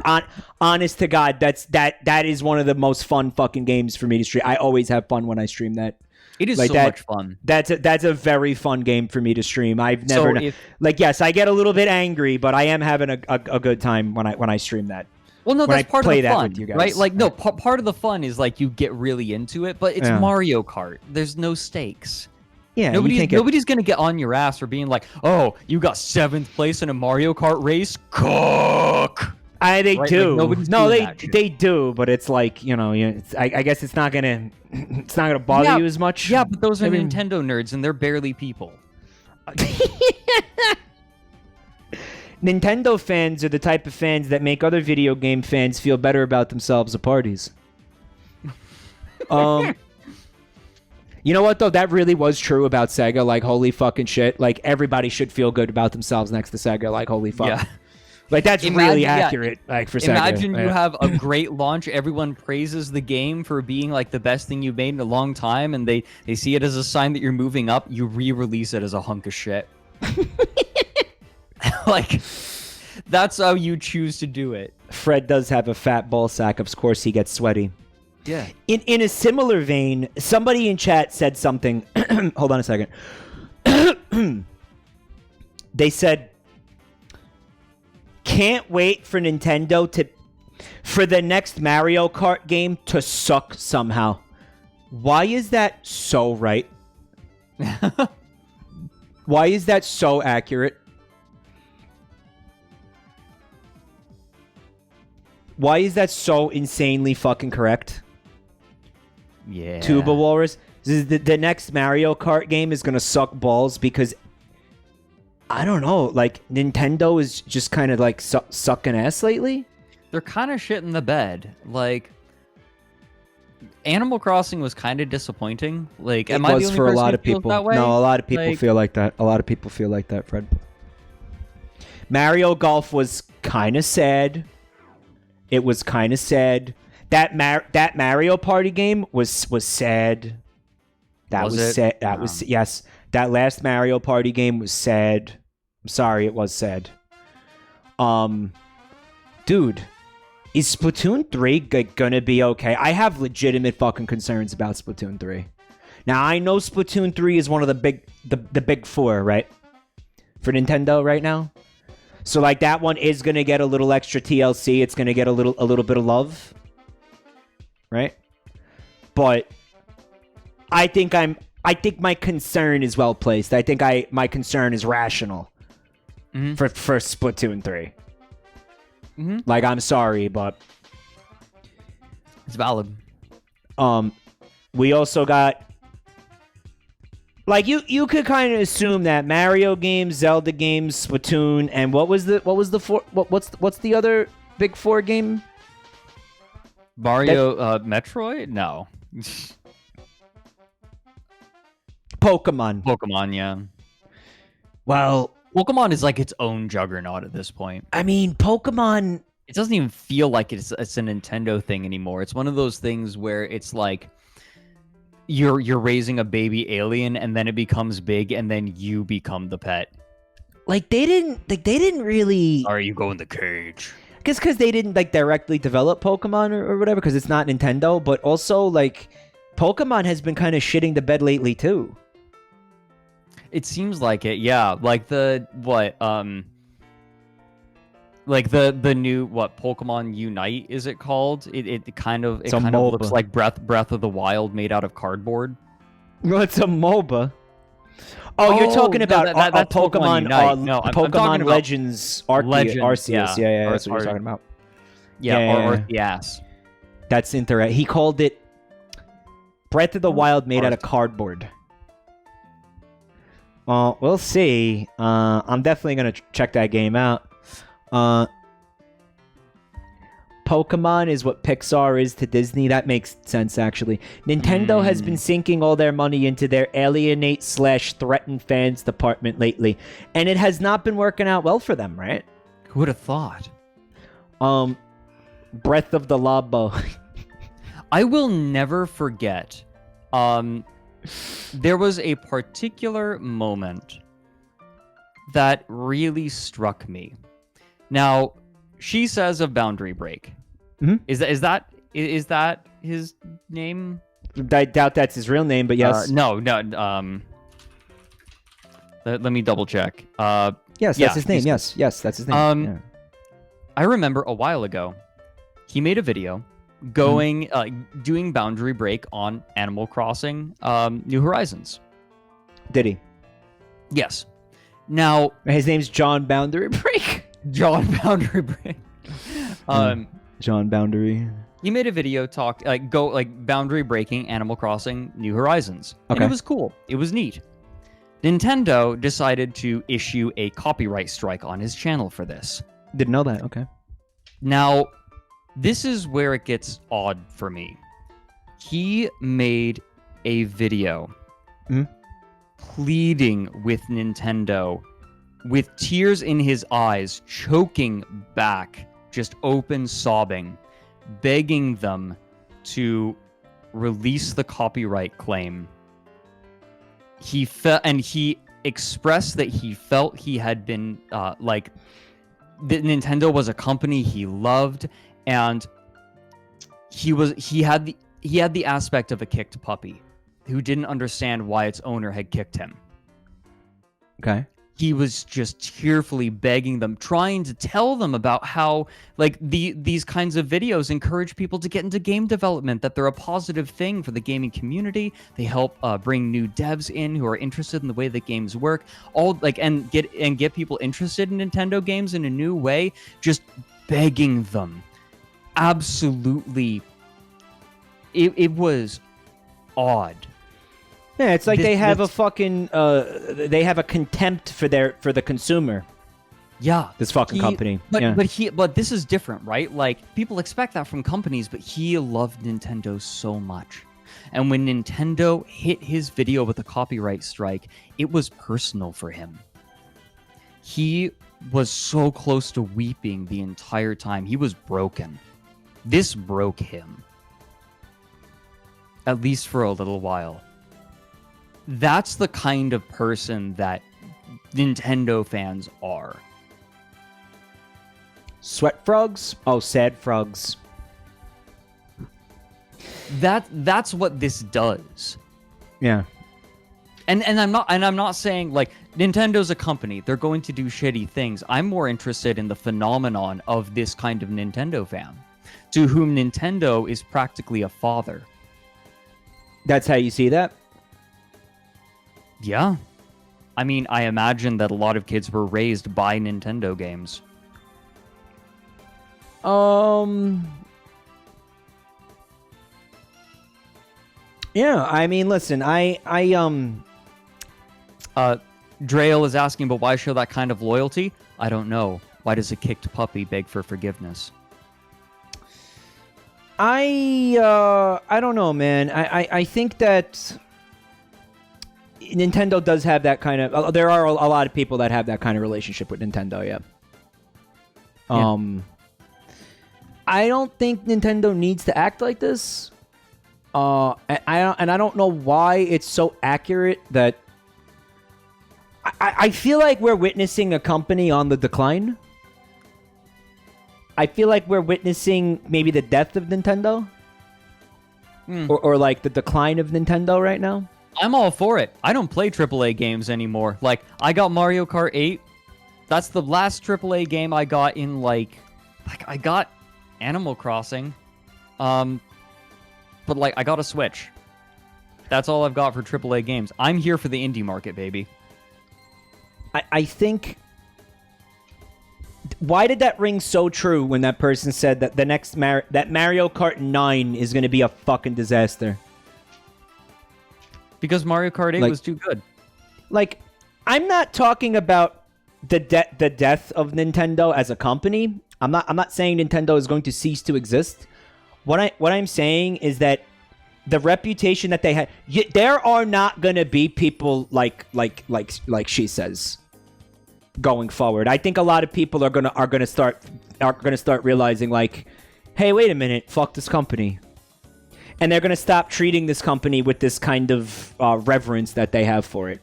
honest to God, that is one of the most fun fucking games for me to stream. I always have fun when I stream that. It is so much fun. That's a very fun game for me to stream. I've never yes, I get a little bit angry, but I am having a good time when I stream that. Well, no, that's part of the fun, right? Like, no, part of the fun is like you get really into it, but it's Mario Kart. There's no stakes. Yeah, nobody's gonna get on your ass for being like, "Oh, you got 7th place in a Mario Kart race, cook." They right? do. Like, they do, but it's like I guess it's not gonna bother you as much. Yeah, but those are Nintendo nerds, and they're barely people. Nintendo fans are the type of fans that make other video game fans feel better about themselves at parties. You know what, though? That really was true about Sega. Like, holy fucking shit. Like, everybody should feel good about themselves next to Sega. Like, holy fuck. Like that's really accurate. Like for Sega. Imagine you have a great launch. Everyone praises the game for being like the best thing you've made in a long time, and they see it as a sign that you're moving up. You re-release it as a hunk of shit. Like, that's how you choose to do it. Fred does have a fat ball sack. Of course, he gets sweaty. Yeah. In a similar vein, somebody in chat said something. Hold on a second. They said, can't wait for Nintendo for the next Mario Kart game to suck somehow. Why is that so right? Why is that so accurate? Why is that so insanely fucking correct? Yeah. Tuba Walrus. The next Mario Kart game is going to suck balls because, I don't know, like, Nintendo is just kind of, like, sucking ass lately? They're kind of shit in the bed. Like, Animal Crossing was kind of disappointing. Like, am I the only for a person lot who of people. feels that way? No, a lot of people Like, feel like that. A lot of people feel like that, Fred. Mario Golf was kind of sad. It was kind of sad. That Mario Party game was sad. That was sad. That was yes. That last Mario Party game was sad. I'm sorry, it was sad. Dude, is Splatoon 3 gonna be okay? I have legitimate fucking concerns about Splatoon 3. Now I know Splatoon 3 is one of the big four, right? For Nintendo right now. So like that one is gonna get a little extra TLC. It's gonna get a little bit of love, right? But I think my concern is well placed. I think my concern is rational for Splatoon 3. Mm-hmm. Like I'm sorry, but it's valid. We also got. Like you could kind of assume that Mario games, Zelda games, Splatoon, and what's the other big four game? Mario, Metroid? No. Pokemon, yeah. Well, Pokemon is like its own juggernaut at this point. I mean, Pokemon. It doesn't even feel like it's a Nintendo thing anymore. It's one of those things where it's like you're raising a baby alien and then it becomes big and then you become the pet. Like they didn't really. Are you go in the cage? I guess because they didn't like directly develop Pokemon or whatever because it's not Nintendo, but also like Pokemon has been kind of shitting the bed lately too. It seems like it, yeah. Like the new Pokemon Unite is it called? It kind of looks like Breath of the Wild made out of cardboard. Well, it's a MOBA. Oh, you're talking about that's Pokemon Unite. No, I'm Pokemon talking about Legends Arceus. Yeah, that's what you're talking about. Yeah, Arceus. That's interesting. He called it Breath of the Wild made out of cardboard. We'll see. I'm definitely gonna check that game out. Pokemon is what Pixar is to Disney. That makes sense, actually. Nintendo has been sinking all their money into their alienate/threaten fans department lately, and it has not been working out well for them, right? Who would have thought? Breath of the Labo. I will never forget. There was a particular moment that really struck me. Now, she says of Boundary Break. Mm-hmm. Is that his name? I doubt that's his real name, but yes. No. Let me double check. Yes, that's his name. Yes, that's his name. Yeah. I remember a while ago, he made a video going doing Boundary Break on Animal Crossing New Horizons. Did he? Yes. Now his name's John Boundary Break. John Boundary Break. John Boundary. He made a video boundary breaking Animal Crossing New Horizons. Okay. And it was cool. It was neat. Nintendo decided to issue a copyright strike on his channel for this. Didn't know that. Okay. Now, this is where it gets odd for me. He made a video pleading with Nintendo with tears in his eyes, choking back, just open sobbing, begging them to release the copyright claim. He expressed that he felt he had been that Nintendo was a company he loved, and he had the aspect of a kicked puppy who didn't understand why its owner had kicked him. Okay. He was just tearfully begging them, trying to tell them about how these kinds of videos encourage people to get into game development, that they're a positive thing for the gaming community. They help bring new devs in who are interested in the way that games work, and get people interested in Nintendo games in a new way. Just begging them, absolutely. It was odd. Yeah, it's like they have a fucking they have a contempt for the consumer. Yeah, this fucking company. But this is different, right? Like, people expect that from companies, but he loved Nintendo so much. And when Nintendo hit his video with a copyright strike, it was personal for him. He was so close to weeping the entire time. He was broken. This broke him. At least for a little while. That's the kind of person that Nintendo fans are. Sweat frogs? Oh, sad frogs. That's what this does. Yeah. And I'm not saying like Nintendo's a company, they're going to do shitty things. I'm more interested in the phenomenon of this kind of Nintendo fan, to whom Nintendo is practically a father. That's how you see that? Yeah. I mean, I imagine that a lot of kids were raised by Nintendo games. Yeah, I mean, listen, Drail is asking, but why show that kind of loyalty? I don't know. Why does a kicked puppy beg for forgiveness? I don't know, man. I think that Nintendo does have that kind of... there are a lot of people that have that kind of relationship with Nintendo, yeah. I don't think Nintendo needs to act like this. I don't know why it's so accurate that... I feel like we're witnessing a company on the decline. I feel like we're witnessing maybe the death of Nintendo. Or like the decline of Nintendo right now. I'm all for it. I don't play AAA games anymore. Like, I got Mario Kart 8. That's the last AAA game I got in, like I got Animal Crossing. But, like, I got a Switch. That's all I've got for AAA games. I'm here for the indie market, baby. I think... Why did that ring so true when that person said that the next that Mario Kart 9 is going to be a fucking disaster? Because Mario Kart 8 was too good. Like, I'm not talking about the death of Nintendo as a company. I'm not saying Nintendo is going to cease to exist. What I'm saying is that the reputation that they had, there are not going to be people like she says going forward. I think a lot of people are gonna start realizing, like, hey, wait a minute, fuck this company. And they're going to stop treating this company with this kind of reverence that they have for it.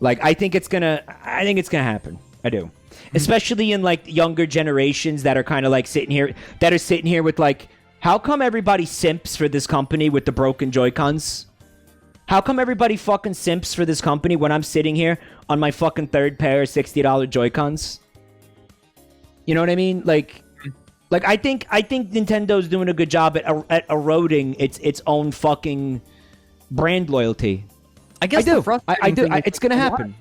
Like, I think it's going to happen. I do. Especially in, like, younger generations that are kind of, like, sitting here with, like, how come everybody simps for this company with the broken Joy-Cons? How come everybody fucking simps for this company when I'm sitting here on my fucking third pair of $60 Joy-Cons? You know what I mean? Like, I think Nintendo's doing a good job at eroding its own fucking brand loyalty. I guess I do. It's gonna happen.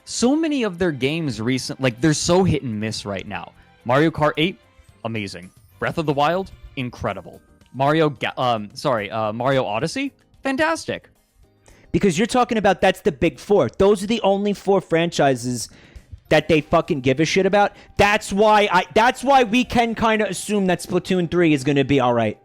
So many of their games they're so hit and miss right now. Mario Kart 8, amazing. Breath of the Wild, incredible. Mario Odyssey, fantastic. Because you're talking about that's the big four. Those are the only four franchises that they fucking give a shit about. That's why we can kind of assume that Splatoon 3 is going to be all right,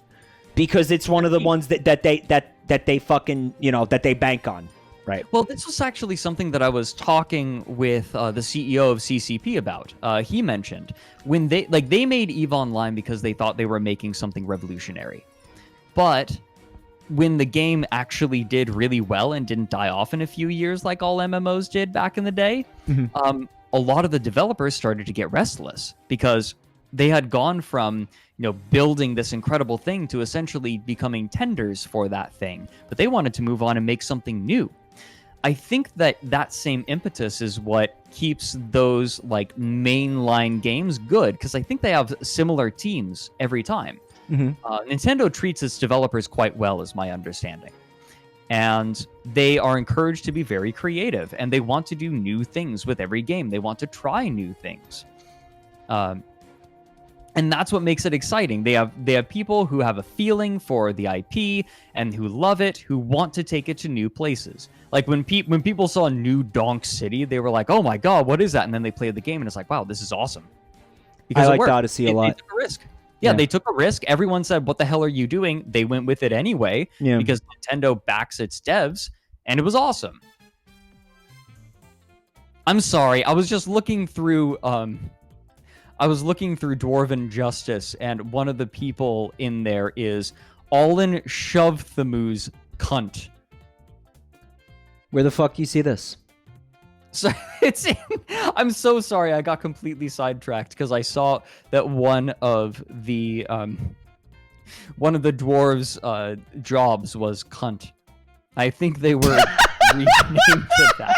because it's one of the ones that they fucking, that they bank on. Right. Well, this was actually something that I was talking with the CEO of CCP about. He mentioned when they made EVE Online because they thought they were making something revolutionary. But when the game actually did really well and didn't die off in a few years like all MMOs did back in the day, a lot of the developers started to get restless because they had gone from building this incredible thing to essentially becoming tenders for that thing. But they wanted to move on and make something new. I think that same impetus is what keeps those like mainline games good, because I think they have similar teams every time. Nintendo treats its developers quite well, is my understanding. And they are encouraged to be very creative, and they want to do new things with every game. They want to try new things. And that's what makes it exciting. They have people who have a feeling for the IP and who love it, who want to take it to new places. Like when people saw New Donk City, they were like, "Oh my god, what is that?" And then they played the game and it's like, "Wow, this is awesome." Because I liked Odyssey a lot. They took a risk. Yeah, they took a risk. Everyone said, "What the hell are you doing?" They went with it anyway because Nintendo backs its devs, and it was awesome. I'm sorry, I was just looking through Dwarven Justice, and one of the people in there is Alin Shovthamoo's cunt. Where the fuck you see this? So I'm so sorry, I got completely sidetracked because I saw that one of the dwarves' jobs was cunt. I think they were renamed to that.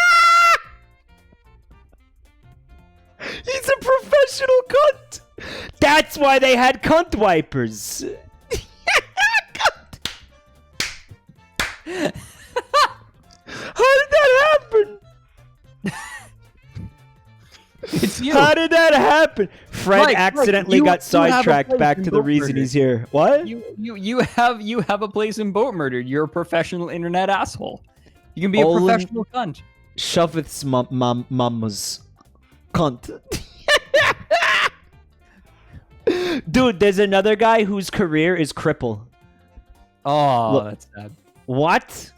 He's a professional cunt. That's why they had cunt wipers. Cunt. How did that happen? It's you. How did that happen? Fred accidentally got sidetracked back to the reason he's here. What? You have a place in Boatmurdered. You're a professional internet asshole. You can be a professional cunt. Shoveth's mama's cunt. Dude, there's another guy whose career is cripple. Oh, look, that's sad. What?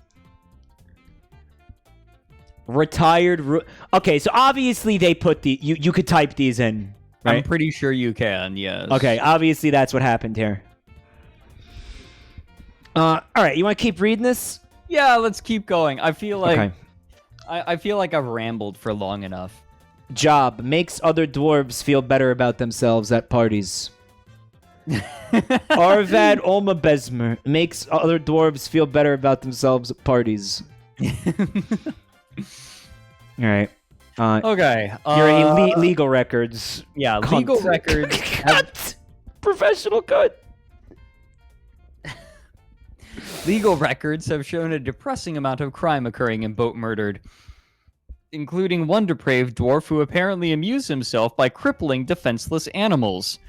Retired. Okay, so obviously they put the you could type these in, right? I'm pretty sure you can. Yes. Okay, obviously that's what happened here. All right, you want to keep reading this? Yeah, let's keep going. I feel like Okay. I feel like I've rambled for long enough. Job makes other dwarves feel better about themselves at parties. Arvad Olma Besmer makes other dwarves feel better about themselves at parties. All right. Okay. Your legal records. Yeah, cunt. legal records. Cunt. Professional cut. Legal records have shown a depressing amount of crime occurring in Boatmurdered, including one depraved dwarf who apparently amused himself by crippling defenseless animals.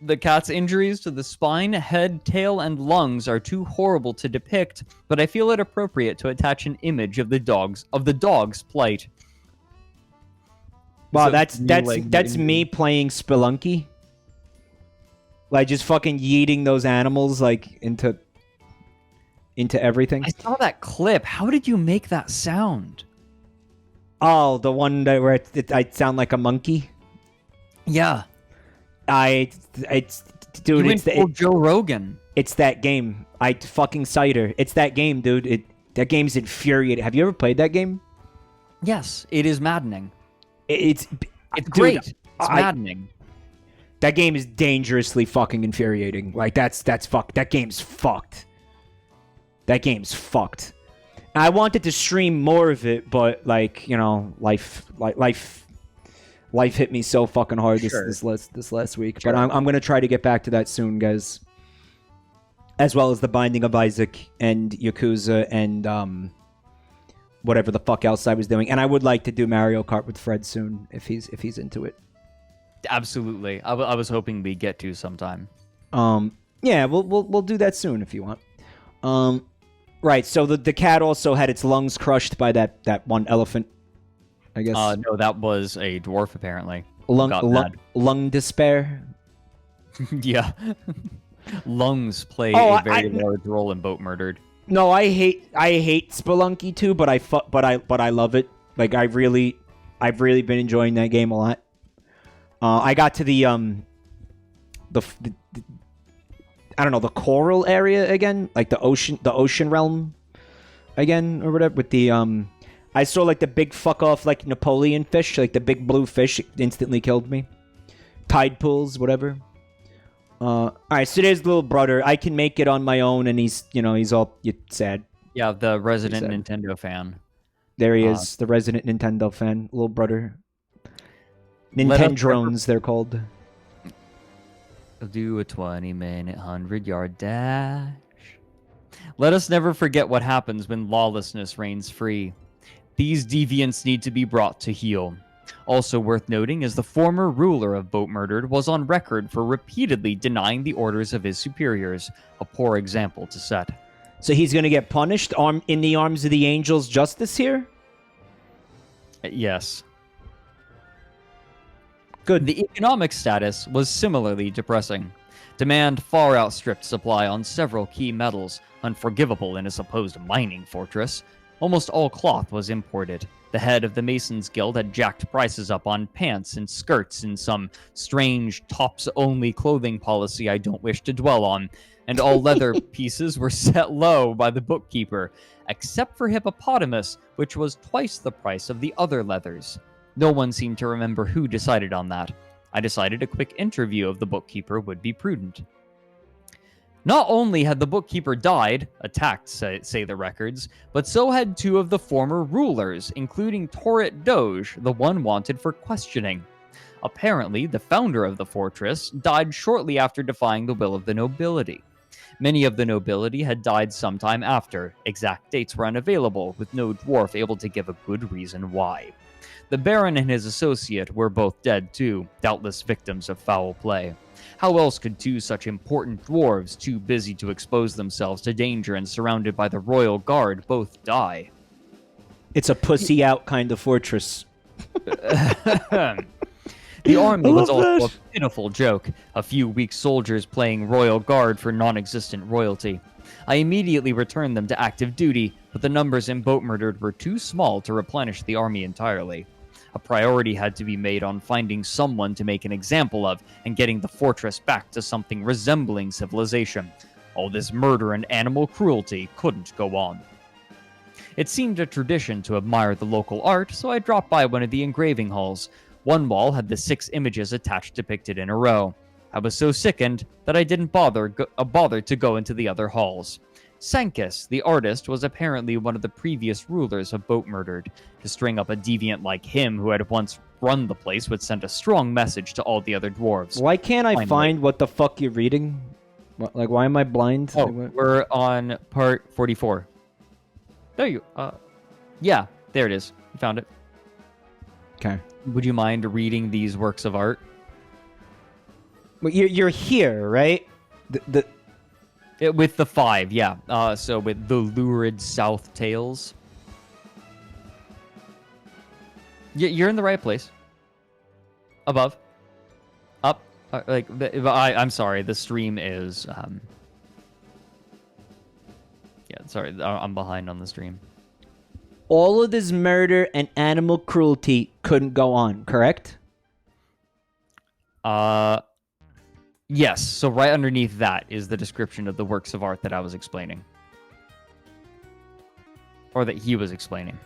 The cat's injuries to the spine, head, tail, and lungs are too horrible to depict, but I feel it appropriate to attach an image of the dog's plight. Wow, So that's me playing Spelunky. Like just fucking yeeting those animals like into everything. I saw that clip. How did you make that sound? Oh, the one that where I sound like a monkey. Yeah. It's dude. You It's went full Joe Rogan. It's that game. Fucking Cider. It's that game, dude. That game's infuriating. Have you ever played that game? Yes, it is maddening. It's great. Dude, It's maddening. That game is dangerously fucking infuriating. Like that's fucked. That game's fucked. That game's fucked. I wanted to stream more of it, but like life hit me so fucking hard this last week. Sure. But I'm gonna try to get back to that soon, guys. As well as The Binding of Isaac and Yakuza and whatever the fuck else I was doing. And I would like to do Mario Kart with Fred soon if he's into it. Absolutely. I was hoping we'd get to sometime. Yeah, we'll do that soon if you want. Right. So the cat also had its lungs crushed by that one elephant. I guess. No, that was a dwarf apparently. Lung despair. Yeah. Lungs play a very large role in Boatmurdered. No, I hate Spelunky too, but I love it. Like I've really been enjoying that game a lot. I got to the I don't know, the coral area again, like the ocean realm again or whatever with the I saw like the big fuck off like Napoleon fish, like the big blue fish instantly killed me. Tide pools, whatever. Alright, so there's little brother. I can make it on my own, and he's all sad. Yeah, the resident Nintendo fan. There he is, the resident Nintendo fan, little brother. Nintendrones, they're called. Do a 20-minute 100-yard dash. Let us never forget what happens when lawlessness reigns free. These deviants need to be brought to heel. Also worth noting is the former ruler of Boatmurdered was on record for repeatedly denying the orders of his superiors, a poor example to set. So he's going to get punished in the arms of the angels justice here? Yes. Good. The economic status was similarly depressing. Demand far outstripped supply on several key metals, unforgivable in a supposed mining fortress. Almost all cloth was imported. The head of the Masons Guild had jacked prices up on pants and skirts in some strange tops-only clothing policy I don't wish to dwell on, and all leather pieces were set low by the bookkeeper, except for hippopotamus, which was twice the price of the other leathers. No one seemed to remember who decided on that. I decided a quick interview of the bookkeeper would be prudent. Not only had the bookkeeper died, attacked, say the records, but so had two of the former rulers, including Torrit Doge, the one wanted for questioning. Apparently, the founder of the fortress died shortly after defying the will of the nobility. Many of the nobility had died sometime after. Exact dates were unavailable, with no dwarf able to give a good reason why. The Baron and his associate were both dead too, doubtless victims of foul play. How else could two such important dwarves, too busy to expose themselves to danger and surrounded by the royal guard, both die? It's a pussy out kind of fortress. The army was also a pitiful joke, a few weak soldiers playing royal guard for non-existent royalty. I immediately returned them to active duty, but the numbers in Boatmurdered were too small to replenish the army entirely. A priority had to be made on finding someone to make an example of and getting the fortress back to something resembling civilization. All this murder and animal cruelty couldn't go on. It seemed a tradition to admire the local art, so I dropped by one of the engraving halls. One wall had the 6 images attached depicted in a row. I was so sickened that I didn't bother to go into the other halls. Sankis, the artist, was apparently one of the previous rulers of Boatmurdered. To string up a deviant like him who had once run the place would send a strong message to all the other dwarves. Why can't I find what the fuck you're reading? Like, why am I blind? Oh, we're on part 44. There you... yeah, there it is. You found it. Okay. Would you mind reading these works of art? Well, you're here, right? With the 5, yeah. So with the lurid South Tales. You're in the right place. Above. Up. I'm sorry. The stream is... yeah, sorry. I'm behind on the stream. All of this murder and animal cruelty couldn't go on, correct? Yes, so right underneath that is the description of the works of art that I was explaining. Or that he was explaining.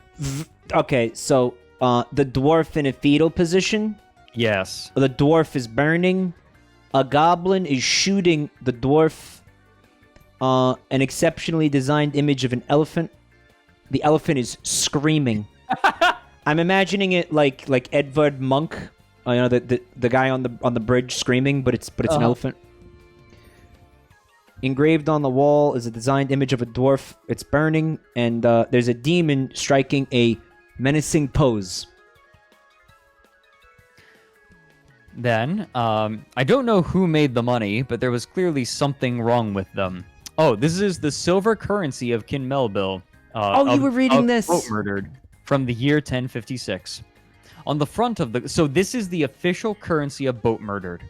Okay, so the dwarf in a fetal position? Yes. The dwarf is burning. A goblin is shooting the dwarf. An exceptionally designed image of an elephant. The elephant is screaming. I'm imagining it like Edvard Munch. You know, the guy on the bridge screaming, but it's an elephant. Engraved on the wall is a designed image of a dwarf. It's burning, and there's a demon striking a menacing pose. Then, I don't know who made the money, but there was clearly something wrong with them. Oh, this is the silver currency of Kin Melville. You were reading this. Boatmurdered from the year 1056. On the front of the... So this is the official currency of Boatmurdered.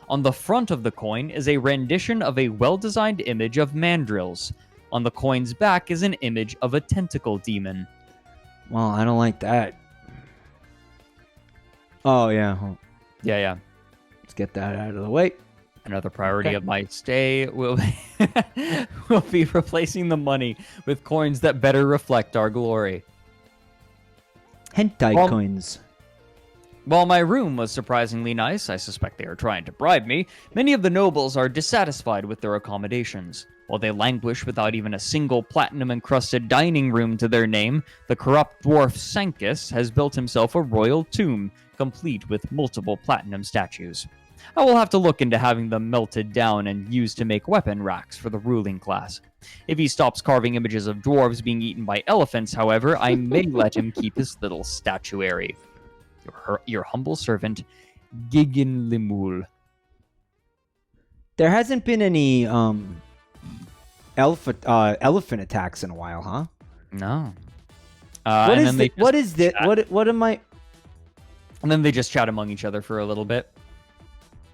On the front of the coin is a rendition of a well-designed image of mandrills. On the coin's back is an image of a tentacle demon. Well, I don't like that. Oh, yeah. Well, Yeah. let's get that out of the way. Another priority of my stay will be replacing the money with coins that better reflect our glory. Hentai coins. While my room was surprisingly nice, I suspect they are trying to bribe me, many of the nobles are dissatisfied with their accommodations. While they languish without even a single platinum-encrusted dining room to their name, the corrupt dwarf Sancus has built himself a royal tomb, complete with multiple platinum statues. I will have to look into having them melted down and used to make weapon racks for the ruling class. If he stops carving images of dwarves being eaten by elephants, however, I may let him keep his little statuary. Your humble servant, Gigin Limul. There hasn't been any elephant attacks in a while, huh? No. What is this? What am I? And then they just chat among each other for a little bit.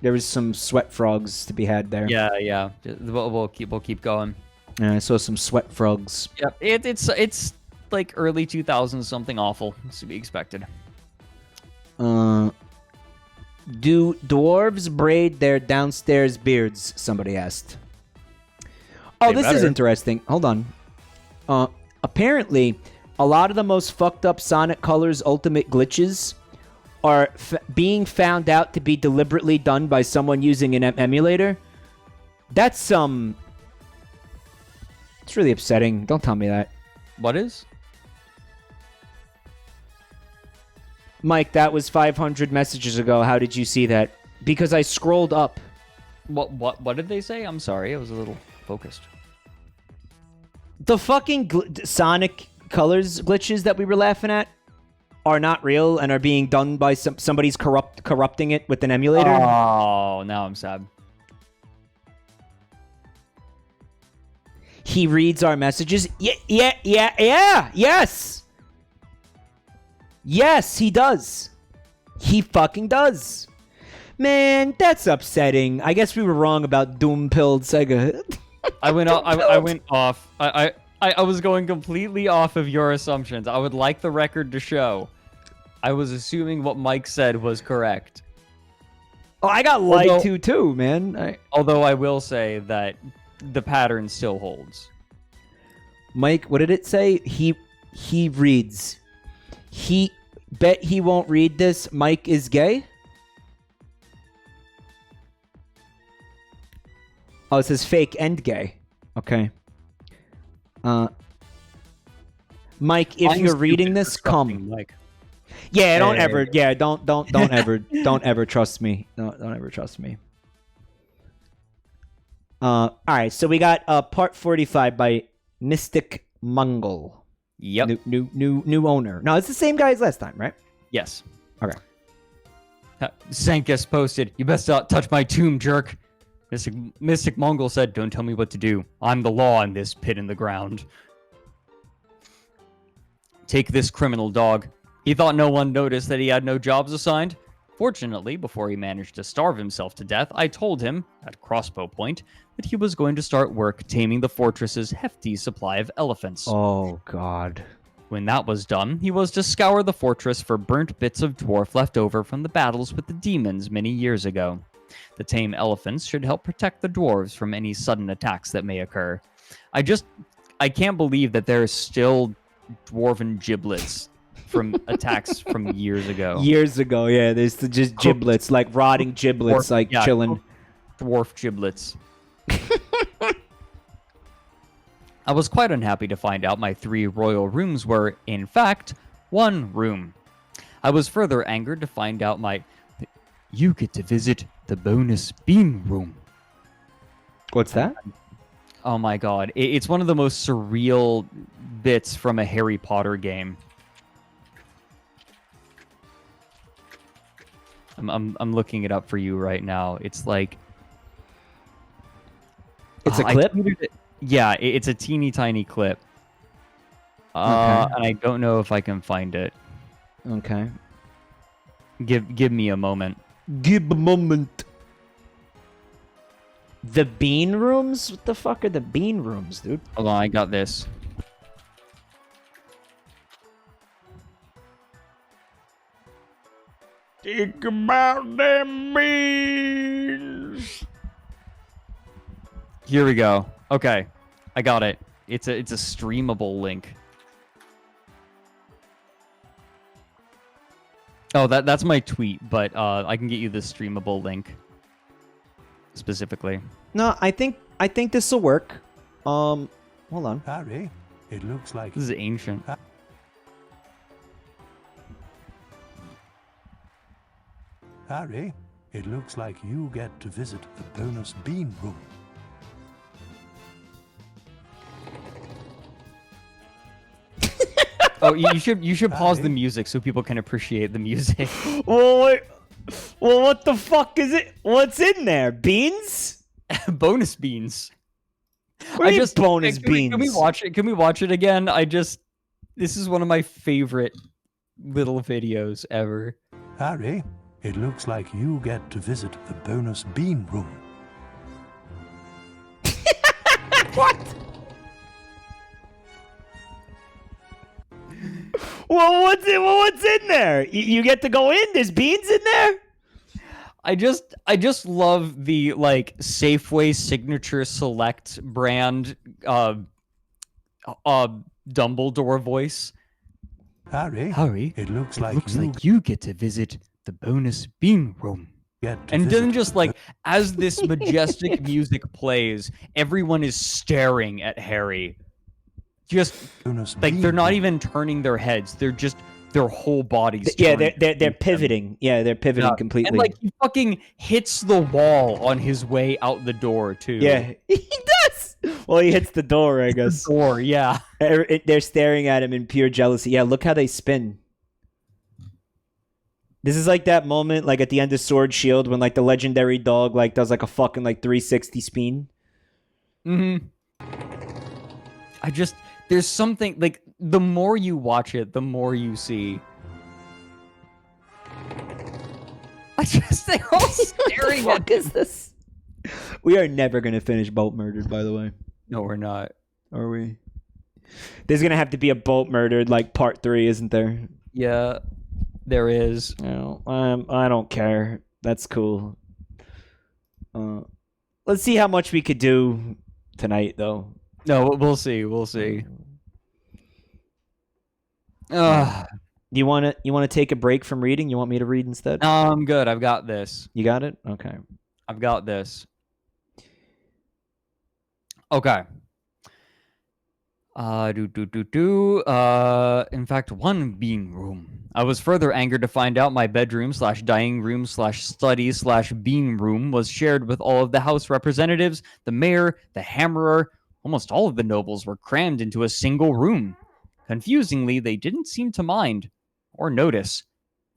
There was some sweat frogs to be had there. Yeah. We'll keep going. Yeah, I saw some sweat frogs. Yep. It's like early 2000s, something awful is to be expected. Do dwarves braid their downstairs beards? Somebody asked. Oh, this is interesting. Hold on. Apparently, a lot of the most fucked up Sonic Colors Ultimate glitches are being found out to be deliberately done by someone using an emulator. That's it's really upsetting. Don't tell me that. What is? Mike, that was 500 messages ago. How did you see that? Because I scrolled up. What did they say? I'm sorry. I was a little focused. The fucking Sonic Colors glitches that we were laughing at are not real and are being done by somebody's corrupting it with an emulator. Oh, now I'm sad. He reads our messages. Yes. Yes, he does. He fucking does. Man, that's upsetting. I guess we were wrong about doom-pilled Sega. I went off. I was going completely off of your assumptions. I would like the record to show I was assuming what Mike said was correct. Oh, I got lied to too, man. Although I will say that the pattern still holds. Mike, what did it say? He reads. Bet he won't read this. Mike is gay? Oh, it says fake and gay. Okay. Mike, if you're reading this, come. Mike. Yeah, don't ever trust me. Don't ever trust me. All right, so we got part 45 by Mystic Mongol. Yep. New owner. No, it's the same guy as last time, right? Yes. Okay. Sankus posted, "You best not touch my tomb, jerk." Mystic Mongol said, "Don't tell me what to do. I'm the law in this pit in the ground." Take this criminal dog. He thought no one noticed that he had no jobs assigned. Fortunately, before he managed to starve himself to death, I told him, at crossbow point, that he was going to start work taming the fortress's hefty supply of elephants. Oh, God. When that was done, he was to scour the fortress for burnt bits of dwarf left over from the battles with the demons many years ago. The tame elephants should help protect the dwarves from any sudden attacks that may occur. I can't believe that there's still dwarven giblets from attacks from years ago. Years ago, yeah. There's just giblets, like rotting giblets, chilling. Dwarf giblets. I was quite unhappy to find out my 3 royal rooms were, in fact, 1 room. I was further angered to find out you get to visit the bonus bean room. What's that? Oh my god. It's one of the most surreal bits from a Harry Potter game. I'm looking it up for you right now. It's like... It's a clip? Yeah, it's a teeny tiny clip. And I don't know if I can find it. Okay. Give me a moment. Give a moment. The bean rooms? What the fuck are the bean rooms, dude? Hold on, I got this. Think about them beans. Here we go. Okay, I got it. It's a streamable link. Oh, that's my tweet, but I can get you the streamable link specifically. No, I think this will work. Hold on. Harry, it looks like This is ancient. Harry, it looks like you get to visit the bonus bean room. Oh, you should pause the music so people can appreciate the music. Well, what the fuck is it? What's in there? Beans? Bonus beans. What do you mean bonus beans? Can we watch it? Can we watch it again? This is one of my favorite little videos ever. Harry, it looks like you get to visit the bonus bean room. What? Well, what's in there? You get to go in. There's beans in there. I just love the like Safeway Signature Select brand Dumbledore voice. Harry, it looks like you get to visit the bonus bean room. And then just like as this majestic music plays, everyone is staring at Harry. Just like they're not even turning their heads. They're just their whole bodies. Yeah, they're pivoting. Yeah, they're pivoting completely. And like he fucking hits the wall on his way out the door too. Yeah, he does. Well, he hits the door, I guess. The door, yeah. They're staring at him in pure jealousy. Yeah, look how they spin. This is like that moment, like at the end of Sword Shield, when like the legendary dog like does like a fucking like 360 spin. Mm-hmm. There's something like the more you watch it, the more you see. They're all staring What is this? We are never gonna finish Boatmurdered, by the way. No, we're not. Are we? There's gonna have to be a Boatmurdered like part 3, isn't there? Yeah, there is. No, I don't care. That's cool. Let's see how much we could do tonight, though. No, we'll see. We'll see. You wanna take a break from reading? You want me to read instead? No, I'm good. I've got this. You got it? Okay. I've got this. Okay. In fact, one being room. I was further angered to find out my bedroom / dining room / study / bean room was shared with all of the House representatives, the mayor, the hammerer. Almost all of the nobles were crammed into a single room. Confusingly, they didn't seem to mind or notice.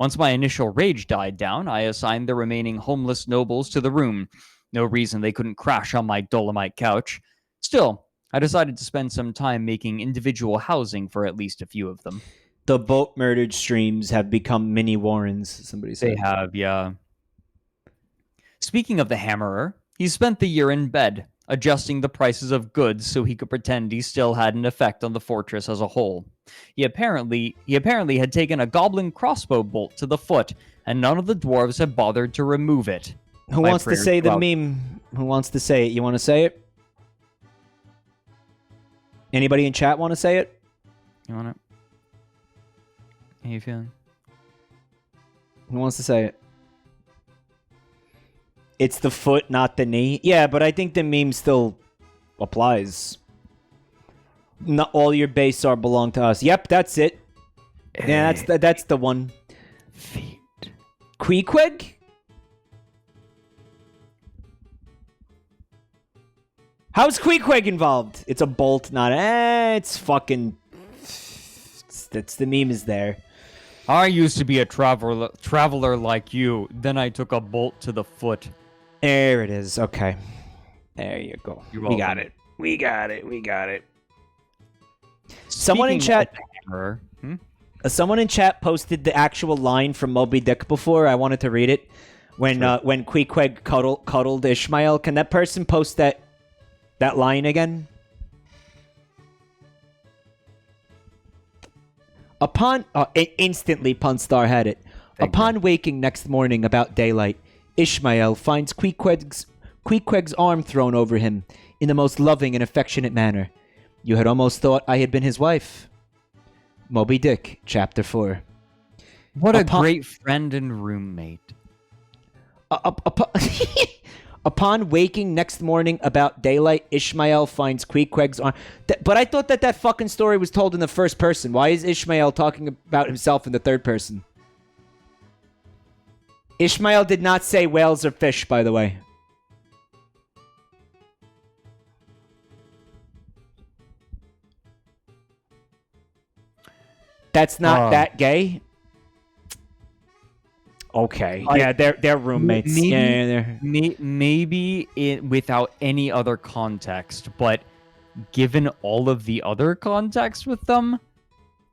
Once my initial rage died down, I assigned the remaining homeless nobles to the room. No reason they couldn't crash on my Dolomite couch. Still, I decided to spend some time making individual housing for at least a few of them. The Boatmurdered streams have become mini Warrens, somebody said. They have, yeah. Speaking of the hammerer, he spent the year in bed, adjusting the prices of goods so he could pretend he still had an effect on the fortress as a whole. He apparently had taken a goblin crossbow bolt to the foot, and none of the dwarves had bothered to remove it. Who wants to say the meme? Who wants to say it? You want to say it? Anybody in chat want to say it? You want it? How you feeling? Who wants to say it? It's the foot, not the knee. Yeah, but I think the meme still applies. Not all your base are belong to us. Yep, that's it. Yeah, that's the one. Feet. Queequeg? How's Queequeg involved? It's a bolt, not it's fucking. That's the meme is there. I used to be a traveler like you. Then I took a bolt to the foot. There it is. Okay. There you go. We got it. We got it. Someone in chat. Someone in chat posted the actual line from Moby Dick before. I wanted to read it. when Queequeg cuddled Ishmael. Can that person post that line again? Instantly Punstar had it. Upon waking next morning about daylight, Ishmael finds Queequeg's arm thrown over him in the most loving and affectionate manner. You had almost thought I had been his wife. Moby Dick, Chapter 4. What a great friend and roommate. Upon waking next morning about daylight, Ishmael finds Queequeg's arm. But I thought that fucking story was told in the first person. Why is Ishmael talking about himself in the third person? Ishmael did not say whales or fish, by the way. That's not that gay. Okay. Yeah, they're roommates. Maybe without any other context, but given all of the other context with them,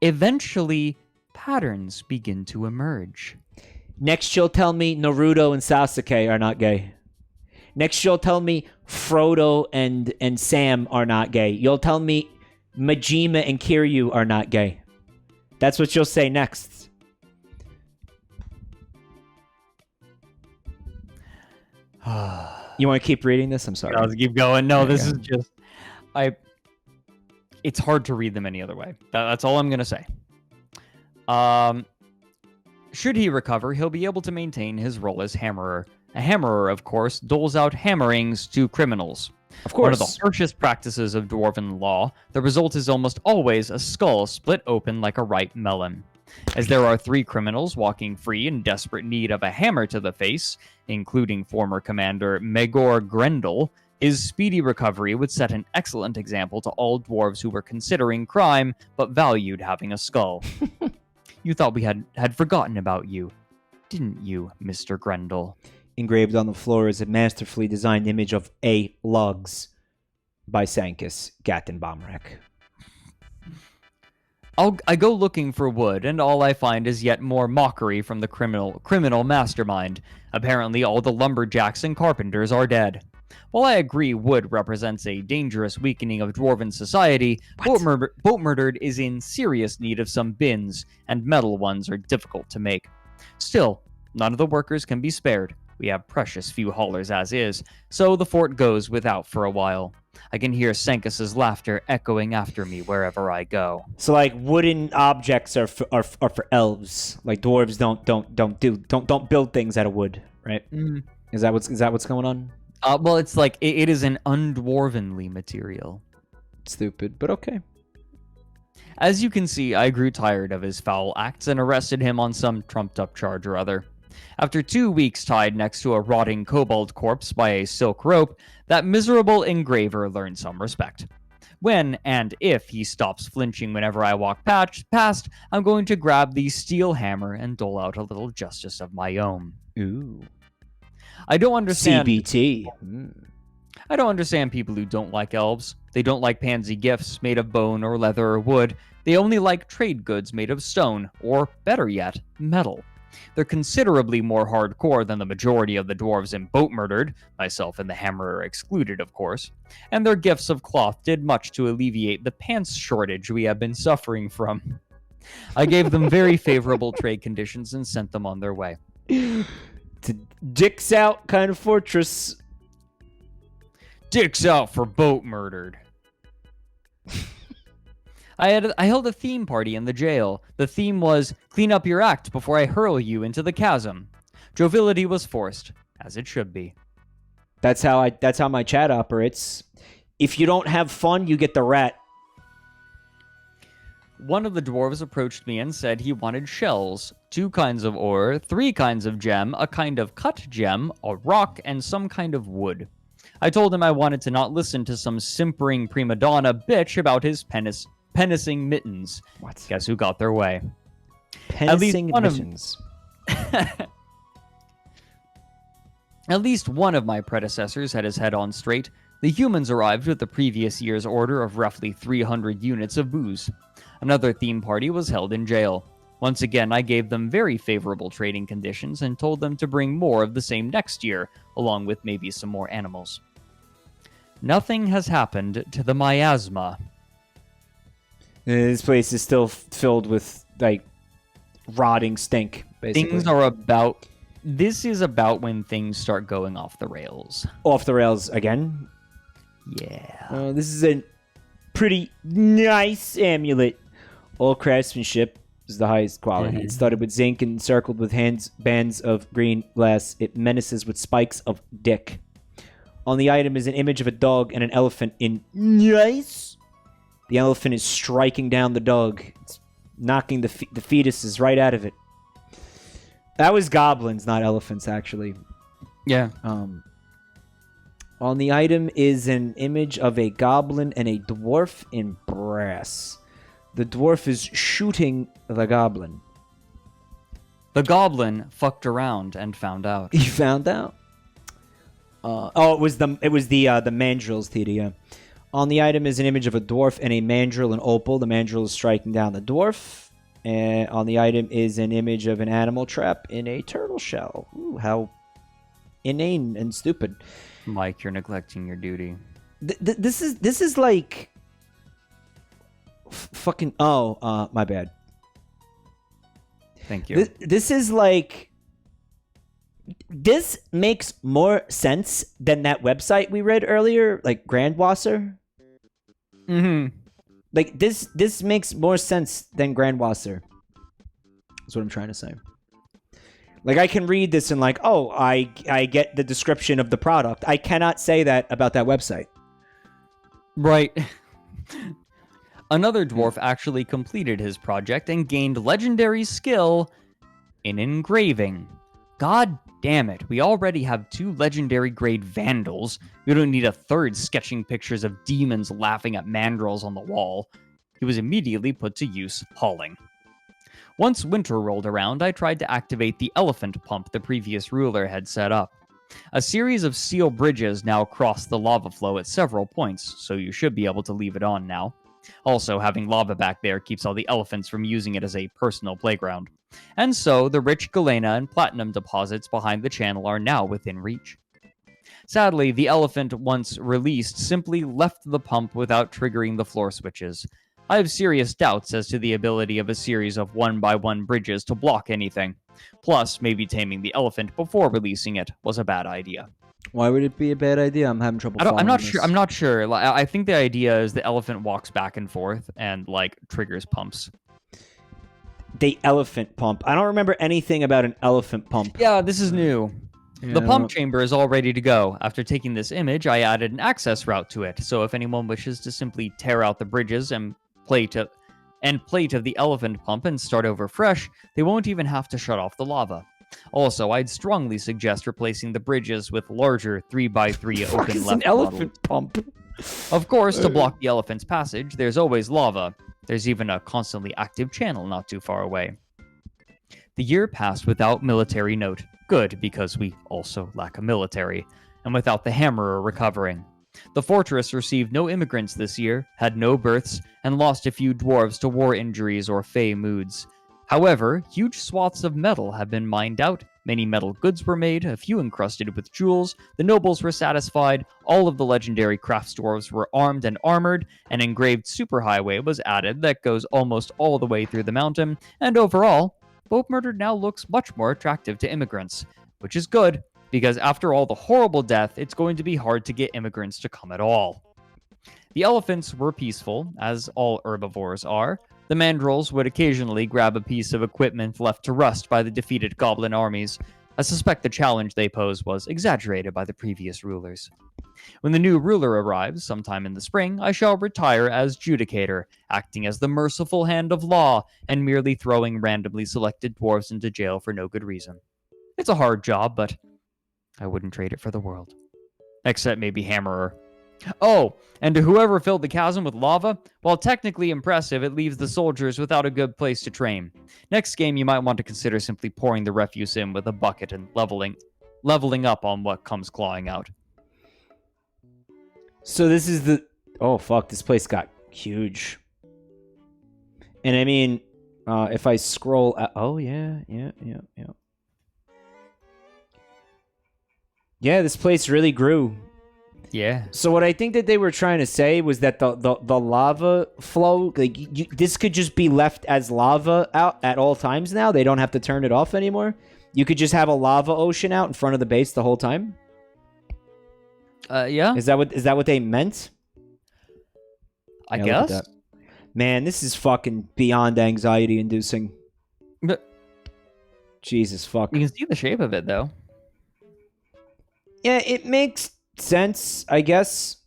eventually patterns begin to emerge. Next, she'll tell me Naruto and Sasuke are not gay. Next, she'll tell me Frodo and Sam are not gay. You'll tell me Majima and Kiryu are not gay. That's what you'll say next. You want to keep reading this? I'm sorry. I'll keep going. No, this is just... It's hard to read them any other way. That's all I'm going to say. Should he recover, he'll be able to maintain his role as hammerer. A hammerer, of course, doles out hammerings to criminals. Of course. One of the harshest practices of dwarven law, the result is almost always a skull split open like a ripe melon. As there are 3 criminals walking free in desperate need of a hammer to the face, including former commander Megor Grendel, his speedy recovery would set an excellent example to all dwarves who were considering crime but valued having a skull. You thought we had forgotten about you, didn't you, Mr. Grendel? Engraved on the floor is a masterfully designed image of A. Lugs by Sankus Gattenbomrek. I go looking for wood, and all I find is yet more mockery from the criminal mastermind. Apparently all the lumberjacks and carpenters are dead. While I agree wood represents a dangerous weakening of dwarven society, Boatmurdered is in serious need of some bins, and metal ones are difficult to make. Still, none of the workers can be spared. We have precious few haulers as is, so the fort goes without for a while. I can hear Sankus's laughter echoing after me wherever I go. So, like, wooden objects are for elves. Like, dwarves don't build things out of wood, right? Mm. Is that what's going on? Well, it's like it is an undwarvenly material. Stupid, but okay. As you can see, I grew tired of his foul acts and arrested him on some trumped-up charge or other. After 2 weeks tied next to a rotting kobold corpse by a silk rope, that miserable engraver learned some respect. When and if he stops flinching whenever I walk past, I'm going to grab the steel hammer and dole out a little justice of my own. Ooh. I don't understand... CBT. I don't understand people who don't like elves. They don't like pansy gifts made of bone or leather or wood. They only like trade goods made of stone, or, better yet, metal. They're considerably more hardcore than the majority of the dwarves in Boatmurdered, myself and the Hammerer excluded, of course, and their gifts of cloth did much to alleviate the pants shortage we have been suffering from. I gave them very favorable trade conditions and sent them on their way. To dicks out kind of fortress. Dicks out for Boatmurdered. I held a theme party in the jail. The theme was, clean up your act before I hurl you into the chasm. Joviality was forced, as it should be. That's how my chat operates. If you don't have fun, you get the rat. One of the dwarves approached me and said he wanted shells, 2 kinds of ore, 3 kinds of gem, a kind of cut gem, a rock, and some kind of wood. I told him I wanted to not listen to some simpering prima donna bitch about his pennicing mittens. What? Guess who got their way? Pennicing mittens. At least one of my predecessors had his head on straight. The humans arrived with the previous year's order of roughly 300 units of booze. Another theme party was held in jail. Once again, I gave them very favorable trading conditions and told them to bring more of the same next year, along with maybe some more animals. Nothing has happened to the miasma. This place is still filled with, like, rotting stink, basically. This is about when things start going off the rails. Off the rails again? Yeah. This is a pretty nice amulet. All craftsmanship is the highest quality. It's studded with zinc and encircled with bands of green glass. It menaces with spikes of dick. On the item is an image of a dog and an elephant in nice. The elephant is striking down the dog. It's knocking the fetuses right out of it. That was goblins, not elephants, actually. Yeah. On the item is an image of a goblin and a dwarf in brass. The dwarf is shooting the goblin. The goblin fucked around and found out. He found out. It was the mandrills, Theta, yeah. On the item is an image of a dwarf and a mandrill in opal. The mandrill is striking down the dwarf. And on the item is an image of an animal trap in a turtle shell. Ooh, how inane and stupid. Mike, you're neglecting your duty. This is like fucking. Oh, my bad. Thank you. This is like. This makes more sense than that website we read earlier, like Grandwasser. Mm-hmm. Like this makes more sense than Grandwasser. That's what I'm trying to say. Like, I can read this and like, oh, I get the description of the product. I cannot say that about that website. Right. Another dwarf actually completed his project and gained legendary skill in engraving. God damn it, we already have 2 legendary grade vandals. We don't need a third sketching pictures of demons laughing at mandrills on the wall. He was immediately put to use hauling. Once winter rolled around, I tried to activate the elephant pump the previous ruler had set up. A series of steel bridges now cross the lava flow at several points, so you should be able to leave it on now. Also, having lava back there keeps all the elephants from using it as a personal playground. And so, the rich galena and platinum deposits behind the channel are now within reach. Sadly, the elephant, once released, simply left the pump without triggering the floor switches. I have serious doubts as to the ability of a series of 1x1 bridges to block anything. Plus, maybe taming the elephant before releasing it was a bad idea. Why would it be a bad idea? I'm having trouble I'm not this. sure. I'm not sure. I think the idea is the elephant walks back and forth and like triggers pumps. The elephant pump. I don't remember anything about an elephant pump. Yeah, this is new. Yeah. The pump chamber is all ready to go. After taking this image, I added an access route to it, so if anyone wishes to simply tear out the bridges and plate of the elephant pump and start over fresh, they won't even have to shut off the lava. Also, I'd strongly suggest replacing the bridges with larger 3x3 open left an elephant pump. Of course, to block the elephant's passage, there's always lava. There's even a constantly active channel not too far away. The year passed without military note. Good, because we also lack a military. And without the Hammerer recovering. The fortress received no immigrants this year, had no births, and lost a few dwarves to war injuries or fey moods. However, huge swaths of metal have been mined out, many metal goods were made, a few encrusted with jewels, the nobles were satisfied, all of the legendary crafts dwarves were armed and armored, an engraved superhighway was added that goes almost all the way through the mountain, and overall, Boatmurdered now looks much more attractive to immigrants, which is good, because after all the horrible death, it's going to be hard to get immigrants to come at all. The elephants were peaceful, as all herbivores are. The mandrills would occasionally grab a piece of equipment left to rust by the defeated goblin armies. I suspect the challenge they posed was exaggerated by the previous rulers. When the new ruler arrives, sometime in the spring, I shall retire as judicator, acting as the merciful hand of law, and merely throwing randomly selected dwarves into jail for no good reason. It's a hard job, but I wouldn't trade it for the world. Except maybe Hammerer. Oh, and to whoever filled the chasm with lava, while technically impressive, it leaves the soldiers without a good place to train. Next game, you might want to consider simply pouring the refuse in with a bucket and leveling up on what comes clawing out. So this is the... Oh, fuck. This place got huge. And I mean, If I scroll... oh, yeah. Yeah, this place really grew. Yeah. So what I think that they were trying to say was that the lava flow, like this could just be left as lava out at all times now. They don't have to turn it off anymore. You could just have a lava ocean out in front of the base the whole time. Yeah. Is that what they meant? I Yeah, look at guess. that. Man, this is fucking beyond anxiety inducing. But Jesus fuck. you can see the shape of it though. Yeah, it makes sense, I guess.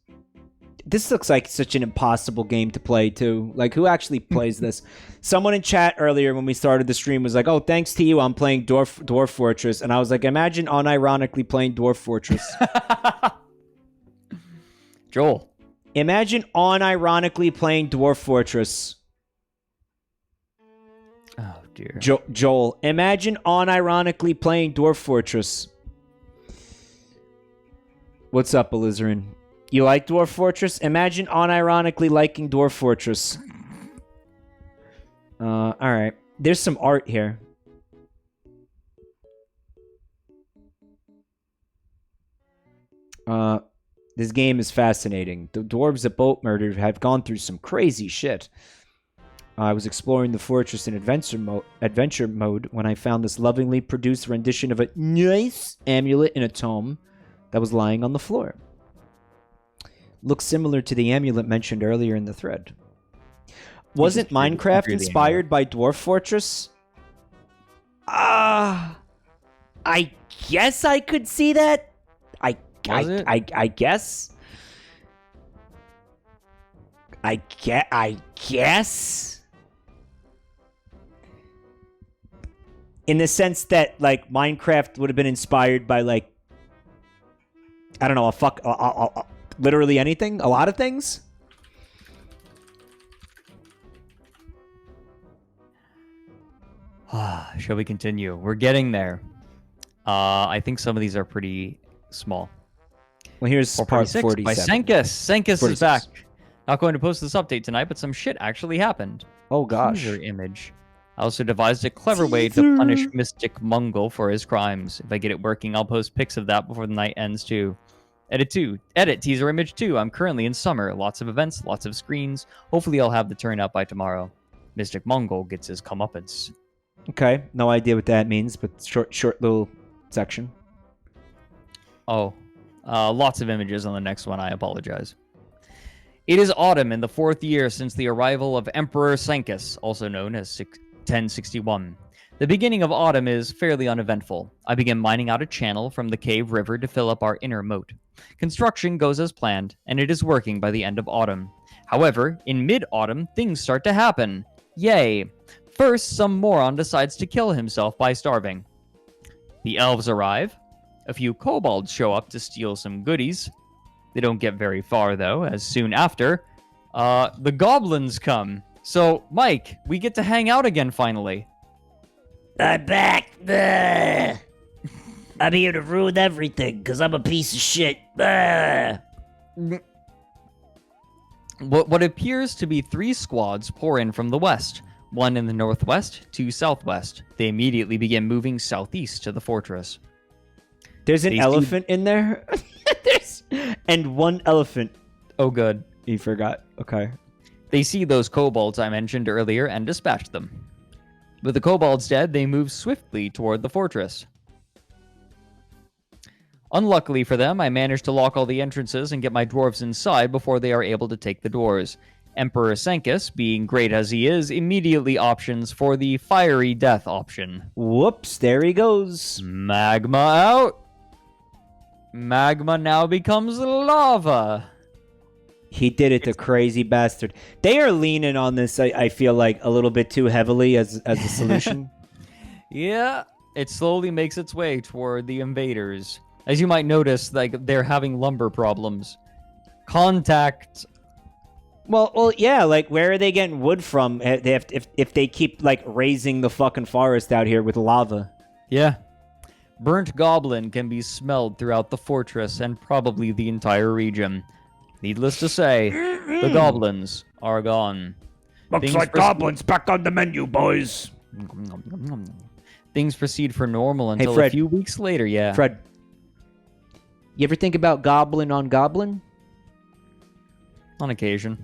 This looks like such an impossible game to play, too. Like, who actually plays this? Someone in chat earlier when we started the stream was like, oh, thanks to you, I'm playing Dwarf Fortress. And I was like, imagine unironically playing Dwarf Fortress. Joel. Imagine unironically playing Dwarf Fortress. Oh, dear. Joel, imagine unironically playing Dwarf Fortress. What's up, Alizarin? You like Dwarf Fortress? Imagine unironically liking Dwarf Fortress. Alright. There's some art here. This game is fascinating. The dwarves at Boatmurdered have gone through some crazy shit. I was exploring the fortress in adventure mode when I found this lovingly produced rendition of a nice amulet in a tome that was lying on the floor. Looks similar to the amulet mentioned earlier in the thread. Wasn't Minecraft inspired by Dwarf Fortress? I guess I could see that. I guess. I guess. In the sense that, like, Minecraft would have been inspired by, like, I don't know, literally anything? A lot of things? Shall we continue? We're getting there. I think some of these are pretty small. Well, here's part 47. By Senkus. Senkus 46. is back. Not going to post this update tonight, but some shit actually happened. Oh, gosh. Teaser image. I also devised a clever way to punish Mystic Mongol for his crimes. If I get it working, I'll post pics of that before the night ends, too. Edit teaser image 2. I'm currently in summer. Lots of events, lots of screens. Hopefully I'll have the turn up by tomorrow. Mystic Mongol gets his comeuppance. Okay, no idea what that means, but short little section. Oh, lots of images on the next one. I apologize. It is autumn in the 4th year since the arrival of Emperor Senkus, also known as 1061. The beginning of autumn is fairly uneventful. I begin mining out a channel from the cave river to fill up our inner moat. Construction goes as planned, and it is working by the end of autumn. However, in mid-autumn, things start to happen. Yay! First, some moron decides to kill himself by starving. The elves arrive. A few kobolds show up to steal some goodies. They don't get very far, though, as soon after, the goblins come. So, Mike, we get to hang out again, finally. I'm back. I'm here to ruin everything, because I'm a piece of shit. What appears to be 3 squads pour in from the west. 1 in the northwest, 2 southwest. They immediately begin moving southeast to the fortress. There's an elephant in there? And 1 elephant. Oh, good. You forgot. Okay. They see those kobolds I mentioned earlier and dispatch them. With the kobolds dead, they move swiftly toward the fortress. Unluckily for them, I managed to lock all the entrances and get my dwarves inside before they are able to take the doors. Emperor Senkus, being great as he is, immediately options for the fiery death option. Whoops, there he goes. Magma out. Magma now becomes lava. He did it, the crazy bastard. They are leaning on this, I feel like, a little bit too heavily as a solution. Yeah, it slowly makes its way toward the invaders. As you might notice, like, they're having lumber problems. Contact. Well, yeah, like, where are they getting wood from if they keep, like, raising the fucking forest out here with lava? Yeah. Burnt goblin can be smelled throughout the fortress and probably the entire region. Needless to say, the goblins are gone. Looks Things like proceed- goblins back on the menu, boys. Things proceed for normal until a Fred. few weeks later. Yeah, Fred, you ever think about goblin on goblin? on occasion.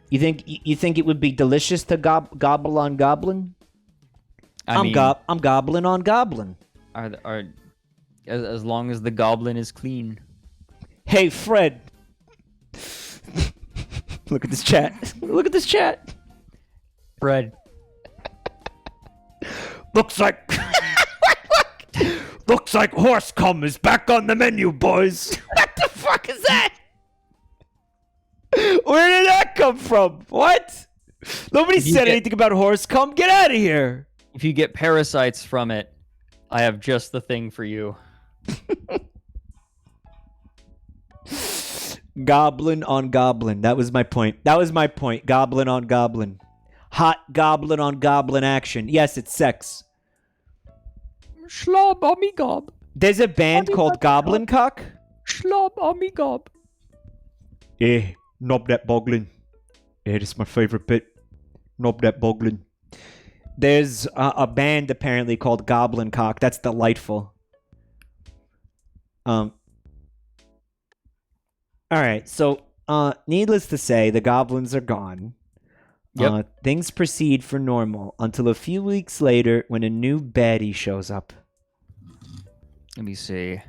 You think it would be delicious to gobble on goblin? I mean, I'm goblin on goblin. as long as the goblin is clean. Hey, Fred. Look at this chat. Look at this chat. Fred, Looks like looks like horse cum is back on the menu, boys. What the fuck is that? Where did that come from? What? Nobody If you said get- anything about horse cum. Get out of here. if you get parasites from it, I have just the thing for you. Goblin on goblin. That was my point. Goblin on goblin. Hot goblin on goblin action. Yes, it's sex. Schlob on me gob. There's a band called Goblin Cock. Schlob on me gob. Eh, knob that boglin. Yeah, that's my favorite bit. Knob that boglin. There's a band apparently called Goblin Cock. That's delightful. All right, so needless to say, the goblins are gone. Yep. Things proceed for normal until a few weeks later when a new baddie shows up. Let me see.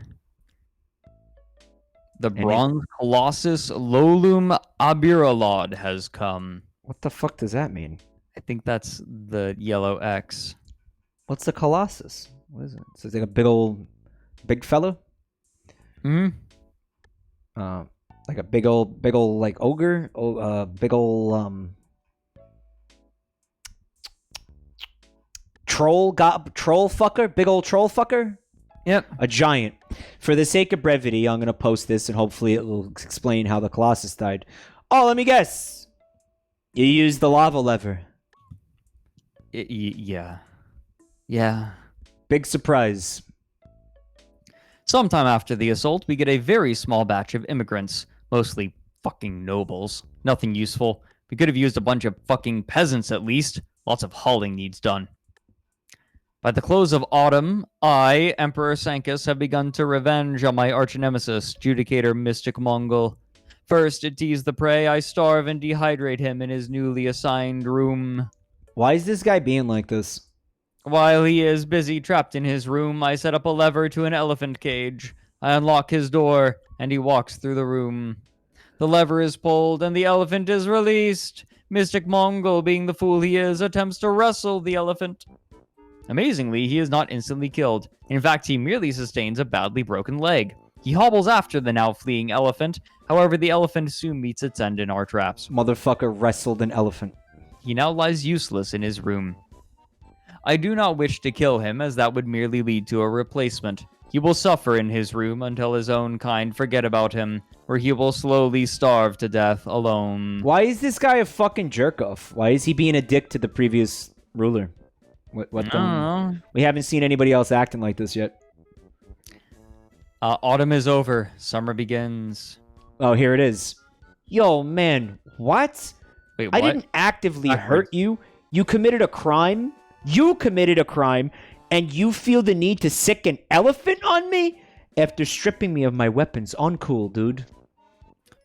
The Bronze Colossus Lolum Abiralod has come. What the fuck does that mean? I think that's the yellow X. What's the Colossus? What is it? So it's like a big fellow? Hmm. Like a big old like ogre? Big old troll fucker? Big old troll fucker? Yep. A giant. For the sake of brevity, I'm gonna post this and hopefully it will explain how the Colossus died. Oh, let me guess. You used the lava lever. Yeah. Yeah. Big surprise. Sometime after the assault, we get a very small batch of immigrants, mostly fucking nobles. Nothing useful. We could have used a bunch of fucking peasants at least. Lots of hauling needs done. By the close of autumn, I, Emperor Sancus, have begun to revenge on my arch-nemesis, Judicator Mystic Mongol. First, to tease the prey, I starve and dehydrate him in his newly assigned room. Why is this guy being like this? While he is busy trapped in his room, I set up a lever to an elephant cage. I unlock his door, and he walks through the room. The lever is pulled, and the elephant is released. Mystic Mongol, being the fool he is, attempts to wrestle the elephant. Amazingly, he is not instantly killed. In fact, he merely sustains a badly broken leg. He hobbles after the now fleeing elephant. However, the elephant soon meets its end in our traps. Motherfucker wrestled an elephant. He now lies useless in his room. I do not wish to kill him, as that would merely lead to a replacement. He will suffer in his room until his own kind forget about him, where he will slowly starve to death alone. Why is this guy a fucking jerk-off? Why is he being a dick to the previous ruler? What I don't know. We haven't seen anybody else acting like this yet. Autumn is over. Summer begins. Oh, here it is. Yo, man, what? Wait, I what? didn't actively I hurt you. You committed a crime. And you feel the need to sick an elephant on me? After stripping me of my weapons. Uncool, dude.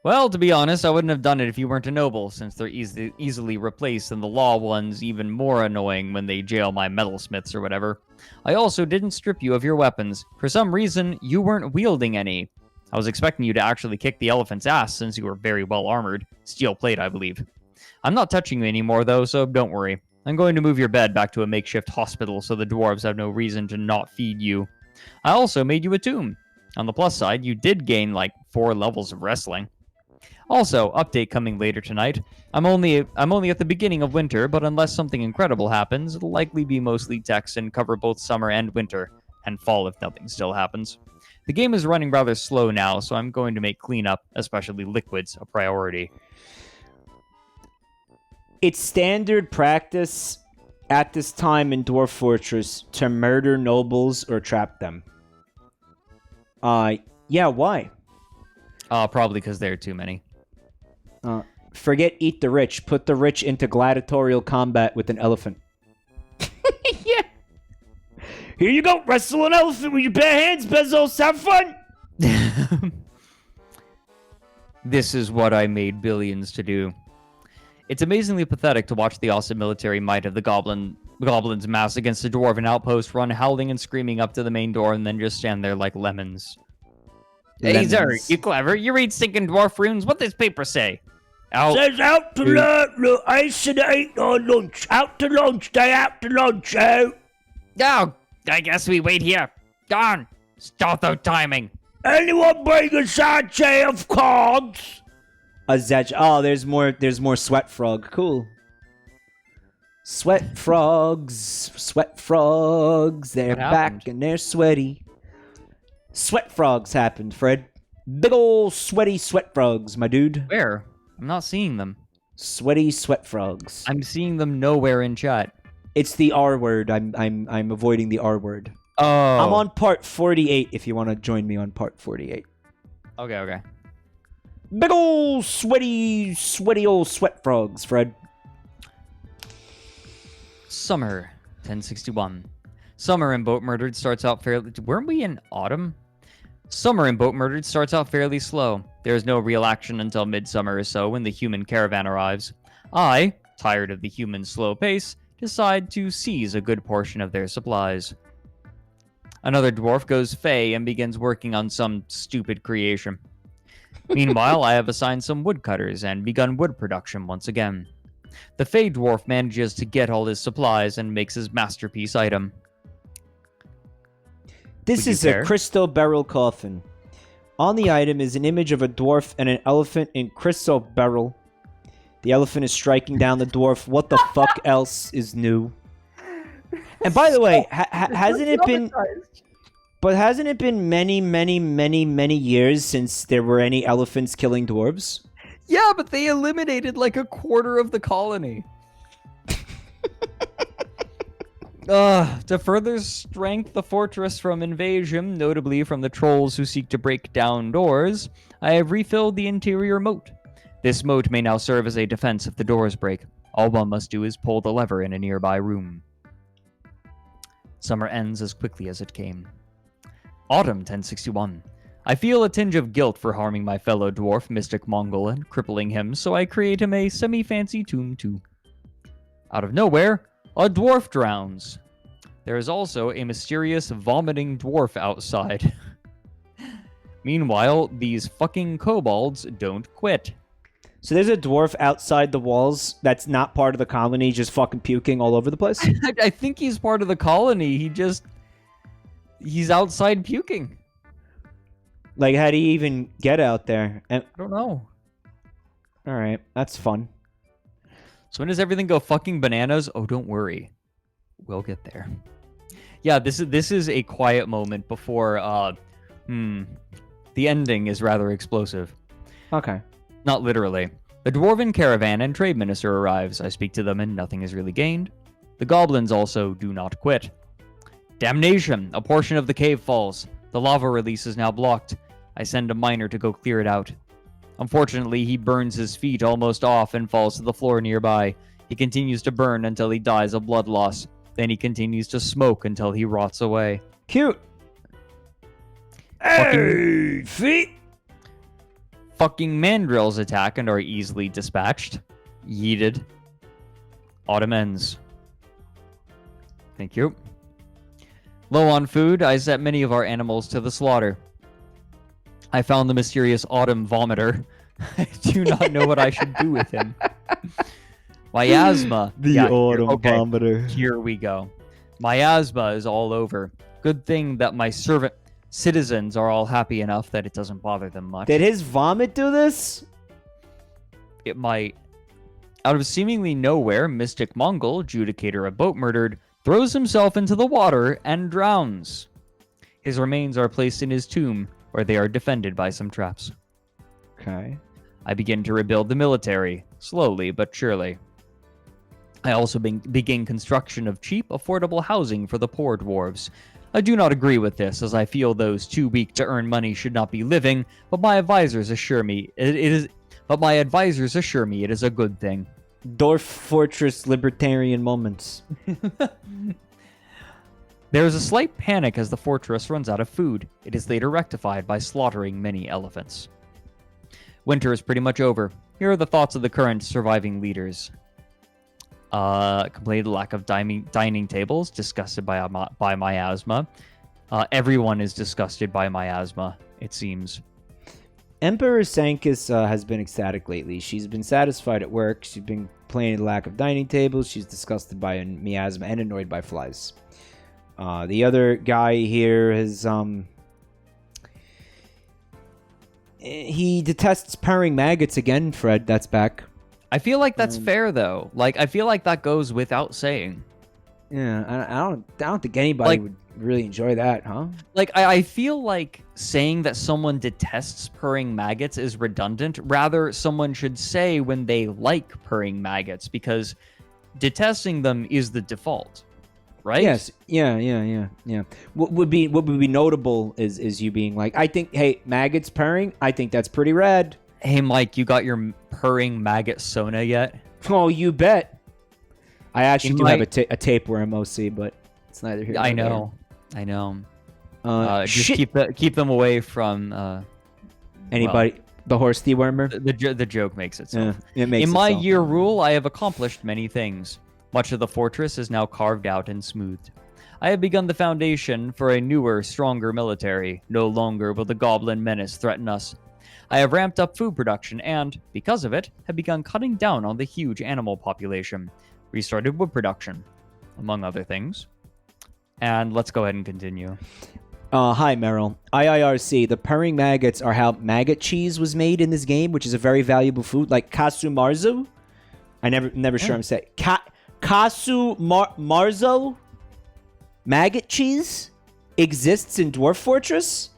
Well, to be honest, I wouldn't have done it if you weren't a noble, since they're easily replaced, and the law one's even more annoying when they jail my metalsmiths or whatever. I also didn't strip you of your weapons. For some reason, you weren't wielding any. I was expecting you to actually kick the elephant's ass, since you were very well armored. Steel plate, I believe. I'm not touching you anymore, though, so don't worry. I'm going to move your bed back to a makeshift hospital so the dwarves have no reason to not feed you. I also made you a tomb. On the plus side, you did gain, like, 4 levels of wrestling. Also, update coming later tonight. I'm only at the beginning of winter, but unless something incredible happens, it'll likely be mostly text and cover both summer and winter, and fall if nothing still happens. The game is running rather slow now, so I'm going to make cleanup, especially liquids, a priority. It's standard practice at this time in Dwarf Fortress to murder nobles or trap them. Yeah, why? Probably because there are too many. Forget eat the rich. Put the rich into gladiatorial combat with an elephant. Yeah. Here you go. Wrestle an elephant with your bare hands, Bezos. Have fun. This is what I made billions to do. It's amazingly pathetic to watch the awesome military might of the goblins mass against the dwarven outpost, run howling and screaming up to the main door, and then just stand there like lemons. Hey, Zerg, you clever. You read stinking dwarf runes. What this paper say? Out. Says out to lunch. Look, I said I ate on lunch. Out to lunch. Day out to lunch. Out. Oh, I guess we wait here. Darn. Stotho timing. Anyone bring a sachet of cards? A Zedge. Oh, there's more sweat frog. Cool. Sweat frogs. They're back and they're sweaty. Sweat frogs happened, Fred. Big ol' sweaty sweat frogs, my dude. Where? I'm not seeing them. Sweaty sweat frogs. I'm seeing them nowhere in chat. It's the R word. I'm avoiding the R word. Oh. I'm on part 48 if you want to join me on part 48. Okay. Big ol' sweaty ol' sweat frogs, Fred. Summer, 1061. Summer in Boatmurdered starts out fairly... Weren't we in autumn? Summer in Boatmurdered starts out fairly slow. There is no real action until midsummer or so when the human caravan arrives. I, tired of the human slow pace, decide to seize a good portion of their supplies. Another dwarf goes fey and begins working on some stupid creation. Meanwhile, I have assigned some woodcutters and begun wood production once again. The fey dwarf manages to get all his supplies and makes his masterpiece item. This is a crystal barrel coffin. On the item is an image of a dwarf and an elephant in crystal barrel. The elephant is striking down the dwarf. What the fuck else is new? And by the way, hasn't it been... But hasn't it been many years since there were any elephants killing dwarves? Yeah, but they eliminated like a quarter of the colony. To further strengthen the fortress from invasion, notably from the trolls who seek to break down doors, I have refilled the interior moat. This moat may now serve as a defense if the doors break. All one must do is pull the lever in a nearby room. Summer ends as quickly as it came. Autumn 1061. I feel a tinge of guilt for harming my fellow dwarf, Mystic Mongol, and crippling him, so I create him a semi-fancy tomb too. Out of nowhere, a dwarf drowns. There is also a mysterious vomiting dwarf outside. Meanwhile, these fucking kobolds don't quit. So there's a dwarf outside the walls that's not part of the colony, just fucking puking all over the place? I think he's part of the colony. He's outside puking. Like, how do you even get out there? I don't know. Alright, that's fun. So when does everything go fucking bananas? Oh, don't worry. We'll get there. Yeah, this is a quiet moment before, the ending is rather explosive. Okay. Not literally. The dwarven caravan and trade minister arrives. I speak to them and nothing is really gained. The goblins also do not quit. Damnation! A portion of the cave falls. The lava release is now blocked. I send a miner to go clear it out. Unfortunately, he burns his feet almost off and falls to the floor nearby. He continues to burn until he dies of blood loss. Then he continues to smoke until he rots away. Cute! Hey, feet! Fucking mandrills attack and are easily dispatched. Yeeted. Autumn ends. Thank you. Low on food, I set many of our animals to the slaughter. I found the mysterious autumn vomiter. I do not know what I should do with him. Miasma. Vomiter. Here we go. Miasma is all over. Good thing that my servant citizens are all happy enough that it doesn't bother them much. Did his vomit do this? It might. Out of seemingly nowhere, Mystic Mongol, judicator of Boatmurdered, throws himself into the water and drowns. His remains are placed in his tomb, where they are defended by some traps. Okay. I begin to rebuild the military, slowly but surely. I also begin construction of cheap, affordable housing for the poor dwarves. I do not agree with this, as I feel those too weak to earn money should not be living, but my advisors assure me it is but my advisors assure me it is a good thing. Dorf Fortress libertarian moments. There is a slight panic as the fortress runs out of food. It is later rectified by slaughtering many elephants. Winter is pretty much over. Here are the thoughts of the current surviving leaders. Complained lack of dining tables, disgusted by miasma. Everyone is disgusted by miasma, it seems. Emperor Sankis has been ecstatic lately. She's been satisfied at work. She's been complaining the lack of dining tables. She's disgusted by miasma and annoyed by flies. The other guy here has he detests purring maggots again. Fred, that's back. I feel like that's fair though. Like I feel like that goes without saying. Yeah, I don't think anybody would really enjoy that, huh? Like I feel like saying that someone detests purring maggots is redundant. Rather, someone should say when they like purring maggots, because detesting them is the default, right? Yes. Yeah. What would be notable is you being like, I think, hey, maggots purring. I think that's pretty rad. Hey, Mike, you got your purring maggot Sona yet? Oh, you bet. I actually do have a tapeworm OC, but it's neither here nor I there. know. Shit. Just keep them away from Anybody. The horse dewormer? The joke makes itself. Yeah, it makes In my itself. year rule, I have accomplished many things. Much of the fortress is now carved out and smoothed. I have begun the foundation for a newer, stronger military. No longer will the goblin menace threaten us. I have ramped up food production and, because of it, have begun cutting down on the huge animal population. Restarted wood production, among other things. And let's go ahead and continue. Hi, Meryl. IIRC, the purring maggots are how maggot cheese was made in this game, which is a very valuable food, like kasu marzu. I never sure I'm saying. Kasu marzo? Maggot cheese? Exists in Dwarf Fortress?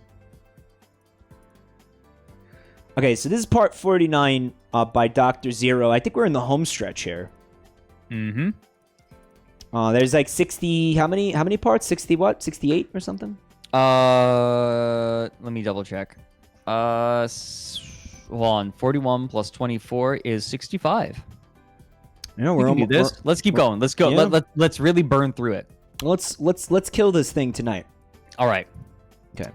Okay, so this is part 49 by Dr. Zero. I think we're in the home stretch here. Mm-hmm. There's like 60... How many parts? 60 what? 68 or something? Let me double check. Hold on. 41 plus 24 is 65. No, We can do this. Let's keep going. Let's go. Yeah. Let's really burn through it. Let's kill this thing tonight. All right. Okay.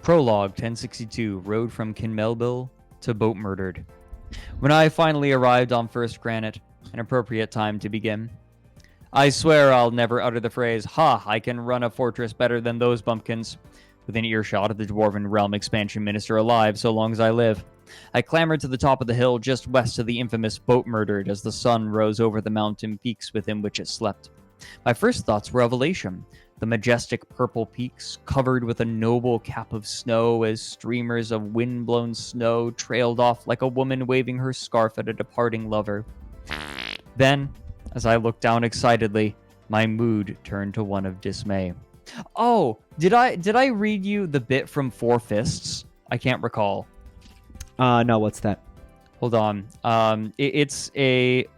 Prologue 1062, road from Kinmelville to Boatmurdered. When I finally arrived on First Granite, an appropriate time to begin. I swear I'll never utter the phrase, "Ha, I can run a fortress better than those bumpkins," within earshot of the Dwarven Realm Expansion Minister alive so long as I live. I clambered to the top of the hill just west of the infamous Boatmurdered as the sun rose over the mountain peaks within which it slept. My first thoughts were of elation. The majestic purple peaks, covered with a noble cap of snow as streamers of wind-blown snow trailed off like a woman waving her scarf at a departing lover. Then, as I looked down excitedly, my mood turned to one of dismay. Oh, did I read you the bit from Four Fists? I can't recall. No, what's that? Hold on. It's a...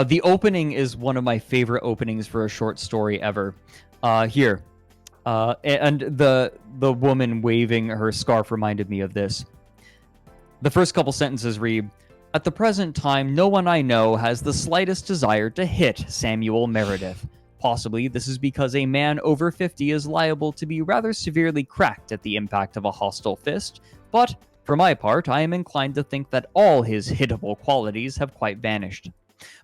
the opening is one of my favorite openings for a short story ever. Here. And the woman waving her scarf reminded me of this. The first couple sentences read, "At the present time, no one I know has the slightest desire to hit Samuel Meredith. Possibly this is because a man over 50 is liable to be rather severely cracked at the impact of a hostile fist, but for my part, I am inclined to think that all his hittable qualities have quite vanished.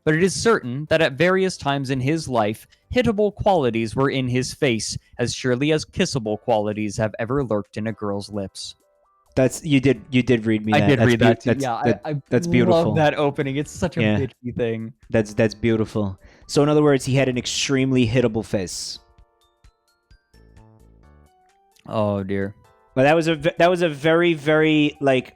But it is certain that at various times in his life, hittable qualities were in his face as surely as kissable qualities have ever lurked in a girl's lips." That's you did read me that. I did read that too. That's I beautiful. love that opening. It's such a bitchy thing. That's beautiful. So in other words, he had an extremely hittable face. Oh dear. But that was a very, very like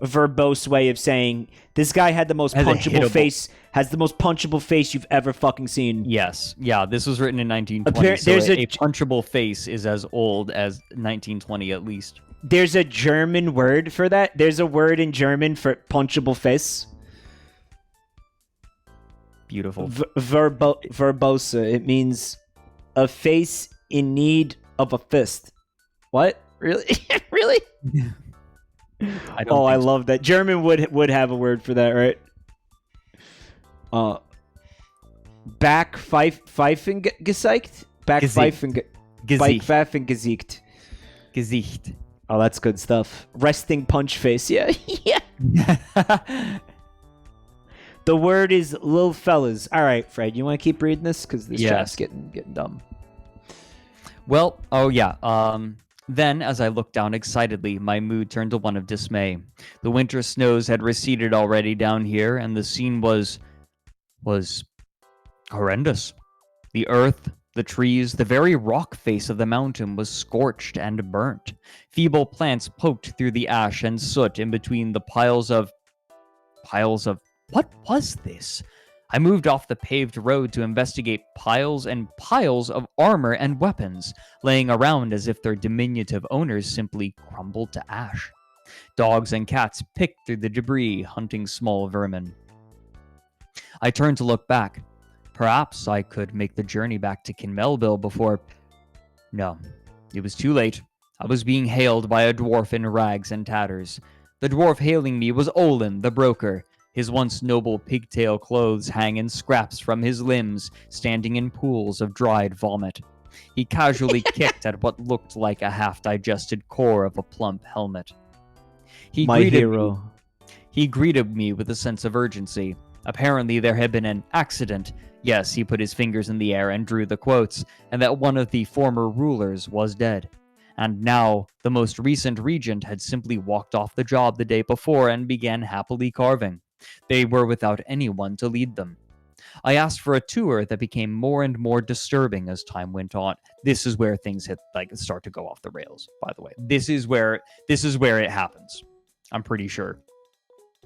verbose way of saying this guy had the most punchable face. Has the most punchable face you've ever fucking seen. Yes. Yeah. This was written in 1920. There's a punchable face is as old as 1920 at least. There's a German word for that. There's a word in German for punchable face. Beautiful. Verbosa. It means a face in need of a fist. What? Really? Really? I don't Oh, I think so. love that. German would have a word for that, right? Backpfeifengesicht? Backpfeifengesicht. Gesicht. Oh, that's good stuff. Resting punch face. Yeah. Yeah. The word is little fellas. All right, Fred, you want to keep reading this? Because this Yes. chat's getting dumb. Well, oh yeah. Then, as I looked down excitedly, my mood turned to one of dismay. The winter snows had receded already down here, and the scene was horrendous. The earth, the trees, the very rock face of the mountain was scorched and burnt. Feeble plants poked through the ash and soot in between the piles of... What was this? I moved off the paved road to investigate piles and piles of armor and weapons, laying around as if their diminutive owners simply crumbled to ash. Dogs and cats picked through the debris, hunting small vermin. I turned to look back. Perhaps I could make the journey back to Kinmelville before... No, it was too late. I was being hailed by a dwarf in rags and tatters. The dwarf hailing me was Olin, the broker. His once noble pigtail clothes hang in scraps from his limbs, standing in pools of dried vomit. He casually kicked at what looked like a half-digested core of a plump helmet. He greeted me with a sense of urgency. Apparently there had been an accident. Yes, he put his fingers in the air and drew the quotes, and that one of the former rulers was dead. And now, the most recent regent had simply walked off the job the day before and began happily carving. They were without anyone to lead them. I asked for a tour that became more and more disturbing as time went on. This is where things start to go off the rails, by the way. This is where it happens. I'm pretty sure.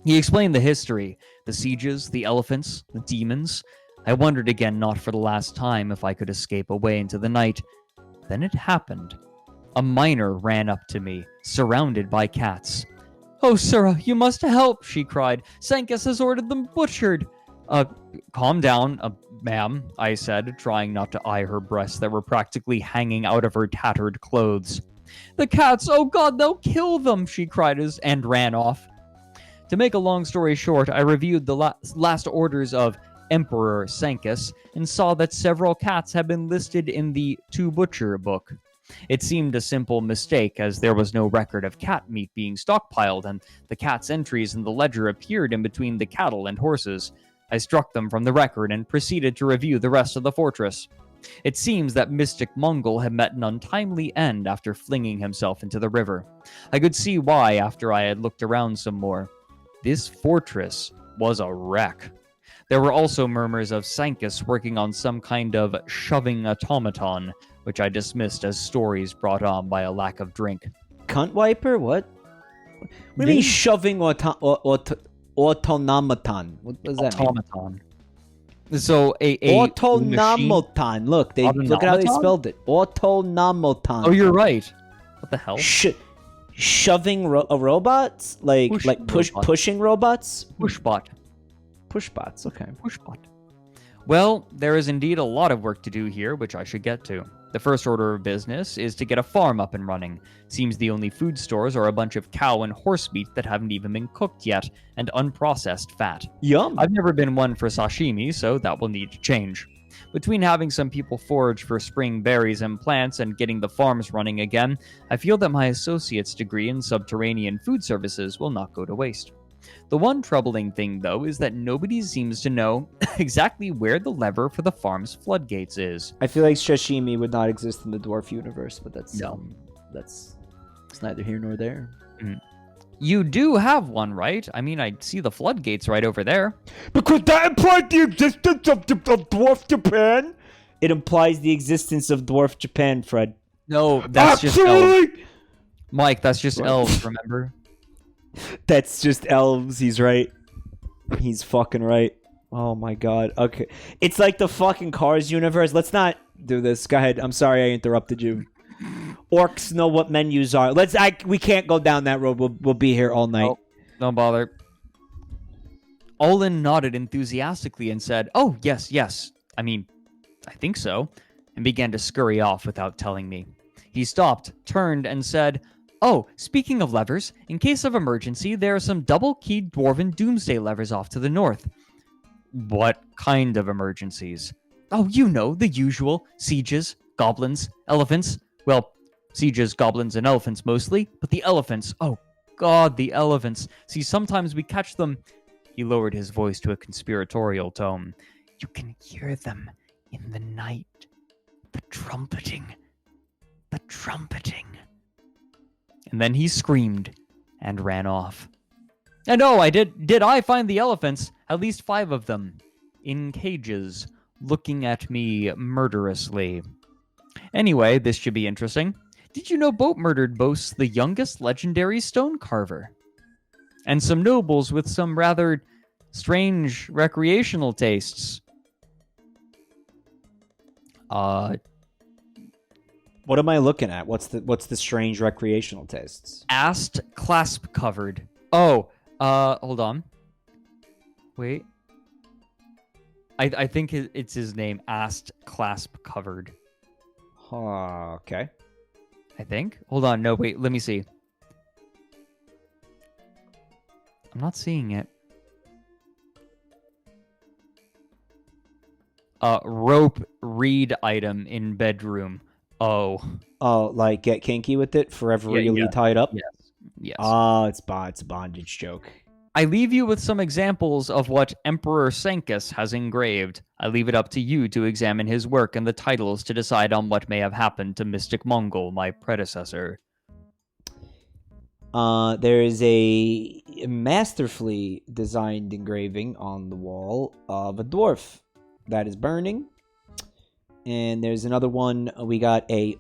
He explained the history, the sieges, the elephants, the demons. I wondered again, not for the last time, if I could escape away into the night. Then it happened. A miner ran up to me, surrounded by cats. "Oh, Sura, you must help," she cried. "Sankas has ordered them butchered." Calm down, ma'am," I said, trying not to eye her breasts that were practically hanging out of her tattered clothes. "The cats, oh God, they'll kill them," she cried and ran off. To make a long story short, I reviewed the last orders of Emperor Sankas and saw that several cats had been listed in the To Butcher book. It seemed a simple mistake, as there was no record of cat meat being stockpiled, and the cat's entries in the ledger appeared in between the cattle and horses. I struck them from the record and proceeded to review the rest of the fortress. It seems that Mystic Mongol had met an untimely end after flinging himself into the river. I could see why after I had looked around some more. This fortress was a wreck. There were also murmurs of Sankas working on some kind of shoving automaton, which I dismissed as stories brought on by a lack of drink. Cunt wiper? What? What do you mean shoving automaton? What does that mean? Automaton. So a automaton. Look at how they spelled it. Automaton. Oh, you're right. What the hell? Shoving robots? Pushing robots? Pushbot. Pushbots, okay. Pushbot. Well, there is indeed a lot of work to do here, which I should get to. The first order of business is to get a farm up and running. Seems the only food stores are a bunch of cow and horse meat that haven't even been cooked yet, and unprocessed fat. Yum. I've never been one for sashimi, so that will need to change. Between having some people forage for spring berries and plants and getting the farms running again, I feel that my associate's degree in subterranean food services will not go to waste. The one troubling thing, though, is that nobody seems to know exactly where the lever for the farm's floodgates is. I feel like sashimi would not exist in the dwarf universe, but that's it's neither here nor there. You do have one, right? I mean, I see the floodgates right over there. Because that implied the existence of dwarf Japan? It implies the existence of dwarf Japan, Fred. No, that's just elves. Mike, that's just elves, remember? That's just elves. He's right. He's fucking right. Oh my god. Okay. It's like the fucking Cars universe. Let's not do this. Go ahead. I'm sorry I interrupted you. Orcs know what menus are. We can't go down that road. We'll be here all night. Oh, don't bother. Olin nodded enthusiastically and said, "Oh, yes. I mean, I think so," and began to scurry off without telling me. He stopped, turned, and said, Oh, speaking of levers, in case of emergency, there are some double-keyed dwarven doomsday levers off to the north. What kind of emergencies? Oh, you know, the usual. Sieges, goblins, elephants. Well, sieges, goblins, and elephants mostly, but the elephants, oh god, the elephants. See, sometimes we catch them. He lowered his voice to a conspiratorial tone. You can hear them in the night. The trumpeting. The trumpeting. And then he screamed and ran off. And oh, did I find the elephants? At least 5 of them. In cages, looking at me murderously. Anyway, this should be interesting. Did you know Boatmurdered boasts the youngest legendary stone carver? And some nobles with some rather strange recreational tastes. What am I looking at? What's the strange recreational tastes? Ast clasp covered. Oh, hold on. Wait. I think it's his name, Ast clasp covered. Okay. I think. Hold on. No, wait. Let me see. I'm not seeing it. Rope read item in bedroom. Oh. Oh, like get kinky with it, forever really tied up? Yes. Yes. Oh, it's a bondage joke. I leave you with some examples of what Emperor Sancus has engraved. I leave it up to you to examine his work and the titles to decide on what may have happened to Mystic Mongol, my predecessor. There is a masterfully designed engraving on the wall of a dwarf that is burning. And there's another one. We got an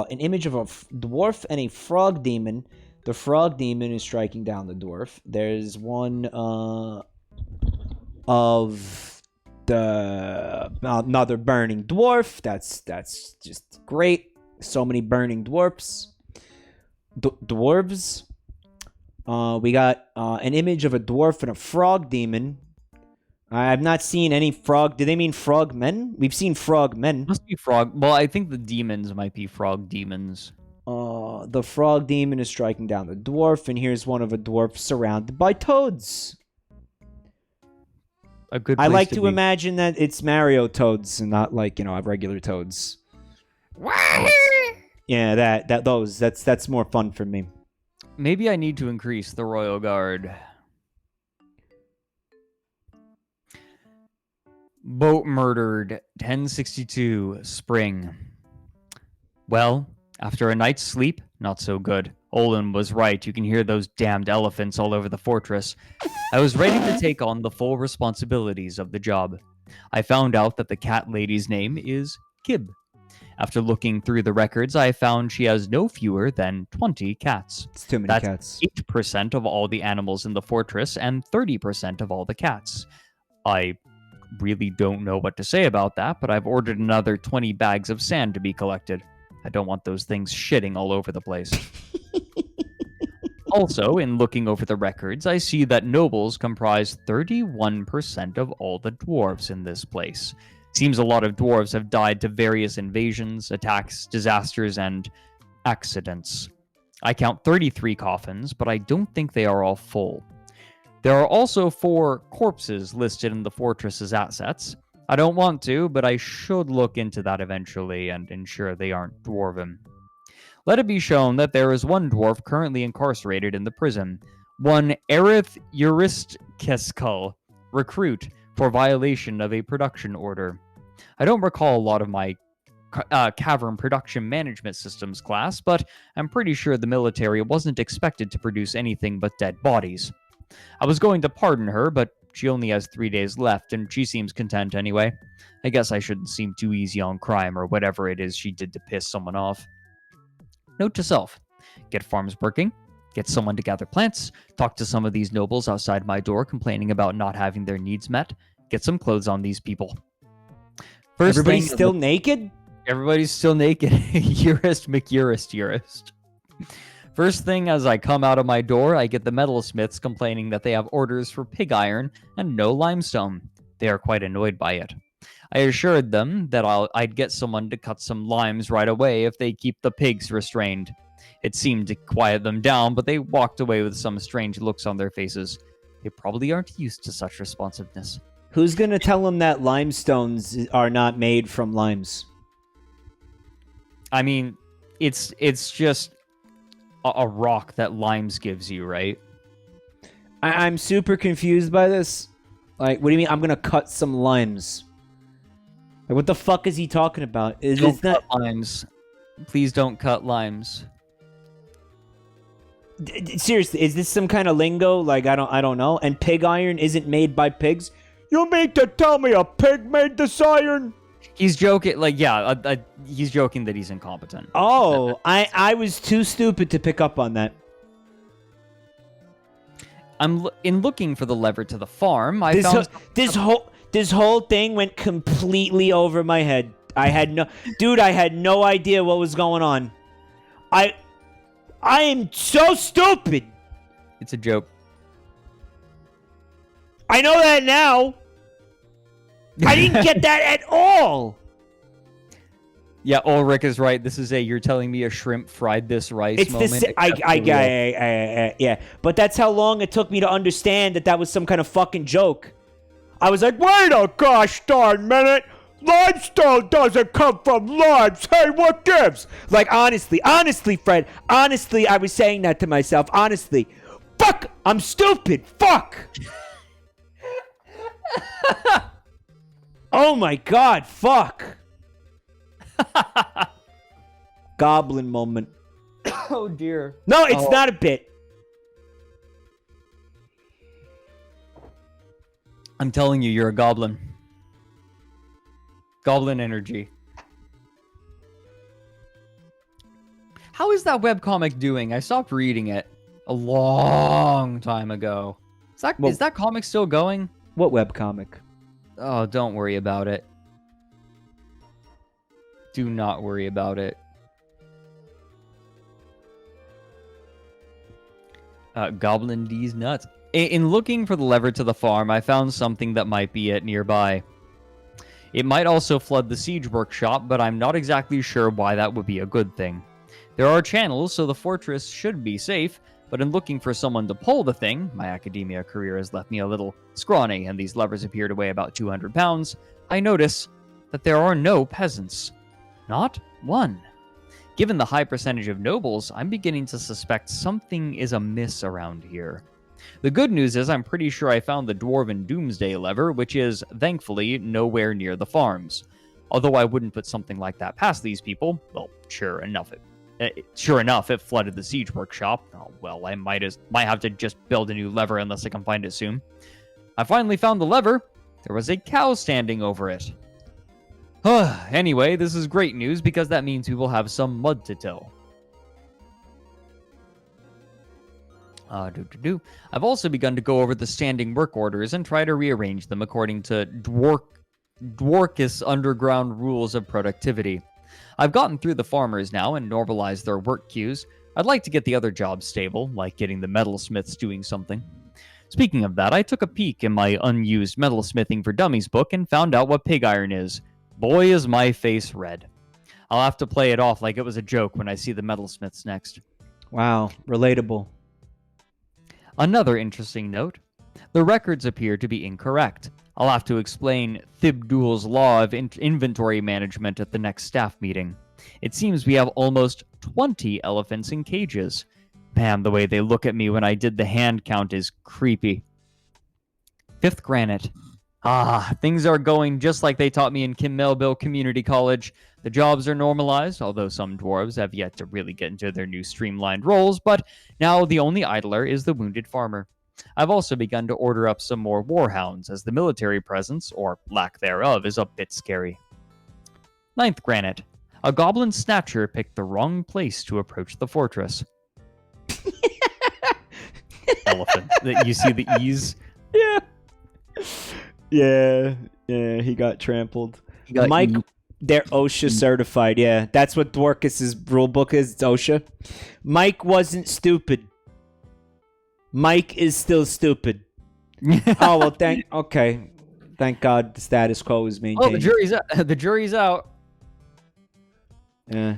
image of a dwarf and a frog demon. The frog demon is striking down the dwarf. There's one of the another burning dwarf. That's just great. So many burning dwarfs. Dwarves. We got an image of a dwarf and a frog demon. I've not seen any frog. Do they mean frog men? We've seen frog men. Must be frog. Well, I think the demons might be frog demons. The frog demon is striking down the dwarf, and here's one of a dwarf surrounded by toads. A good. I like to imagine that it's Mario toads and not like regular toads. Yeah, that's more fun for me. Maybe I need to increase the Royal Guard. Boatmurdered, 1062, spring. Well, after a night's sleep, not so good. Olin was right, you can hear those damned elephants all over the fortress. I was ready to take on the full responsibilities of the job. I found out that the cat lady's name is Kib. After looking through the records, I found she has no fewer than 20 cats. It's too many That's cats. 8% of all the animals in the fortress and 30% of all the cats. I really don't know what to say about that, but I've ordered another 20 bags of sand to be collected. I don't want those things shitting all over the place. Also, in looking over the records, I see that nobles comprise 31% of all the dwarves in this place. Seems a lot of dwarves have died to various invasions, attacks, disasters, and accidents. I count 33 coffins, but I don't think they are all full. There are also 4 corpses listed in the fortress's assets. I don't want to, but I should look into that eventually and ensure they aren't dwarven. Let it be shown that there is one dwarf currently incarcerated in the prison, one Aerith Eurystkeskul, recruit, for violation of a production order. I don't recall a lot of my cavern production management systems class, but I'm pretty sure the military wasn't expected to produce anything but dead bodies. I was going to pardon her, but she only has 3 days left, and she seems content anyway. I guess I shouldn't seem too easy on crime or whatever it is she did to piss someone off. Note to self, get farms working, get someone to gather plants, talk to some of these nobles outside my door complaining about not having their needs met, get some clothes on these people. Everybody's still naked? Everybody's still naked. Eurist McEurist. First thing as I come out of my door, I get the metalsmiths complaining that they have orders for pig iron and no limestone. They are quite annoyed by it. I assured them that I'd get someone to cut some limes right away if they keep the pigs restrained. It seemed to quiet them down, but they walked away with some strange looks on their faces. They probably aren't used to such responsiveness. Who's gonna tell them that limestones are not made from limes? I mean, it's just a rock that limes gives you, right? I'm super confused by this. Like, what do you mean? I'm gonna cut some limes. Like, what the fuck is he talking about? Don't cut limes. Please don't cut limes. Seriously, is this some kind of lingo? Like, I don't know. And pig iron isn't made by pigs. You mean to tell me a pig made this iron? He's joking. Like, yeah, he's joking that he's incompetent. Oh, I was too stupid to pick up on that. In looking for the lever to the farm, I This found this whole thing went completely over my head. I had no idea what was going on. I am so stupid. It's a joke. I know that now. I didn't get that at all. Yeah, Ulrich is right. This is you're telling me a shrimp fried this rice It's moment. yeah. But that's how long it took me to understand that was some kind of fucking joke. I was like, wait a gosh darn minute. Limestone doesn't come from limes. Hey, what gives? Like, honestly, Fred. Honestly, I was saying that to myself. Honestly. Fuck! I'm stupid. Fuck! Oh my god, fuck. Goblin moment. Oh dear. No, it's not a bit. I'm telling you, you're a goblin. Goblin energy. How is that webcomic doing? I stopped reading it a long time ago. Is that comic still going? What webcomic? Oh, don't worry about it. Do not worry about it. Goblin D's nuts. In looking for the lever to the farm, I found something that might be it nearby. It might also flood the siege workshop, but I'm not exactly sure why that would be a good thing. There are channels, so the fortress should be safe, but in looking for someone to pull the thing, my academia career has left me a little scrawny, and these levers appear to weigh about 200 pounds, I notice that there are no peasants. Not one. Given the high percentage of nobles, I'm beginning to suspect something is amiss around here. The good news is I'm pretty sure I found the Dwarven Doomsday lever, which is, thankfully, nowhere near the farms. Although I wouldn't put something like that past these people, well, sure enough, it flooded the siege workshop. Oh, well, I might have to just build a new lever unless I can find it soon. I finally found the lever. There was a cow standing over it. Anyway, this is great news because that means we will have some mud to till. I've also begun to go over the standing work orders and try to rearrange them according to Dwarkis underground rules of productivity. I've gotten through the farmers now and normalized their work queues. I'd like to get the other jobs stable, like getting the metalsmiths doing something. Speaking of that, I took a peek in my unused Metalsmithing for Dummies book and found out what pig iron is. Boy, is my face red. I'll have to play it off like it was a joke when I see the metalsmiths next. Wow, relatable. Another interesting note. The records appear to be incorrect. I'll have to explain Thibdul's law of inventory management at the next staff meeting. It seems we have almost 20 elephants in cages. Man, the way they look at me when I did the hand count is creepy. 5th granite. Things are going just like they taught me in Kim Melville Community College. The jobs are normalized, although some dwarves have yet to really get into their new streamlined roles, but now the only idler is the wounded farmer. I've also begun to order up some more warhounds, as the military presence, or lack thereof, is a bit scary. 9th granite. A goblin snatcher picked the wrong place to approach the fortress. Elephant. You see the ease? Yeah, he got trampled. Mike, they're OSHA certified, yeah. That's what Dwarkis's rule book is, it's OSHA. Mike wasn't stupid. Mike is still stupid. Oh, well, thank God the status quo is maintained. Oh, the jury's out. Yeah.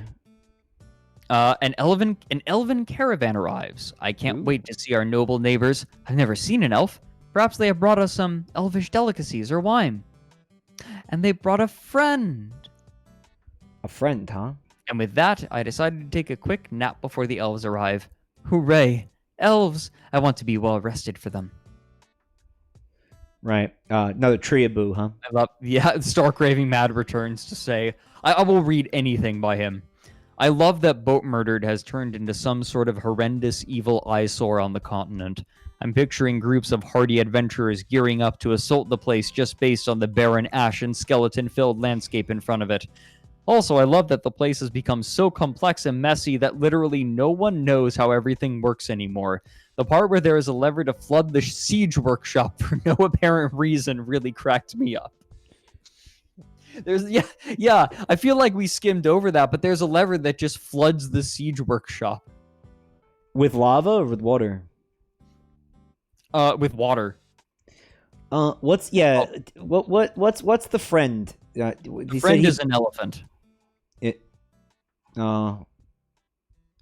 An elven caravan arrives. I can't wait to see our noble neighbors. I've never seen an elf. Perhaps they have brought us some elvish delicacies or wine. And they brought a friend. A friend, huh? And with that, I decided to take a quick nap before the elves arrive. Hooray! Elves! I want to be well rested for them. Right. Another Treeaboo, huh? I love, yeah, Stark Raving Mad returns to say, I will read anything by him. I love that Boatmurdered has turned into some sort of horrendous evil eyesore on the continent. I'm picturing groups of hardy adventurers gearing up to assault the place just based on the barren ash and skeleton-filled landscape in front of it. Also, I love that the place has become so complex and messy that literally no one knows how everything works anymore. The part where there is a lever to flood the siege workshop for no apparent reason really cracked me up. Yeah, I feel like we skimmed over that, but there's a lever that just floods the siege workshop. With lava or with water? With water. What's the friend? Friend is an elephant.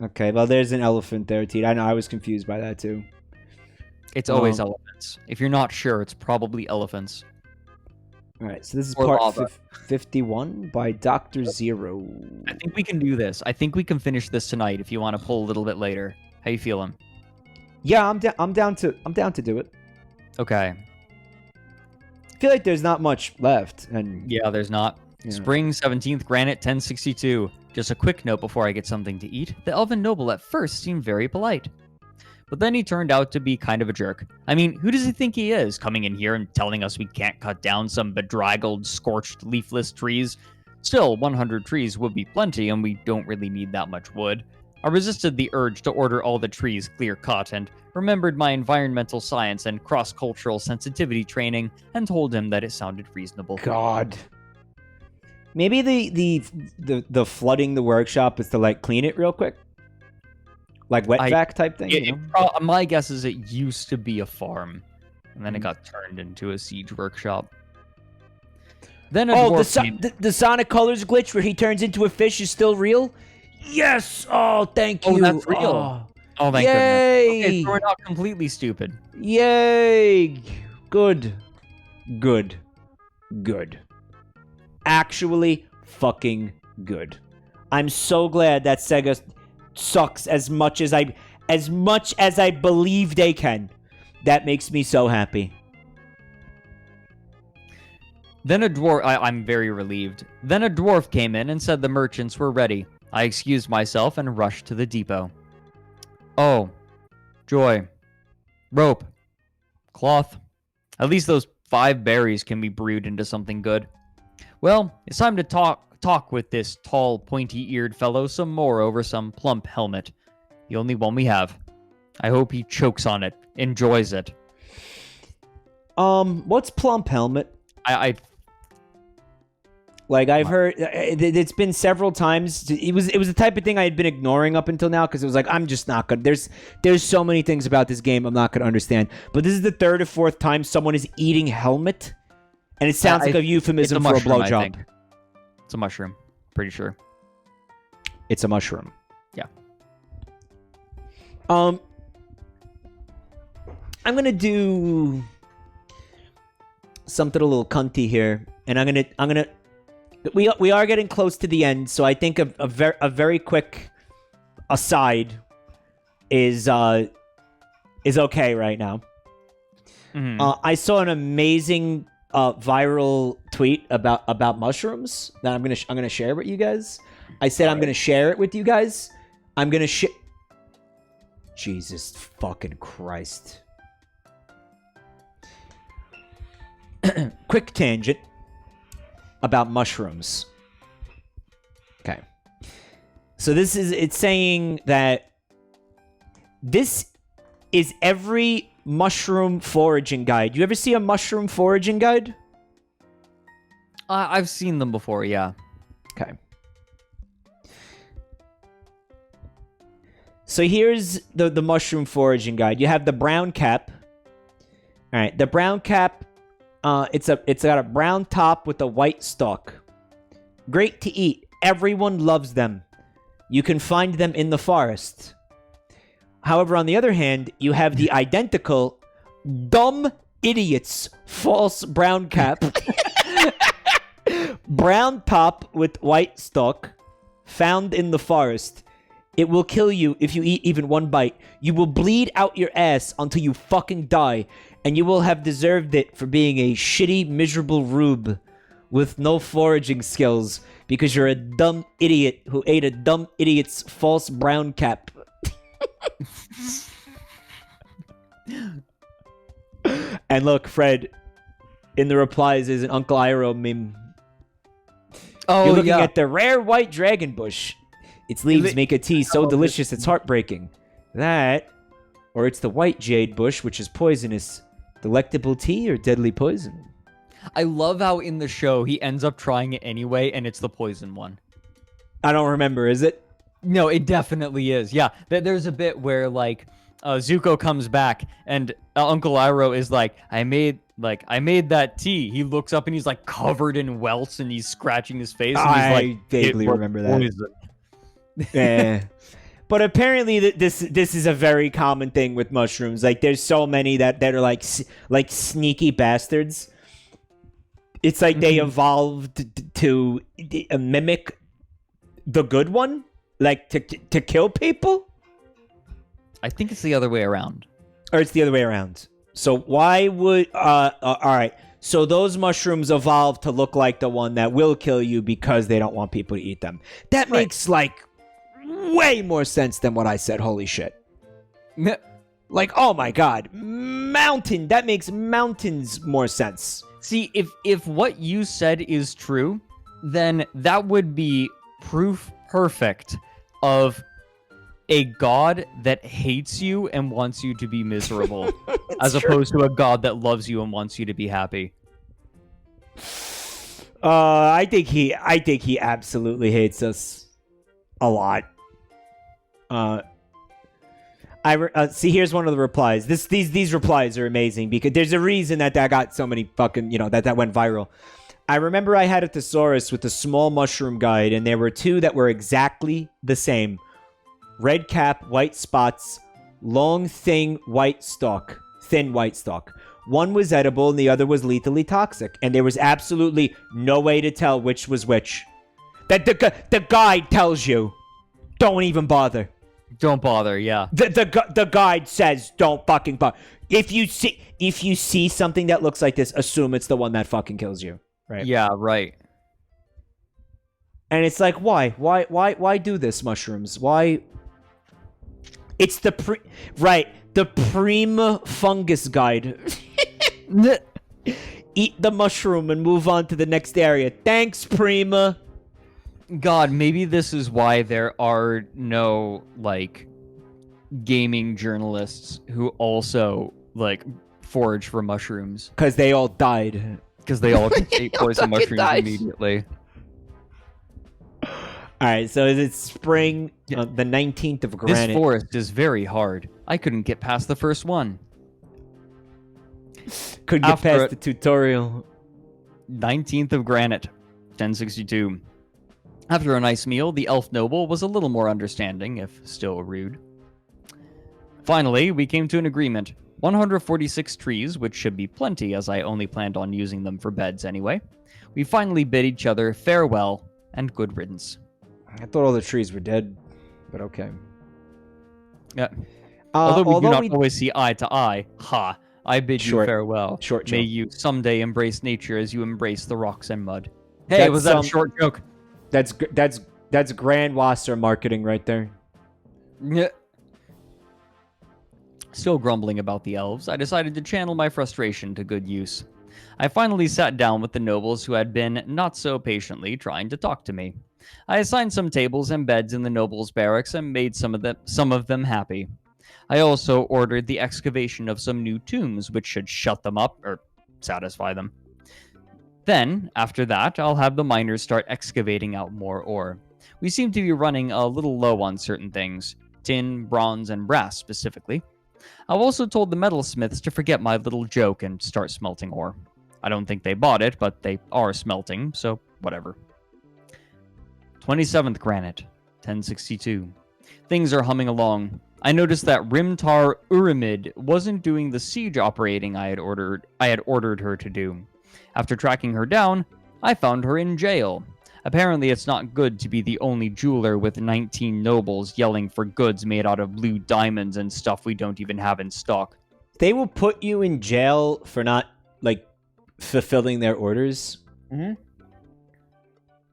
Okay, well, there's an elephant there, Teed. I know, I was confused by that, too. It's always elephants. If you're not sure, it's probably elephants. All right, so this is Or part 51 by Dr. Zero. I think we can do this. I think we can finish this tonight if you want to pull a little bit later. How you feeling? Yeah, I'm down to do it. Okay. I feel like there's not much left, and Yeah, there's not. Yeah. Spring 17th, Granite 1062. Just a quick note before I get something to eat. The elven noble at first seemed very polite. But then he turned out to be kind of a jerk. I mean, who does he think he is, coming in here and telling us we can't cut down some bedraggled, scorched, leafless trees? Still, 100 trees would be plenty, and we don't really need that much wood. I resisted the urge to order all the trees clear-cut, and remembered my environmental science and cross-cultural sensitivity training, and told him that it sounded reasonable. God. Maybe the flooding the workshop is to, like, clean it real quick? Like wet vac type thing? My guess is it used to be a farm, and then it got turned into a siege workshop. Then a dwarf the Sonic Colors glitch where he turns into a fish is still real? Yes! Oh, thank you. Oh, that's real. Oh, thank Yay! goodness. Okay, so we're not completely stupid. Yay! Good. Actually fucking good. I'm so glad that Sega sucks as much as I believe they can. That makes me so happy. Then a dwarf... I'm very relieved. Then a dwarf came in and said the merchants were ready. I excused myself and rushed to the depot. Oh. Joy. Rope. Cloth. At least those 5 berries can be brewed into something good. Well, it's time to talk with this tall, pointy-eared fellow some more over some plump helmet. The only one we have. I hope he chokes on it, enjoys it. What's plump helmet? I've heard it's been several times. It was the type of thing I had been ignoring up until now because it was like I'm just not gonna. There's so many things about this game I'm not gonna understand. But this is the 3rd or 4th time someone is eating helmet, and it sounds like a euphemism for a blowjob. It's a mushroom. Pretty sure. It's a mushroom. Yeah. I'm gonna do something a little cunty here, and I'm gonna. We are getting close to the end, so I think a very quick aside is okay right now. Mm-hmm. I saw an amazing viral tweet about mushrooms that I'm gonna share with you guys. I said I'm gonna share it with you guys. I'm gonna Jesus fucking Christ. Quick tangent about mushrooms. Okay. So it's saying that this is every mushroom foraging guide. You ever see a mushroom foraging guide? I've seen them before, yeah. Okay. So here's the mushroom foraging guide. You have the brown cap. All right, the brown cap. It's got a brown top with a white stalk. Great to eat. Everyone loves them. you can find them in the forest. However, on the other hand, you have the identical dumb idiots false brown cap, brown top with white stalk, found in the forest. It will kill you if you eat even one bite. You will bleed out your ass until you fucking die, and you will have deserved it for being a shitty, miserable rube with no foraging skills because you're a dumb idiot who ate a dumb idiot's false brown cap. And look, Fred, in the replies is an Uncle Iroh meme. Oh, You're looking yeah. at the rare white dragon bush. Its leaves make a tea so delicious it's heartbreaking. That, or it's the white jade bush, which is poisonous. Delectable tea or deadly poison? I love how in the show he ends up trying it anyway, and it's the poison one. I don't remember, is it? No, it definitely is. Yeah, there's a bit where like Zuko comes back, and Uncle Iroh is like, I made that tea. He looks up and he's like covered in welts, and he's scratching his face. And he's like, vaguely "It was remember that. poison." Yeah. But apparently this is a very common thing with mushrooms. Like there's so many that are like sneaky bastards. It's like they evolved to mimic the good one, like to kill people. I think it's the other way around. Or it's the other way around. So why would all right. So those mushrooms evolved to look like the one that will kill you because they don't want people to eat them. That makes like way more sense than what I said. Holy shit. Like, oh my god. Mountain. That makes mountains more sense. See, if what you said is true, then that would be proof perfect of a god that hates you and wants you to be miserable, as opposed to a god that loves you and wants you to be happy. I think he absolutely hates us a lot. See, here's one of the replies. These replies are amazing because there's a reason that got so many fucking, that went viral. I remember I had a thesaurus with a small mushroom guide, and there were two that were exactly the same. Red cap, white spots, long, thin, white stalk. One was edible and the other was lethally toxic, and there was absolutely no way to tell which was which. That the guide tells you, don't even bother. Don't bother, yeah. The guide says don't fucking bother. If you see something that looks like this, assume it's the one that fucking kills you. Right? Yeah, right. And it's like, why do this, mushrooms? Why? It's the Prima fungus guide. Eat the mushroom and move on to the next area. Thanks, Prima. God, maybe this is why there are no, like, gaming journalists who also, like, forage for mushrooms. Because they all died. Because they all ate poison mushrooms immediately. Alright, so it's spring, the 19th of Granite. This forest is very hard. I couldn't get past the first one. Could get past the tutorial. 19th of Granite, 1062. After a nice meal, the elf noble was a little more understanding, if still rude. Finally, we came to an agreement. 146 trees, which should be plenty as I only planned on using them for beds anyway. We finally bid each other farewell and good riddance. I thought all the trees were dead, but okay. Yeah. Although we do not always see eye to eye, I bid you farewell. Short May joke. you someday embrace nature as you embrace the rocks and mud. Hey, was that a short joke? That's Grandwasser marketing right there. Yeah. Still grumbling about the elves, I decided to channel my frustration to good use. I finally sat down with the nobles who had been, not so patiently, trying to talk to me. I assigned some tables and beds in the nobles' barracks and made some of them happy. I also ordered the excavation of some new tombs, which should shut them up, or satisfy them. Then, after that, I'll have the miners start excavating out more ore. We seem to be running a little low on certain things. Tin, bronze, and brass, specifically. I've also told the metalsmiths to forget my little joke and start smelting ore. I don't think they bought it, but they are smelting, so whatever. 27th Granite, 1062. Things are humming along. I noticed that Rimtar Urimid wasn't doing the siege operating I had ordered her to do. After tracking her down, I found her in jail. Apparently, it's not good to be the only jeweler with 19 nobles yelling for goods made out of blue diamonds and stuff we don't even have in stock. They will put you in jail for not, like, fulfilling their orders. Mm-hmm.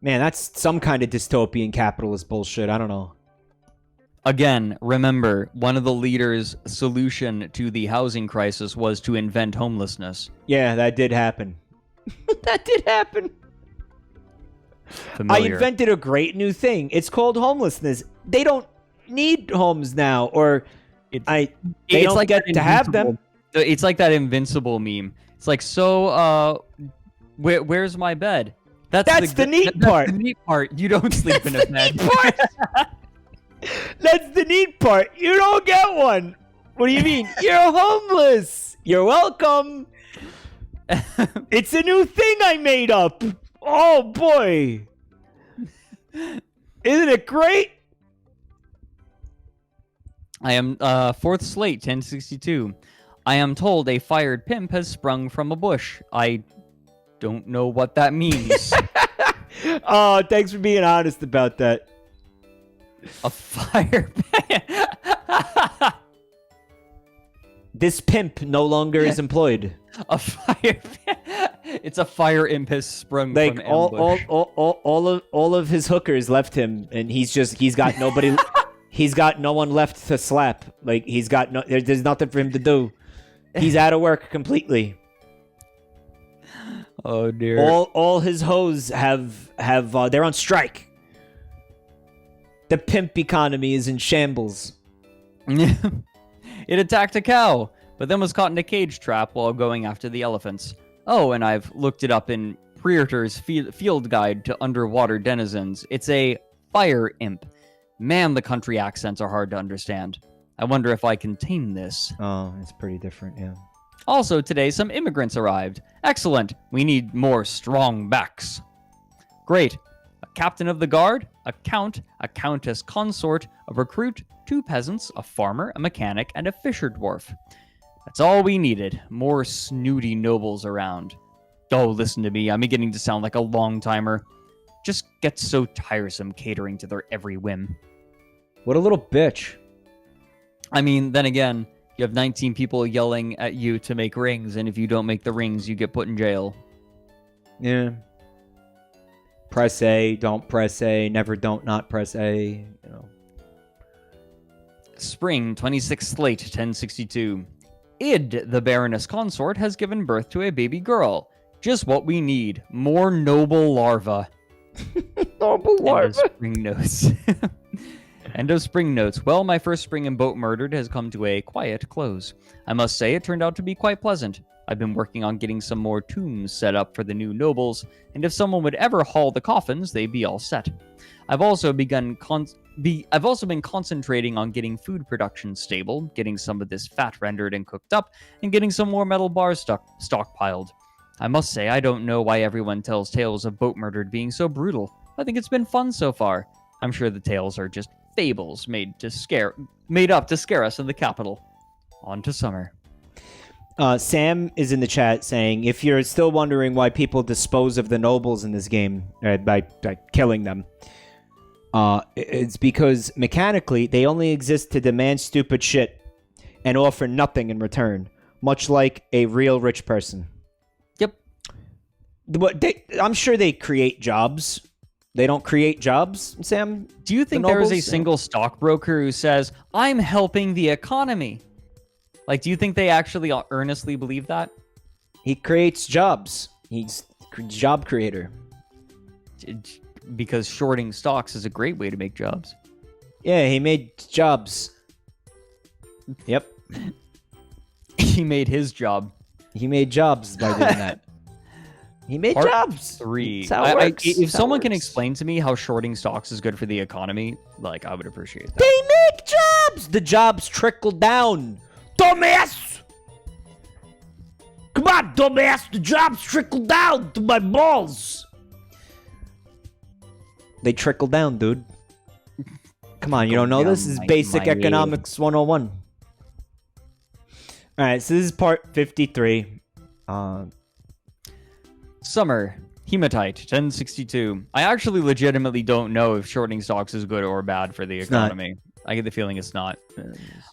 Man, that's some kind of dystopian capitalist bullshit. I don't know. Again, remember, one of the leaders' solution to the housing crisis was to invent homelessness. Yeah, that did happen. That did happen. Familiar. I invented a great new thing. It's called homelessness. They don't need homes now, or they don't like get to have them. It's like that Invincible meme. It's like, so, where's my bed? That's the neat part. That's the neat part. You don't sleep in a bed. That's the neat part. You don't get one. What do you mean? You're homeless. You're welcome. It's a new thing I made up. Oh, boy. Isn't it great? I am, fourth slate, 1062. I am told a fired pimp has sprung from a bush. I don't know what that means. Oh, thanks for being honest about that. A fire pimp? This pimp no longer is employed. A fire pimp? It's a fire imp has sprung Like from ambush. all of his hookers left him, and he's got nobody. He's got no one left to slap. Like there's nothing for him to do. He's out of work completely. Oh dear. All his hoes have they're on strike. The pimp economy is in shambles. It attacked a cow, but then was caught in a cage trap while going after the elephants. Oh, and I've looked it up in Preerter's Field Guide to Underwater Denizens. It's a fire imp. Man, the country accents are hard to understand. I wonder if I can tame this. Oh, it's pretty different, yeah. Also, today, some immigrants arrived. Excellent. We need more strong backs. Great. A captain of the guard, a count, a countess consort, a recruit, 2 peasants, a farmer, a mechanic, and a fisher dwarf. That's all we needed. More snooty nobles around. Oh, listen to me. I'm beginning to sound like a long-timer. Just gets so tiresome catering to their every whim. What a little bitch. I mean, then again, you have 19 people yelling at you to make rings, and if you don't make the rings, you get put in jail. Yeah. Press A, don't press A, never don't not press A, you know. Spring, 26th slate, 1062. Id, the Baroness consort, has given birth to a baby girl. Just what we need. More noble larvae. Noble End of spring notes. End of spring notes. Well, my first spring in Boatmurdered has come to a quiet close. I must say it turned out to be quite pleasant. I've been working on getting some more tombs set up for the new nobles, and if someone would ever haul the coffins, they'd be all set. I've also been concentrating on getting food production stable, getting some of this fat rendered and cooked up, and getting some more metal bars stockpiled. I must say, I don't know why everyone tells tales of Boatmurdered being so brutal. I think it's been fun so far. I'm sure the tales are just fables made up to scare us in the capital. On to summer. Sam is in the chat saying, if you're still wondering why people dispose of the nobles in this game by killing them, it's because mechanically they only exist to demand stupid shit and offer nothing in return, much like a real rich person. Yep. I'm sure they create jobs. They don't create jobs, Sam? Do you think there is a single stockbroker who says, I'm helping the economy? Like, do you think they actually earnestly believe that? He creates jobs. He's a job creator. Because shorting stocks is a great way to make jobs. Yeah, he made jobs. Yep. He made his job. He made jobs by doing that. He made Part jobs. 3. That's how it works. If someone can explain to me how shorting stocks is good for the economy, like, I would appreciate that. They make jobs! The jobs trickle down. Dumbass! Come on, dumbass! The jobs trickle down to my balls! They trickle down, dude. Come on, you Go don't know down this? This is my- basic my- economics 101. All right, so this is part 53. Summer. Hematite, 1062. I actually legitimately don't know if shortening stocks is good or bad for the not. economy. I get the feeling it's not.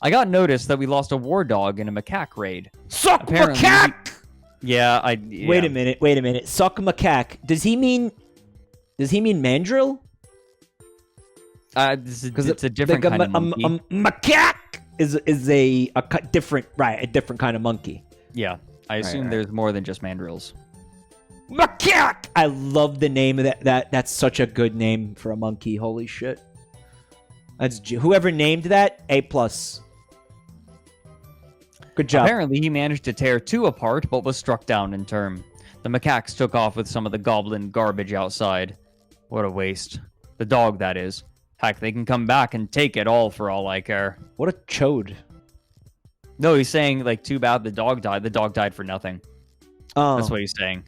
I got noticed that we lost a war dog in a macaque raid. Suck Apparently- macaque! Yeah, Wait a minute. Suck macaque. Does he mean mandrill? It's a different kind of monkey. Macaque is a different kind of monkey. Yeah, I assume right. there's more than just mandrills. Macaque. I love the name of that. That's such a good name for a monkey. Holy shit. Whoever named that, A+. Good job. Apparently, he managed to tear 2 apart, but was struck down in turn. The macaques took off with some of the goblin garbage outside. What a waste. The dog, that is. Heck, they can come back and take it all for all I care. What a chode. No, he's saying, like, too bad the dog died. The dog died for nothing. Oh. That's what he's saying.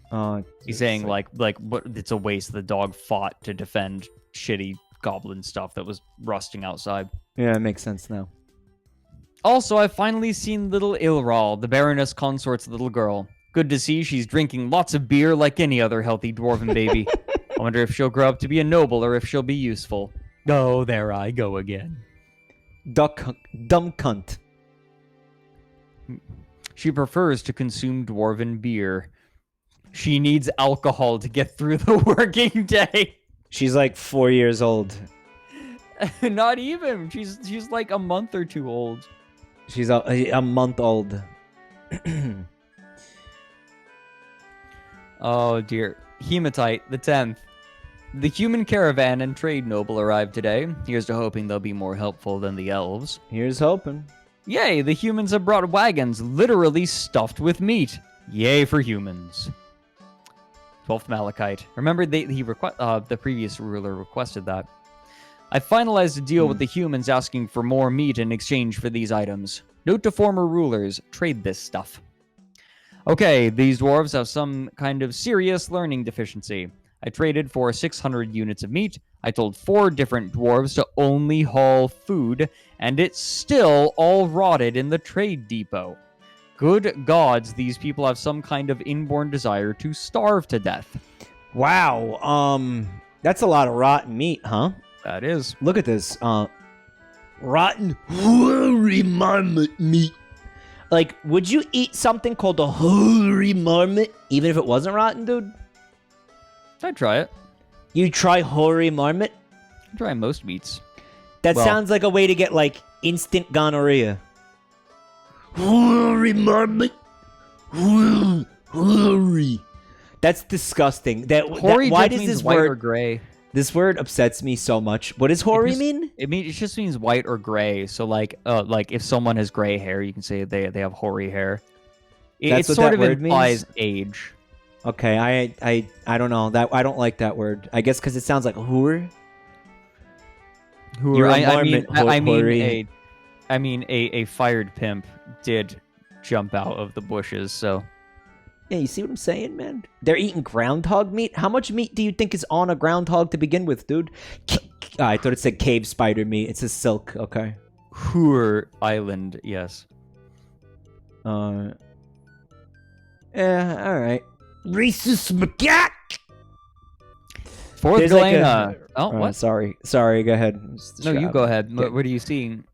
He's saying, like, what? It's a waste. The dog fought to defend shitty goblin stuff that was rusting outside. Yeah, it makes sense now. Also, I've finally seen little Ilral, the Baroness Consort's little girl. Good to see she's drinking lots of beer like any other healthy dwarven baby. I wonder if she'll grow up to be a noble or if she'll be useful. Oh, there I go again. Dumb cunt. She prefers to consume dwarven beer. She needs alcohol to get through the working day. She's like 4 years old. Not even. She's like a month or 2 old. She's a month old. Oh dear. Hematite, the 10th. The human caravan and trade noble arrived today. Here's to hoping they'll be more helpful than the elves. Here's hoping. Yay, the humans have brought wagons literally stuffed with meat. Yay for humans. 12th Malachite. Remember, the previous ruler requested that. I finalized a deal with the humans asking for more meat in exchange for these items. Note to former rulers, trade this stuff. Okay, these dwarves have some kind of serious learning deficiency. I traded for 600 units of meat. I told 4 different dwarves to only haul food, and it's still all rotted in the trade depot. Good gods, these people have some kind of inborn desire to starve to death. Wow. That's a lot of rotten meat, huh? That is. Look at this. Rotten hoary marmot meat. Like, would you eat something called a hoary marmot even if it wasn't rotten, dude? I'd try it. You try hoary marmot? I'd try most meats. That Well- sounds like a way to get, like, instant gonorrhea. Hoary marmot. Hoary. That's disgusting. Hoary why just does means this white or word... gray. This word upsets me so much. What does hoary mean? It just means white or gray. So like if someone has gray hair, you can say they have hoary hair. That's It what sort that of word implies means? age. Okay, I don't know. I don't like that word. I guess because it sounds like hoor. You're a marmot, hoary. I mean a fired pimp did jump out of the bushes, so Yeah, you see what I'm saying, man? They're eating groundhog meat? How much meat do you think is on a groundhog to begin with, dude? I thought it said cave spider meat. It says silk. Okay. Hoor Island, yes. Yeah, all right. Rhesus macaque! Fourth There's like Galena. Oh, what? Sorry, go ahead. No, you go ahead. Okay. What are you seeing?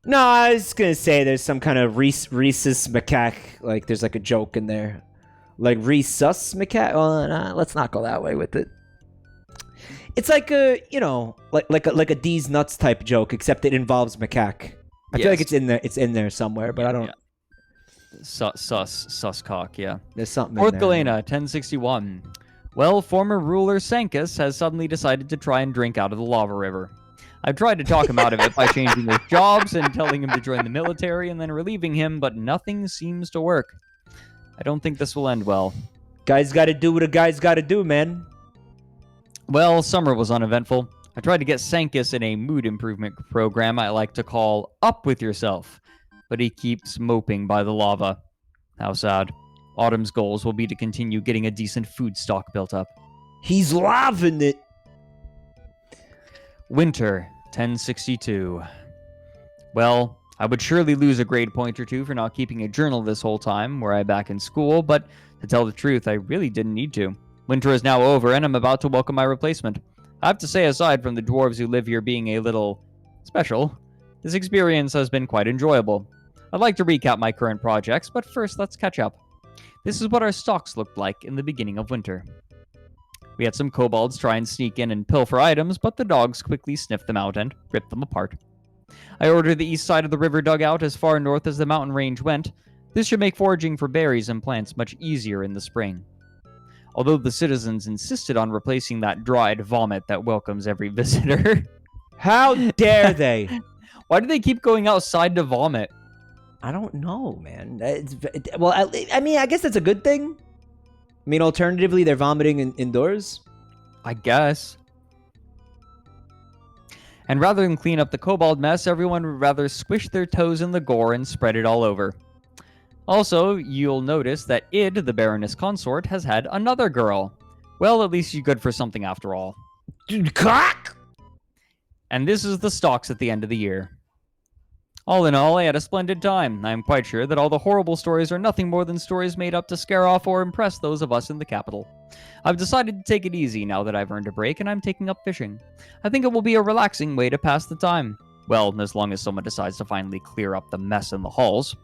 No, I was gonna say there's some kind of rhesus macaque. Like, there's like a joke in there. Like rhesus macaque. Well, let's not go that way with it. It's like a, like a D's nuts type joke, except it involves macaque. I feel like it's in there. It's in there somewhere, but I don't. Yeah. Sus cock. Yeah. There's something. Fourth in there. Galena, 1061. Well, former ruler Sankus has suddenly decided to try and drink out of the lava river. I've tried to talk him out of it by changing his jobs and telling him to join the military and then relieving him, but nothing seems to work. I don't think this will end well. Guys got to do what a guy's got to do, man. Well, summer was uneventful. I tried to get Sankus in a mood improvement program I like to call Up With Yourself, but he keeps moping by the lava. How sad. Autumn's goals will be to continue getting a decent food stock built up. He's loving it. Winter, 1062. Well, I would surely lose a grade point or two for not keeping a journal this whole time, were I back in school, but to tell the truth, I really didn't need to. Winter is now over, and I'm about to welcome my replacement. I have to say, aside from the dwarves who live here being a little special, this experience has been quite enjoyable. I'd like to recap my current projects, but first let's catch up. This is what our stocks looked like in the beginning of winter. We had some kobolds try and sneak in and pilfer items, but the dogs quickly sniffed them out and ripped them apart. I ordered the east side of the river dugout as far north as the mountain range went. This should make foraging for berries and plants much easier in the spring. Although the citizens insisted on replacing that dried vomit that welcomes every visitor. How dare they? Why do they keep going outside to vomit? I don't know, man. Well, I mean, I guess that's a good thing. I mean, alternatively, they're vomiting indoors. I guess. And rather than clean up the kobold mess, everyone would rather squish their toes in the gore and spread it all over. Also, you'll notice that Id, the Baroness Consort, has had another girl. Well, at least she's good for something after all. Cock! And this is the stocks at the end of the year. All in all, I had a splendid time. I am quite sure that all the horrible stories are nothing more than stories made up to scare off or impress those of us in the capital. I've decided to take it easy now that I've earned a break and I'm taking up fishing. I think it will be a relaxing way to pass the time. Well, as long as someone decides to finally clear up the mess in the halls.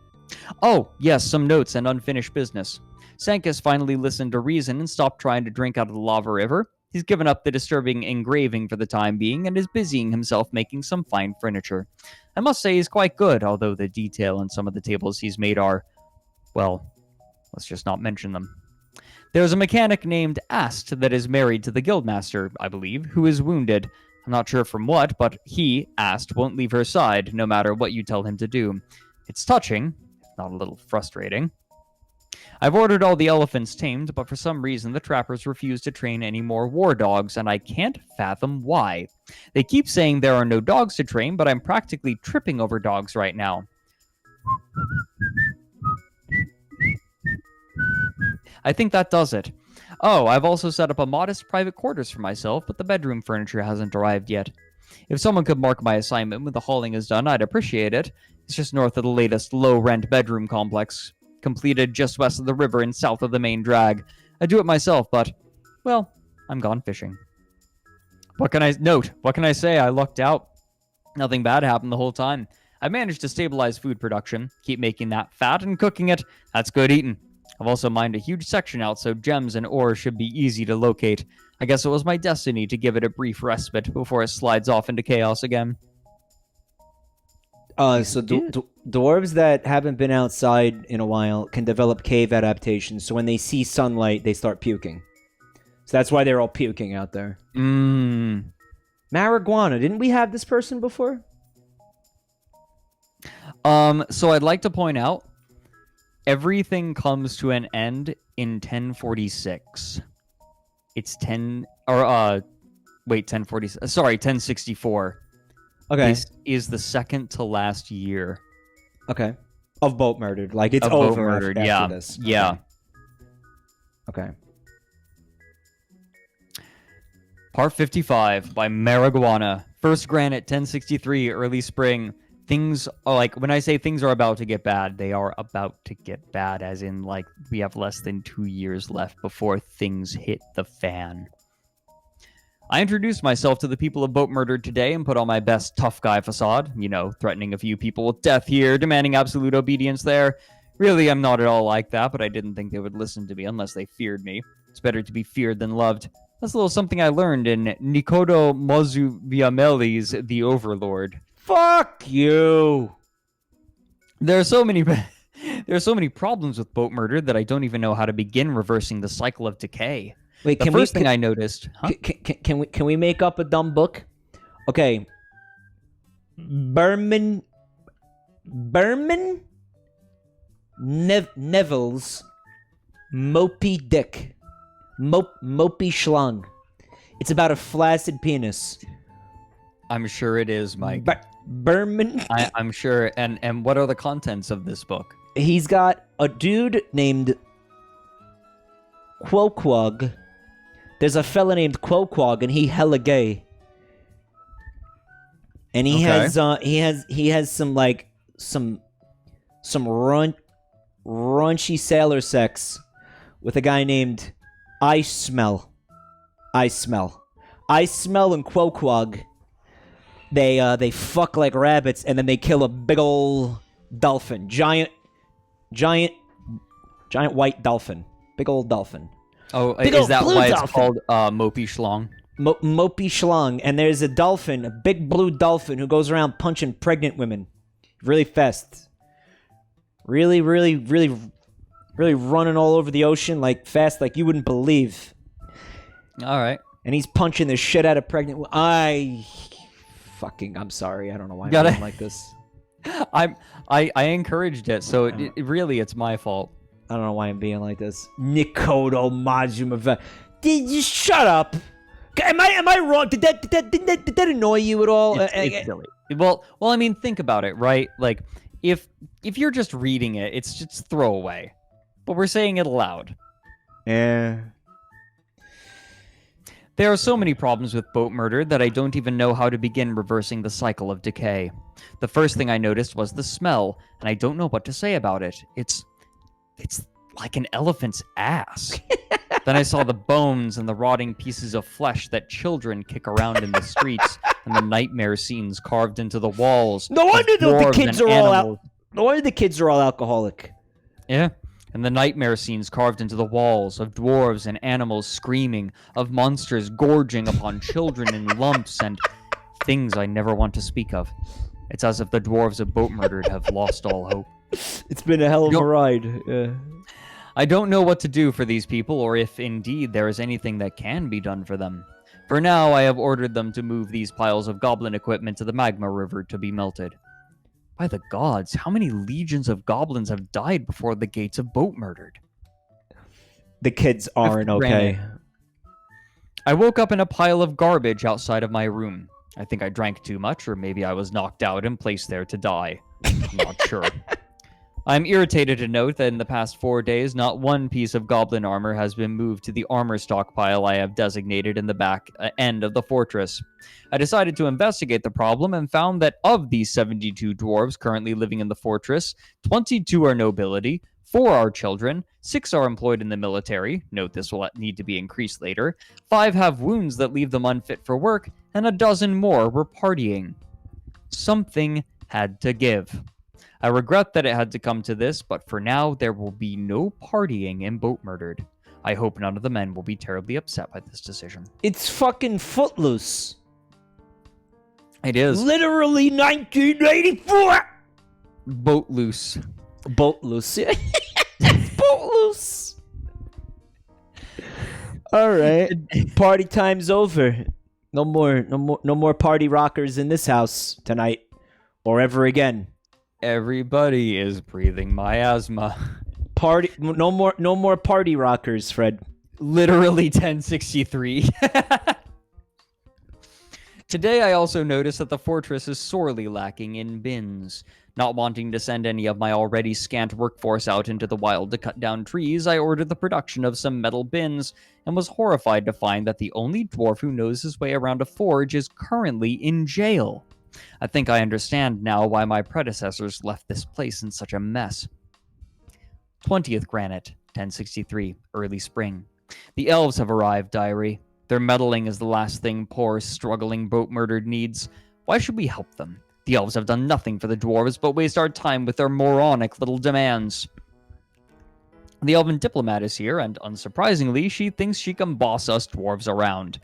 Oh, yes, some notes and unfinished business. Sankus finally listened to reason and stopped trying to drink out of the lava river. He's given up the disturbing engraving for the time being and is busying himself making some fine furniture. I must say he's quite good, although the detail in some of the tables he's made are, well, let's just not mention them. There's a mechanic named Ast that is married to the guildmaster, I believe, who is wounded. I'm not sure from what, but he, Ast, won't leave her side, no matter what you tell him to do. It's touching, if not a little frustrating. I've ordered all the elephants tamed, but for some reason the trappers refuse to train any more war dogs, and I can't fathom why. They keep saying there are no dogs to train, but I'm practically tripping over dogs right now. I think that does it. Oh, I've also set up a modest private quarters for myself, but the bedroom furniture hasn't arrived yet. If someone could mark my assignment when the hauling is done, I'd appreciate it. It's just north of the latest low-rent bedroom complex, completed just west of the river and south of the main drag. I do it myself, but, well, I'm gone fishing. What can I say? I lucked out. Nothing bad happened the whole time. I managed to stabilize food production, keep making that fat and cooking it. That's good eating. I've also mined a huge section out, so gems and ore should be easy to locate. I guess it was my destiny to give it a brief respite before it slides off into chaos again. So dwarves that haven't been outside in a while can develop cave adaptations, so when they see sunlight, they start puking. So that's why they're all puking out there. Marijuana. Didn't we have this person before? So I'd like to point out, everything comes to an end in 1046. It's 1064. Okay. This is the second to last year. Okay. Of Boatmurdered. Like, it's of over Boatmurdered, after this. Okay. Yeah. Okay. Part 55 by Marijuana. First granite, 1063, early spring. Things are like, when I say things are about to get bad, they are about to get bad, as in, like, we have less than 2 years left before things hit the fan. I introduced myself to the people of Boatmurdered today and put on my best tough guy facade, you know, threatening a few people with death here, demanding absolute obedience there. Really, I'm not at all like that, but I didn't think they would listen to me unless they feared me. It's better to be feared than loved. That's a little something I learned in Nikodo Mozuviameli's The Overlord. Fuck you! There are so many problems with Boatmurdered that I don't even know how to begin reversing the cycle of decay. Wait, the first thing I noticed... Huh? Can we make up a dumb book? Okay. Neville's Mopey Dick. Mopey Schlong. It's about a flaccid penis. I'm sure it is, Mike. Berman. I'm sure. And what are the contents of this book? He's got a dude named Quoquag. There's a fella named Quoquag, and he hella gay. and he Okay. has some like some raunchy sailor sex with a guy named I Smell. I Smell and Quoquag. They fuck like rabbits, and then they kill a big ol' dolphin, giant white dolphin, big old dolphin. Oh, Big is old that blue why dolphin. it's called Mopey Schlong? Mopey Schlong, and there's a dolphin, a big blue dolphin who goes around punching pregnant women really fast. Really running all over the ocean like fast like you wouldn't believe. All right. And he's punching the shit out of pregnant I'm sorry. I don't know why I'm Gotta- being like this. I encouraged it, so really it's my fault. I don't know why I'm being like this. Nikodo Majima. Just shut up. Am I wrong? Did that annoy you at all? It's silly. Well, I mean, think about it, right? Like, if you're just reading it, it's just throwaway. But we're saying it aloud. Yeah. There are so many problems with Boatmurdered that I don't even know how to begin reversing the cycle of decay. The first thing I noticed was the smell, and I don't know what to say about it. It's like an elephant's ass. Then I saw the bones and the rotting pieces of flesh that children kick around in the streets, and the nightmare scenes carved into the walls. No wonder the dwarves kids and are all animals. No wonder the kids are all alcoholic. Yeah. And the nightmare scenes carved into the walls of dwarves and animals screaming, of monsters gorging upon children in lumps, and things I never want to speak of. It's as if the dwarves of Boatmurdered have lost all hope. It's been a hell of a ride. I don't know what to do for these people, or if indeed there is anything that can be done for them. For now, I have ordered them to move these piles of goblin equipment to the magma river to be melted. By the gods, how many legions of goblins have died before the gates of Boatmurdered? The kids aren't okay. I woke up in a pile of garbage outside of my room. I think I drank too much, or maybe I was knocked out and placed there to die. I'm not sure. I'm irritated to note that in the past 4 days, not one piece of goblin armor has been moved to the armor stockpile I have designated in the back end of the fortress. I decided to investigate the problem and found that of these 72 dwarves currently living in the fortress, 22 are nobility, 4 are children, 6 are employed in the military, note this will need to be increased later, 5 have wounds that leave them unfit for work, and a dozen more were partying. Something had to give. I regret that it had to come to this, but for now, there will be no partying in Boatmurdered. I hope none of the men will be terribly upset by this decision. It's fucking Footloose. It is. Literally 1984. Boat loose. Boatloose. Boatloose. All right. Party time's over. No more party rockers in this house tonight or ever again. Everybody is breathing miasma. No more party rockers, Fred. Literally 1063. Today I also noticed that the fortress is sorely lacking in bins. Not wanting to send any of my already scant workforce out into the wild to cut down trees, I ordered the production of some metal bins, and was horrified to find that the only dwarf who knows his way around a forge is currently in jail. I think I understand now why my predecessors left this place in such a mess. 20th Granite, 1063, early spring. The elves have arrived, diary. Their meddling is the last thing poor, struggling Boatmurdered needs. Why should we help them? The elves have done nothing for the dwarves but waste our time with their moronic little demands. The elven diplomat is here, and unsurprisingly, she thinks she can boss us dwarves around.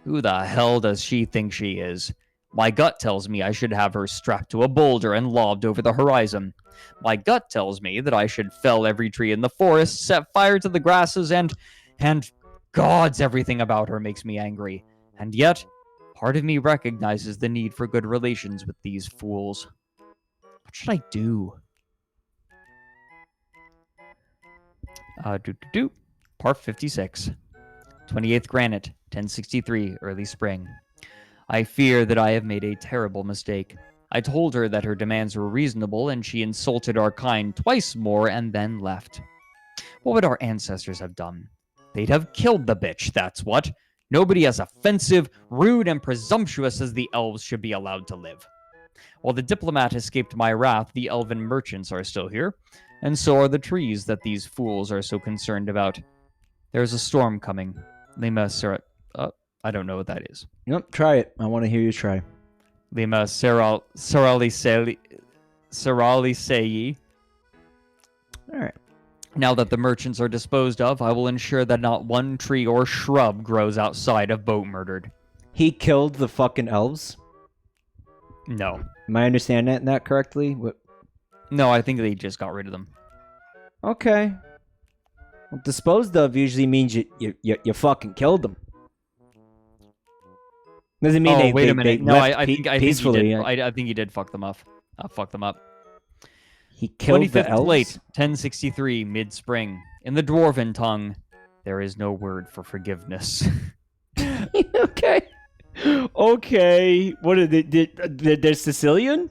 Who the hell does she think she is? My gut tells me I should have her strapped to a boulder and lobbed over the horizon. My gut tells me that I should fell every tree in the forest, set fire to the grasses, and gods, everything about her makes me angry. And yet, part of me recognizes the need for good relations with these fools. What should I do? Part 56. 28th Granite, 1063, early spring. I fear that I have made a terrible mistake. I told her that her demands were reasonable, and she insulted our kind twice more and then left. What would our ancestors have done? They'd have killed the bitch, that's what. Nobody as offensive, rude, and presumptuous as the elves should be allowed to live. While the diplomat escaped my wrath, the elven merchants are still here, and so are the trees that these fools are so concerned about. There's a storm coming. Lima Sera... I don't know what that is. Yep, try it. I want to hear you try. Lima Seralisei. All right. Now that the merchants are disposed of, I will ensure that not one tree or shrub grows outside of Boatmurdered. He killed the fucking elves? No. Am I understanding that correctly? What? No, I think they just got rid of them. Okay. Well, disposed of usually means you fucking killed them. Doesn't mean wait a minute. No, I think peacefully. he did. I think he did fuck them up. Fuck them up. He killed the 25th elves? late, 1063, mid-spring. In the Dwarven tongue, there is no word for forgiveness. Okay. Okay. What are they? They're Sicilian?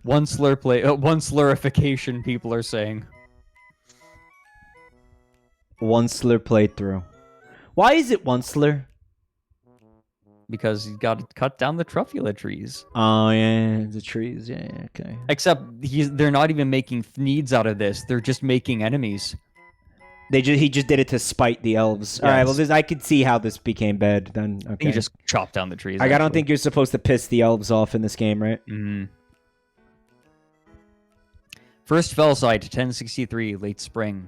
One slurification, people are saying. One slur playthrough. Why is it one slur? Because he's got to cut down the truffula trees. Oh, yeah, the trees. Yeah, okay. Except they're not even making needs out of this. They're just making enemies. He just did it to spite the elves. Yes. All right, well, I could see how this became bad then. Okay. You just chop down the trees. I don't think you're supposed to piss the elves off in this game, right? Mm. First fell site, 1063, late spring.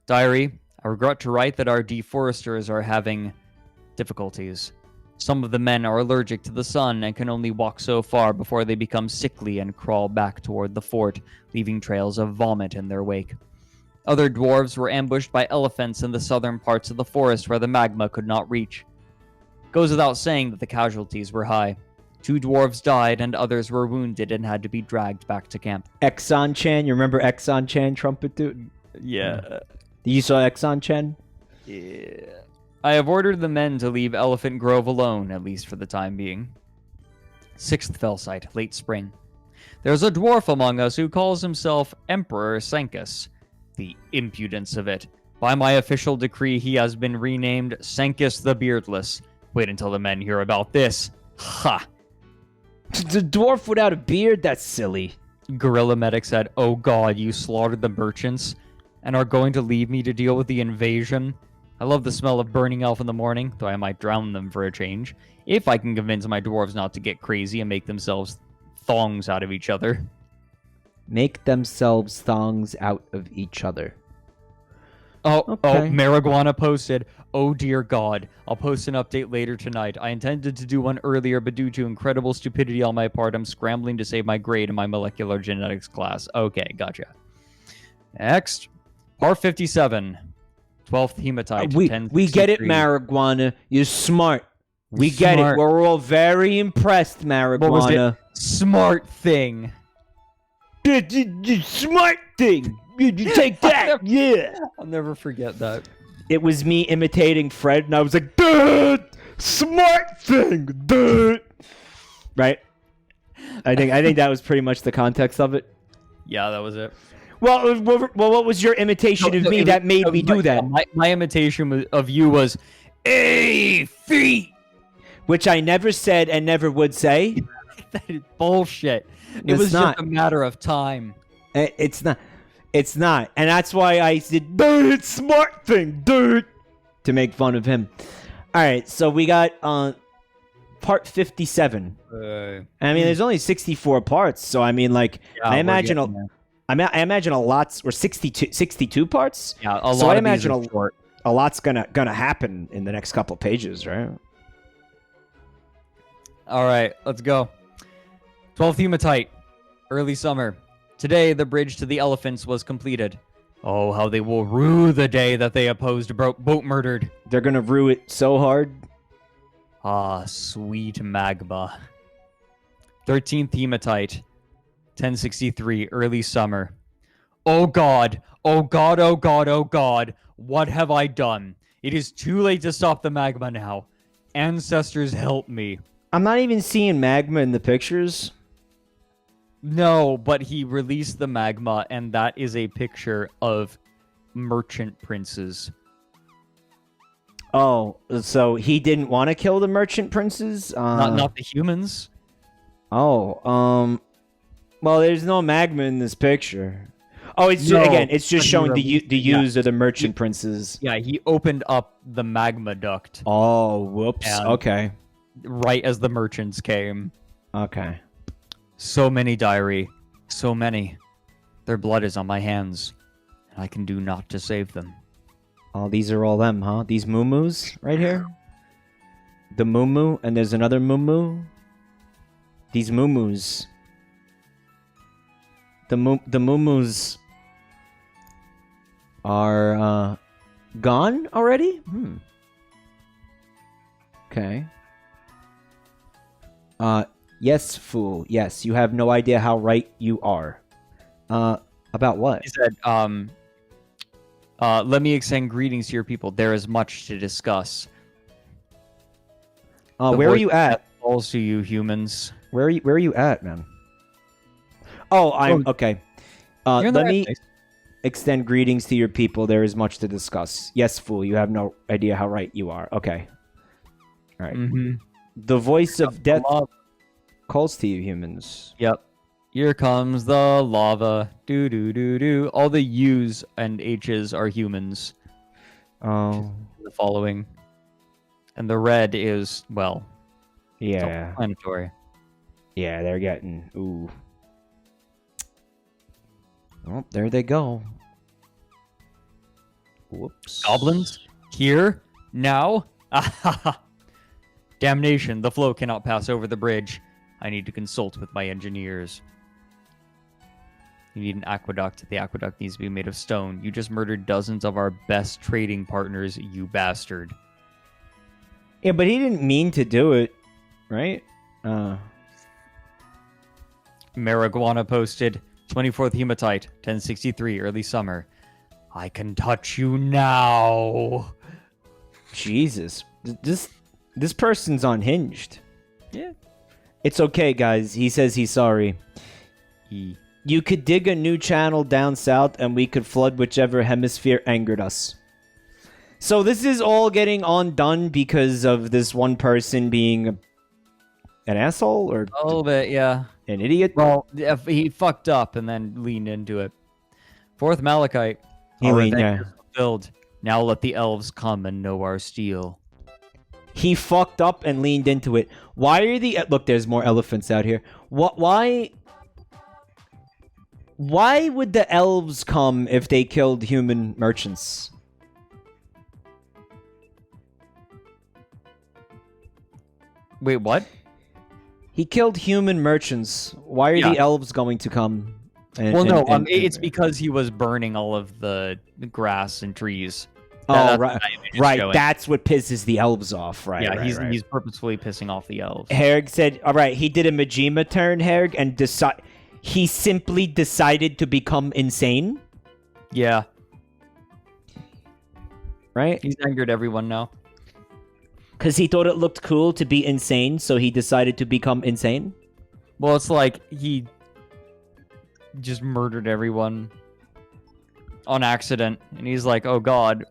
Diary, I regret to write that our deforesters are having difficulties. Some of the men are allergic to the sun and can only walk so far before they become sickly and crawl back toward the fort, leaving trails of vomit in their wake. Other dwarves were ambushed by elephants in the southern parts of the forest where the magma could not reach. Goes without saying that the casualties were high. 2 dwarves died and others were wounded and had to be dragged back to camp. Exxon Chan, you remember Exxon Chan, trumpet dude? Yeah. You saw Exxon Chan? Yeah. I have ordered the men to leave Elephant Grove alone, at least for the time being. 6th fell site, late spring. There's a dwarf among us who calls himself Emperor Sancus. The impudence of it. By my official decree, he has been renamed Sancus the Beardless. Wait until the men hear about this. Ha! The dwarf without a beard? That's silly. Gorilla Medic said, "Oh god, you slaughtered the merchants and are going to leave me to deal with the invasion? I love the smell of burning elf in the morning, though I might drown them for a change. If I can convince my dwarves not to get crazy and make themselves thongs out of each other." Make themselves thongs out of each other. Oh, Okay. Marijuana posted, "Oh dear god, I'll post an update later tonight. I intended to do one earlier, but due to incredible stupidity on my part, I'm scrambling to save my grade in my molecular genetics class." Okay, gotcha. Next, Part 57. 12th hematite. We get it, 1063. marijuana. You're smart. We get it. Smart. We're all very impressed, marijuana. What was it? Smart thing. Smart thing. You take that. Yeah. I'll never forget that. It was me imitating Fred, and I was like, "Dude, smart thing, dude." Right? I think that was pretty much the context of it. Yeah, that was it. Well, what was your imitation of me that made me do that? My imitation of you was, "Hey, feet." Which I never said and never would say. That is bullshit. It It's was not. just a matter of time. It's not. It's not. And that's why I said, "Dude, smart thing, dude," to make fun of him. All right, so we got part 57. I mean, there's only 64 parts, so I mean, like, Yeah, I we're imagine getting there. I imagine a lot's or 62 parts. Yeah, a So lot I of these imagine are short. a lot's gonna happen in the next couple pages, right? All right, let's go. 12th hematite, early summer. Today, the bridge to the elephants was completed. Oh, how they will rue the day that they opposed Boatmurdered. They're gonna rue it so hard. Ah, sweet magma. 13th hematite, 1063, early summer. Oh god, oh god, oh god, oh god, what have I done? It is too late to stop the magma now. Ancestors, help me. I'm not even seeing magma in the pictures. No, but he released the magma, and that is a picture of merchant princes. Oh, so he didn't want to kill the merchant princes? Not the humans. Oh, Well, there's no magma in this picture. Oh, it's No, again. It's just but he showing the released it, use of the merchant princes. Yeah, he opened up the magma duct Oh, whoops. And- Okay. right as the merchants came. Okay. So many, diary. So many. Their blood is on my hands, and I can do naught to save them. Oh, these are all them, huh? These moo-moos right here? The moo-moo, and there's another moo-moo. These moo-moos. The moo-moos are gone already? Okay. Yes, fool. Yes, you have no idea how right you are. About what? He said, let me extend greetings to your people. There is much to discuss. The Where are voice you at? Calls to you, humans. Where are you at, man? Oh, I'm okay. You're in the Let right me place. extend greetings to your people. There is much to discuss. Yes, fool. You have no idea how right you are. Okay. All right. Mm-hmm. The voice of death Lava. calls to you, humans. Yep. Here comes the lava. Do do do do. All the U's and H's are humans. Oh, The following, and the red is well, yeah. self-explanatory. Yeah, they're getting... Ooh. Oh, there they go. Whoops. Goblins here now. Damnation! The flow cannot pass over the bridge. I need to consult with my engineers. You need an aqueduct. The aqueduct needs to be made of stone. You just murdered dozens of our best trading partners, you bastard. Yeah, but he didn't mean to do it, right? Marijuana posted 24th hematite, 1063, early summer. I can touch you now. Jesus. This person's unhinged. Yeah. It's okay, guys. He says he's sorry. He. You could dig a new channel down south and we could flood whichever hemisphere angered us. So this is all getting undone because of this one person being an asshole or A little bit, yeah. an idiot? Well, if he fucked up and then leaned into it. Fourth Malachite. He Our leaned, revenge yeah. is fulfilled. Now let the elves come and know our steel. He fucked up and leaned into it. Why are the... Look, there's more elephants out here. Why would the elves come if they killed human merchants? Wait, what? He killed human merchants. Why are Yeah. the elves going to come? Well, no, it's because he was burning all of the grass and trees. Oh, That's right. what that image is Right, showing. that's what pisses the elves off. Right, Yeah, right, right. he's purposefully pissing off the elves. Herg said, all right, he did a Majima turn, Herg, and he simply decided to become insane, Yeah, right? he's angered everyone now. Because he thought it looked cool to be insane, so he decided to become insane? Well, it's like he just murdered everyone on accident, and he's like, "Oh God,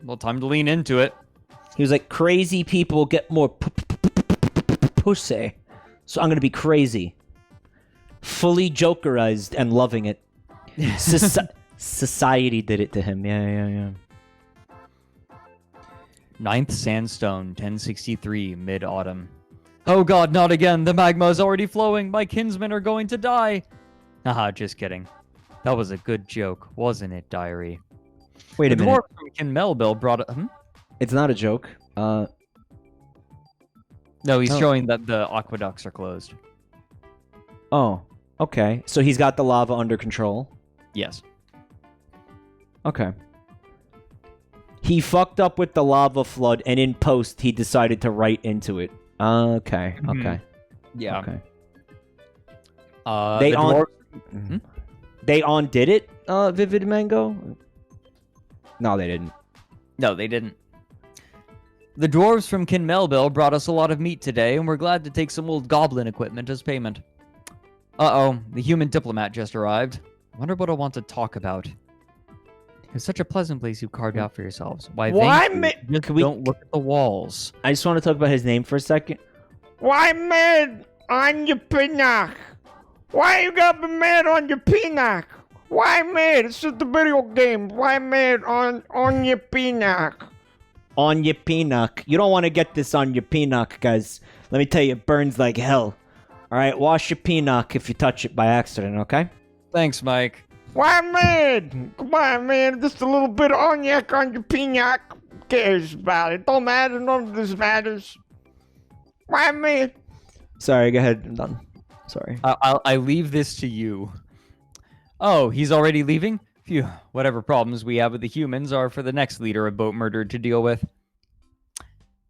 well, time to lean into it." He was like, crazy people get more pussy, so I'm going to be crazy. Fully jokerized and loving it. Society did it to him. Yeah. Ninth Sandstone, 1063, mid-autumn. Oh God, not again! The magma is already flowing. My kinsmen are going to die. Haha, just kidding. That was a good joke, wasn't it, Diary? Wait a The minute. dwarf from Kinmelville brought it. It's not a joke. No, he's Oh. showing that the aqueducts are closed. Oh, okay. So he's got the lava under control. Yes. Okay. He fucked up with the lava flood, and in post, he decided to write into it. Okay, Mhm. okay. Yeah. Okay. They They dwarf. They undid it, Vivid Mango? No, they didn't. No, they didn't. The dwarves from Kinmelville brought us a lot of meat today, and we're glad to take some old goblin equipment as payment. Uh-oh, the human diplomat just arrived. I wonder what I want to talk about. It's such a pleasant place you've carved out for yourselves. Why, thank you. Just don't look at the walls. I just want to talk about his name for a second. Why, man, on your pinach? Why you gotta be mad on your peanut? Why mad? It's just a video game. Why mad on your peanut? On your peanut. You don't want to get this on your peanut, guys. Let me tell you, it burns like hell. All right, wash your peanut if you touch it by accident, okay? Thanks, Mike. Why mad? Come on, man. Just a little bit of cognac on your peanut. Who cares about it? Don't matter. None of this matters. Why mad? Sorry, go ahead. I'm done. Sorry. I leave this to you. Oh, he's already leaving? Phew. Whatever problems we have with the humans are for the next leader of Boatmurdered to deal with.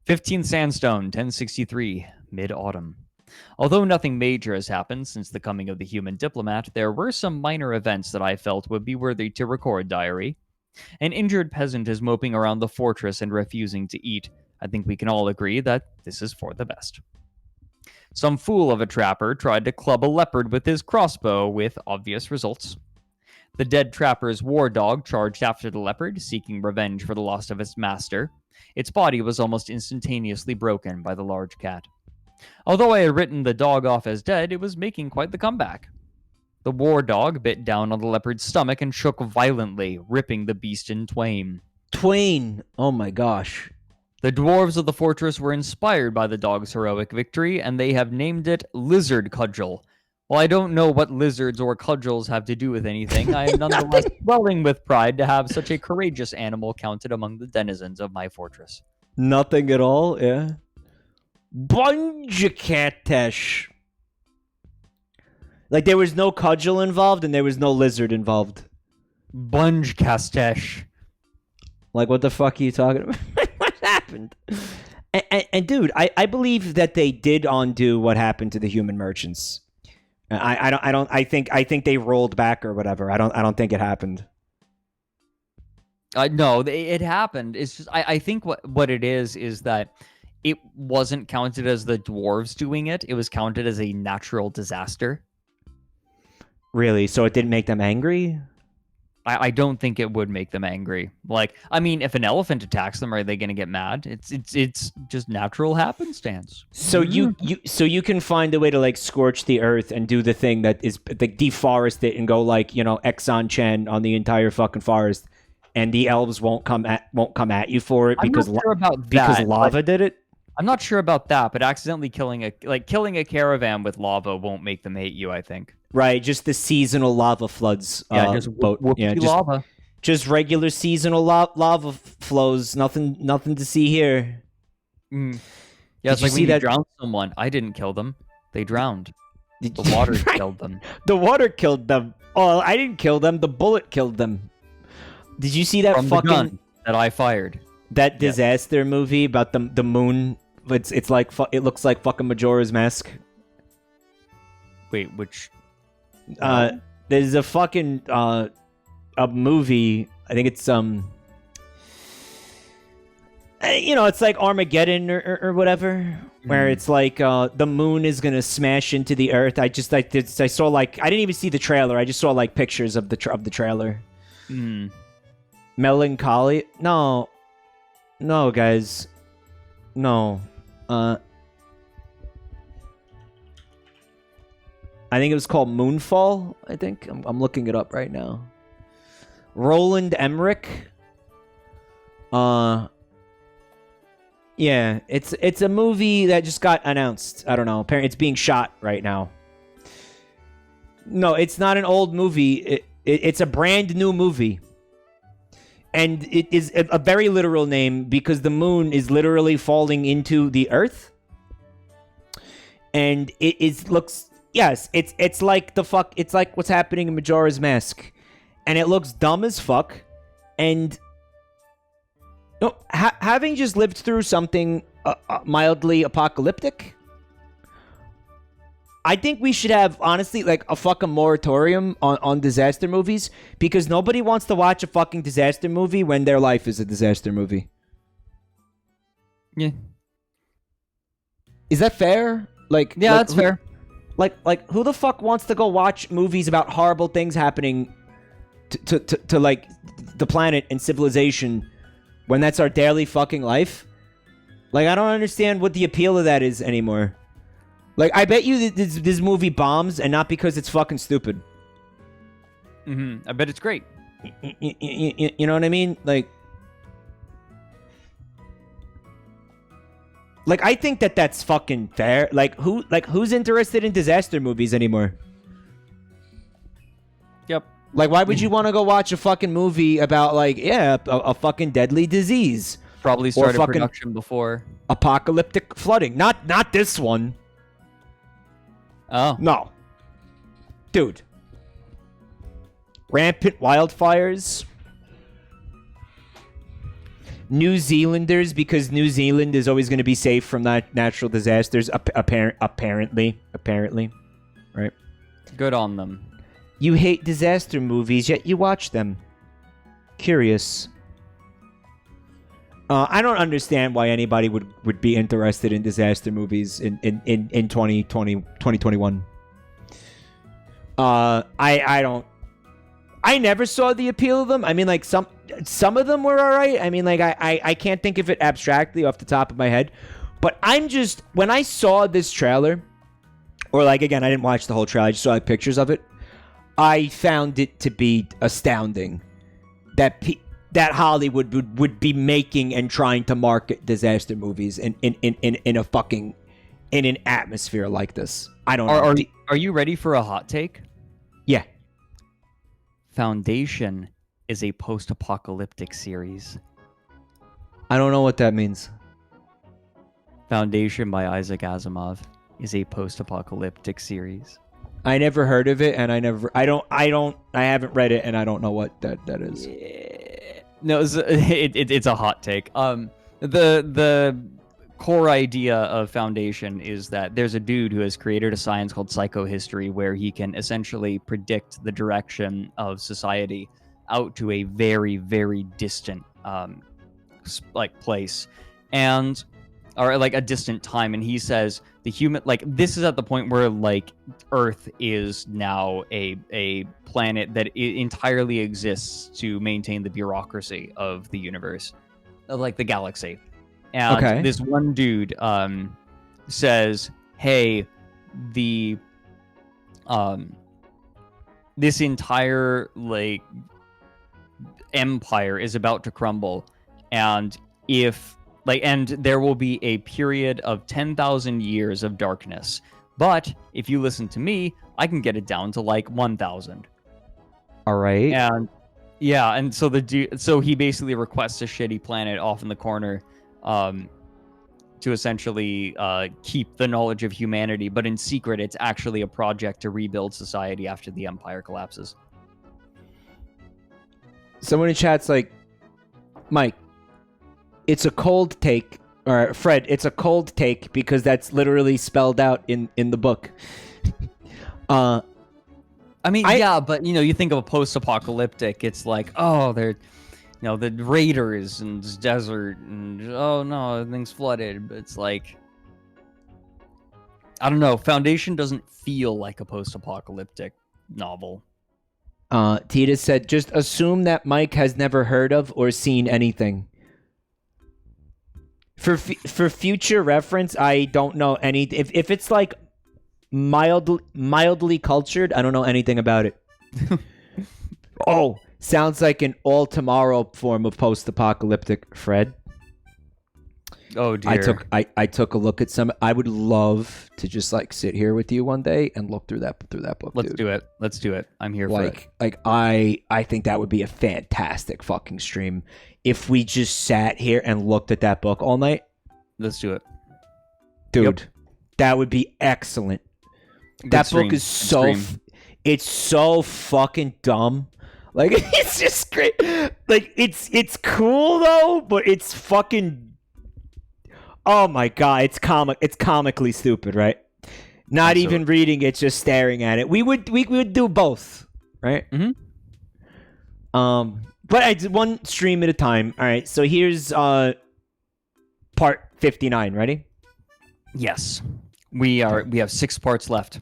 15 Sandstone, 1063, mid-autumn. Although nothing major has happened since the coming of the human diplomat, there were some minor events that I felt would be worthy to record, diary. An injured peasant is moping around the fortress and refusing to eat. I think we can all agree that this is for the best. Some fool of a trapper tried to club a leopard with his crossbow with obvious results. The dead trapper's war dog charged after the leopard, seeking revenge for the loss of its master. Its body was almost instantaneously broken by the large cat. Although I had written the dog off as dead, it was making quite the comeback. The war dog bit down on the leopard's stomach and shook violently, ripping the beast in twain. Twain! Oh my gosh. The dwarves of the fortress were inspired by the dog's heroic victory, and they have named it Lizard Cudgel. While I don't know what lizards or cudgels have to do with anything, I am nonetheless swelling with pride to have such a courageous animal counted among the denizens of my fortress. Nothing at all, yeah. Bunjakatesh. Like, there was no cudgel involved and there was no lizard involved. Bunge Castesh. Like, what the fuck are you talking about? What happened? And dude, I believe that they did undo what happened to the human merchants. I think they rolled back or whatever. I don't think it happened. No, it happened. It's just I think what it is that it wasn't counted as the dwarves doing it. It was counted as a natural disaster. Really? So it didn't make them angry? I don't think it would make them angry. Like, I mean, if an elephant attacks them, are they going to get mad? It's just natural happenstance. So you can find a way to like scorch the earth and do the thing that is like deforest it and go like, you know, Exxon Chen on the entire fucking forest, and the elves won't come at you for it because lava did it. I'm not sure about that, but accidentally killing a caravan with lava won't make them hate you, I think. Right, just the seasonal lava floods. Lava. Just regular seasonal lava flows. Nothing to see here. Mm. Yeah, it's like when you drowned someone. I didn't kill them. They drowned. The water killed them. The water killed them. Oh, I didn't kill them. The bullet killed them. Did you see that From the gun that I fired? That disaster movie about the moon? It's like it looks like fucking Majora's Mask. Wait, which? There's a fucking a movie. I think it's it's like Armageddon or whatever, where it's like the moon is gonna smash into the earth. I saw like I didn't even see the trailer. I just saw like pictures of the trailer. Melancholy? No, guys, no. I think it was called Moonfall, I think. I'm looking it up right now. Roland Emmerich. Yeah, it's a movie that just got announced. I don't know. Apparently it's being shot right now. No, it's not an old movie. It's a brand new movie. And it is a very literal name because the moon is literally falling into the earth. And yes, it's like it's like what's happening in Majora's Mask. And it looks dumb as fuck. And having just lived through something mildly apocalyptic, I think we should have, honestly, like a fucking moratorium on disaster movies, because nobody wants to watch a fucking disaster movie when their life is a disaster movie. Yeah. Is that fair? Yeah, that's fair. Like, who the fuck wants to go watch movies about horrible things happening to like the planet and civilization when that's our daily fucking life? Like, I don't understand what the appeal of that is anymore. Like, I bet you this movie bombs, and not because it's fucking stupid. I bet it's great. You know what I mean? Like, I think that's fucking fair. Who's interested in disaster movies anymore? Yep. Like, why would you want to go watch a fucking movie about, like, a fucking deadly disease? Probably started production before. Apocalyptic flooding. Not this one. Oh. No. Dude. Rampant wildfires. New Zealanders, because New Zealand is always going to be safe from natural disasters, apparently. Right? Good on them. You hate disaster movies, yet you watch them. Curious. I don't understand why anybody would be interested in disaster movies in 2021. I don't. I never saw the appeal of them. I mean, like, some of them were all right. I mean, like, I can't think of it abstractly off the top of my head. But when I saw this trailer, or, like, again, I didn't watch the whole trailer. I just saw, like, pictures of it. I found it to be astounding that Hollywood would be making and trying to market disaster movies in an atmosphere like this. I don't know. Are you ready for a hot take? Yeah. Foundation is a post-apocalyptic series. I don't know what that means. Foundation by Isaac Asimov is a post-apocalyptic series. I never heard of it, and I haven't read it, and I don't know what that is. Yeah. No, it's a hot take. The core idea of Foundation is that there's a dude who has created a science called psychohistory, where he can essentially predict the direction of society out to a very, very distant place, or like a distant time. And he says the human, like, this is at the point where, like, Earth is now a planet that entirely exists to maintain the bureaucracy of the universe, like the galaxy. And this one dude says, hey, this entire, like, empire is about to crumble, and there will be a period of 10,000 years of darkness. But if you listen to me, I can get it down to, like, 1,000. All right. And so so he basically requests a shitty planet off in the corner to essentially keep the knowledge of humanity, but in secret, it's actually a project to rebuild society after the empire collapses. Someone in chat's like, Mike, it's a cold take, or Fred, it's a cold take because that's literally spelled out in the book. I mean, yeah, but you think of a post-apocalyptic, it's like, oh, they're, the raiders and this desert, and oh no, everything's flooded. But it's like, I don't know. Foundation doesn't feel like a post-apocalyptic novel. Tita said, just assume that Mike has never heard of or seen anything. For future reference, I don't know any. If it's like mildly cultured, I don't know anything about it. Oh, sounds like an all tomorrow form of post-apocalyptic, Fred. Oh dear. I took a look at some. I would love to just, like, sit here with you one day and look through that book. Let's do it. I'm here for it. I think that would be a fantastic fucking stream if we just sat here and looked at that book all night. Let's do it. Dude, that would be excellent. That book is it's so fucking dumb. Like, it's just great. Like, it's cool though, but it's fucking, oh my god, it's comically stupid, right? Not even reading it, just staring at it. We would do both, right? Mm-hmm. But I did one stream at a time. All right, so here's part 59. Ready? Yes. We have 6 parts left.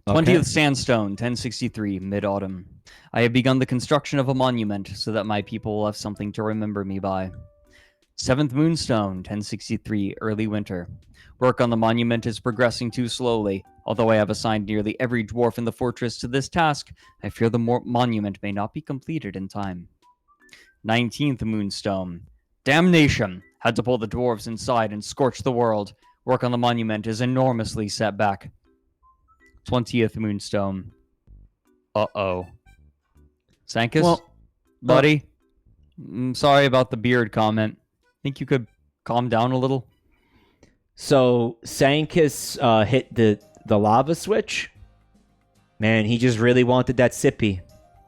20th Sandstone, 1063, mid-autumn. I have begun the construction of a monument so that my people will have something to remember me by. 7th Moonstone, 1063, early winter. Work on the monument is progressing too slowly. Although I have assigned nearly every dwarf in the fortress to this task, I fear the monument may not be completed in time. 19th Moonstone. Damnation! Had to pull the dwarves inside and scorch the world. Work on the monument is enormously set back. 20th Moonstone. Uh-oh. Sankus? Well, buddy? Sorry about the beard comment. Think you could calm down a little? So Sankus hit the lava switch. Man, he just really wanted that sippy.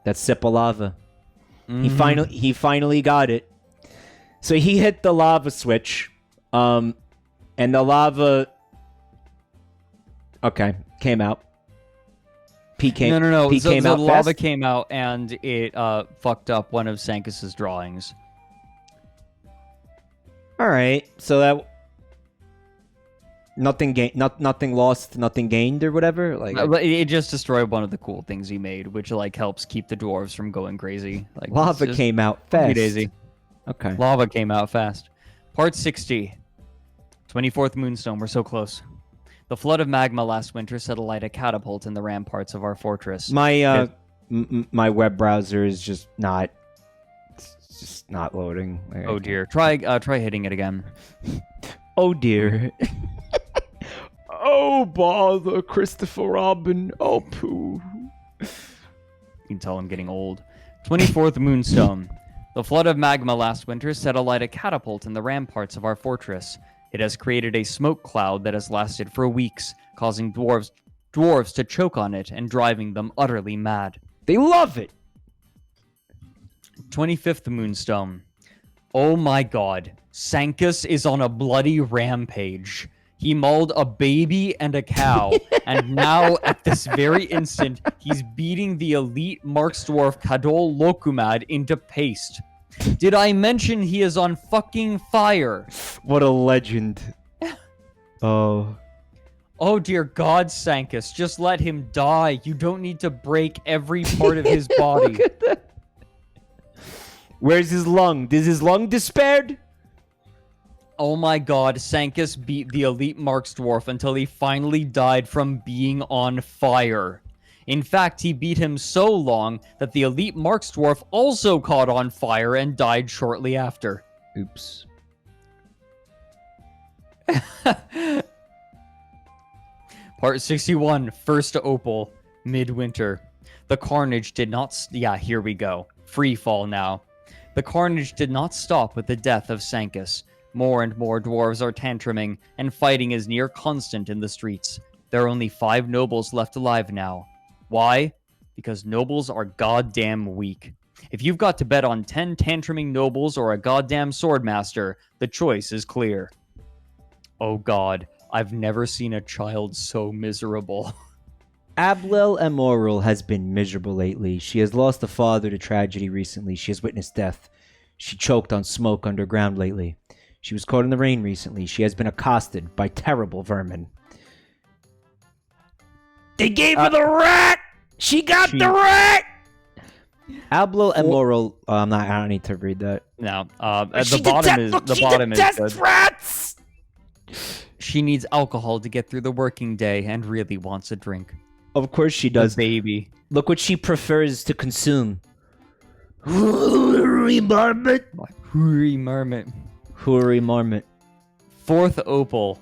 That sip of lava. He finally got it. So he hit the lava switch. And the lava came out. No. Pee came out the lava fast? came out and it fucked up one of Sankus's drawings. All right. So that nothing lost, nothing gained, or whatever. Like it just destroyed one of the cool things he made, which like helps keep the dwarves from going crazy. Like lava came out fast. Daisy. Okay. Lava came out fast. Part 60. 24th Moonstone. We're so close. The flood of magma last winter set alight a catapult in the ramparts of our fortress. My my web browser is just not loading. Oh dear. Try hitting it again. Oh dear. Oh bother, Christopher Robin. Oh poo. You can tell I'm getting old. 24th Moonstone. The flood of magma last winter set alight a catapult in the ramparts of our fortress. It has created a smoke cloud that has lasted for weeks, causing dwarves to choke on it and driving them utterly mad. They love it. 25th Moonstone. Oh my god. Sankus is on a bloody rampage. He mauled a baby and a cow, and now, at this very instant, he's beating the elite Marksdwarf Kadol Lokumad into paste. Did I mention he is on fucking fire? What a legend. Oh. Oh dear God, Sankus, just let him die. You don't need to break every part of his body. Look at that. Where's his lung? Is his lung despaired? Oh my god, Sankus beat the elite Marksdwarf until he finally died from being on fire. In fact, he beat him so long that the elite Marksdwarf also caught on fire and died shortly after. Oops. Part 61, First Opal, Midwinter. The carnage did not... yeah, here we go. Free fall now. The carnage did not stop with the death of Sankus. More and more dwarves are tantruming, and fighting is near constant in the streets. There are only 5 nobles left alive now. Why? Because nobles are goddamn weak. If you've got to bet on 10 tantruming nobles or a goddamn swordmaster, the choice is clear. Oh god, I've never seen a child so miserable. Ablel Amoral has been miserable lately. She has lost a father to tragedy recently. She has witnessed death. She choked on smoke underground lately. She was caught in the rain recently. She has been accosted by terrible vermin. They gave her the rat! She got the rat! Ablel Amoral... I don't need to read that. No, the bottom is good. Rats! She needs alcohol to get through the working day and really wants a drink. Of course she does. The baby. Look what she prefers to consume. Hoorie marmot. Hoorie marmot. Hoorie marmot. 4th Opal.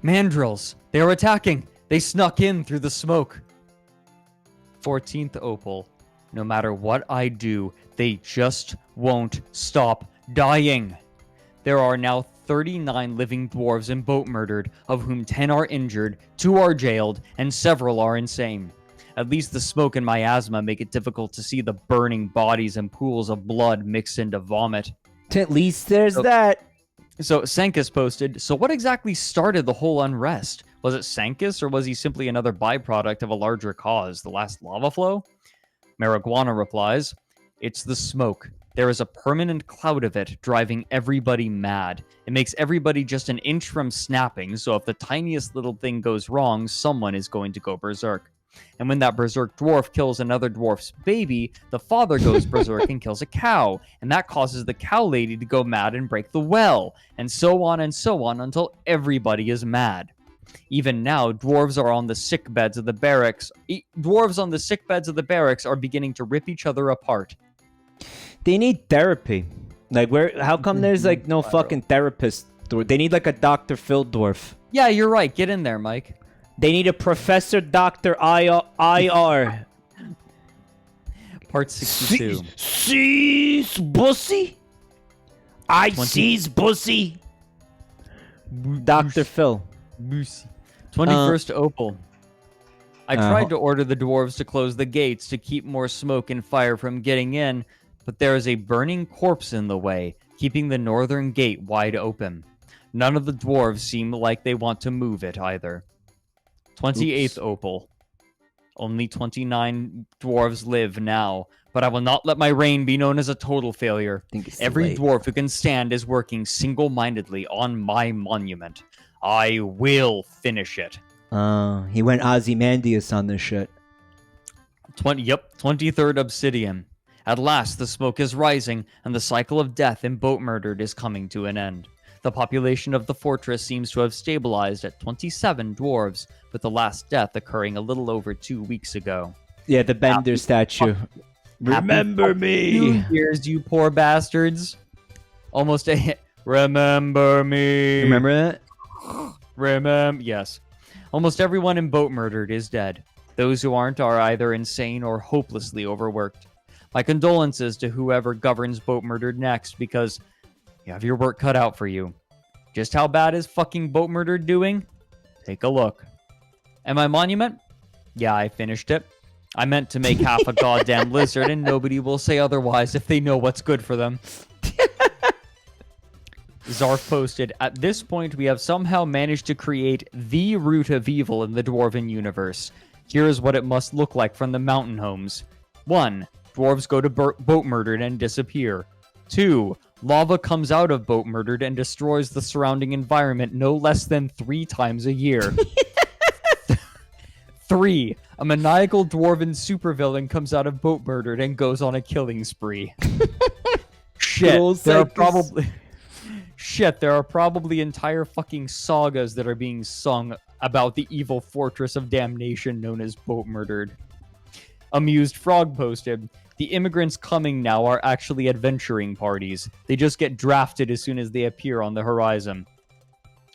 Mandrills. They are attacking. They snuck in through the smoke. 14th Opal. No matter what I do, they just won't stop dying. There are now 39 living dwarves in Boatmurdered, of whom 10 are injured, 2 are jailed, and several are insane. At least the smoke and miasma make it difficult to see the burning bodies and pools of blood mixed into vomit. At least there's that. So Sankus posted, so what exactly started the whole unrest? Was it Sankus, or was he simply another byproduct of a larger cause, the last lava flow? Marijuana replies, it's the smoke. There is a permanent cloud of it, driving everybody mad. It makes everybody just an inch from snapping, so if the tiniest little thing goes wrong, someone is going to go berserk. And when that berserk dwarf kills another dwarf's baby, the father goes berserk and kills a cow. And that causes the cow lady to go mad and break the well. And so on until everybody is mad. Even now, dwarves on the sick beds of the barracks are beginning to rip each other apart. They need therapy. Like, how come there's like no fucking therapist? They need like a Dr. Phil dwarf. Yeah, you're right. Get in there, Mike. They need a Professor Dr. IR. Part 62. Sees bussy? I sees bussy. Dr. Phil. 21st Opal. I tried to order the dwarves to close the gates to keep more smoke and fire from getting in, but there is a burning corpse in the way, keeping the northern gate wide open. None of the dwarves seem like they want to move it either. 28th Opal. Only 29 dwarves live now, but I will not let my reign be known as a total failure. Every dwarf who can stand is working single-mindedly on my monument. I will finish it. He went Ozymandias on this shit. 23rd Obsidian. At last, the smoke is rising, and the cycle of death in Boatmurdered is coming to an end. The population of the fortress seems to have stabilized at 27 dwarves, with the last death occurring a little over 2 weeks ago. Yeah, the Bender statue. Remember me! Years, you poor bastards. Almost a hit. Remember me. Remember that? Yes. Almost everyone in Boatmurdered is dead. Those who aren't are either insane or hopelessly overworked. My condolences to whoever governs Boatmurdered next, because you have your work cut out for you. Just how bad is fucking Boatmurdered doing? Take a look. And my monument? Yeah, I finished it. I meant to make half a goddamn lizard, and nobody will say otherwise if they know what's good for them. Zarf posted, at this point we have somehow managed to create the root of evil in the Dwarven universe. Here is what it must look like from the mountain homes. 1. Dwarves go to Boatmurdered and disappear. 2. Lava comes out of Boatmurdered and destroys the surrounding environment no less than 3 times a year. 3. A maniacal dwarven supervillain comes out of Boatmurdered and goes on a killing spree. There are probably entire fucking sagas that are being sung about the evil fortress of damnation known as Boatmurdered. Amused Frog posted, the immigrants coming now are actually adventuring parties. They just get drafted as soon as they appear on the horizon.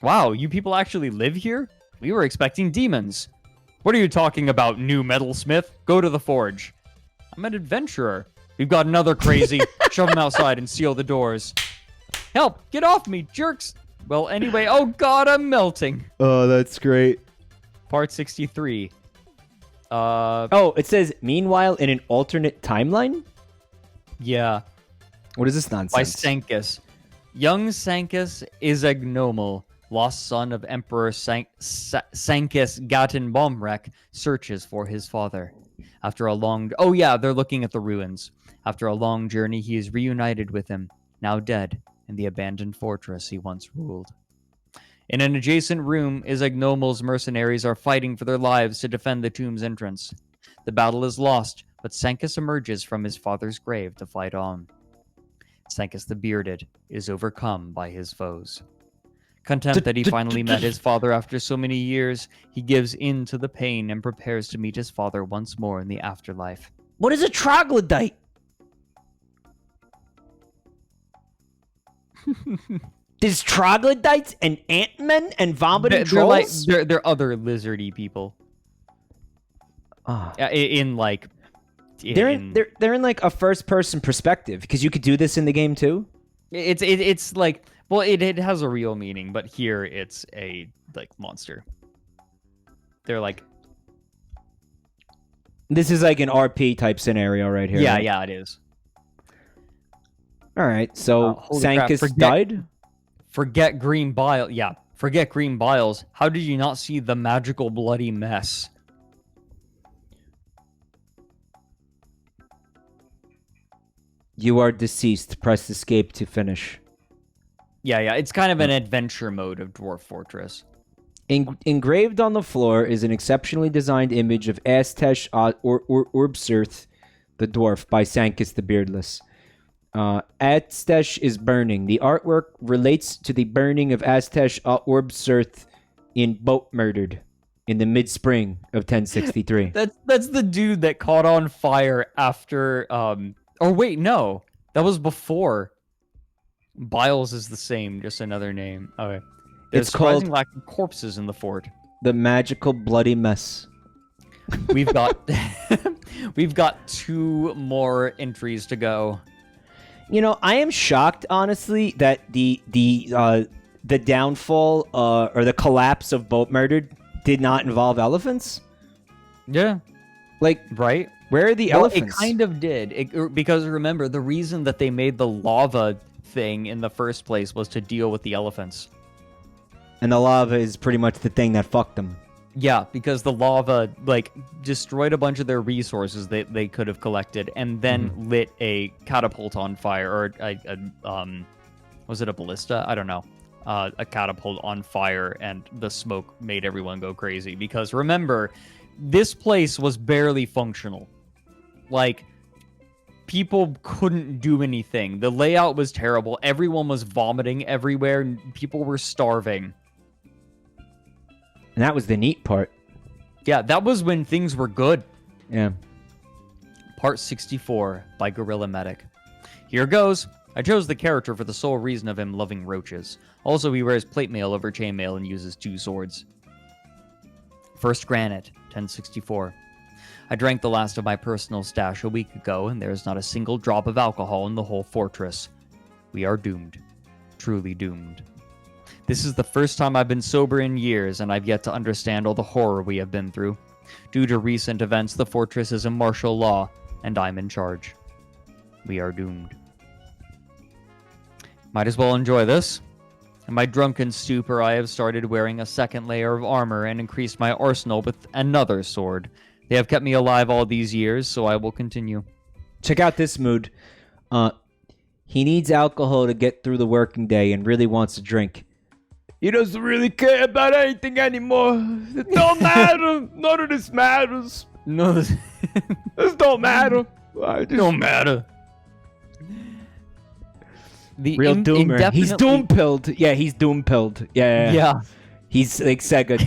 Wow, you people actually live here? We were expecting demons. What are you talking about, new metalsmith? Go to the forge. I'm an adventurer. We've got another crazy. Shove him outside and seal the doors. Help! Get off me, jerks! Well, anyway, oh god, I'm melting. Oh, that's great. Part 63. Oh, it says, meanwhile, in an alternate timeline? Yeah. What is this nonsense? By Sankis. Young Sankis is a gnomal, lost son of Emperor Sankis Gatenbaumrek, searches for his father. After a long... Oh yeah, they're looking at the ruins. After a long journey, he is reunited with him, now dead, in the abandoned fortress he once ruled. In an adjacent room, Izagnomal's mercenaries are fighting for their lives to defend the tomb's entrance. The battle is lost, but Sankis emerges from his father's grave to fight on. Sankis the Bearded is overcome by his foes. Content that he finally met his father after so many years, he gives in to the pain and prepares to meet his father once more in the afterlife. What is a troglodyte? There's troglodytes and ant-men and vomiting trolls? They're other lizardy people. They're in like a first-person perspective, because you could do this in the game too. It's like, well, it has a real meaning, but here it's a like monster. They're like, this is like an RP type scenario right here. Yeah, right? yeah, it is. All right, so Sankis died. Forget Green Bile. Yeah, forget Green Biles. How did you not see the magical bloody mess? You are deceased. Press escape to finish. Yeah, it's kind of an adventure mode of Dwarf Fortress. Engraved on the floor is an exceptionally designed image of Aztec Urbsurth, the dwarf, by Sankis the Beardless. Aztec is burning. The artwork relates to the burning of Aztec Urbsurth in Boatmurdered in the mid-spring of 1063. That's the dude that caught on fire after oh wait, no. That was before. Biles is the same, just another name. Okay. There's It's called surprising lack of corpses in the fort. The Magical Bloody Mess. We've got we've got 2 more entries to go. You know, I am shocked, honestly, that the downfall or the collapse of Boatmurdered did not involve elephants. Yeah. Like, Right? where are the Well, elephants? it kind of did. Because remember, the reason that they made the lava thing in the first place was to deal with the elephants. And the lava is pretty much the thing that fucked them. Yeah, because the lava, like, destroyed a bunch of their resources that they could have collected, and then lit a catapult on fire, or was it a ballista? I don't know. A catapult on fire, and the smoke made everyone go crazy. Because remember, this place was barely functional. Like, people couldn't do anything. The layout was terrible. Everyone was vomiting everywhere, and people were starving. And that was the neat part. Yeah, that was when things were good. Yeah. Part 64 by Gorilla Medic. Here goes. I chose the character for the sole reason of him loving roaches. Also, he wears plate mail over chainmail and uses 2 swords. First Granite, 1064. I drank the last of my personal stash a week ago, and there is not a single drop of alcohol in the whole fortress. We are doomed. Truly doomed. This is the first time I've been sober in years, and I've yet to understand all the horror we have been through. Due to recent events, the fortress is in martial law, and I'm in charge. We are doomed. Might as well enjoy this. In my drunken stupor, I have started wearing a second layer of armor and increased my arsenal with another sword. They have kept me alive all these years, so I will continue. Check out this mood. He needs alcohol to get through the working day and really wants to drink. He doesn't really care about anything anymore. It don't matter. None of this matters. No, This don't matter. don't matter. The Real doomer. He's indefinitely- doom-pilled. Yeah, he's doom-pilled. Yeah. Yeah. He's like Sega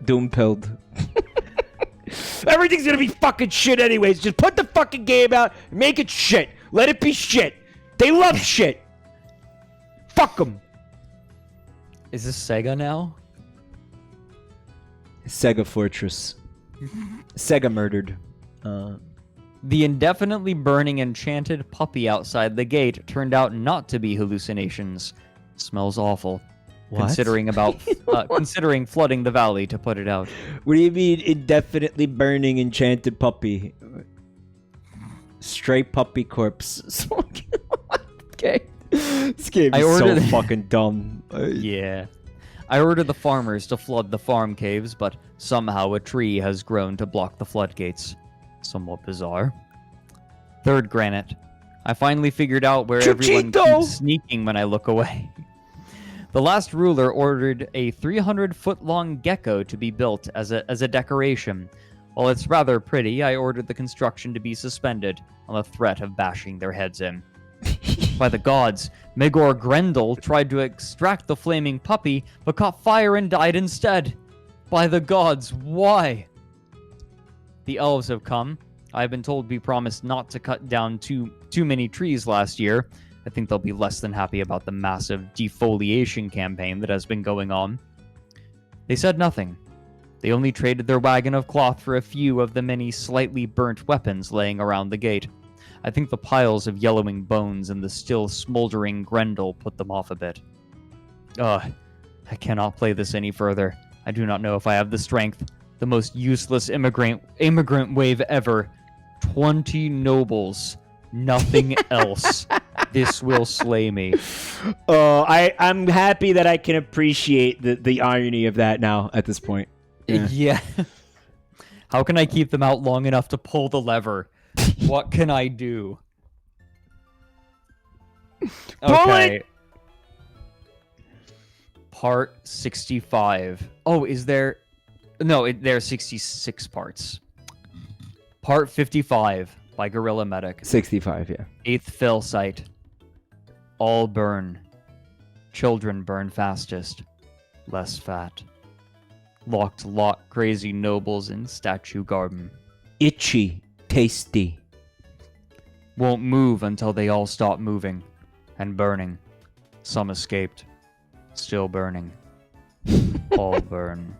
doom-pilled. Everything's gonna be fucking shit anyways. Just put the fucking game out and make it shit. Let it be shit. They love shit. Fuck them. Is this Sega now? Sega Fortress. Sega murdered. The indefinitely burning enchanted puppy outside the gate turned out not to be hallucinations. Smells awful. What? Considering flooding the valley to put it out. What do you mean indefinitely burning enchanted puppy? Stray puppy corpse. Okay. This game is so fucking dumb. Yeah. I ordered the farmers to flood the farm caves, but somehow a tree has grown to block the floodgates. Somewhat bizarre. Third Granite. I finally figured out where everyone keeps sneaking when I look away. The last ruler ordered a 300-foot-long gecko to be built as a decoration. While it's rather pretty, I ordered the construction to be suspended on the threat of bashing their heads in. By the gods, Megor Grendel tried to extract the flaming puppy, but caught fire and died instead. By the gods, why? The elves have come. I have been told we promised not to cut down too many trees last year. I think they'll be less than happy about the massive defoliation campaign that has been going on. They said nothing. They only traded their wagon of cloth for a few of the many slightly burnt weapons laying around the gate. I think the piles of yellowing bones and the still smoldering Grendel put them off a bit. Ugh, I cannot play this any further. I do not know if I have the strength. The most useless immigrant wave ever. 20 nobles. Nothing else. This will slay me. Oh, I'm happy that I can appreciate the irony of that now at this point. Yeah. How can I keep them out long enough to pull the lever? What can I do? Part 65. Oh, is there... No, there are 66 parts. Part 55 by Gorilla Medic. 65, yeah. 8th fill site. All burn. Children burn fastest. Less fat. Locked lot crazy nobles in statue garden. Itchy, tasty. Won't move until they all stop moving. And burning. Some escaped. Still burning. All burn.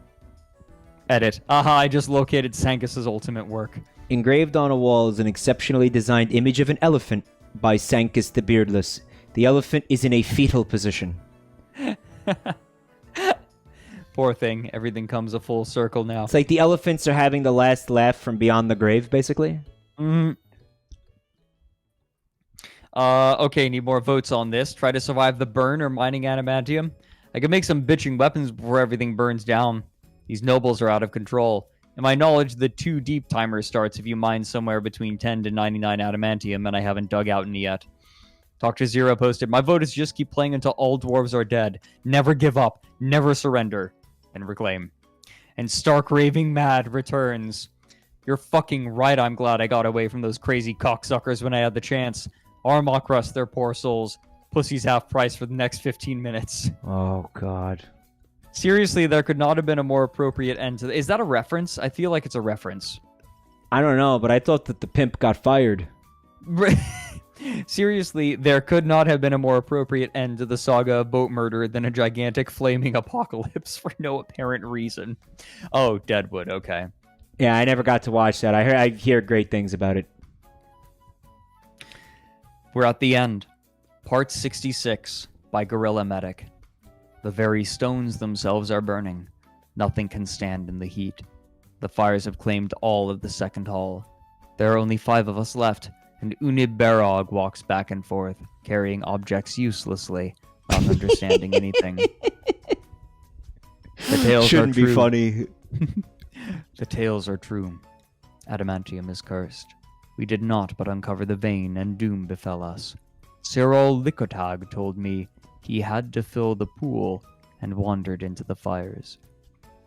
Edit. Aha, I just located Sankis's ultimate work. Engraved on a wall is an exceptionally designed image of an elephant by Sankis the Beardless. The elephant is in a fetal position. Poor thing. Everything comes a full circle now. It's like the elephants are having the last laugh from beyond the grave, basically. Okay, need more votes on this. Try to survive the burn or mining adamantium. I can make some bitching weapons before everything burns down. These nobles are out of control. In my knowledge, the 2 deep timer starts if you mine somewhere between 10 to 99 adamantium, and I haven't dug out any yet. Dr. Zero posted, my vote is just keep playing until all dwarves are dead. Never give up. Never surrender. And reclaim. And Stark Raving Mad returns. You're fucking right, I'm glad I got away from those crazy cocksuckers when I had the chance. Armok rust their poor souls. Pussy's half price for the next 15 minutes. Oh, God. Seriously, there could not have been a more appropriate end to... Is that a reference? I feel like it's a reference. I don't know, but I thought that the pimp got fired. Seriously, there could not have been a more appropriate end to the saga of Boatmurdered than a gigantic flaming apocalypse for no apparent reason. Oh, Deadwood, okay. Yeah, I never got to watch that. I hear great things about it. We're at the end. Part 66 by Gorilla Medic. The very stones themselves are burning. Nothing can stand in the heat. The fires have claimed all of the second hall. There are only 5 of us left, and Unib Barog walks back and forth, carrying objects uselessly, not understanding anything. The tales Shouldn't are be funny. The tales are true. Adamantium is cursed. We did not but uncover the vein, and doom befell us. Cyril Likotag told me he had to fill the pool and wandered into the fires.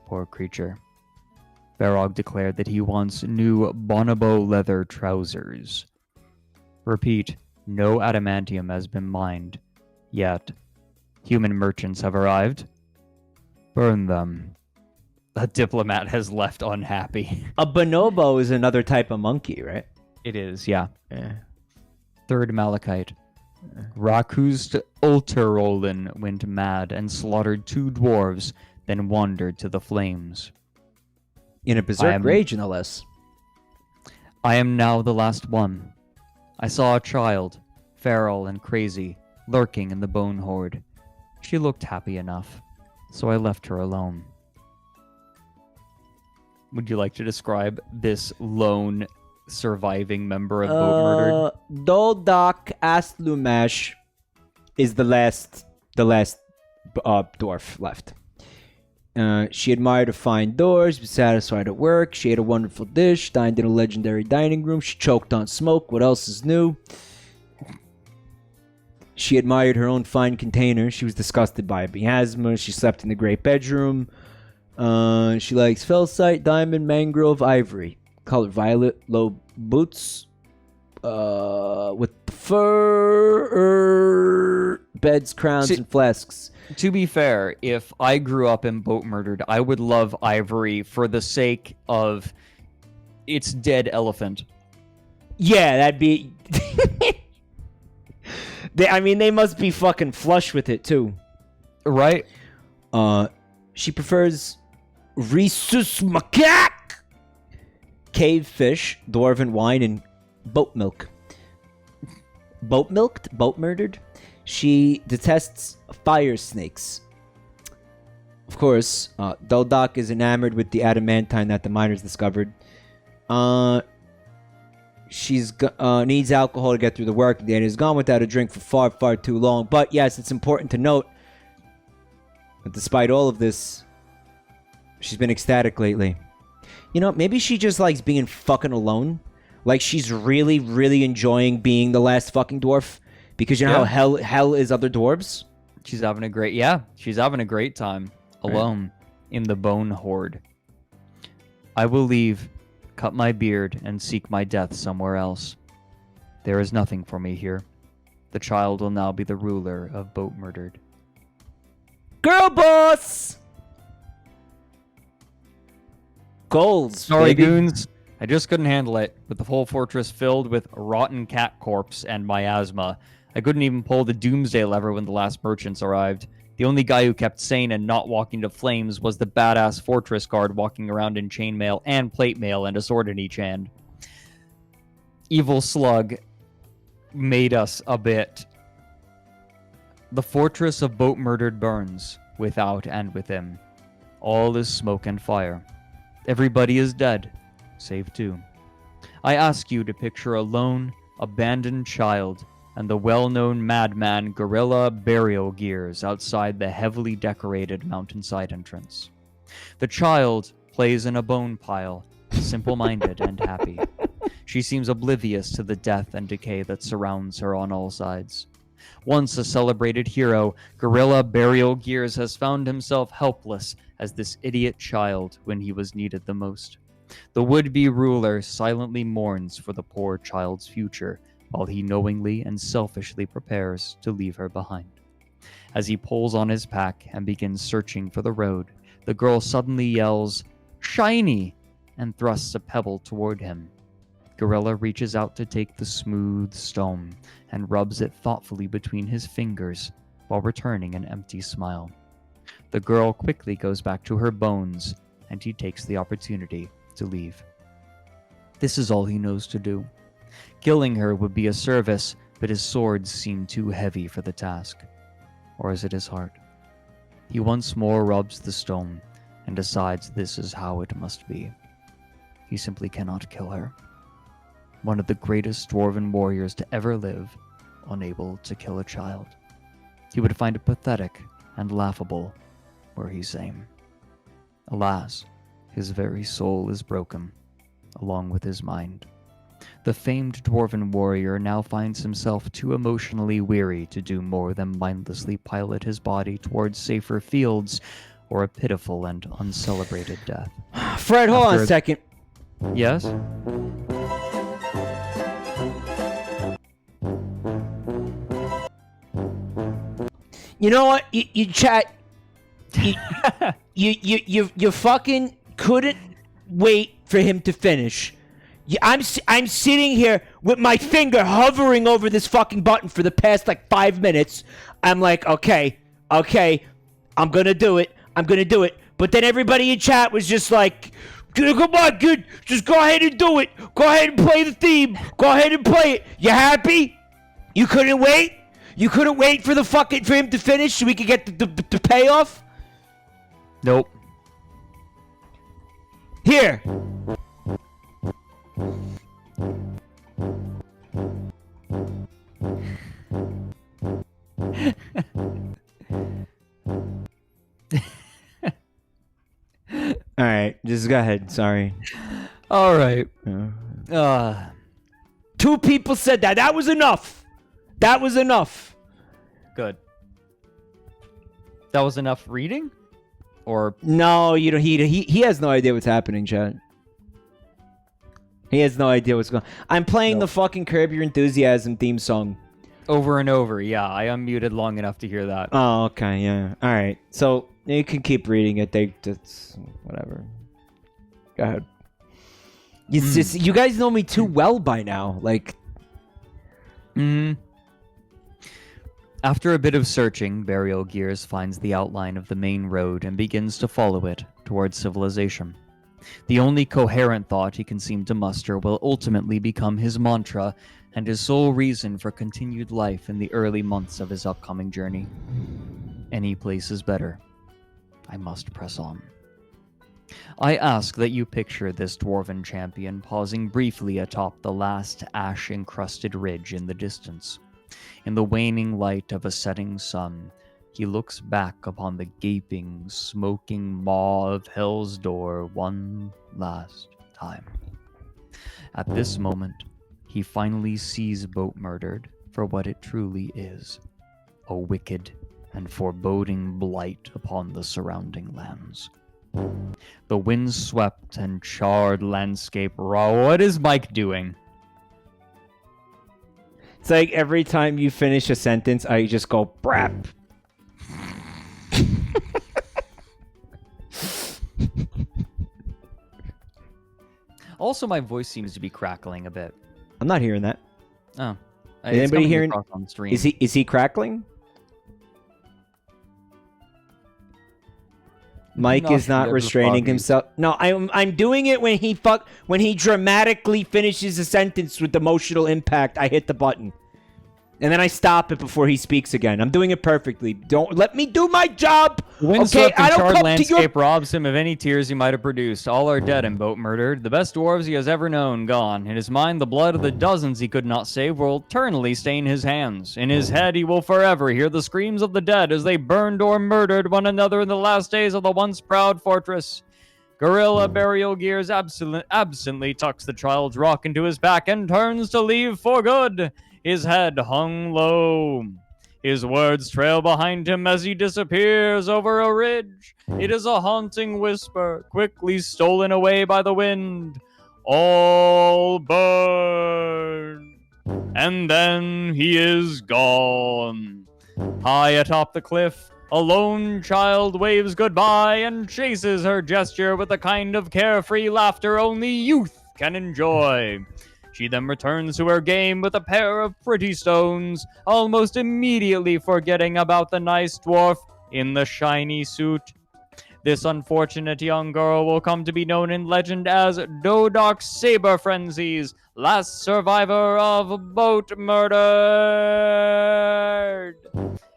Poor creature. Barog declared that he wants new Bonobo leather trousers. Repeat, no adamantium has been mined. Yet. Human merchants have arrived. Burn them. A diplomat has left unhappy. A bonobo is another type of monkey, right? It is, yeah. Yeah. Third Malachite. Rakust Ulterolin went mad and slaughtered 2 dwarves, then wandered to the flames. In a berserk rage, no less. I am now the last one. I saw a child, feral and crazy, lurking in the bone horde. She looked happy enough, so I left her alone. Would you like to describe this lone surviving member of Boatmurdered? Doldak Astlumash is the last dwarf left. She admired her fine doors, was satisfied at work, she ate a wonderful dish, dined in a legendary dining room, she choked on smoke, what else is new? She admired her own fine container, she was disgusted by a miasma, she slept in the great bedroom, she likes felsite, diamond, mangrove, ivory, colored violet, low boots, with fur, beds, crowns, and flasks. To be fair, if I grew up in Boatmurdered, I would love ivory for the sake of its dead elephant. Yeah, that'd be... they must be fucking flush with it, too. Right? She prefers Rhesus macaque, cave fish, dwarven wine, and boat milk. Boat milked? Boat murdered? She detests fire snakes. Of course, Doldak is enamored with the adamantine that the miners discovered. She's needs alcohol to get through the work, and has gone without a drink for far, far too long. But yes, it's important to note that despite all of this, she's been ecstatic lately. You know, maybe she just likes being fucking alone. Like, she's really, really enjoying being the last fucking dwarf. Because you know how hell is other dwarves? She's having a great time alone in the bone horde. I will leave, cut my beard, and seek my death somewhere else. There is nothing for me here. The child will now be the ruler of Boatmurdered. Girl boss! Goals, Sorry, baby. goons. I just couldn't handle it. With the whole fortress filled with rotten cat corpse and miasma, I couldn't even pull the doomsday lever when the last merchants arrived. The only guy who kept sane and not walking to flames was the badass fortress guard walking around in chainmail and plate mail and a sword in each hand. Evil Slug made us a bit. The fortress of Boatmurdered burns, without and within. All is smoke and fire. Everybody is dead, save two. I ask you to picture a lone, abandoned child and the well-known madman Gorilla Burial Gears outside the heavily decorated mountainside entrance. The child plays in a bone pile, simple-minded and happy. She seems oblivious to the death and decay that surrounds her on all sides. Once a celebrated hero, Gorilla Burial Gears has found himself helpless as this idiot child when he was needed the most. The would-be ruler silently mourns for the poor child's future, while he knowingly and selfishly prepares to leave her behind. As he pulls on his pack and begins searching for the road, the girl suddenly yells, "Shiny!" and thrusts a pebble toward him. Gorilla reaches out to take the smooth stone and rubs it thoughtfully between his fingers while returning an empty smile. The girl quickly goes back to her bones, and he takes the opportunity to leave. This is all he knows to do. Killing her would be a service, but his swords seem too heavy for the task. Or is it his heart? He once more rubs the stone and decides this is how it must be. He simply cannot kill her. One of the greatest dwarven warriors to ever live, unable to kill a child. He would find it pathetic and laughable were he sane. Alas, his very soul is broken, along with his mind. The famed dwarven warrior now finds himself too emotionally weary to do more than mindlessly pilot his body towards safer fields or a pitiful and uncelebrated death. Fred, hold on a second. Yes? You know what? You chat. You fucking couldn't wait for him to finish. I'm sitting here with my finger hovering over this fucking button for the past like 5 minutes. I'm like, okay, I'm gonna do it. But then everybody in chat was just like, come on, good, just go ahead and do it. Go ahead and play the theme. Go ahead and play it. You happy? You couldn't wait? You couldn't wait for for him to finish so we could get the payoff? Nope. Here. All right, just go ahead. Sorry. All right. 2 people said that. That was enough. Good. That was enough reading? Or No, you know he has no idea what's happening, Chad. He has no idea what's going on. I'm playing the fucking Curb Your Enthusiasm theme song. over and over? Yeah, I unmuted long enough to hear that. Oh, okay, yeah. All right. So you can keep reading it. It's whatever. Go ahead. It's just, you guys know me too well by now. Like, After a bit of searching, Burial Gears finds the outline of the main road and begins to follow it towards civilization. The only coherent thought he can seem to muster will ultimately become his mantra and his sole reason for continued life in the early months of his upcoming journey. Any place is better. I must press on. I ask that you picture this dwarven champion pausing briefly atop the last ash-encrusted ridge in the distance. In the waning light of a setting sun, he looks back upon the gaping, smoking maw of Hell's Door one last time. At this moment, he finally sees Boatmurdered for what it truly is: a wicked and foreboding blight upon the surrounding lands. The wind-swept and charred landscape raw. What is Mike doing? It's like every time you finish a sentence, I just go, brap. Also, my voice seems to be crackling a bit. I'm not hearing that. Oh. Is anybody hearing? On stream. Is he crackling? Mike is not restraining himself. No, I'm doing it when he dramatically finishes a sentence with emotional impact. I hit the button. And then I stop it before he speaks again. I'm doing it perfectly. Don't let me do my job. Windswept and charred landscape robs him of any tears he might have produced. All are dead and Boatmurdered. The best dwarves he has ever known, gone. In his mind, the blood of the dozens he could not save will eternally stain his hands. In his head, he will forever hear the screams of the dead as they burned or murdered one another in the last days of the once proud fortress. Gorilla burial gears absently tucks the child's rock into his back and turns to leave for good. His head hung low. His words trail behind him as he disappears over a ridge. It is a haunting whisper, quickly stolen away by the wind. All burn. And then he is gone. High atop the cliff, a lone child waves goodbye and chases her gesture with a kind of carefree laughter only youth can enjoy. She then returns to her game with a pair of pretty stones, almost immediately forgetting about the nice dwarf in the shiny suit. This unfortunate young girl will come to be known in legend as Dodok Saber Frenzy's last survivor of Boatmurdered.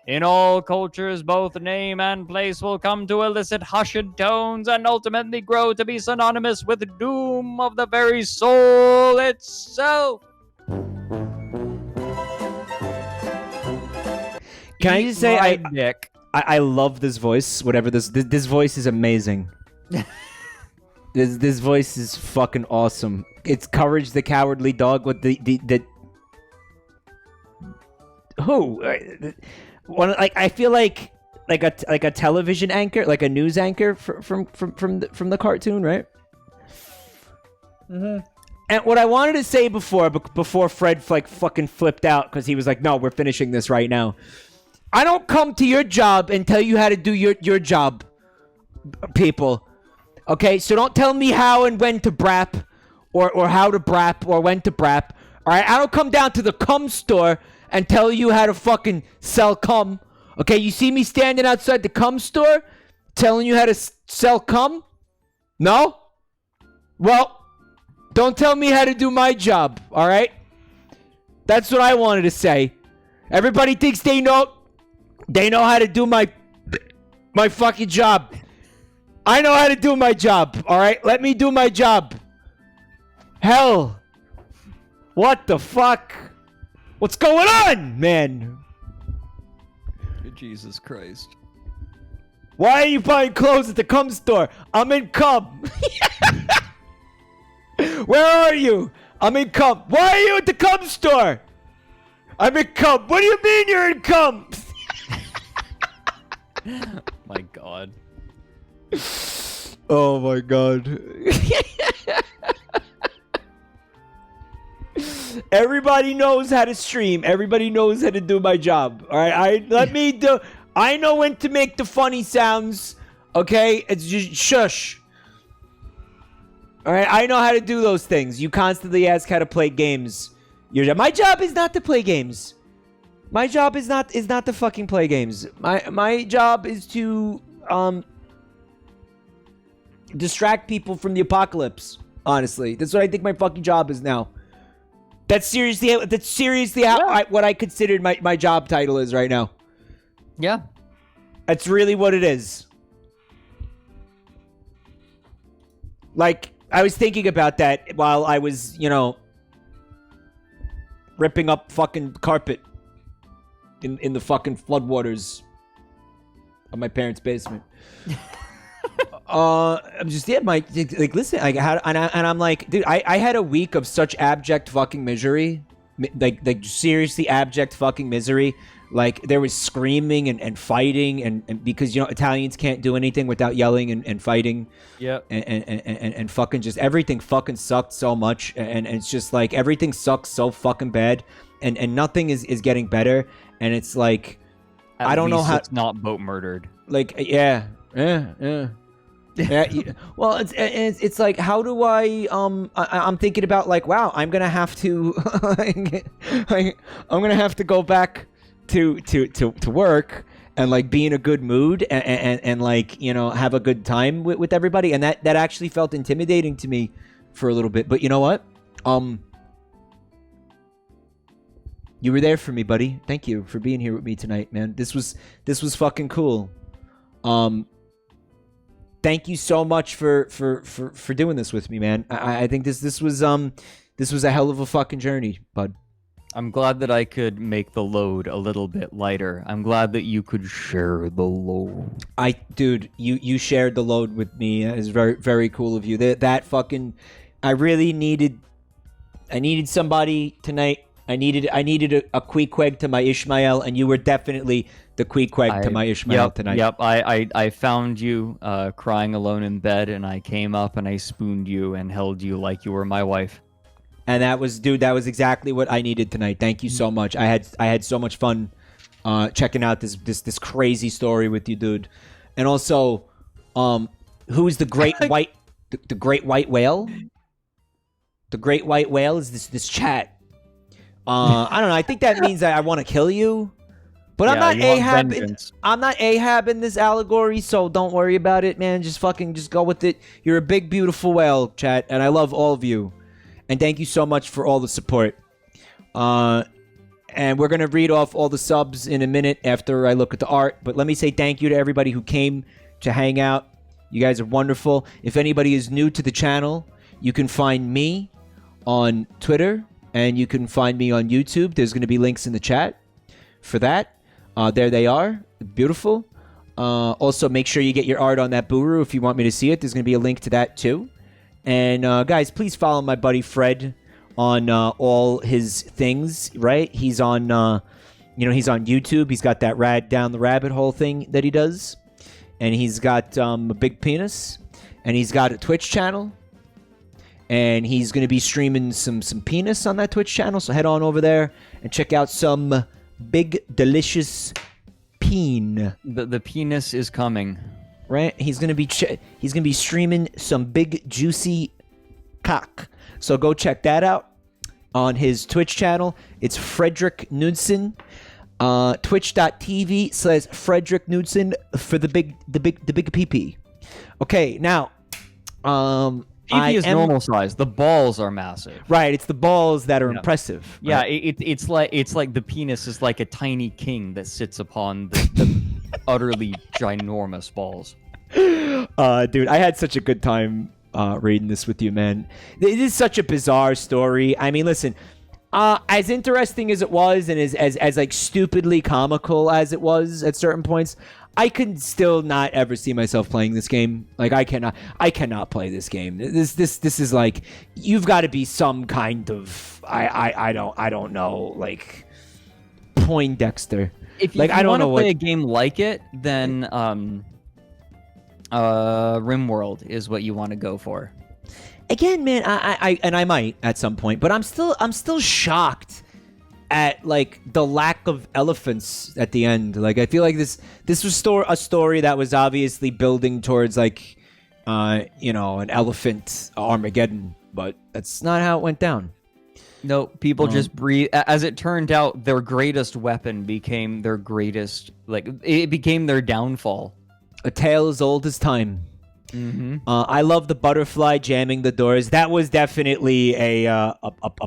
In all cultures, both name and place will come to elicit hushed tones and ultimately grow to be synonymous with doom of the very soul itself. Can I just say, I love this voice. Whatever this voice is amazing. This voice is fucking awesome. It's Courage the Cowardly Dog with the who. One, like I feel like a television anchor, like a news anchor from the cartoon, right? Mm-hmm. And what I wanted to say before Fred fucking flipped out because he was like, "No, we're finishing this right now." I don't come to your job and tell you how to do your job, people. Okay, so don't tell me how and when to brap, or how to brap, or when to brap. All right, I don't come down to the cum store and tell you how to fucking sell cum. Okay, you see me standing outside the cum store telling you how to sell cum? No? Well, don't tell me how to do my job, all right? That's what I wanted to say. Everybody thinks they know how to do my fucking job. I know how to do my job, all right? Let me do my job. Hell. What the fuck? What's going on, man? Jesus Christ. Why are you buying clothes at the cum store? I'm in cum. Where are you? I'm in cum. Why are you at the cum store? I'm in cum. What do you mean you're in cum? My God. Oh my God. Everybody knows how to stream. Everybody knows how to do my job. All right, I know when to make the funny sounds. Okay, it's just shush. All right, I know how to do those things. You constantly ask how to play games. My job is not to play games. My job is not to fucking play games. My job is to distract people from the apocalypse. Honestly, that's what I think my fucking job is now. That's seriously what I considered my job title is right now. Yeah. That's really what it is. Like, I was thinking about that while I was, ripping up fucking carpet in the fucking floodwaters of my parents' basement. I'm just listen. I'm like, dude, I had a week of such abject fucking misery, like seriously abject fucking misery. Like there was screaming and fighting and because Italians can't do anything without yelling and fighting. Yep. And fucking just everything fucking sucked so much and it's just like everything sucks so fucking bad and nothing is getting better and it's like At I don't know least how it's not Boatmurdered. like yeah. Well, it's like how do I'm thinking about like wow I'm gonna have to I'm gonna have to go back to work and like be in a good mood and like have a good time with everybody and that actually felt intimidating to me for a little bit, but you know what, you were there for me, buddy. Thank you for being here with me tonight, man. This was fucking cool. Thank you so much for doing this with me, man. I think this was a hell of a fucking journey, bud. I'm glad that I could make the load a little bit lighter. I'm glad that you could share the load. Dude, you shared the load with me. It's very, very cool of you. That fucking, I needed somebody tonight. I needed a Queequeg to my Ishmael, and you were definitely the Queequeg to my Ishmael tonight. Yep, I found you crying alone in bed, and I came up and I spooned you and held you like you were my wife. And that was exactly what I needed tonight. Thank you so much. I had so much fun checking out this crazy story with you, dude. And also, who is the great white the great white whale? The great white whale is this chat. I don't know. I think that means that I want to kill you. But I'm not Ahab. I'm not Ahab in this allegory, so don't worry about it, man. Just go with it. You're a big, beautiful whale, chat, and I love all of you. And thank you so much for all the support. And we're gonna read off all the subs in a minute after I look at the art. But let me say thank you to everybody who came to hang out. You guys are wonderful. If anybody is new to the channel, you can find me on Twitter. And you can find me on YouTube. There's going to be links in the chat for that. There they are. Beautiful. Also, make sure you get your art on that Buru if you want me to see it. There's going to be a link to that too. And guys, please follow my buddy Fred on all his things, right? He's on, he's on YouTube. He's got that rad down the rabbit hole thing that he does. And he's got a big penis. And he's got a Twitch channel. And he's going to be streaming some penis on that Twitch channel. So head on over there and check out some big, delicious peen. The penis is coming. Right? He's going to be streaming some big, juicy cock. So go check that out on his Twitch channel. It's Fredrik Knudsen. Twitch.tv/Fredrik Knudsen for the big PP. Okay, now, PP is normal size. The balls are massive. Right, it's the balls that are impressive. Yeah, right? it's like the penis is like a tiny king that sits upon the utterly ginormous balls. Dude, I had such a good time reading this with you, man. It is such a bizarre story. I mean, listen, as interesting as it was, and as like stupidly comical as it was at certain points, I could still not ever see myself playing this game. Like I cannot play this game. This is like, you've got to be some kind of I don't know, like Poindexter. If you, like, I don't want to play a game like it, then RimWorld is what you want to go for. Again, man, I might at some point, but I'm still shocked at like the lack of elephants at the end. Like I feel like this was a story that was obviously building towards like an elephant Armageddon, but that's not how it went down. No, people just breathe. As it turned out, their greatest weapon became their greatest, like it became their downfall. A tale as old as time. Mm-hmm. I love the butterfly jamming the doors. That was definitely a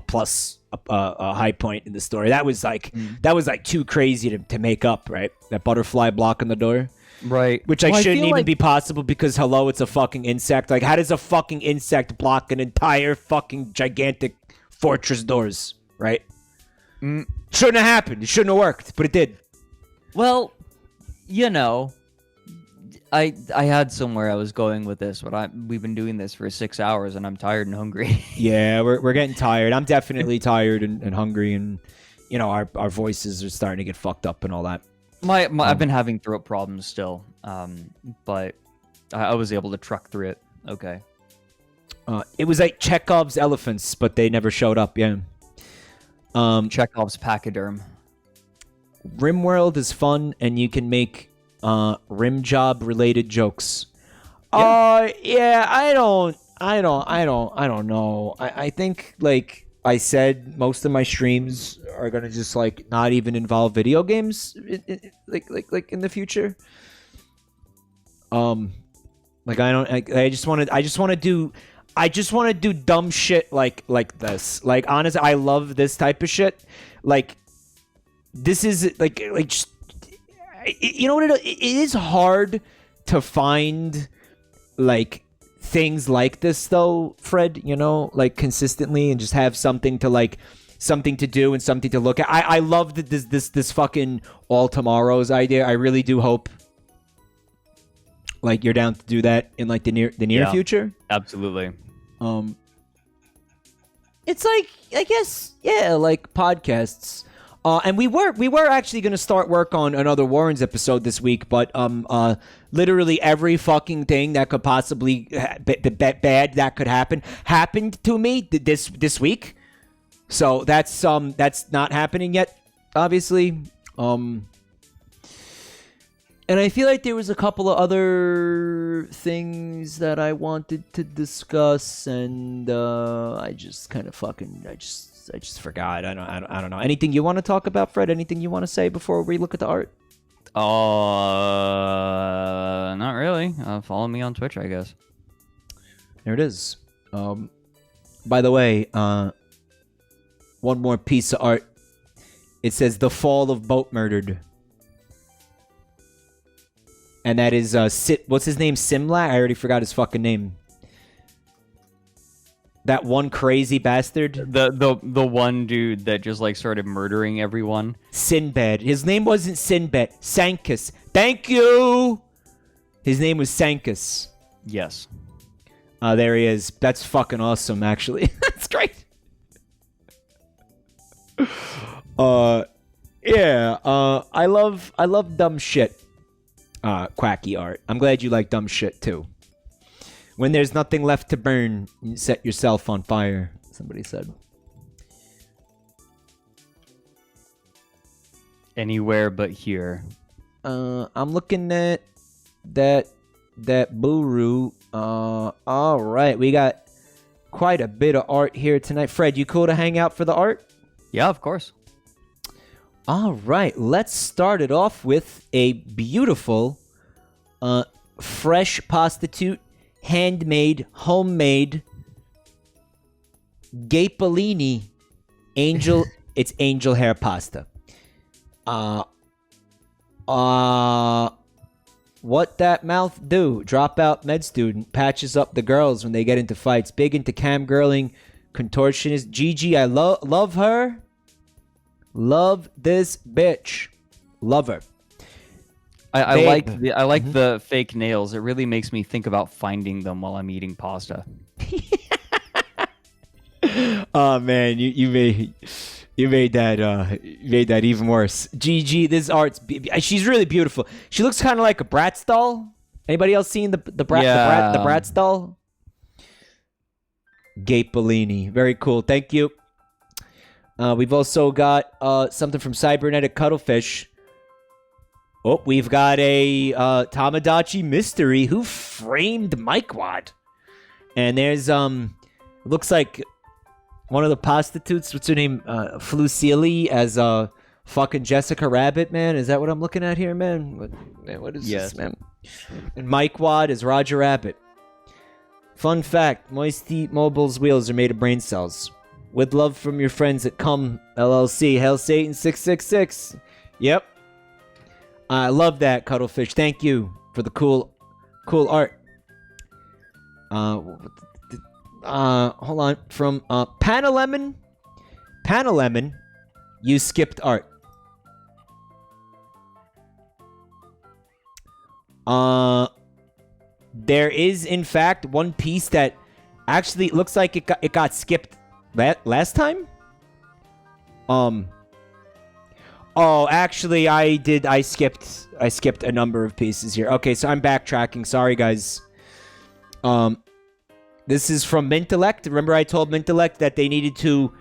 plus, a high point in the story. That was like too crazy to make up, right? That butterfly blocking the door, right? Which shouldn't even be possible because hello, it's a fucking insect. Like, how does a fucking insect block an entire fucking gigantic fortress doors, right? Shouldn't have happened. It shouldn't have worked, but it did. Well, I had somewhere I was going with this, but we've been doing this for 6 hours, and I'm tired and hungry. Yeah, we're getting tired. I'm definitely tired and hungry, and our voices are starting to get fucked up and all that. I've been having throat problems still, but I was able to truck through it. Okay. It was like Chekhov's elephants, but they never showed up. Yeah. Chekhov's pachyderm. RimWorld is fun, and you can make rim job related jokes. Yeah, I don't know. I think like I said, most of my streams are gonna just like not even involve video games, like in the future. Like I just want to do dumb shit like this. Like honestly, I love this type of shit. Like this is like just, you know what it is hard to find like things like this though, Fred, like consistently, and just have something to do and something to look at. I love this fucking all tomorrows idea. I really do hope like you're down to do that in like the near future. Absolutely. It's like, I guess, yeah, like podcasts. And we were actually going to start work on another Warrens episode this week, but literally every fucking thing that could possibly bad that could happen happened to me this week. So that's not happening yet, obviously. And I feel like there was a couple of other things that I wanted to discuss, and I just kind of I just forgot. I don't know. Anything you want to talk about, Fred? Anything you want to say before we look at the art? Not really. Follow me on Twitch, I guess. There it is. By the way, one more piece of art. It says "The Fall of Boatmurdered." And that is what's his name? Simlak? I already forgot his fucking name. That one crazy bastard. The one dude that just like started murdering everyone. Sinbad. His name wasn't Sinbad. Sankus. Thank you. His name was Sankus. Yes. There he is. That's fucking awesome, actually. That's great. Yeah. I love dumb shit. Quacky art. I'm glad you like dumb shit too. When there's nothing left to burn, you set yourself on fire, somebody said. Anywhere but here. I'm looking at that Buru. All right, we got quite a bit of art here tonight. Fred, you cool to hang out for the art? Yeah, of course. All right, let's start it off with a beautiful, fresh prostitute, handmade, homemade, Gapellini angel. It's angel hair pasta. What that mouth do? Dropout med student patches up the girls when they get into fights. Big into cam girling, contortionist. Gigi, I love her. Love this bitch. Love her. I like the fake nails. It really makes me think about finding them while I'm eating pasta. Oh man, you made that even worse. GG, this art's she's really beautiful. She looks kind of like a Bratz doll. Anybody else seen the Bratz doll? Gapellini, very cool. Thank you. We've also got something from Cybernetic Cuttlefish. Oh, we've got a Tamagotchi mystery. Who framed Mike Watt? And there's looks like one of the prostitutes. What's her name? Flucili as fucking Jessica Rabbit, man. Is that what I'm looking at here, man? What is this, man? And Mike Watt is Roger Rabbit. Fun fact: Moisty Mobile's wheels are made of brain cells. With love from your friends at Cum LLC. Hell Satan 666. Yep. I love that, Cuttlefish. Thank you for the cool art. Hold on. From Panalemon. Panalemon, you skipped art. There is, in fact, one piece that actually looks like it got skipped last time. Oh, actually, I did. I skipped a number of pieces here. Okay, so I'm backtracking. Sorry, guys. This is from Mintellect. Remember, I told Mintellect that they needed to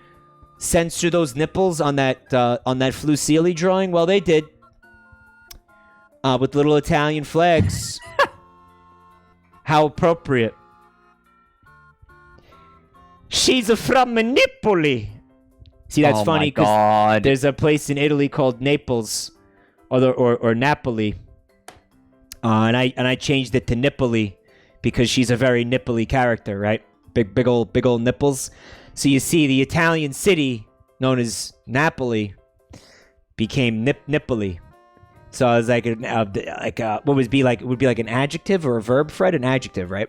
censor those nipples on that Flucieli drawing. Well, they did. With little Italian flags. How appropriate. She's from Napoli. See, that's funny because there's a place in Italy called Naples, or Napoli, and I changed it to Nipoli because she's a very nipply character, right? Big old nipples. So you see, the Italian city known as Napoli became Nipoli. So I was like, what would it be like? It would be like an adjective or a verb, Fred? An adjective, right?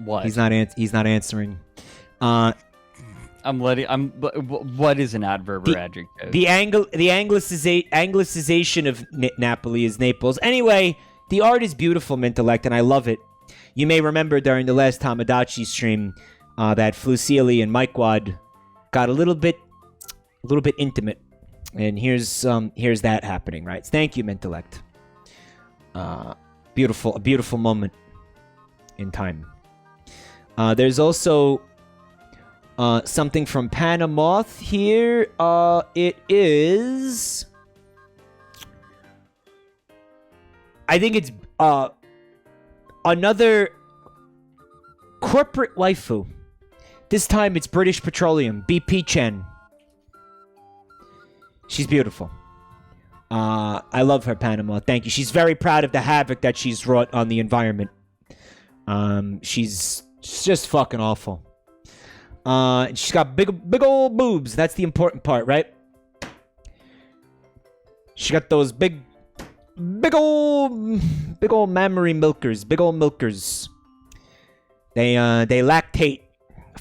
What? He's not answering. What is an adverb or adjective? The anglicization of Napoli is Naples. Anyway, the art is beautiful, Mintellect, and I love it. You may remember during the last Tamagotchi stream that Flucieli and Mike-Wad got a little bit intimate, and here's that happening, right? Thank you, Mintellect. A beautiful moment in time. There's also something from Panamoth here. It is... I think it's another corporate waifu. This time it's British Petroleum, BP Chen. She's beautiful. I love her, Panamoth. Thank you. She's very proud of the havoc that she's wrought on the environment. She's just fucking awful. She's got big old boobs. That's the important part, right? She got those big old mammary milkers. Big old milkers. They lactate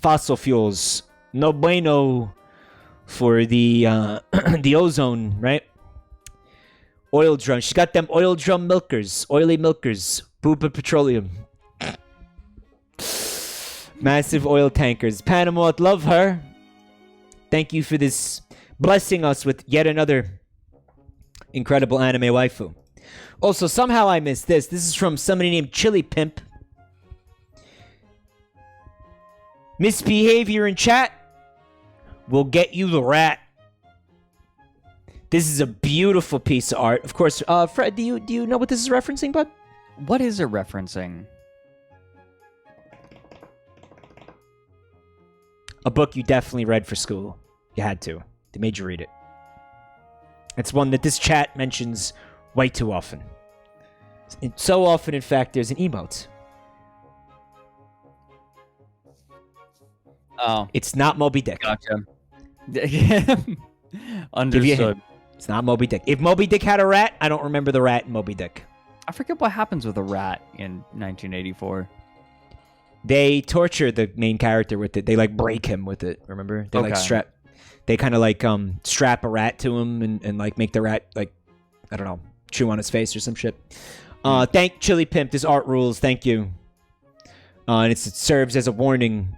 fossil fuels. No bueno for the the ozone, right? Oil drum. She's got them oil drum milkers. Oily milkers. Booba Petroleum. Massive oil tankers. Panamoth, love her. Thank you for this, blessing us with yet another incredible anime waifu. Also, somehow I missed this. This is from somebody named Chili Pimp. Misbehavior in chat will get you the rat. This is a beautiful piece of art. Of course, Fred, do you know what this is referencing, bud? What is it referencing? A book you definitely read for school. You had to. They made you read it. It's one that this chat mentions way too often. So often, in fact, there's an emote. Oh. It's not Moby Dick. Gotcha. Understood. It's not Moby Dick. If Moby Dick had a rat, I don't remember the rat in Moby Dick. I forget what happens with a rat in 1984. They torture the main character with it. They like break him with it. Remember? They strap. They kind of like strap a rat to him and like make the rat like, I don't know, chew on his face or some shit. Thank Chili Pimp. This art rules. Thank you. And it serves as a warning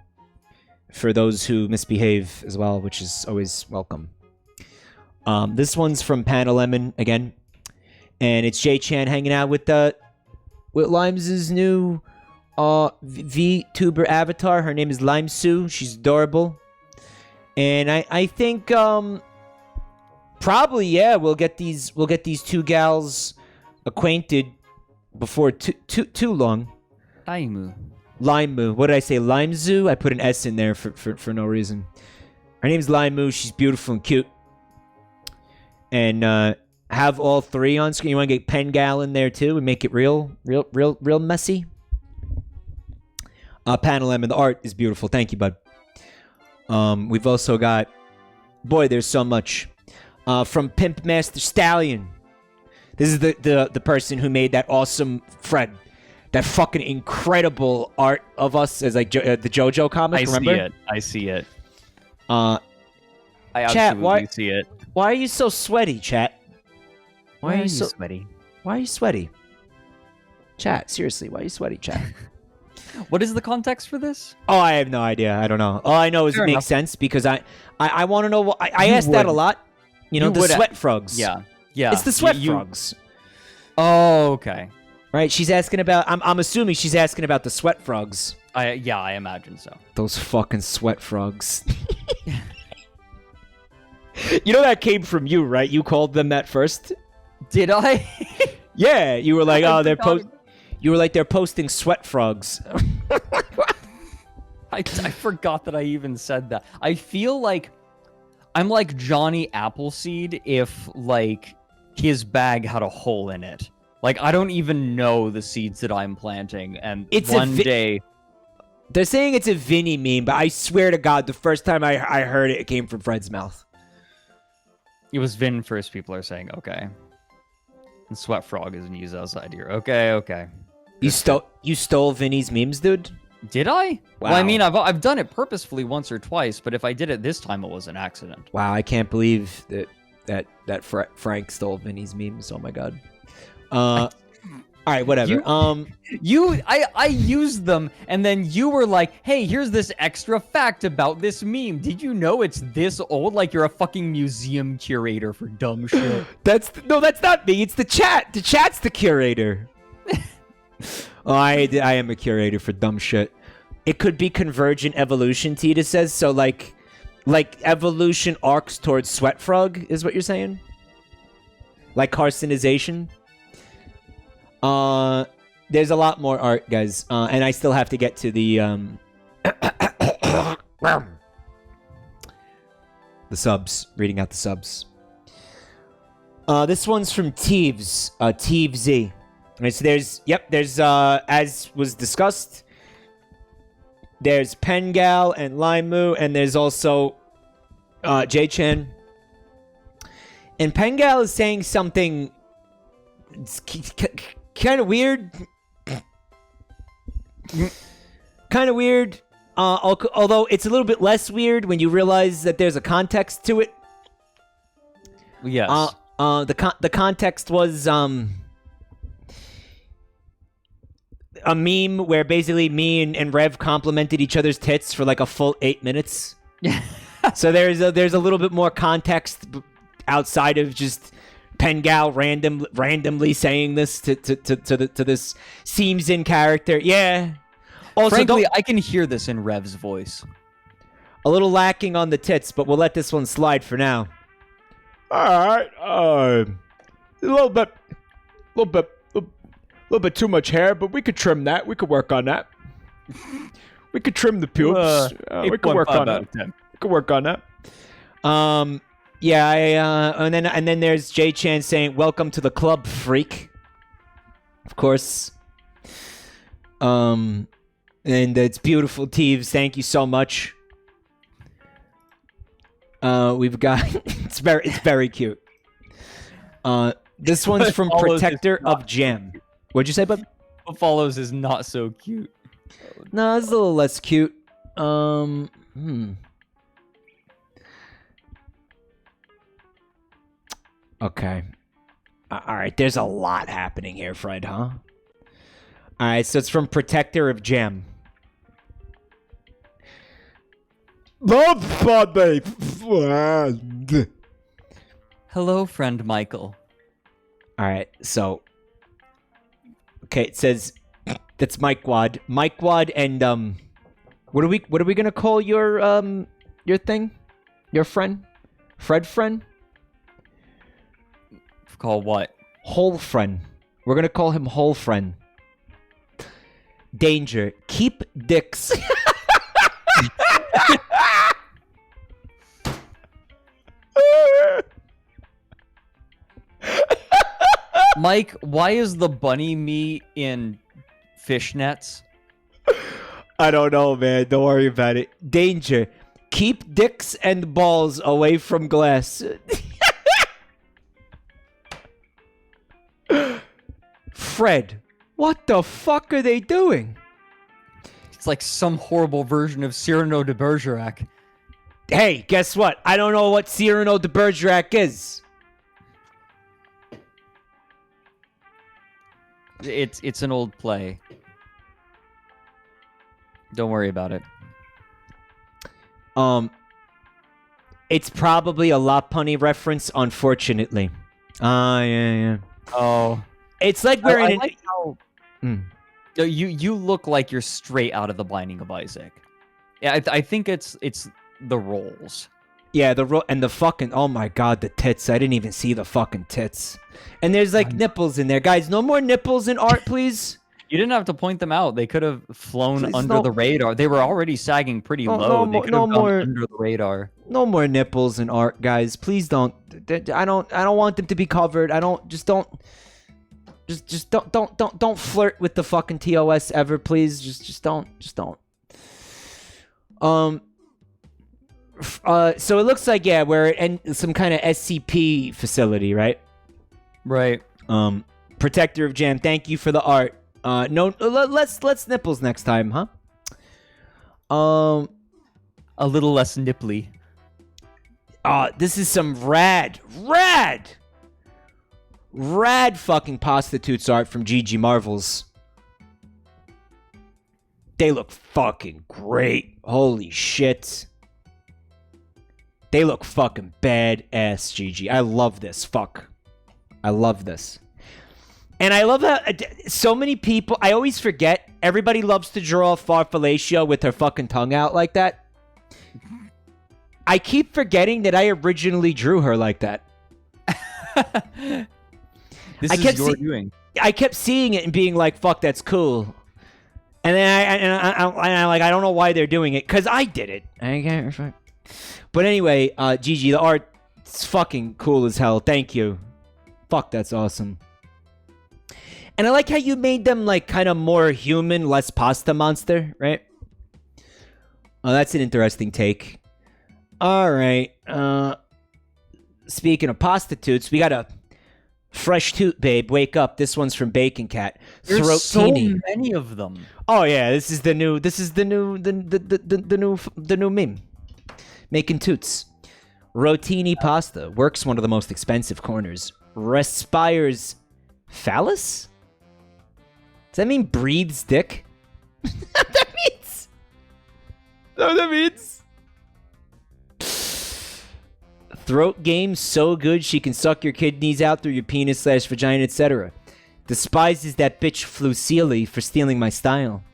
for those who misbehave as well, which is always welcome. This one's from Panel Lemon again, and it's Jay Chan hanging out with Limes' new VTuber avatar. Her name is Lime Sue. She's adorable, and I think probably we'll get these two gals acquainted before too long. Lime. What did I say? Lime Zoo? I put an S in there for no reason. Her name's Lime Moo. She's beautiful and cute. And have all three on screen. You want to get Pen Gal in there too and make it real messy. Panel M and the art is beautiful. Thank you, bud. We've also got, boy, there's so much. From Pimp Master Stallion. This is the person who made that awesome Fred. That fucking incredible art of us as like the JoJo comic. Remember? I see it. I absolutely see it. Why are you so sweaty, chat? Why are you so sweaty? Why are you sweaty? Chat, seriously, why are you sweaty, chat? What is the context for this? Oh, I have no idea. I don't know. All I know is it makes sense because I want to know. I asked that a lot. You know, You the would- sweat frogs. Yeah. Yeah. It's the sweat You- frogs. Oh, okay. Right? She's asking about... I'm assuming she's asking about the sweat frogs. I imagine so. Those fucking sweat frogs. You know that came from you, right? You called them that first? Did I? Yeah, you were like, I oh, they're forgot. You were like, they're posting sweat frogs. I forgot that I even said that. I feel like I'm like Johnny Appleseed if like his bag had a hole in it. Like I don't even know the seeds that I'm planting, and It's one day They're saying it's a Vinny meme, but I swear to God, the first time I heard it, it came from Fred's mouth. it was Vin first. People are saying okay, and Sweat Frog isn't used outside here. Okay. You stole Vinny's memes, dude? Did I? Well, I Wow. mean, I've done it purposefully once or twice, but if I did it this time, it was an accident. Wow, I can't believe that Frank stole Vinny's memes. Oh my God. All right, whatever. I used them, and then you were like, "Hey, here's this extra fact about this meme. Did you know it's this old? Like you're a fucking museum curator for dumb shit." That's not me. It's the chat. The chat's the curator. Oh, I am a curator for dumb shit. It could be convergent evolution, Tita says. So like evolution arcs towards sweat frog is what you're saying? Like carcinization? There's a lot more art, guys. And I still have to get to the the subs, reading out the subs. This one's from Teeves, Teevesy. Right, so there's as was discussed, there's Pengal and Limu, and there's also J-Chan. And Pengal is saying something kind of weird. Kind of weird. Although it's a little bit less weird when you realize that there's a context to it. Yes. The context was a meme where basically me and Rev complimented each other's tits for like a full 8 minutes. So there's a little bit more context outside of just Pengal randomly saying this to this seems in character. Yeah. Also, Frankly, I can hear this in Rev's voice. a little lacking on the tits, but we'll let this one slide for now. All right. A little bit too much hair, but we could trim that. We could work on that. We could trim the pubes. We could work on that. We could work on that. Yeah. And then there's Jay Chan saying, "Welcome to the club, freak." Of course. And it's beautiful, Teeves. Thank you so much. We've got it's very cute. This one's from Follows Protector is not of Gem. What'd you say, bud? What follows is not so cute. No, it's a little less cute. Okay. All right, there's a lot happening here, Fred, huh? All right, so it's from Protector of Gem. Hello, friend Michael. All right, so okay, it says that's Mike Wad, and what are we gonna call your thing, your friend, Fred friend, Call what? Whole friend. We're gonna call him Whole friend. Danger. Keep dicks. Mike, why is the bunny meat in fishnets? I don't know, man. Don't worry about it. Danger. Keep dicks and balls away from glass. Fred, what the fuck are they doing? It's like some horrible version of Cyrano de Bergerac. Hey, guess what? I don't know what Cyrano de Bergerac is. It's an old play. Don't worry about it. It's probably a La Punny reference, unfortunately. Yeah. Oh, It's like we're in I an... like how Mm. you look like you're straight out of The Binding of Isaac. Yeah, I think it's the roles. Yeah, and the fucking... Oh my god, the tits. I didn't even see the fucking tits. And there's like nipples in there. Guys, no more nipples in art, please. You didn't have to point them out. They could have flown Please, under no. the radar. They were already sagging pretty No, low. no They mo- could no have gone more- under the radar. No more nipples in art, guys. Please don't. I don't want them to be covered. Just don't flirt with the fucking TOS ever, please. Just don't. So it looks like, yeah, we're in some kind of SCP facility, right? Right. Protector of Jam, thank you for the art. No, let's nipples next time, huh? A little less nipply. This is some rad fucking prostitutes art from GG Marvels. They look fucking great. Holy shit. They look fucking badass, GG. I love this. Fuck. I love this. And I love how so many people... I always forget. Everybody loves to draw Farfalacia with her fucking tongue out like that. I keep forgetting that I originally drew her like that. This I is kept your doing. I kept seeing it and being like, fuck, that's cool. And then I don't know why they're doing it, because I did it. But anyway, GG, the art's fucking cool as hell. Thank you. Fuck, that's awesome. And I like how you made them like kind of more human, less pasta monster, right? Oh, that's an interesting take. All right. Speaking of prostitutes, we got a fresh toot, babe. Wake up. This one's from Bacon Cat. There's Throat so teeny. many of them. Oh yeah, this is the new meme. Making toots. Rotini pasta works one of the most expensive corners. Respires phallus? Does that mean breathes dick? That means. No, that means. Throat game so good she can suck your kidneys out through your penis/vagina, etc. Despises that bitch Flusili for stealing my style.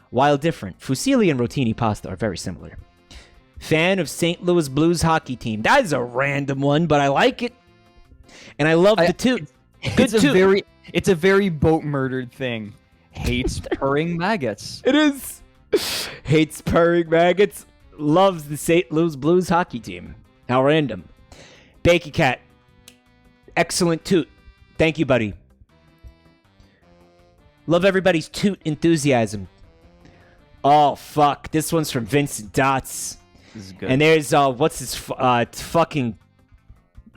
While different, Fusilli and Rotini pasta are very similar. Fan of St. Louis Blues hockey team. That is a random one, but I like it. And I love the toot. Good toot. It's a very boat-murdered thing. Hates purring maggots. It is. Hates purring maggots. Loves the St. Louis Blues hockey team. How random. Bakey Cat. Excellent toot. Thank you, buddy. Love everybody's toot enthusiasm. Oh, fuck. This one's from Vincent Dots. This is good. And there's, what's his fucking...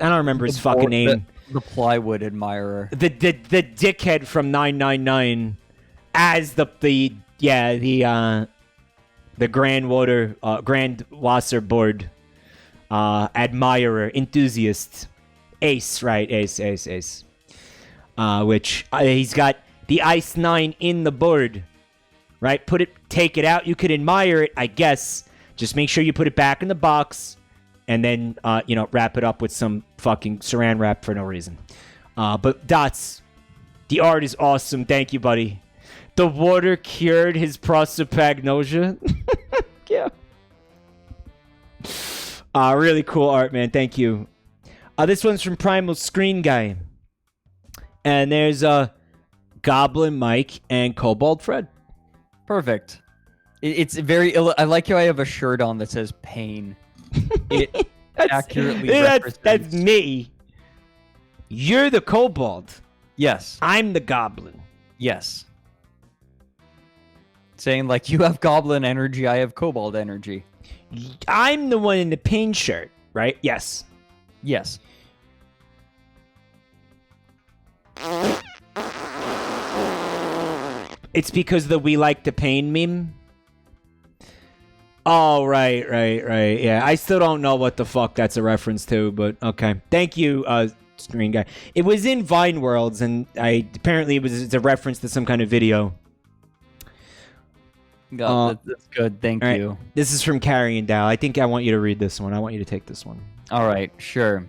I don't remember his fucking name. The plywood admirer. The dickhead from 999 as the Grand Wasser board admirer, enthusiast. Ace, right? Ace. Which he's got the Ice 9 in the board, right? Take it out. You could admire it, I guess. Just make sure you put it back in the box, and then wrap it up with some fucking saran wrap for no reason. But Dots, the art is awesome. Thank you, buddy. The water cured his prosopagnosia. Yeah. Really cool art, man. Thank you. This one's from Primal Screen Guy. And there's Goblin Mike and Kobold Fred. Perfect. It's very... I like how I have a shirt on that says pain. It accurately represents... That's me. You're the kobold. Yes. I'm the goblin. Yes. Saying, like, you have goblin energy, I have kobold energy. I'm the one in the pain shirt, right? Yes. Yes. It's because the we like the pain meme? Oh, right. Yeah, I still don't know what the fuck that's a reference to, but okay. Thank you, Screen Guy. It was in Vine Worlds, and apparently it's a reference to some kind of video. That's good. Thank all right. you. This is from Carrie and Dow. I think I want you to read this one. I want you to take this one. All right, sure.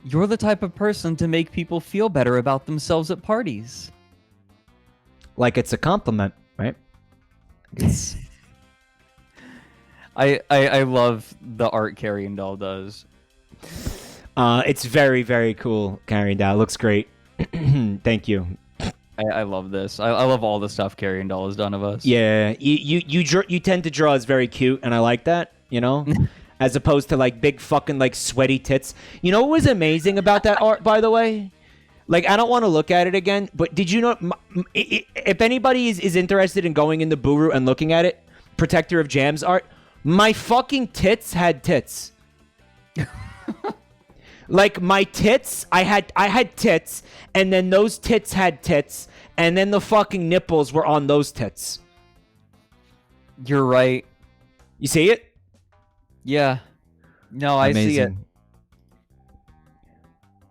You're the type of person to make people feel better about themselves at parties. Like it's a compliment, right? It's... I love the art Carrie and Doll does. It's very, very cool, Carrie and Dow. It looks great. Thank you. I love this. I love all the stuff Carrie and Doll has done of us. Yeah, you tend to draw as very cute, and I like that, you know? As opposed to, like, big fucking, like, sweaty tits. You know what was amazing about that art, by the way? Like, I don't want to look at it again, but did you know... if anybody is interested in going into Buru and looking at it, Protector of Jams art, my fucking tits had tits. Like, my tits, I had tits, and then those tits had tits, and then the fucking nipples were on those tits. You're right. You see it? Yeah. No, I see it.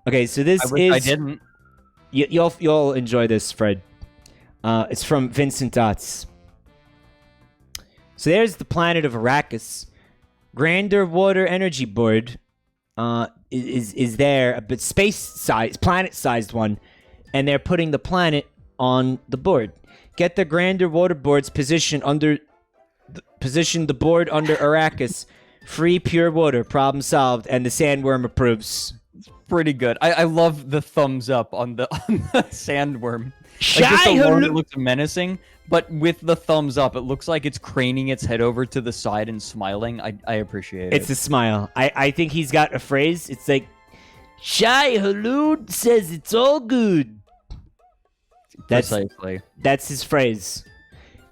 Okay, so this is... I didn't. You'll enjoy this, Fred. It's from Vincent Dots. So there's the planet of Arrakis. Grander Water Energy Board is there, but space-sized, planet-sized one, and they're putting the planet on the board. Get the Grander Water Board's position the board under Arrakis. Free pure water, problem solved, and the sandworm approves. Pretty good. I love the thumbs up on the sandworm. Like, Shy it looks menacing, but with the thumbs up, it looks like it's craning its head over to the side and smiling. I appreciate it. It's a smile. I think he's got a phrase. It's like, Shy Halud says it's all good. Precisely. That's his phrase.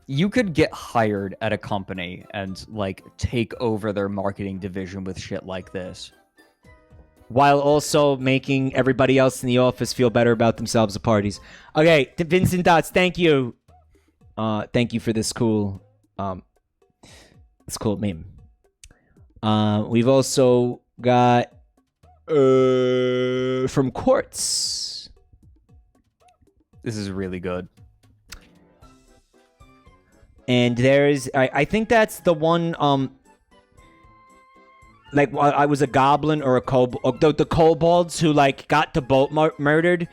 You could get hired at a company and, like, take over their marketing division with shit like this. While also making everybody else in the office feel better about themselves at parties. Okay, Vincent Dots, thank you. Thank you for this cool meme. We've also got from Quartz. This is really good. And there's, I think that's the one, like, I was a goblin or a kobold, the kobolds who, like, got the boat murdered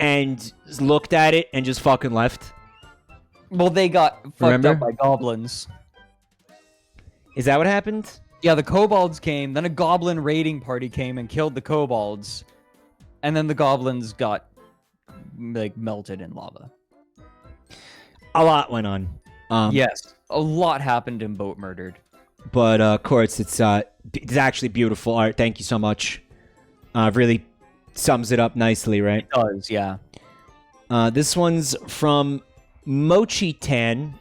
and looked at it and just fucking left. Well, they got fucked up by goblins. Is that what happened? Yeah, the kobolds came, then a goblin raiding party came and killed the kobolds, and then the goblins got, like, melted in lava. A lot went on. Yes, a lot happened in Boatmurdered. But, Quartz, it's actually beautiful art. Thank you so much. Really sums it up nicely, right? It does, yeah. This one's from Mochi Tan.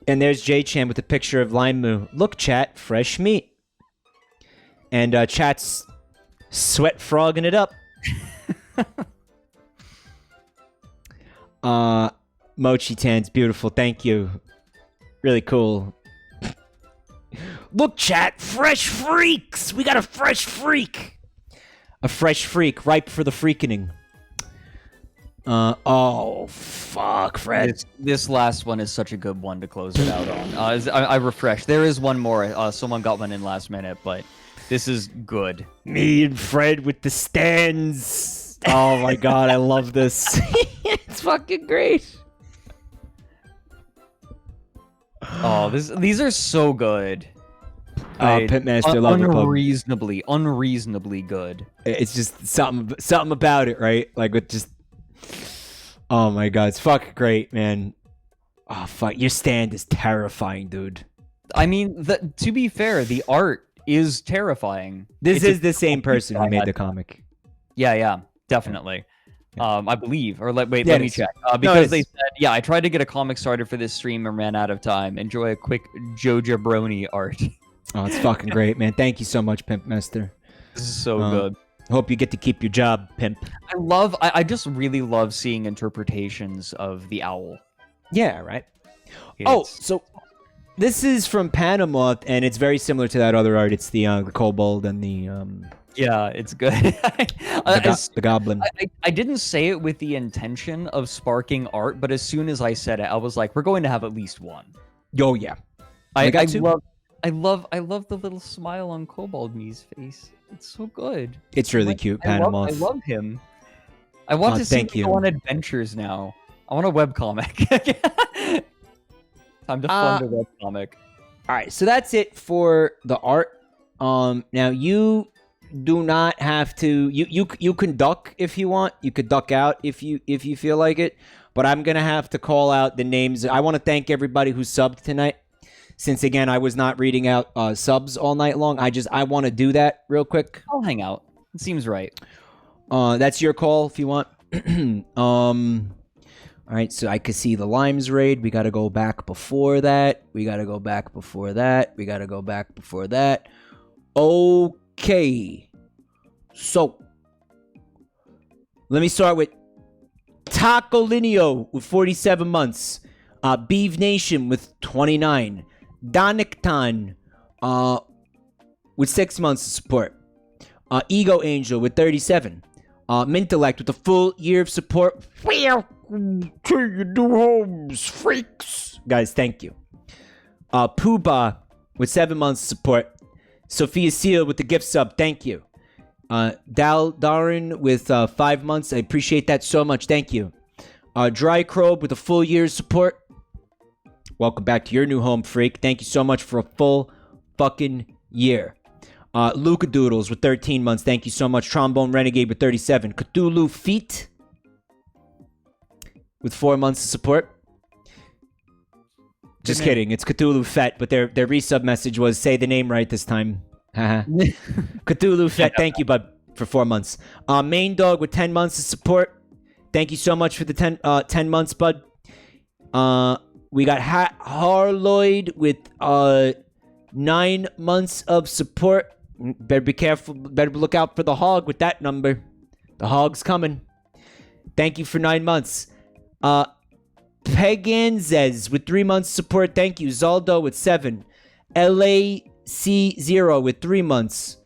And there's J-Chan with a picture of Lime Moo. Look, chat, fresh meat. And chat's sweat frogging it up. Mochi Tan's beautiful. Thank you. Really cool. Look, chat, fresh freaks. We got a fresh freak. A fresh freak, ripe for the freakening. Oh, fuck, Fred. This last one is such a good one to close it out on. I refreshed. There is one more. Someone got one in last minute, but this is good. Me and Fred with the stands. Oh, my God, I love this. It's fucking great. Oh, these are so good. Pitmaster, love the pub. Unreasonably good. It's just something about it, right? Like, with just... Oh, my God. It's fucking great, man. Oh, fuck. Your stand is terrifying, dude. I mean, to be fair, the art is terrifying. This is the same person who made the comic. Yeah, definitely. I believe. Or let me check. Because they said, yeah, I tried to get a comic started for this stream and ran out of time. Enjoy a quick Jabroni art. Oh, it's fucking great, man. Thank you so much, Pimp Master. This is so good. Hope you get to keep your job, Pimp. I just really love seeing interpretations of the owl. Yeah, right. So this is from Panama, and it's very similar to that other art. It's the kobold and the Yeah, it's good. The goblin. I didn't say it with the intention of sparking art, but as soon as I said it, I was like, we're going to have at least one. Oh yeah. I got two. love the little smile on Kobold Me's face. It's so good. It's really cute, Panamoth. I love him. I want to see him go on adventures now. I want a webcomic. Time to fund a webcomic. All right, so that's it for the art. Now you do not have to. You can duck if you want. You could duck out if you feel like it. But I'm gonna have to call out the names. I want to thank everybody who subbed tonight. Since again, I was not reading out subs all night long. I want to do that real quick. I'll hang out. It seems right. That's your call if you want. All right, so I could see the Limes raid. We got to go back before that. We got to go back before that. We got to go back before that. Okay. So, let me start with Taco Linio with 47 months. Beeve Nation with 29. Donicton with 6 months of support. Ego Angel with 37. Mintellect with a full year of support. Welcome to your new homes, freaks. Guys, thank you. Poobah with 7 months of support. Sophia Seal with the gift sub, thank you. Dal Darin with 5 months. I appreciate that so much. Thank you. Dry Crobe with a full year's support. Welcome back to your new home, freak. Thank you so much for a full fucking year. Luca Doodles with 13 months. Thank you so much. Trombone Renegade with 37. Cthulhu Feet with 4 months of support. Just kidding. It's Cthulhu Fett, but their resub message was say the name right this time. Cthulhu Fett, thank you, bud, for 4 months. Main Dog with 10 months of support. Thank you so much for the 10 months, bud. We got Harloid with 9 months of support. Better be careful. Better look out for the hog with that number. The hog's coming. Thank you for 9 months. Peganzez with 3 months support. Thank you. Zaldo with 7. LAC0 with 3 months.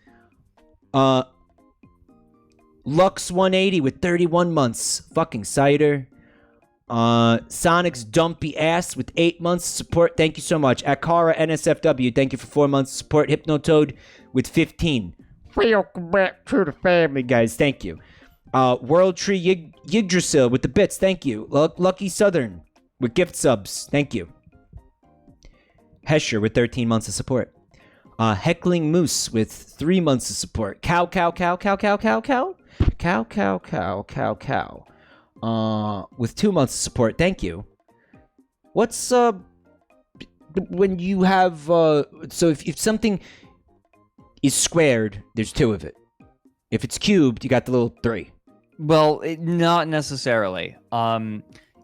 Lux180 with 31 months. Fucking Cider. Sonic's Dumpy Ass with 8 months support. Thank you so much. Akara NSFW, thank you for 4 months support. Hypnotoad with 15. Welcome back to the family, guys. Thank you. World Tree Yggdrasil with the bits. Thank you. Lucky Southern with gift subs. Thank you. Hesher with 13 months of support. Heckling Moose with 3 months of support. Cow. With 2 months of support. Thank you. What's when you have so if something is squared, there's 2 of it. If it's cubed, you got the little 3. Well, not necessarily.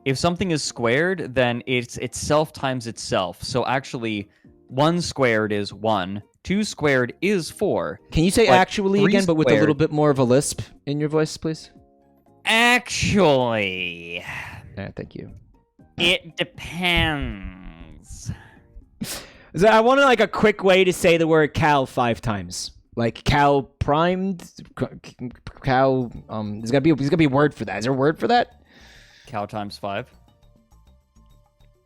If something is squared, then it's itself times itself. So actually, 1 squared is 1. 2 squared is 4. Can you say actually again, but with a little bit more of a lisp in your voice, please? Actually. Yeah, thank you. It depends. So I want like a quick way to say the word cow 5 times. Like cow primed, cow. There's gotta be a word for that. Is there a word for that? Cow times 5.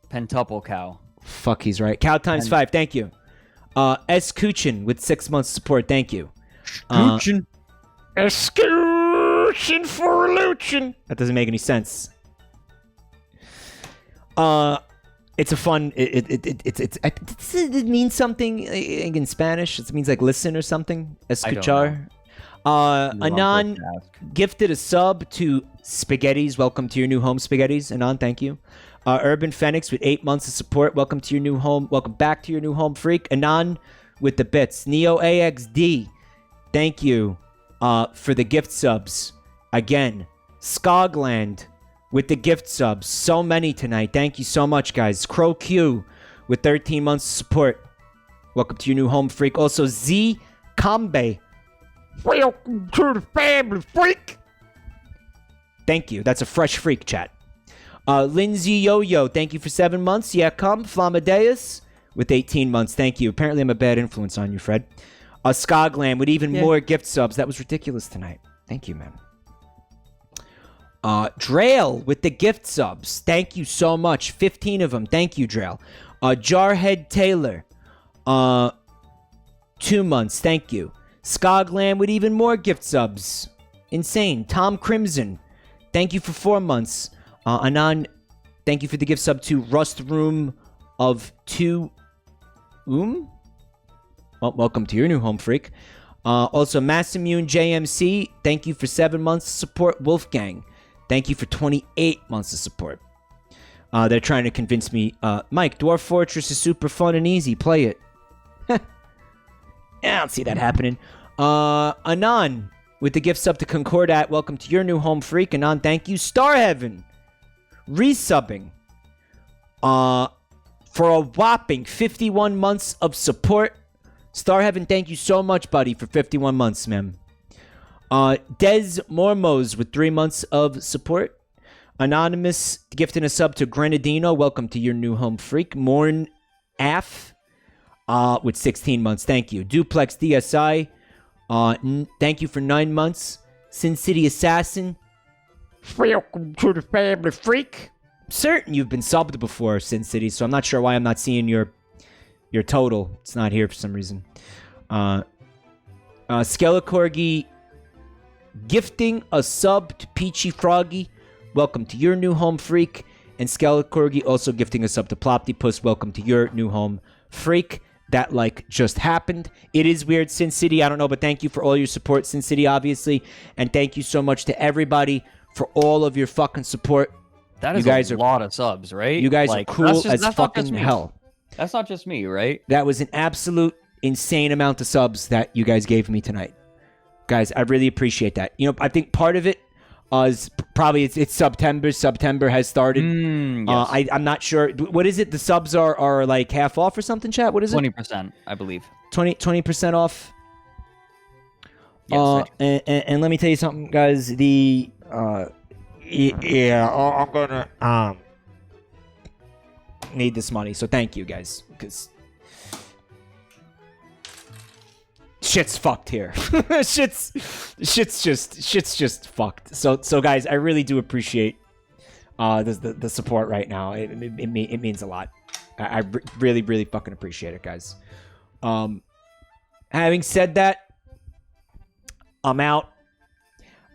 Pentuple cow. Fuck, he's right. Cow times 5. Thank you. S Kuchin with 6 months support. Thank you. Kuchin. Escutcheon for Luchin. That doesn't make any sense. It's a fun. It means something in Spanish. It means like listen or something. Escuchar. Anon gifted a sub to Spaghettis. Welcome to your new home, Spaghettis. Anon, thank you. Urban Phoenix with 8 months of support. Welcome to your new home. Welcome back to your new home, freak. Anon with the bits. Neo AXD, thank you for the gift subs. Again, Skogland with the gift subs. So many tonight. Thank you so much, guys. Crow Q with 13 months of support. Welcome to your new home, freak. Also, Z Kambe. Welcome to the family, freak. Thank you. That's a fresh freak chat. Lindsay Yo-Yo, thank you for 7 months. Yeah, come. Flamadeus with 18 months. Thank you. Apparently, I'm a bad influence on you, Fred. Skogland with even more gift subs. That was ridiculous tonight. Thank you, man. Drail with the gift subs. Thank you so much. 15 of them. Thank you, Drail. Jarhead Taylor. 2 months. Thank you. Skogland with even more gift subs. Insane. Tom Crimson. Thank you for 4 months. Anon, thank you for the gift sub to Rust Room of 2. Well, welcome to your new home, freak. Also, Massimune JMC. Thank you for 7 months of support. Wolfgang. Thank you for 28 months of support. They're trying to convince me, Mike, Dwarf Fortress is super fun and easy. Play it. I don't see that happening. Anon, with the gift sub to Concordat. Welcome to your new home, freak. Anon, thank you. Star Heaven, resubbing. For a whopping 51 months of support. Star Heaven, thank you so much, buddy, for 51 months, man. Des Mormos with 3 months of support. Anonymous gifting a sub to Grenadino. Welcome to your new home, freak. Morn Af with 16 months. Thank you. Duplex DSI. Thank you for 9 months. Sin City Assassin. Welcome to the family, freak. Certain you've been subbed before, Sin City, so I'm not sure why I'm not seeing your total. It's not here for some reason. Skelecorgi gifting a sub to Peachy Froggy. Welcome to your new home, freak. And Skelecorgi also gifting a sub to Ploptypus. Welcome to your new home, freak. That, just happened. It is weird, Sin City. I don't know, but thank you for all your support, Sin City, obviously. And thank you so much to everybody for all of your fucking support. That is a lot of subs, right? You guys are cool as fucking hell. That's not just me, right? That was an absolute insane amount of subs that you guys gave me tonight. Guys, I really appreciate that. I think part of it is probably it's September. September has started. Yes. I'm not sure. What is it? The subs are like half off or something, chat? What is it? 20%, I believe. 20% off? Yes, and let me tell you something, guys. I'm gonna need this money, so thank you, guys, because shit's fucked here. shit's just fucked. So guys, I really do appreciate the support right now. It means a lot. I really, really fucking appreciate it, guys. Having said that, I'm out.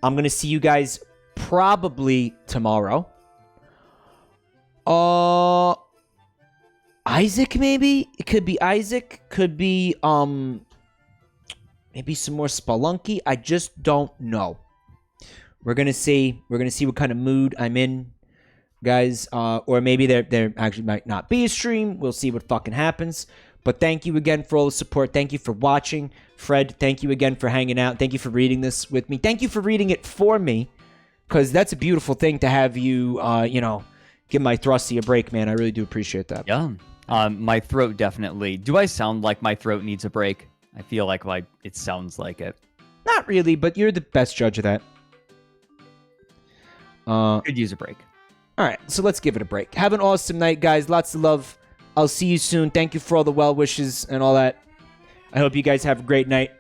I'm gonna see you guys probably tomorrow. Isaac, maybe? It could be Isaac. Could be, maybe some more Spelunky. I just don't know. We're gonna see. We're gonna see what kind of mood I'm in, guys. Or maybe there actually might not be a stream. We'll see what fucking happens. But thank you again for all the support. Thank you for watching. Fred, thank you again for hanging out. Thank you for reading this with me. Thank you for reading it for me. Because that's a beautiful thing to have you, give my thrusty a break, man. I really do appreciate that. Yeah. My throat definitely. Do I sound like my throat needs a break? I feel like it sounds like it. Not really, but you're the best judge of that. Could use a break. All right, so let's give it a break. Have an awesome night, guys. Lots of love. I'll see you soon. Thank you for all the well wishes and all that. I hope you guys have a great night.